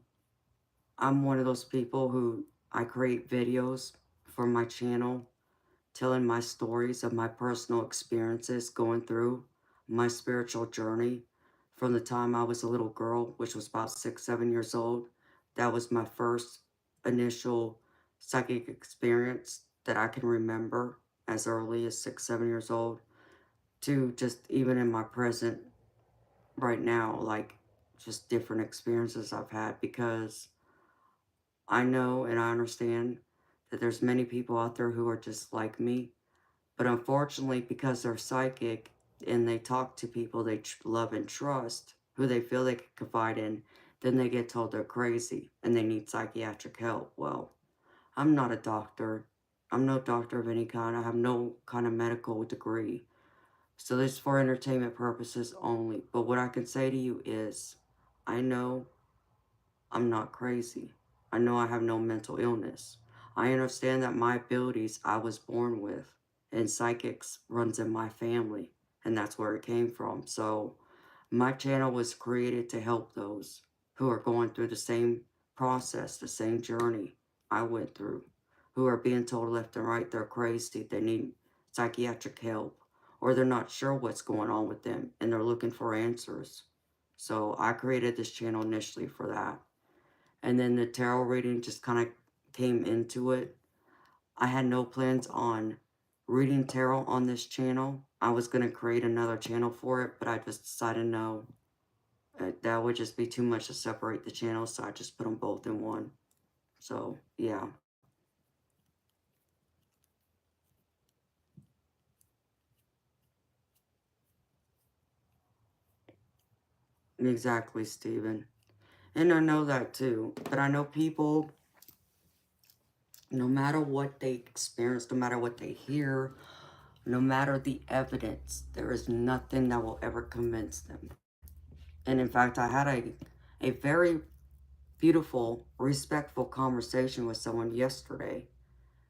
one of those people who I create videos for my channel telling my stories of my personal experiences going through my spiritual journey from the time I was a little girl, which was about 6, 7 years old. That was my first initial psychic experience that I can remember as early as 6, 7 years old, to just even in my present right now, like just different experiences I've had, because I know and I understand that there's many people out there who are just like me, but unfortunately, because they're psychic and they talk to people they love and trust, who they feel they can confide in, then they get told they're crazy and they need psychiatric help. Well, I'm not a doctor. I'm no doctor of any kind. I have no kind of medical degree. So this is for entertainment purposes only. But what I can say to you is, I know I'm not crazy. I know I have no mental illness. I understand that my abilities I was born with, and psychics runs in my family, and that's where it came from. So my channel was created to help those who are going through the same process, the same journey I went through, who are being told left and right they're crazy, they need psychiatric help, or they're not sure what's going on with them and they're looking for answers. So I created this channel initially for that. And then the tarot reading just kind of came into it. I had no plans on reading tarot on this channel. I was going to create another channel for it, but I just decided no. That would just be too much to separate the channels, so I just put them both in one. So, yeah. Exactly, Stephen. And I know that too. But I know people, no matter what they experience, no matter what they hear, no matter the evidence, there is nothing that will ever convince them. And in fact, I had a very beautiful, respectful conversation with someone yesterday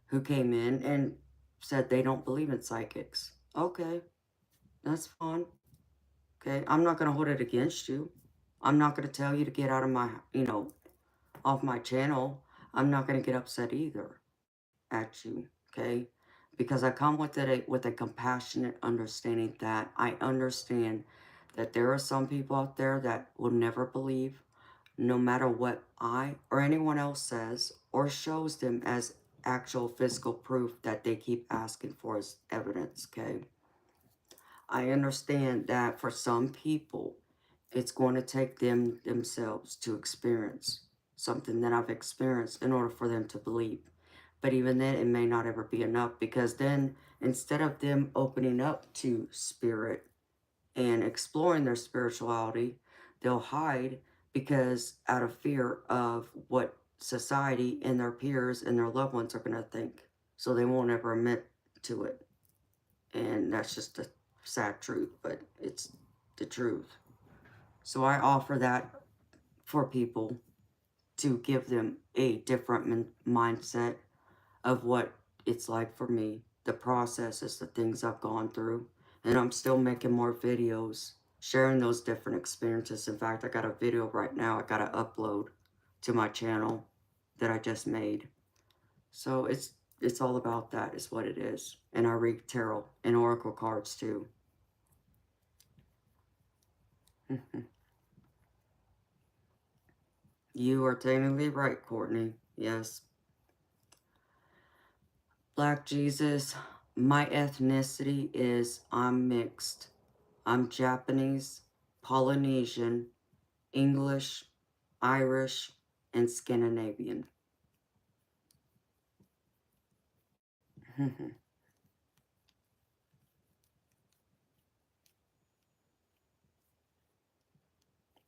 who came in and said they don't believe in psychics. Okay, that's fine. Okay, I'm not going to hold it against you. I'm not going to tell you to get out of my, off my channel. I'm not going to get upset either at you, okay? Because I come with it with a compassionate understanding that I understand that there are some people out there that will never believe, no matter what I or anyone else says or shows them as actual physical proof that they keep asking for as evidence, okay? I understand that for some people, it's going to take them themselves to experience something that I've experienced in order for them to believe. But even then, it may not ever be enough, because then instead of them opening up to spirit and exploring their spirituality, they'll hide because out of fear of what society and their peers and their loved ones are going to think. So they won't ever admit to it. And that's just the sad truth, but it's the truth. So I offer that for people to give them a different mindset of what it's like for me, the processes, the things I've gone through. And I'm still making more videos, sharing those different experiences. In fact, I got a video right now I got to upload to my channel that I just made. So it's all about that is what it is. And I read tarot and oracle cards too. You are technically right, Courtney. Yes. Black Jesus, my ethnicity is I'm mixed. I'm Japanese, Polynesian, English, Irish, and Scandinavian.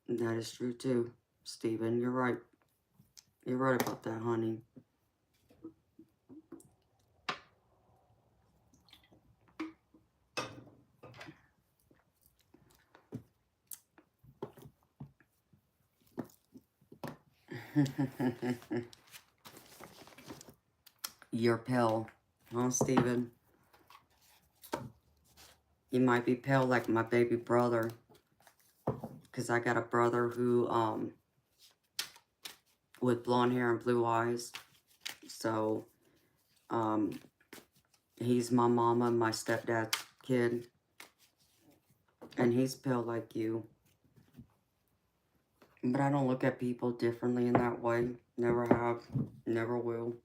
That is true too, Stephen. You're right. You're right about that, honey. You're pale, huh, Stephen? You might be pale like my baby brother. Because I got a brother who, with blonde hair and blue eyes. So, he's my mama and my stepdad's kid. And he's pale like you. But I don't look at people differently in that way. Never have. Never will.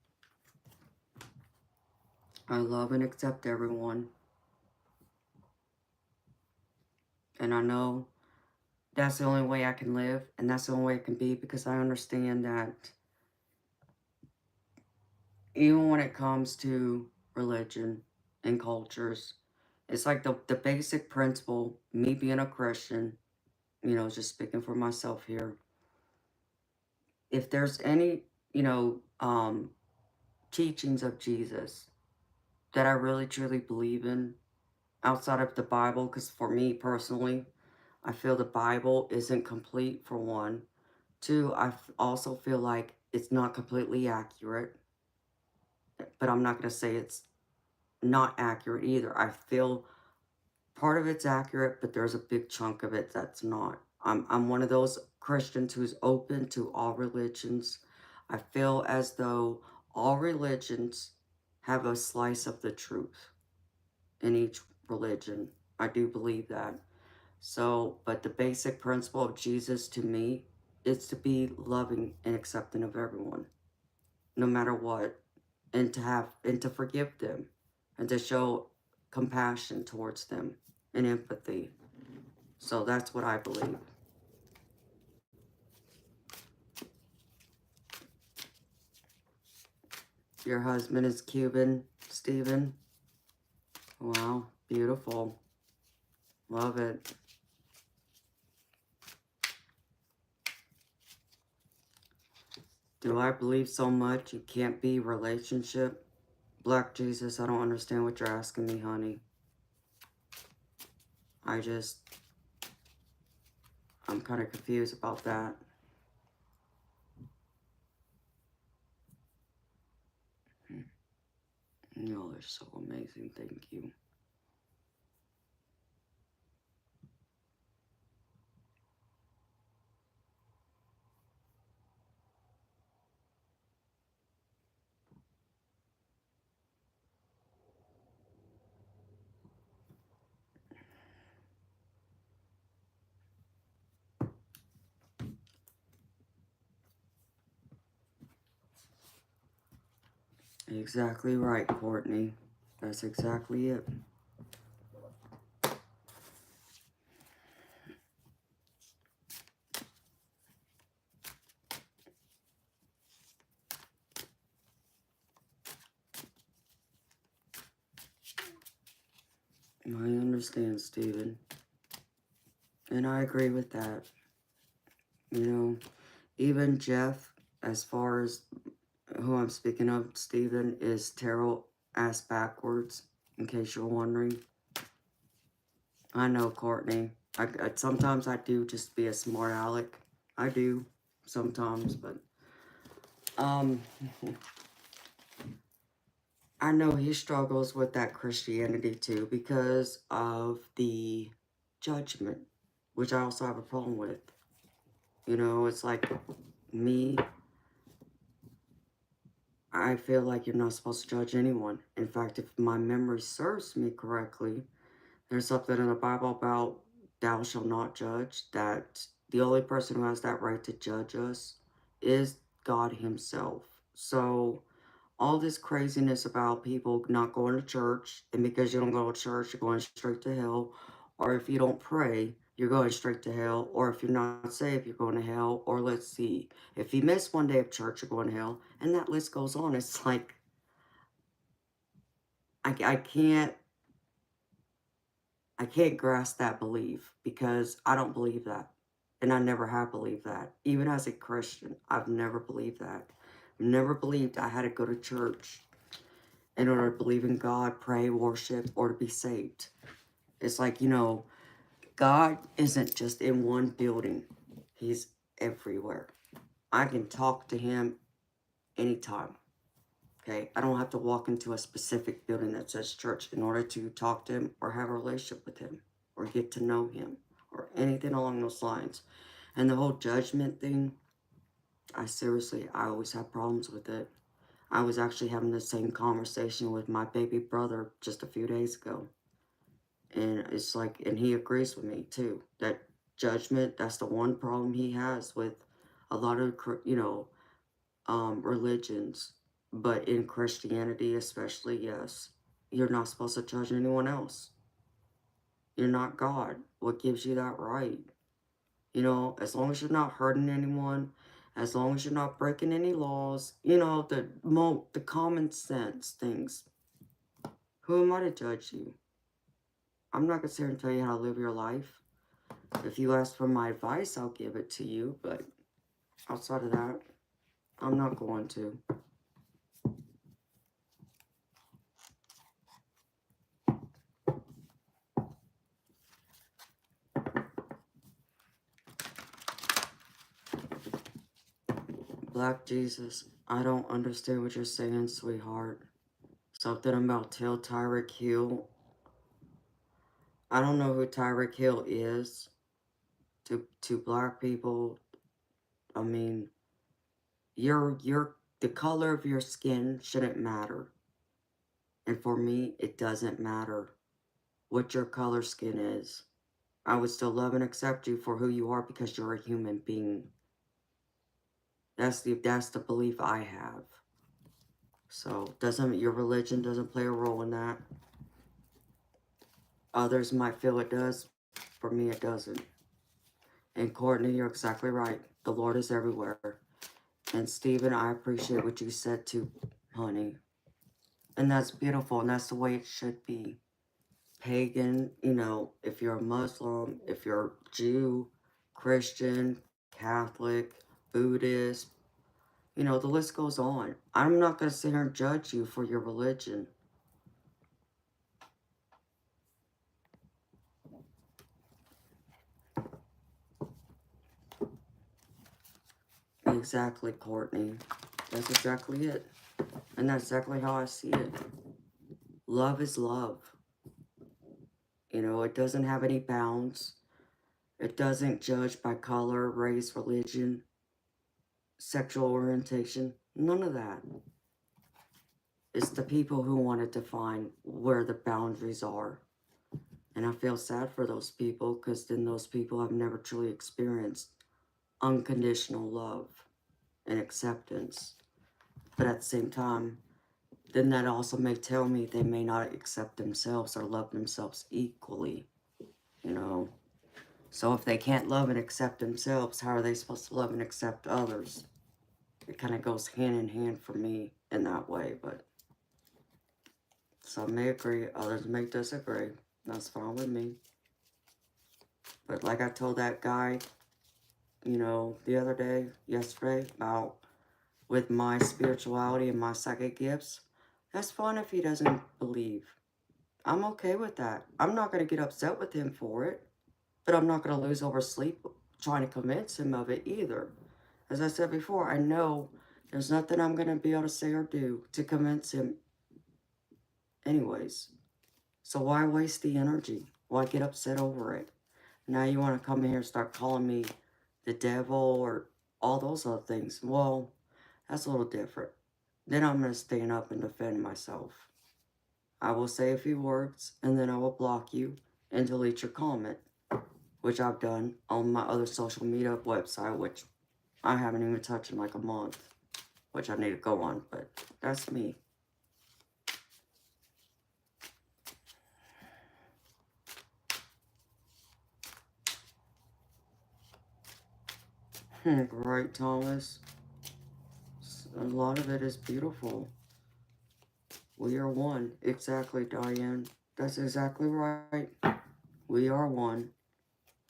I love and accept everyone. And I know that's the only way I can live. And that's the only way it can be. Because I understand that even when it comes to religion and cultures, it's like the basic principle, me being a Christian, you know, just speaking for myself here. If there's any, you know, teachings of Jesus that I really truly believe in outside of the Bible, because for me personally, I feel the Bible isn't complete, for one. Two, I also feel like it's not completely accurate, but I'm not going to say it's not accurate either. I feel part of it's accurate, but there's a big chunk of it that's not. I'm one of those Christians who's open to all religions. I feel as though all religions have a slice of the truth in each religion. I do believe that. So, but the basic principle of Jesus to me is to be loving and accepting of everyone, no matter what, and to forgive them, and to show compassion towards them and empathy. So that's what I believe. Your husband is Cuban, Stephen? Wow, beautiful. Love it. Do I believe so much it can't be relationship? Black Jesus, I don't understand what you're asking me, honey. I'm kind of confused about that. No, they're so amazing. Thank you. Exactly right, Courtney. That's exactly it. I understand, Stephen. And I agree with that. You know, even Jeff, as far as who I'm speaking of, Stephen, is tarot ass backwards, in case you're wondering. I know, Courtney. Sometimes I do just be a smart aleck. I do, sometimes, but, I know he struggles with that Christianity too because of the judgment, which I also have a problem with. You know, it's like me, I feel like you're not supposed to judge anyone. In fact, if my memory serves me correctly, there's something in the Bible about thou shalt not judge, that the only person who has that right to judge us is God himself. So all this craziness about people not going to church, and because you don't go to church, you're going straight to hell, or if you don't pray, you're going straight to hell, or if you're not saved, you're going to hell, or let's see, if you miss one day of church, you're going to hell, and that list goes on. It's like, I can't grasp that belief, because I don't believe that, and I never have believed that. Even as a Christian, I've never believed that. Never believed I had to go to church in order to believe in God, pray, worship, or to be saved. It's like, you know, God isn't just in one building. He's everywhere. I can talk to him anytime. Okay? I don't have to walk into a specific building that says church in order to talk to him or have a relationship with him or get to know him or anything along those lines. And the whole judgment thing, I always have problems with it. I was actually having the same conversation with my baby brother just a few days ago. And it's like, and he agrees with me too, that judgment, that's the one problem he has with a lot of, you know, religions. But in Christianity especially, yes, you're not supposed to judge anyone else. You're not God. What gives you that right? You know, as long as you're not hurting anyone, as long as you're not breaking any laws, you know, the common sense things. Who am I to judge you? I'm not going to sit here and tell you how to live your life. If you ask for my advice, I'll give it to you. But outside of that, I'm not going to. Black Jesus, I don't understand what you're saying, sweetheart. Something about tell Tyreek Hill. I don't know who Tyreek Hill is. To black people, I mean, the color of your skin shouldn't matter. And for me, it doesn't matter what your color skin is. I would still love and accept you for who you are because you're a human being. That's the belief I have. So your religion doesn't play a role in that. Others might feel it does. For me, it doesn't. And Courtney, you're exactly right. The Lord is everywhere. And Stephen, I appreciate what you said too, honey. And that's beautiful, and that's the way it should be. Pagan, you know, if you're a Muslim, if you're Jew, Christian, Catholic, Buddhist, you know, the list goes on. I'm not going to sit here and judge you for your religion. Exactly, Courtney. That's exactly it. And that's exactly how I see it. Love is love. You know, it doesn't have any bounds. It doesn't judge by color, race, religion, sexual orientation. None of that. It's the people who want to define where the boundaries are. And I feel sad for those people because then those people have never truly experienced unconditional love and acceptance. But at the same time, then that also may tell me they may not accept themselves or love themselves equally, you know. So if they can't love and accept themselves, how are they supposed to love and accept others? It kind of goes hand in hand for me in that way, but some may agree, others may disagree. That's fine with me. But like I told that guy, you know, the other day, yesterday, about with my spirituality and my psychic gifts. That's fine if he doesn't believe. I'm okay with that. I'm not going to get upset with him for it, but I'm not going to lose over sleep trying to convince him of it either. As I said before, I know there's nothing I'm going to be able to say or do to convince him anyways. So why waste the energy? Why get upset over it? Now you want to come here and start calling me the devil or all those other things. Well, that's a little different. Then I'm going to stand up and defend myself. I will say a few words, and then I will block you and delete your comment, which I've done on my other social media website, which I haven't even touched in like a month, which I need to go on, but that's me. Right, Thomas? A lot of it is beautiful. We are one. Exactly, Diane. That's exactly right. We are one.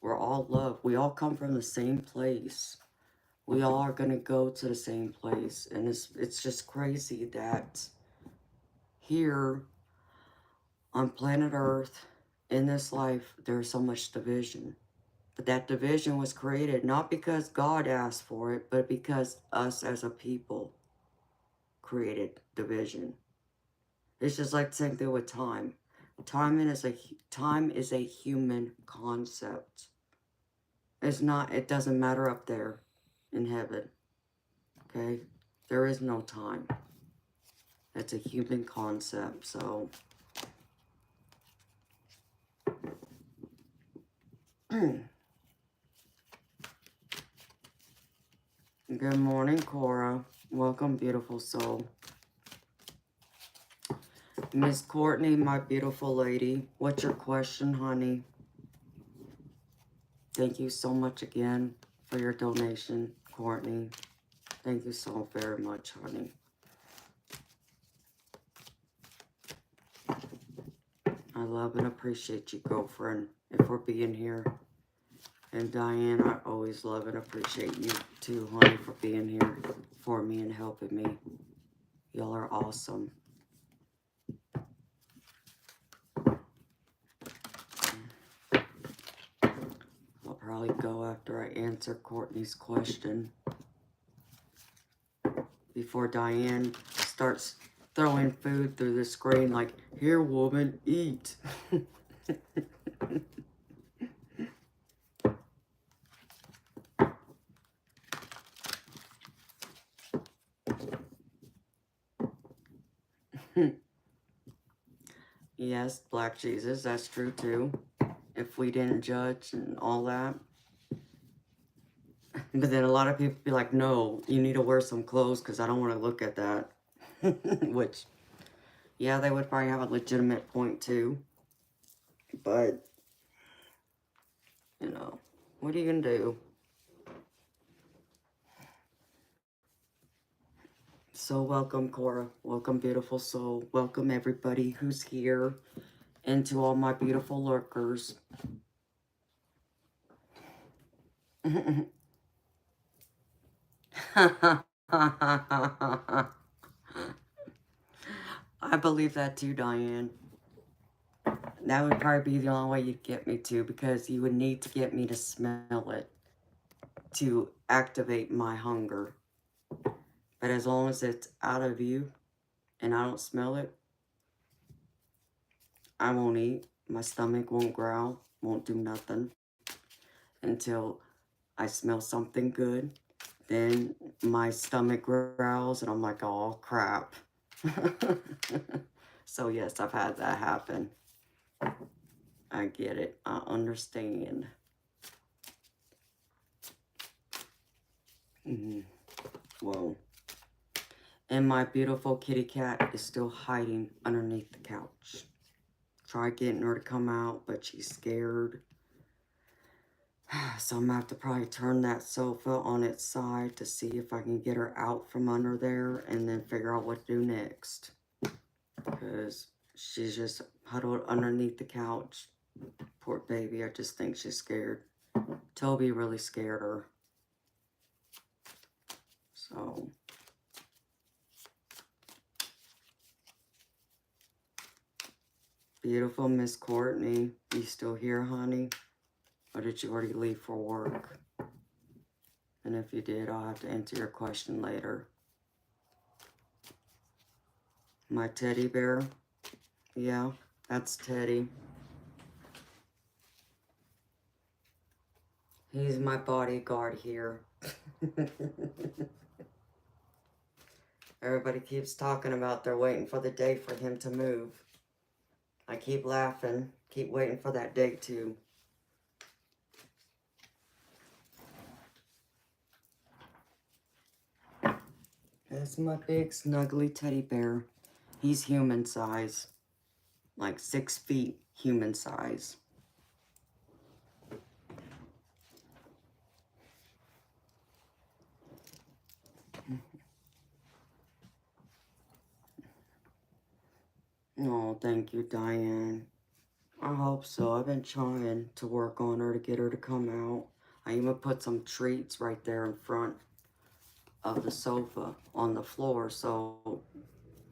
We're all love. We all come from the same place. We all are going to go to the same place. And it's just crazy that here on planet Earth, in this life, there's so much division. But that division was created not because God asked for it, but because us as a people created division. It's just like the same thing with time. Time is a human concept. It's not, it doesn't matter up there in heaven. Okay? There is no time. It's a human concept, so. Good morning, Cora. Welcome, beautiful soul. Miss Courtney, my beautiful lady. What's your question, honey? Thank you so much again for your donation, Courtney. Thank you so very much, honey. I love and appreciate you, girlfriend, and for being here. And Diane, I always love and appreciate you too, honey, for being here for me and helping me. Y'all are awesome. I'll probably go after I answer Courtney's question. Before Diane starts throwing food through the screen like, here, woman, eat. Yes, Black Jesus, that's true too. If we didn't judge and all that. But then a lot of people be like, no, you need to wear some clothes because I don't want to look at that. Which, yeah, they would probably have a legitimate point too. But, you know, what are you going to do? So welcome, Cora. Welcome, beautiful soul. Welcome, everybody who's here. And to all my beautiful lurkers. I believe that too, Diane. That would probably be the only way you'd get me to, because you would need to get me to smell it to activate my hunger. But as long as it's out of you and I don't smell it, I won't eat. My stomach won't growl, won't do nothing until I smell something good. Then my stomach growls and I'm like, oh crap. So yes, I've had that happen. I get it. I understand. Whoa. And my beautiful kitty cat is still hiding underneath the couch. Try getting her to come out, but she's scared. So I'm going to have to probably turn that sofa on its side to see if I can get her out from under there and then figure out what to do next. Because she's just huddled underneath the couch. Poor baby, I just think she's scared. Toby really scared her. So, beautiful Miss Courtney, you still here, honey? Or did you already leave for work? And if you did, I'll have to answer your question later. My teddy bear? Yeah, that's Teddy. He's my bodyguard here. Everybody keeps talking about they're waiting for the day for him to move. I keep laughing, keep waiting for that day too. That's my big snuggly teddy bear. He's human size. Like 6 feet human size. Oh, thank you, Diane. I hope so. I've been trying to work on her to get her to come out. I even put some treats right there in front of the sofa on the floor so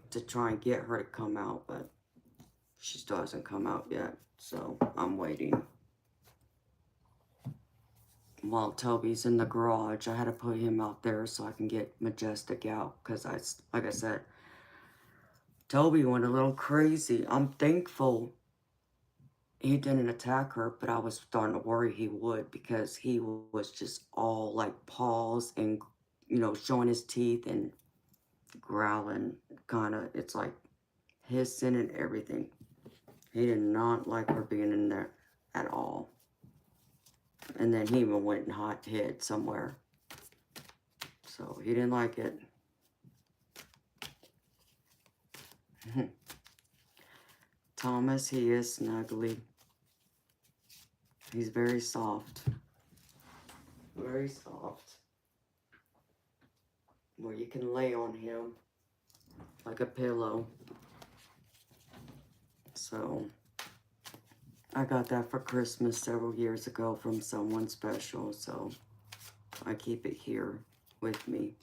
to try and get her to come out, but she still hasn't come out yet, so I'm waiting. While Toby's in the garage, I had to put him out there so I can get Majestic out, because like I said, Toby went a little crazy. I'm thankful he didn't attack her, but I was starting to worry he would, because he was just all like paws and, you know, showing his teeth and growling, kind of. It's like hissing and everything. He did not like her being in there at all. And then he even went and hid somewhere. So he didn't like it. Thomas, he is snuggly. He's very soft. Very soft. Where you can lay on him like a pillow. So I got that for Christmas several years ago from someone special, so I keep it here with me.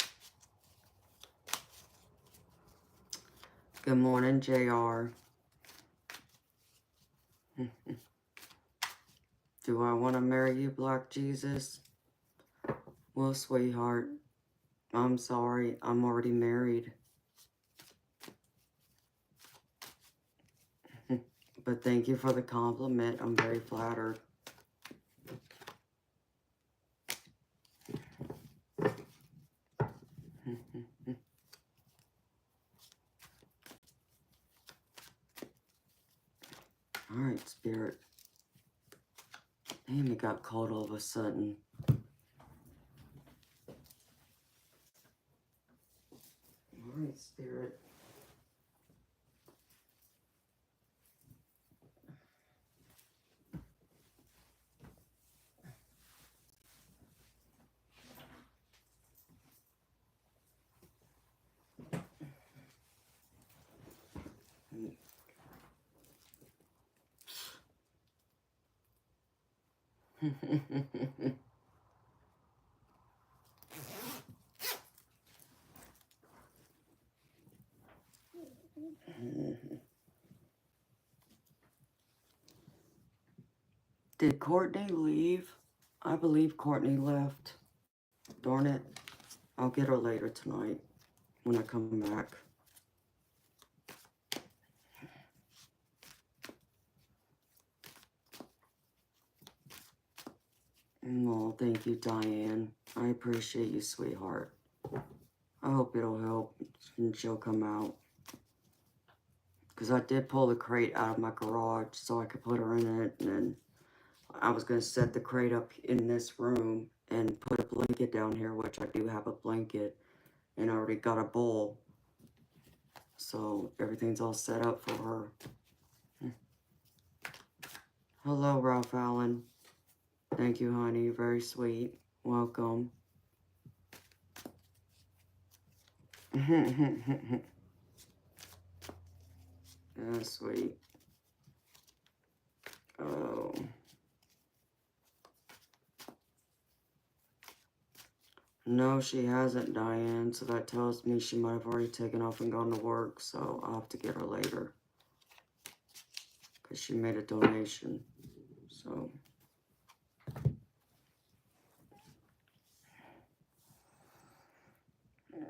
Good morning, JR. Do I want to marry you, Black Jesus? Well, sweetheart, I'm sorry. I'm already married. But thank you for the compliment. I'm very flattered. All right, Spirit. Damn, it got cold all of a sudden. All right, Spirit. Did Courtney leave? I believe Courtney left. Darn it. I'll get her later tonight when I come back. Oh, thank you, Diane. I appreciate you, sweetheart. I hope it'll help and she'll come out. Because I did pull the crate out of my garage so I could put her in it. And then I was going to set the crate up in this room and put a blanket down here, which I do have a blanket. And I already got a bowl. So everything's all set up for her. Hello, Ralph Allen. Thank you, honey. Very sweet. Welcome. That's sweet. Oh. No, she hasn't, Diane. So that tells me she might have already taken off and gone to work. So I'll have to get her later. Because she made a donation. So.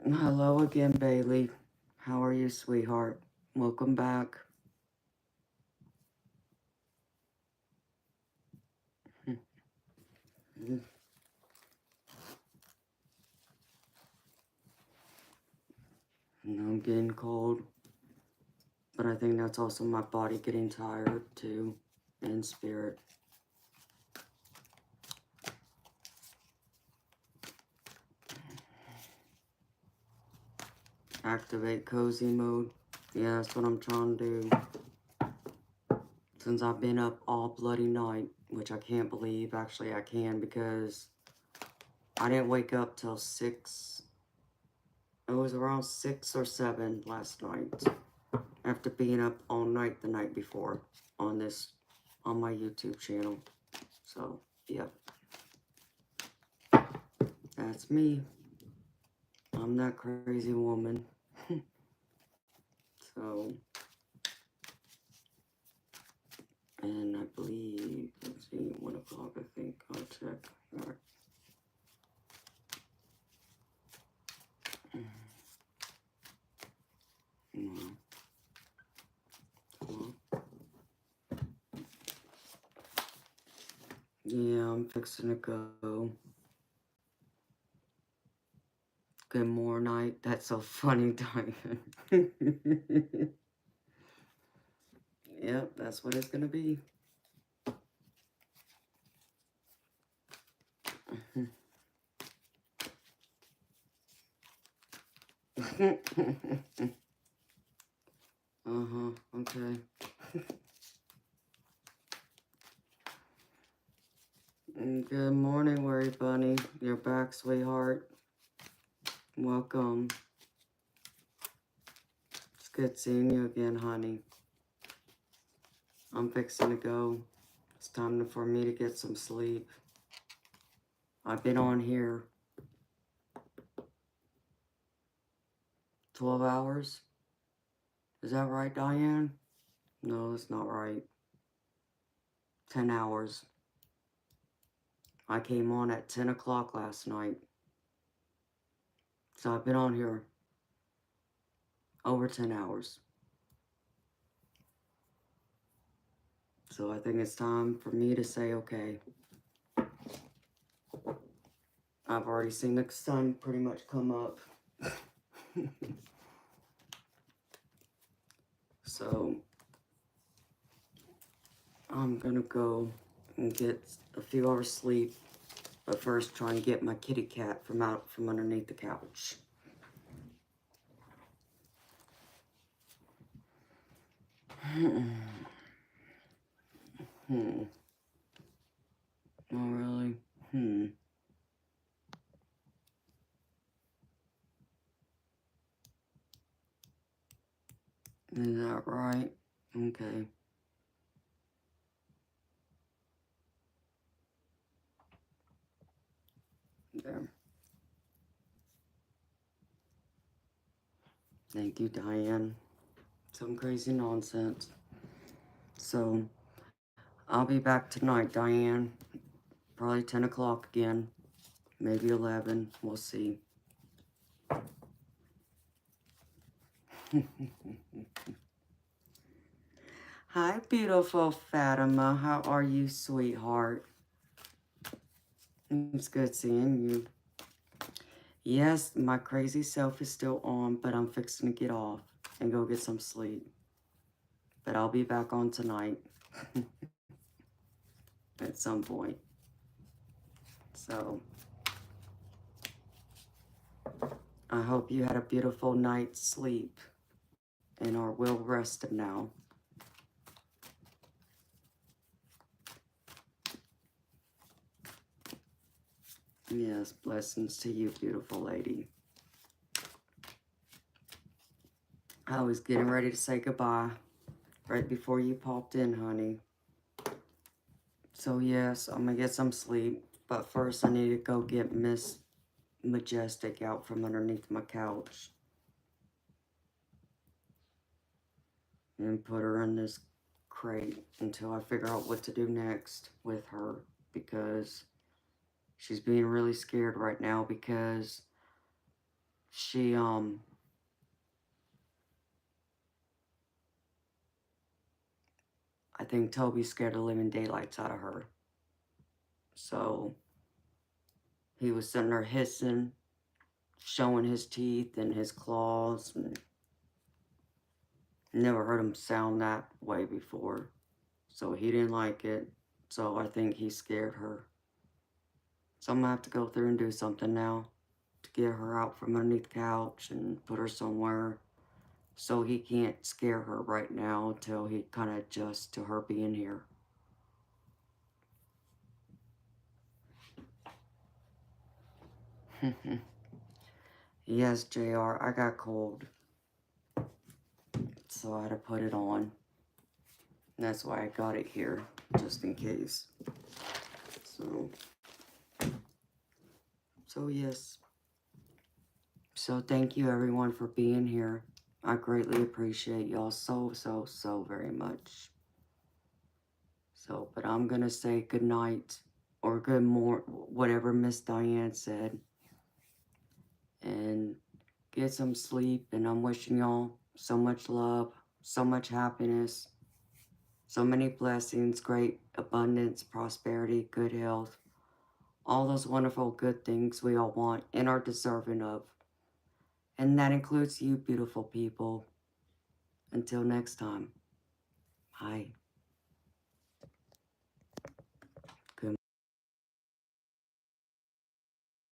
Hello again, Bailey. How are you, sweetheart? Welcome back. I'm getting cold. But I think that's also my body getting tired, too. In spirit. Activate cozy mode. Yeah, that's what I'm trying to do. Since I've been up all bloody night, which I can't believe. Actually, I can because I didn't wake up till 6. It was around 6 or 7 last night. After being up all night the night before on my YouTube channel. So, yep. That's me. I'm that crazy woman. So, and I believe, let's see, 1 o'clock, I think. I'll check. All right. Yeah, I'm fixing to go. Good more night. That's so funny, Diamond. Yep, that's what it's gonna be. Okay. Good morning, Worry Bunny. You're back, sweetheart. Welcome. It's good seeing you again, honey. I'm fixing to go. It's time for me to get some sleep. I've been on here 12 hours. Is that right, Diane? No, that's not right. 10 hours. I came on at 10 o'clock last night. So I've been on here over 10 hours. So I think it's time for me to say, okay. I've already seen the sun pretty much come up. So I'm gonna go and get a few hours sleep. But first try and get my kitty cat from out from underneath the couch. Oh, really? Is that right? Okay. There. Thank you, Diane. Some crazy nonsense. So, I'll be back tonight, Diane. Probably 10 o'clock again. Maybe 11. We'll see. Hi, beautiful Fatima. How are you, sweetheart? It's good seeing you. Yes, my crazy self is still on, but I'm fixing to get off and go get some sleep. But I'll be back on tonight at some point. So, I hope you had a beautiful night's sleep and are well rested now. Yes, blessings to you, beautiful lady. I was getting ready to say goodbye right before you popped in, honey. So yes, I'm gonna get some sleep. But first I need to go get Miss Majestic out from underneath my couch and put her in this crate until I figure out what to do next with her, because she's being really scared right now because she, I think Toby's scared the living daylights out of her. So he was sitting there hissing, showing his teeth and his claws, and never heard him sound that way before. So he didn't like it. So I think he scared her. So I'm gonna have to go through and do something now to get her out from underneath the couch and put her somewhere so he can't scare her right now until he kind of adjusts to her being here. Yes, JR, I got cold. So I had to put it on. That's why I got it here, just in case. So yes. So thank you everyone for being here. I greatly appreciate y'all so very much. So, but I'm gonna say good night or good morning, whatever Miss Diane said, and get some sleep. And I'm wishing y'all so much love, so much happiness, so many blessings, great abundance, prosperity, good health, all those wonderful good things we all want and are deserving of. And that includes you, beautiful people. Until next time, bye.